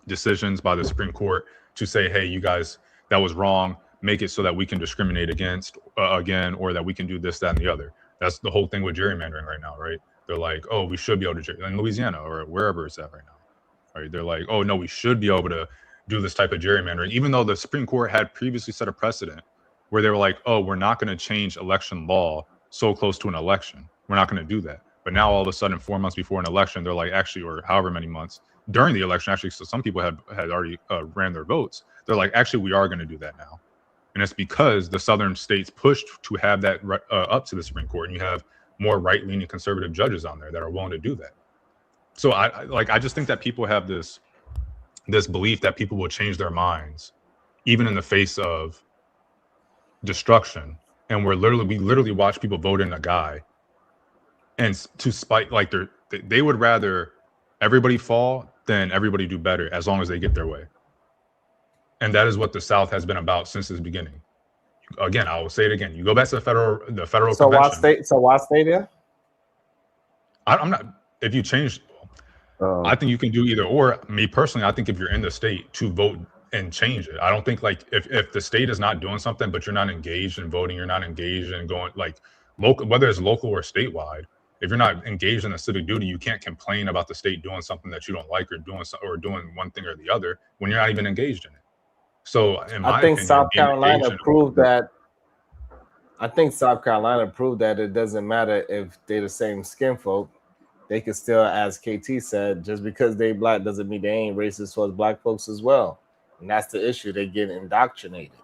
decisions by the Supreme Court to say, hey, you guys, that was wrong. Make it so that we can discriminate against again, or that we can do this, that, and the other. That's the whole thing with gerrymandering right now, right? They're like, oh, we should be able to, in Louisiana or wherever it's at right now, right? They're like, oh, no, we should be able to do this type of gerrymandering, even though the Supreme Court had previously set a precedent where they were like, oh, we're not going to change election law so close to an election. We're not going to do that. But now all of a sudden, 4 months before an election, they're like, actually, or however many months during the election, actually, so some people had already ran their votes. They're like, actually, we are going to do that now. And it's because the southern states pushed to have that up to the Supreme Court, and you have more right-leaning conservative judges on there that are willing to do that. So I just think that people have this belief that people will change their minds, even in the face of destruction. And we literally watch people vote in a guy, and to spite like they would rather everybody fall than everybody do better as long as they get their way. And that is what the South has been about since its beginning. Again, I will say it again. You go back to the federal So convention. why stay there? I'm not. If you change, I think you can do either or. Me personally, I think if you're in the state, to vote and change it. I don't think like if the state is not doing something, but you're not engaged in voting, you're not engaged in going like local, whether it's local or statewide. If you're not engaged in a civic duty, you can't complain about the state doing something that you don't like or doing one thing or the other when you're not even engaged in it. So, in my I think opinion, South being Carolina engaged in proved that. I think South Carolina proved that it doesn't matter if they're the same skin folk. They can still, as KT said, just because they black doesn't mean they ain't racist towards black folks as well. And that's the issue. They get indoctrinated.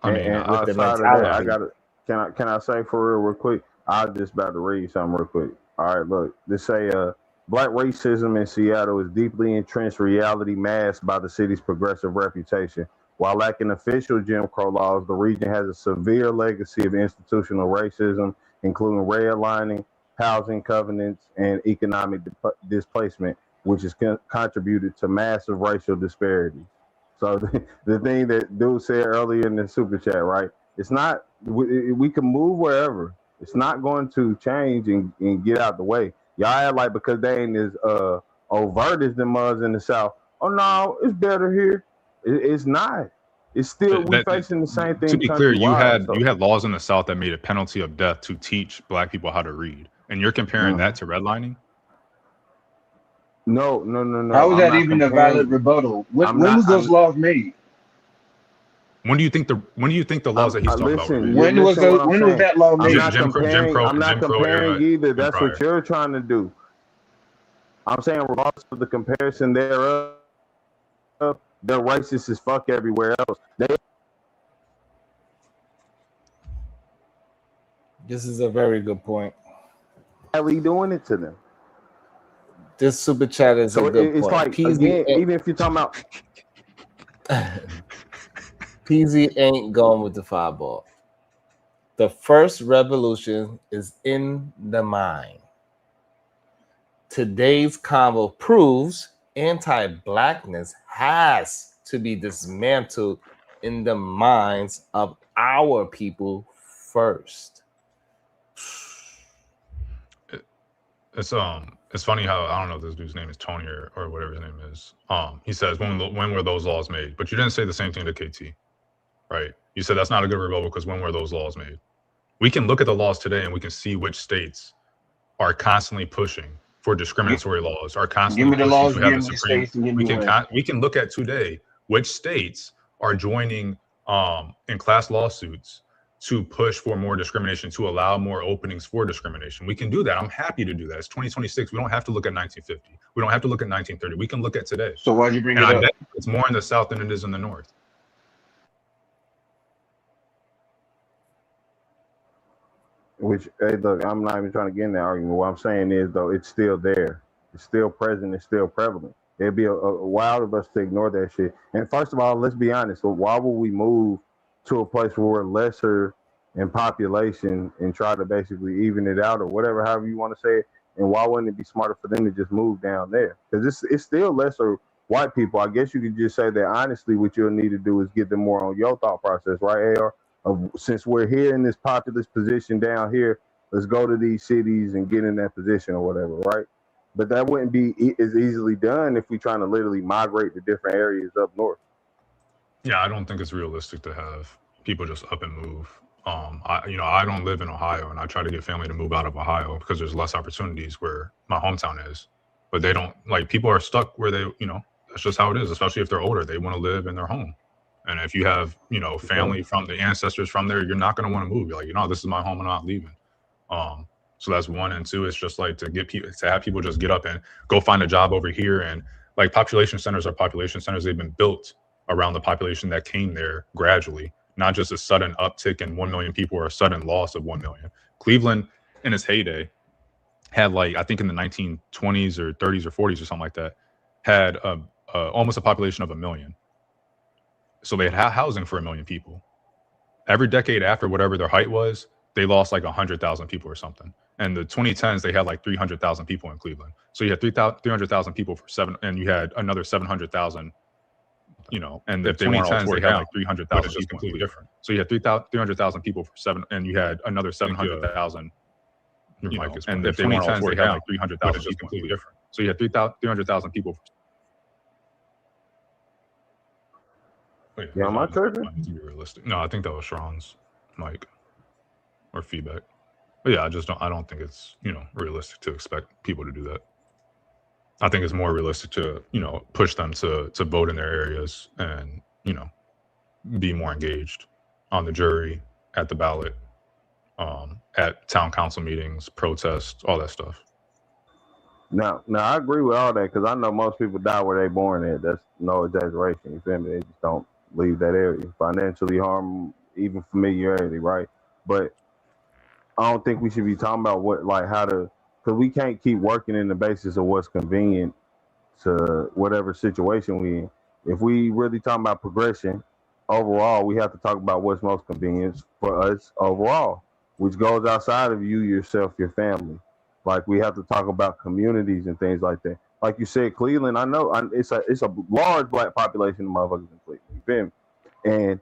I mean, and with the outside of mentality. that, I can I say for real quick? I just about to read something real quick. All right, look. They say black racism in Seattle is deeply entrenched reality masked by the city's progressive reputation. While lacking official Jim Crow laws, the region has a severe legacy of institutional racism, including redlining, housing covenants, and economic displacement, which has contributed to massive racial disparities. So the thing that dude said earlier in the super chat, right? It's not, we can move wherever. It's not going to change and get out the way. Y'all act like because they ain't as overt as them others in the South. Oh no, it's better here. It's not. It's still we facing the same thing. To be clear, you had so. you had laws in the South that made a penalty of death to teach black people how to read, and you're comparing that to redlining. No. How is that even a valid rebuttal? When was those laws made? When do you think the laws that he's talking about? When was that law made? I'm not comparing either. That's what you're trying to do. I'm saying regardless of the comparison thereof, they're racist as fuck everywhere else. This is a very good point. Really doing it to them. This super chat is a good it's point. like again, even if you're talking about PZ ain't going with the 5-ball. The first revolution is in the mind. Today's convo proves anti-blackness has to be dismantled in the minds of our people first. It's funny how I don't know if this dude's name is Tony or whatever his name is. He says when were those laws made? But you didn't say the same thing to KT, right? You said that's not a good rebuttal because when were those laws made? We can look at the laws today and we can see which states are constantly pushing for discriminatory laws. Are constantly give me the laws. Give me states and give me we can look at today which states are joining in class lawsuits to push for more discrimination, to allow more openings for discrimination. We can do that. I'm happy to do that. It's 2026. We don't have to look at 1950. We don't have to look at 1930. We can look at today. So why'd you bring it up? Bet it's more in the South than it is in the North. Which, hey, look, I'm not even trying to get in that argument. What I'm saying is, though, it's still there. It's still present. It's still prevalent. It'd be a wild of us to ignore that shit. And first of all, let's be honest. So why would we move to a place where we're lesser in population and try to basically even it out or whatever, however you want to say it? And why wouldn't it be smarter for them to just move down there? Because it's still lesser white people. I guess you could just say that honestly, what you'll need to do is get them more on your thought process, right, AR? Since we're here in this populous position down here, let's go to these cities and get in that position or whatever, right? But that wouldn't be as easily done if we're trying to literally migrate to different areas up north. Yeah, I don't think it's realistic to have people just up and move. I don't live in Ohio, and I try to get family to move out of Ohio because there's less opportunities where my hometown is. But they don't, like, people are stuck where they, that's just how it is, especially if they're older. They want to live in their home. And if you have, family from the ancestors from there, you're not going to want to move. You're like, this is my home, I'm not leaving. So that's one. And two, it's just like to have people just get up and go find a job over here. And like population centers are population centers. They've been built around the population that came there gradually, not just a sudden uptick in 1 million people or a sudden loss of 1 million. Cleveland in its heyday had, like, I think in the 1920s or 30s or 40s or something like that, had almost a population of 1 million. So they had housing for 1 million people. Every decade after whatever their height was, they lost like 100,000 people or something. And the 2010s, they had like 300,000 people in Cleveland. So you had 300,000 people and you had another 700,000, and if they weren't all tore down, like 300,000 people. Completely different. So you had 300,000 people and you had another 700,000. And if they weren't all tore down, like 300,000 people. Completely different. So you had 300,000 people. Wait, yeah, am I tripping? To be realistic. No, I think that was Sharon's mic or feedback. But yeah, I don't think it's, realistic to expect people to do that. I think it's more realistic to, push them to vote in their areas and, be more engaged on the jury, at the ballot, at town council meetings, protests, all that stuff. Now I agree with all that because I know most people die where they born at. That's no exaggeration. You feel me? They just don't leave that area. Financially harm, even familiarity, right? But I don't think we should be talking about because we can't keep working in the basis of what's convenient to whatever situation we in. If we really talking about progression overall, we have to talk about what's most convenient for us overall, which goes outside of you, yourself, your family. Like we have to talk about communities and things like that. Like you said, Cleveland, I know it's a large black population of motherfuckers in Cleveland. You feel me? And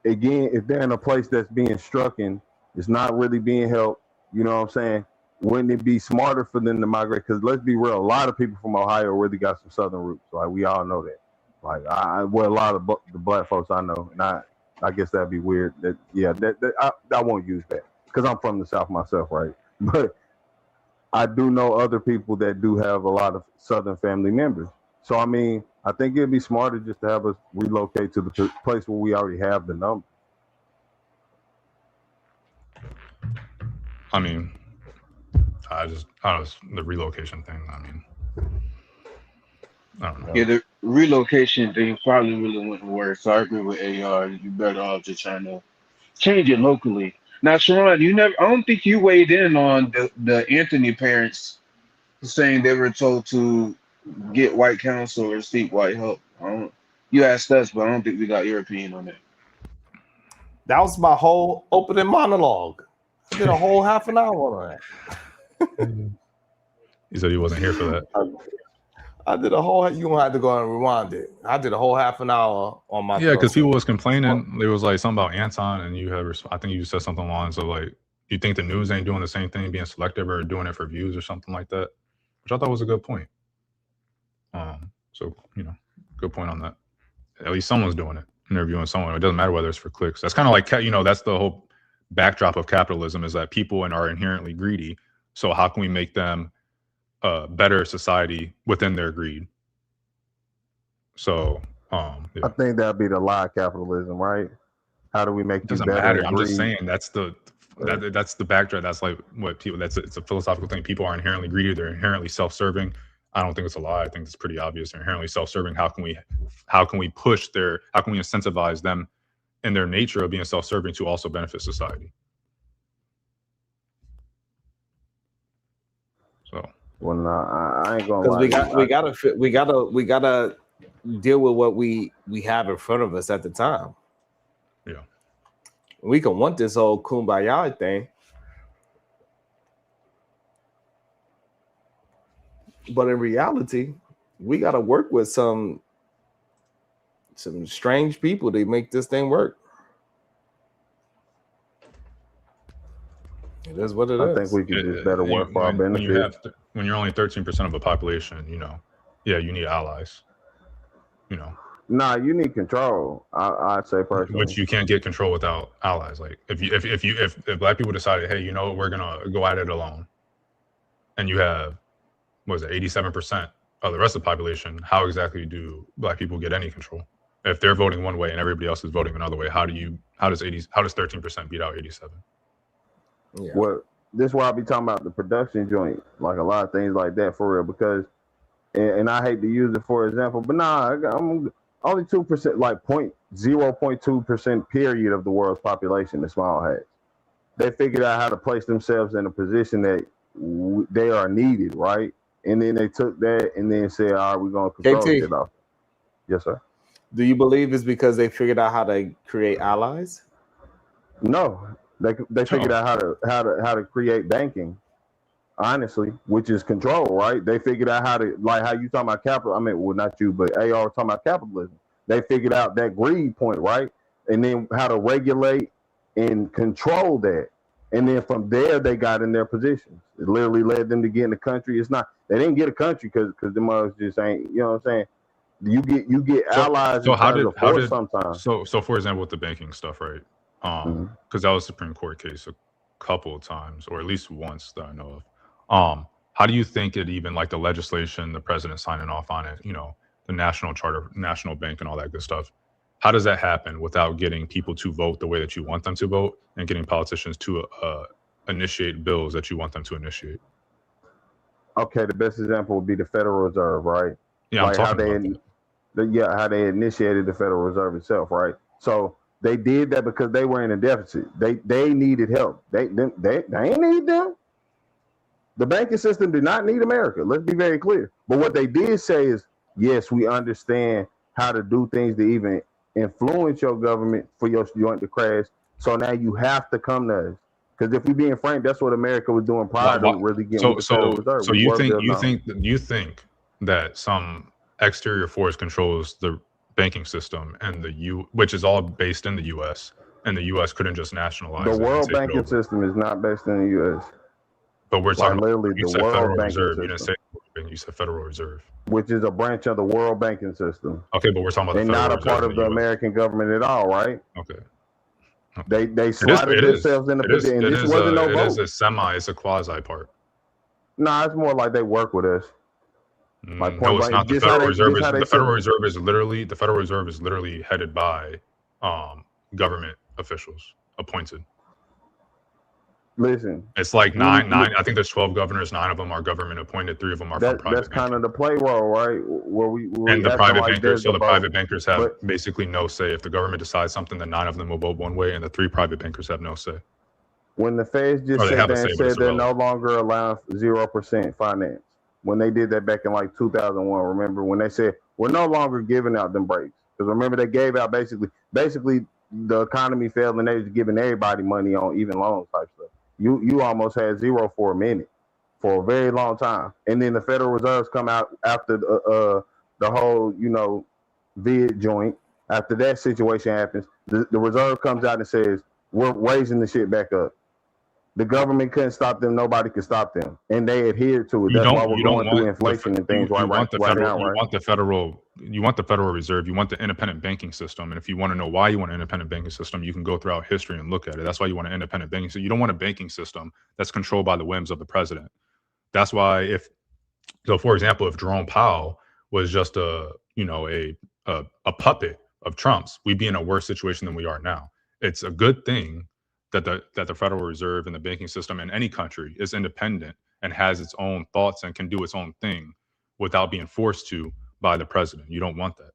again, if they're in a place that's being strucken, it's not really being helped. You know what I'm saying? Wouldn't it be smarter for them to migrate? Because let's be real, a lot of people from Ohio really got some Southern roots. Like we all know that. Like a lot of the black folks I know, and I guess that'd be weird. I won't use that because I'm from the South myself, right? But I do know other people that do have a lot of Southern family members. So, I mean, I think it'd be smarter just to have us relocate to the place where we already have the number. I mean, the relocation thing. I mean, I don't know. Yeah, the relocation thing probably really wouldn't work. So I agree with AR. You're better off just trying to change it locally. Now, Sharon, I don't think you weighed in on the Anthony parents saying they were told to get white counsel or seek white help. You asked us, but I don't think we got your opinion on that. That was my whole opening monologue. I did a whole half an hour on that. He said he wasn't here for that. I did a whole. You don't have to go and rewind it. I did a whole half an hour on my. Yeah, because people was complaining. There was like something about Anton, and I think you said something along so like, you think the news ain't doing the same thing, being selective or doing it for views or something like that, which I thought was a good point. So good point on that. At least someone's doing it, interviewing someone. It doesn't matter whether it's for clicks. That's kind of like that's the whole backdrop of capitalism is that people are inherently greedy. So how can we make them a better society within their greed? So yeah. I think that'd be the lie of capitalism, right? How do we make it doesn't better? Matter. I'm just saying that's the backdrop. That's like what people. It's a philosophical thing. People are inherently greedy. They're inherently self-serving. I don't think it's a lie. I think it's pretty obvious. They're inherently self-serving. How can we incentivize them in their nature of being self-serving to also benefit society? So. Well, no, I ain't gonna lie. Because we gotta deal with what we have in front of us at the time. Yeah, we can want this whole kumbaya thing, but in reality, we gotta work with some strange people to make this thing work. It is what it is. I think we can just better work for our benefit. When you're only 13% of a population, you need allies. Nah, you need control. I'd say personally, which you can't get control without allies. Like if black people decided, hey, we're gonna go at it alone, and you have 87% of the rest of the population, how exactly do black people get any control? If they're voting one way and everybody else is voting another way, how does 13% beat out 87? Yeah. Well, this is why I be talking about the production joint, like a lot of things like that for real. Because, and I hate to use it for example, but I'm only 2%, like 0.2% period of the world's population is small hats. They figured out how to place themselves in a position that they are needed, right? And then they took that and then said, "All right, we're gonna control it off." Yes, sir. Do you believe it's because they figured out how to create allies? No. They figured out how to create banking, honestly, which is control, right? They figured out how to, like how you talking about capital. I mean, well, not you, but AR was talking about capitalism. They figured out that greed point, right? And then how to regulate and control that. And then from there, they got in their positions. It literally led them to get in the country. They didn't get a country because the mothers just ain't. You know what I'm saying? You get allies in terms of force sometimes. So for example, with the banking stuff, right? Because that was a Supreme Court case a couple of times, or at least once that I know of. How do you think it even like the legislation, the president signing off on it, the national charter, national bank, and all that good stuff? How does that happen without getting people to vote the way that you want them to vote and getting politicians to initiate bills that you want them to initiate? Okay, the best example would be the Federal Reserve, right? Yeah, like how they initiated the Federal Reserve itself, right? So they did that because they were in a deficit. They needed help. They ain't need them. The banking system did not need America. Let's be very clear. But what they did say is, yes, we understand how to do things to even influence your government for your joint to crash. So now you have to come to us. Because if we being frank, that's what America was doing prior to really getting with the Federal Reserve. So you think that some exterior force controls the banking system and which is all based in the U.S. and the U.S. couldn't just nationalize the world banking system is not based in the U.S. But we're talking literally about the world banking Reserve. system. You didn't say you said Federal Reserve, which is a branch of the world banking system. Okay, but we're talking about and the not a Federal part Reserve of the American government at all, right? Okay. They slotted themselves in the position. And this wasn't no vote. It's a quasi part. No, it's more like they work with us. Like no, it's not. The Federal Reserve is the Federal Reserve is literally headed by government officials appointed. Listen, it's like nine. I think there's 12 governors. 9 of them are government appointed. 3 of them are from private. That's kind of the play role, right? Where and the private bankers. So the private bankers have basically no say. If the government decides something, then 9 of them will vote one way, and the 3 private bankers have no say. When the Feds just sat there and said they're no longer allowing 0% finance, when they did that back in like 2001, remember when they said we're no longer giving out them breaks? Because remember they gave out basically the economy failed and they was giving everybody money on even loans type stuff. You almost had 0 for a minute, for a very long time, and then the Federal Reserves come out after the whole vid joint. After that situation happens, the Reserve comes out and says we're raising the shit back up. The government couldn't stop them. Nobody could stop them, and they adhered to it. That's why we're going through inflation and things right now. You want the Federal Reserve. You want the independent banking system. And if you want to know why you want an independent banking system, you can go throughout history and look at it. That's why you want an independent banking system. You don't want a banking system that's controlled by the whims of the president. That's why for example, if Jerome Powell was just a puppet of Trump's, we'd be in a worse situation than we are now. It's a good thing that the Federal Reserve and the banking system in any country is independent and has its own thoughts and can do its own thing without being forced to by the president. You don't want that.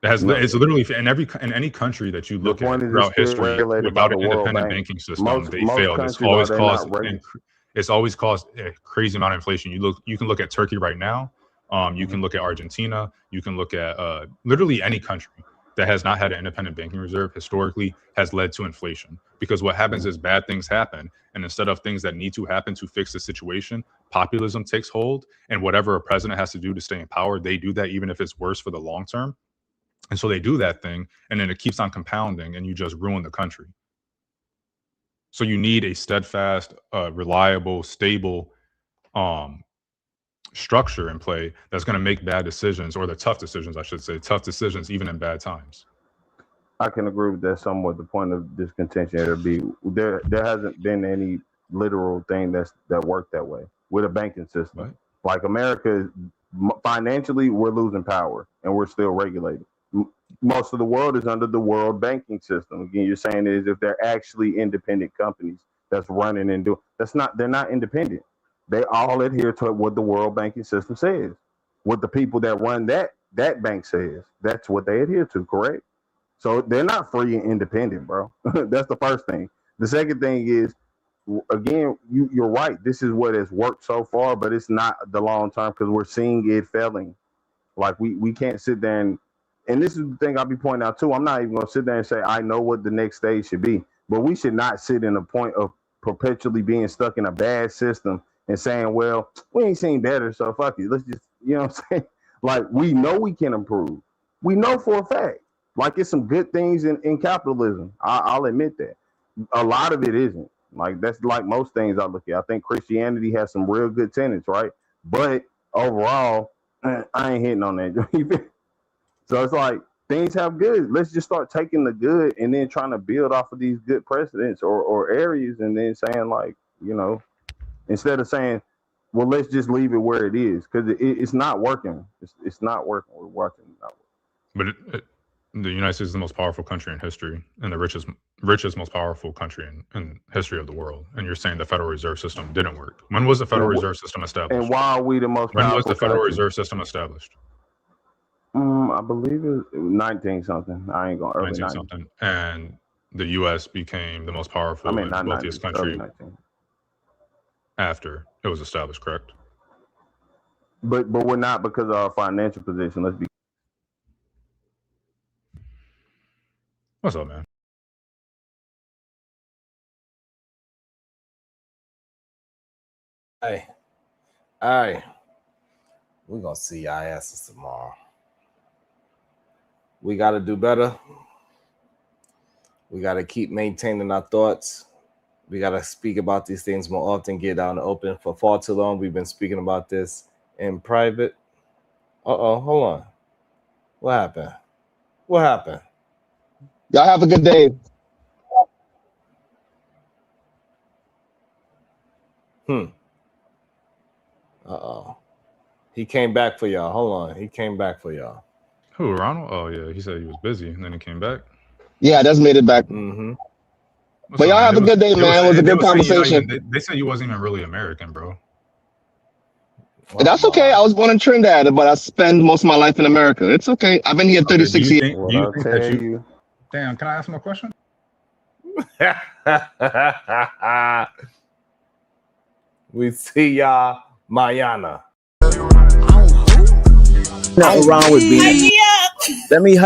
It's literally in any country that you look at throughout history without an independent banking system, they failed. It's always caused a crazy amount of inflation. You can look at Turkey right now. You can look at Argentina. You can look at literally any country that has not had an independent banking reserve historically has led to inflation, because what happens is bad things happen. And instead of things that need to happen to fix the situation, populism takes hold, and whatever a president has to do to stay in power, they do that even if it's worse for the long term. And so they do that thing, and then it keeps on compounding, and you just ruin the country. So you need a steadfast, reliable, stable structure in play that's going to make bad decisions, or the tough decisions, I should say, tough decisions even in bad times. I can agree with that somewhat. The point of this contention there hasn't been any literal thing that worked that way with a banking system. Right. Like America, financially, we're losing power and we're still regulated. Most of the world is under the world banking system. Again, you're saying is if they're actually independent companies that's running and doing, they're not independent. They all adhere to what the world banking system says. What the people that run that bank says, that's what they adhere to, correct? So they're not free and independent, bro. That's the first thing. The second thing is, again, you're right. This is what has worked so far, but it's not the long term because we're seeing it failing. Like we can't sit there and this is the thing I'll be pointing out too. I'm not even gonna sit there and say I know what the next stage should be, but we should not sit in a point of perpetually being stuck in a bad system and saying, well, we ain't seen better, so fuck it. Let's just, you know what I'm saying? Like, we know we can improve. We know for a fact. Like, it's some good things in capitalism. I'll admit that. A lot of it isn't. Like that's like most things I look at. I think Christianity has some real good tenets, right? But overall, I ain't hitting on that. So it's like things have good. Let's just start taking the good and then trying to build off of these good precedents or areas, and then saying like, instead of saying, well, let's just leave it where it is, because it's not working. It's not working. We're watching it not working. But the United States is the most powerful country in history and the richest, most powerful country in history of the world. And you're saying the Federal Reserve System didn't work. When was the Federal Reserve System established? And why are we the most When powerful was the Federal country? Reserve System established? I believe it was 19 something. I ain't gonna 19 something. And the U.S. became the most powerful and wealthiest country after it was established, correct? But we're not, because of our financial position. Let's be. What's up, man? Hey, all right. We're gonna see y'all asses tomorrow. We gotta do better. We gotta keep maintaining our thoughts. We gotta speak about these things more often, get out in the open. For far too long, we've been speaking about this in private. Hold on. What happened? What happened? Y'all have a good day. He came back for y'all. Hold on. He came back for y'all. Who, Ronald? Oh, yeah. He said he was busy, and then he came back. Yeah, I just made it back. Mm-hmm. But y'all have a good day, man. It was a good conversation. They said you wasn't even really American, bro. That's okay. I was born in Trinidad, but I spend most of my life in America. It's okay. I've been here 36 years. Do you think that you... Damn, can I ask him a question? We see y'all mañana. Nothing wrong with being. Let me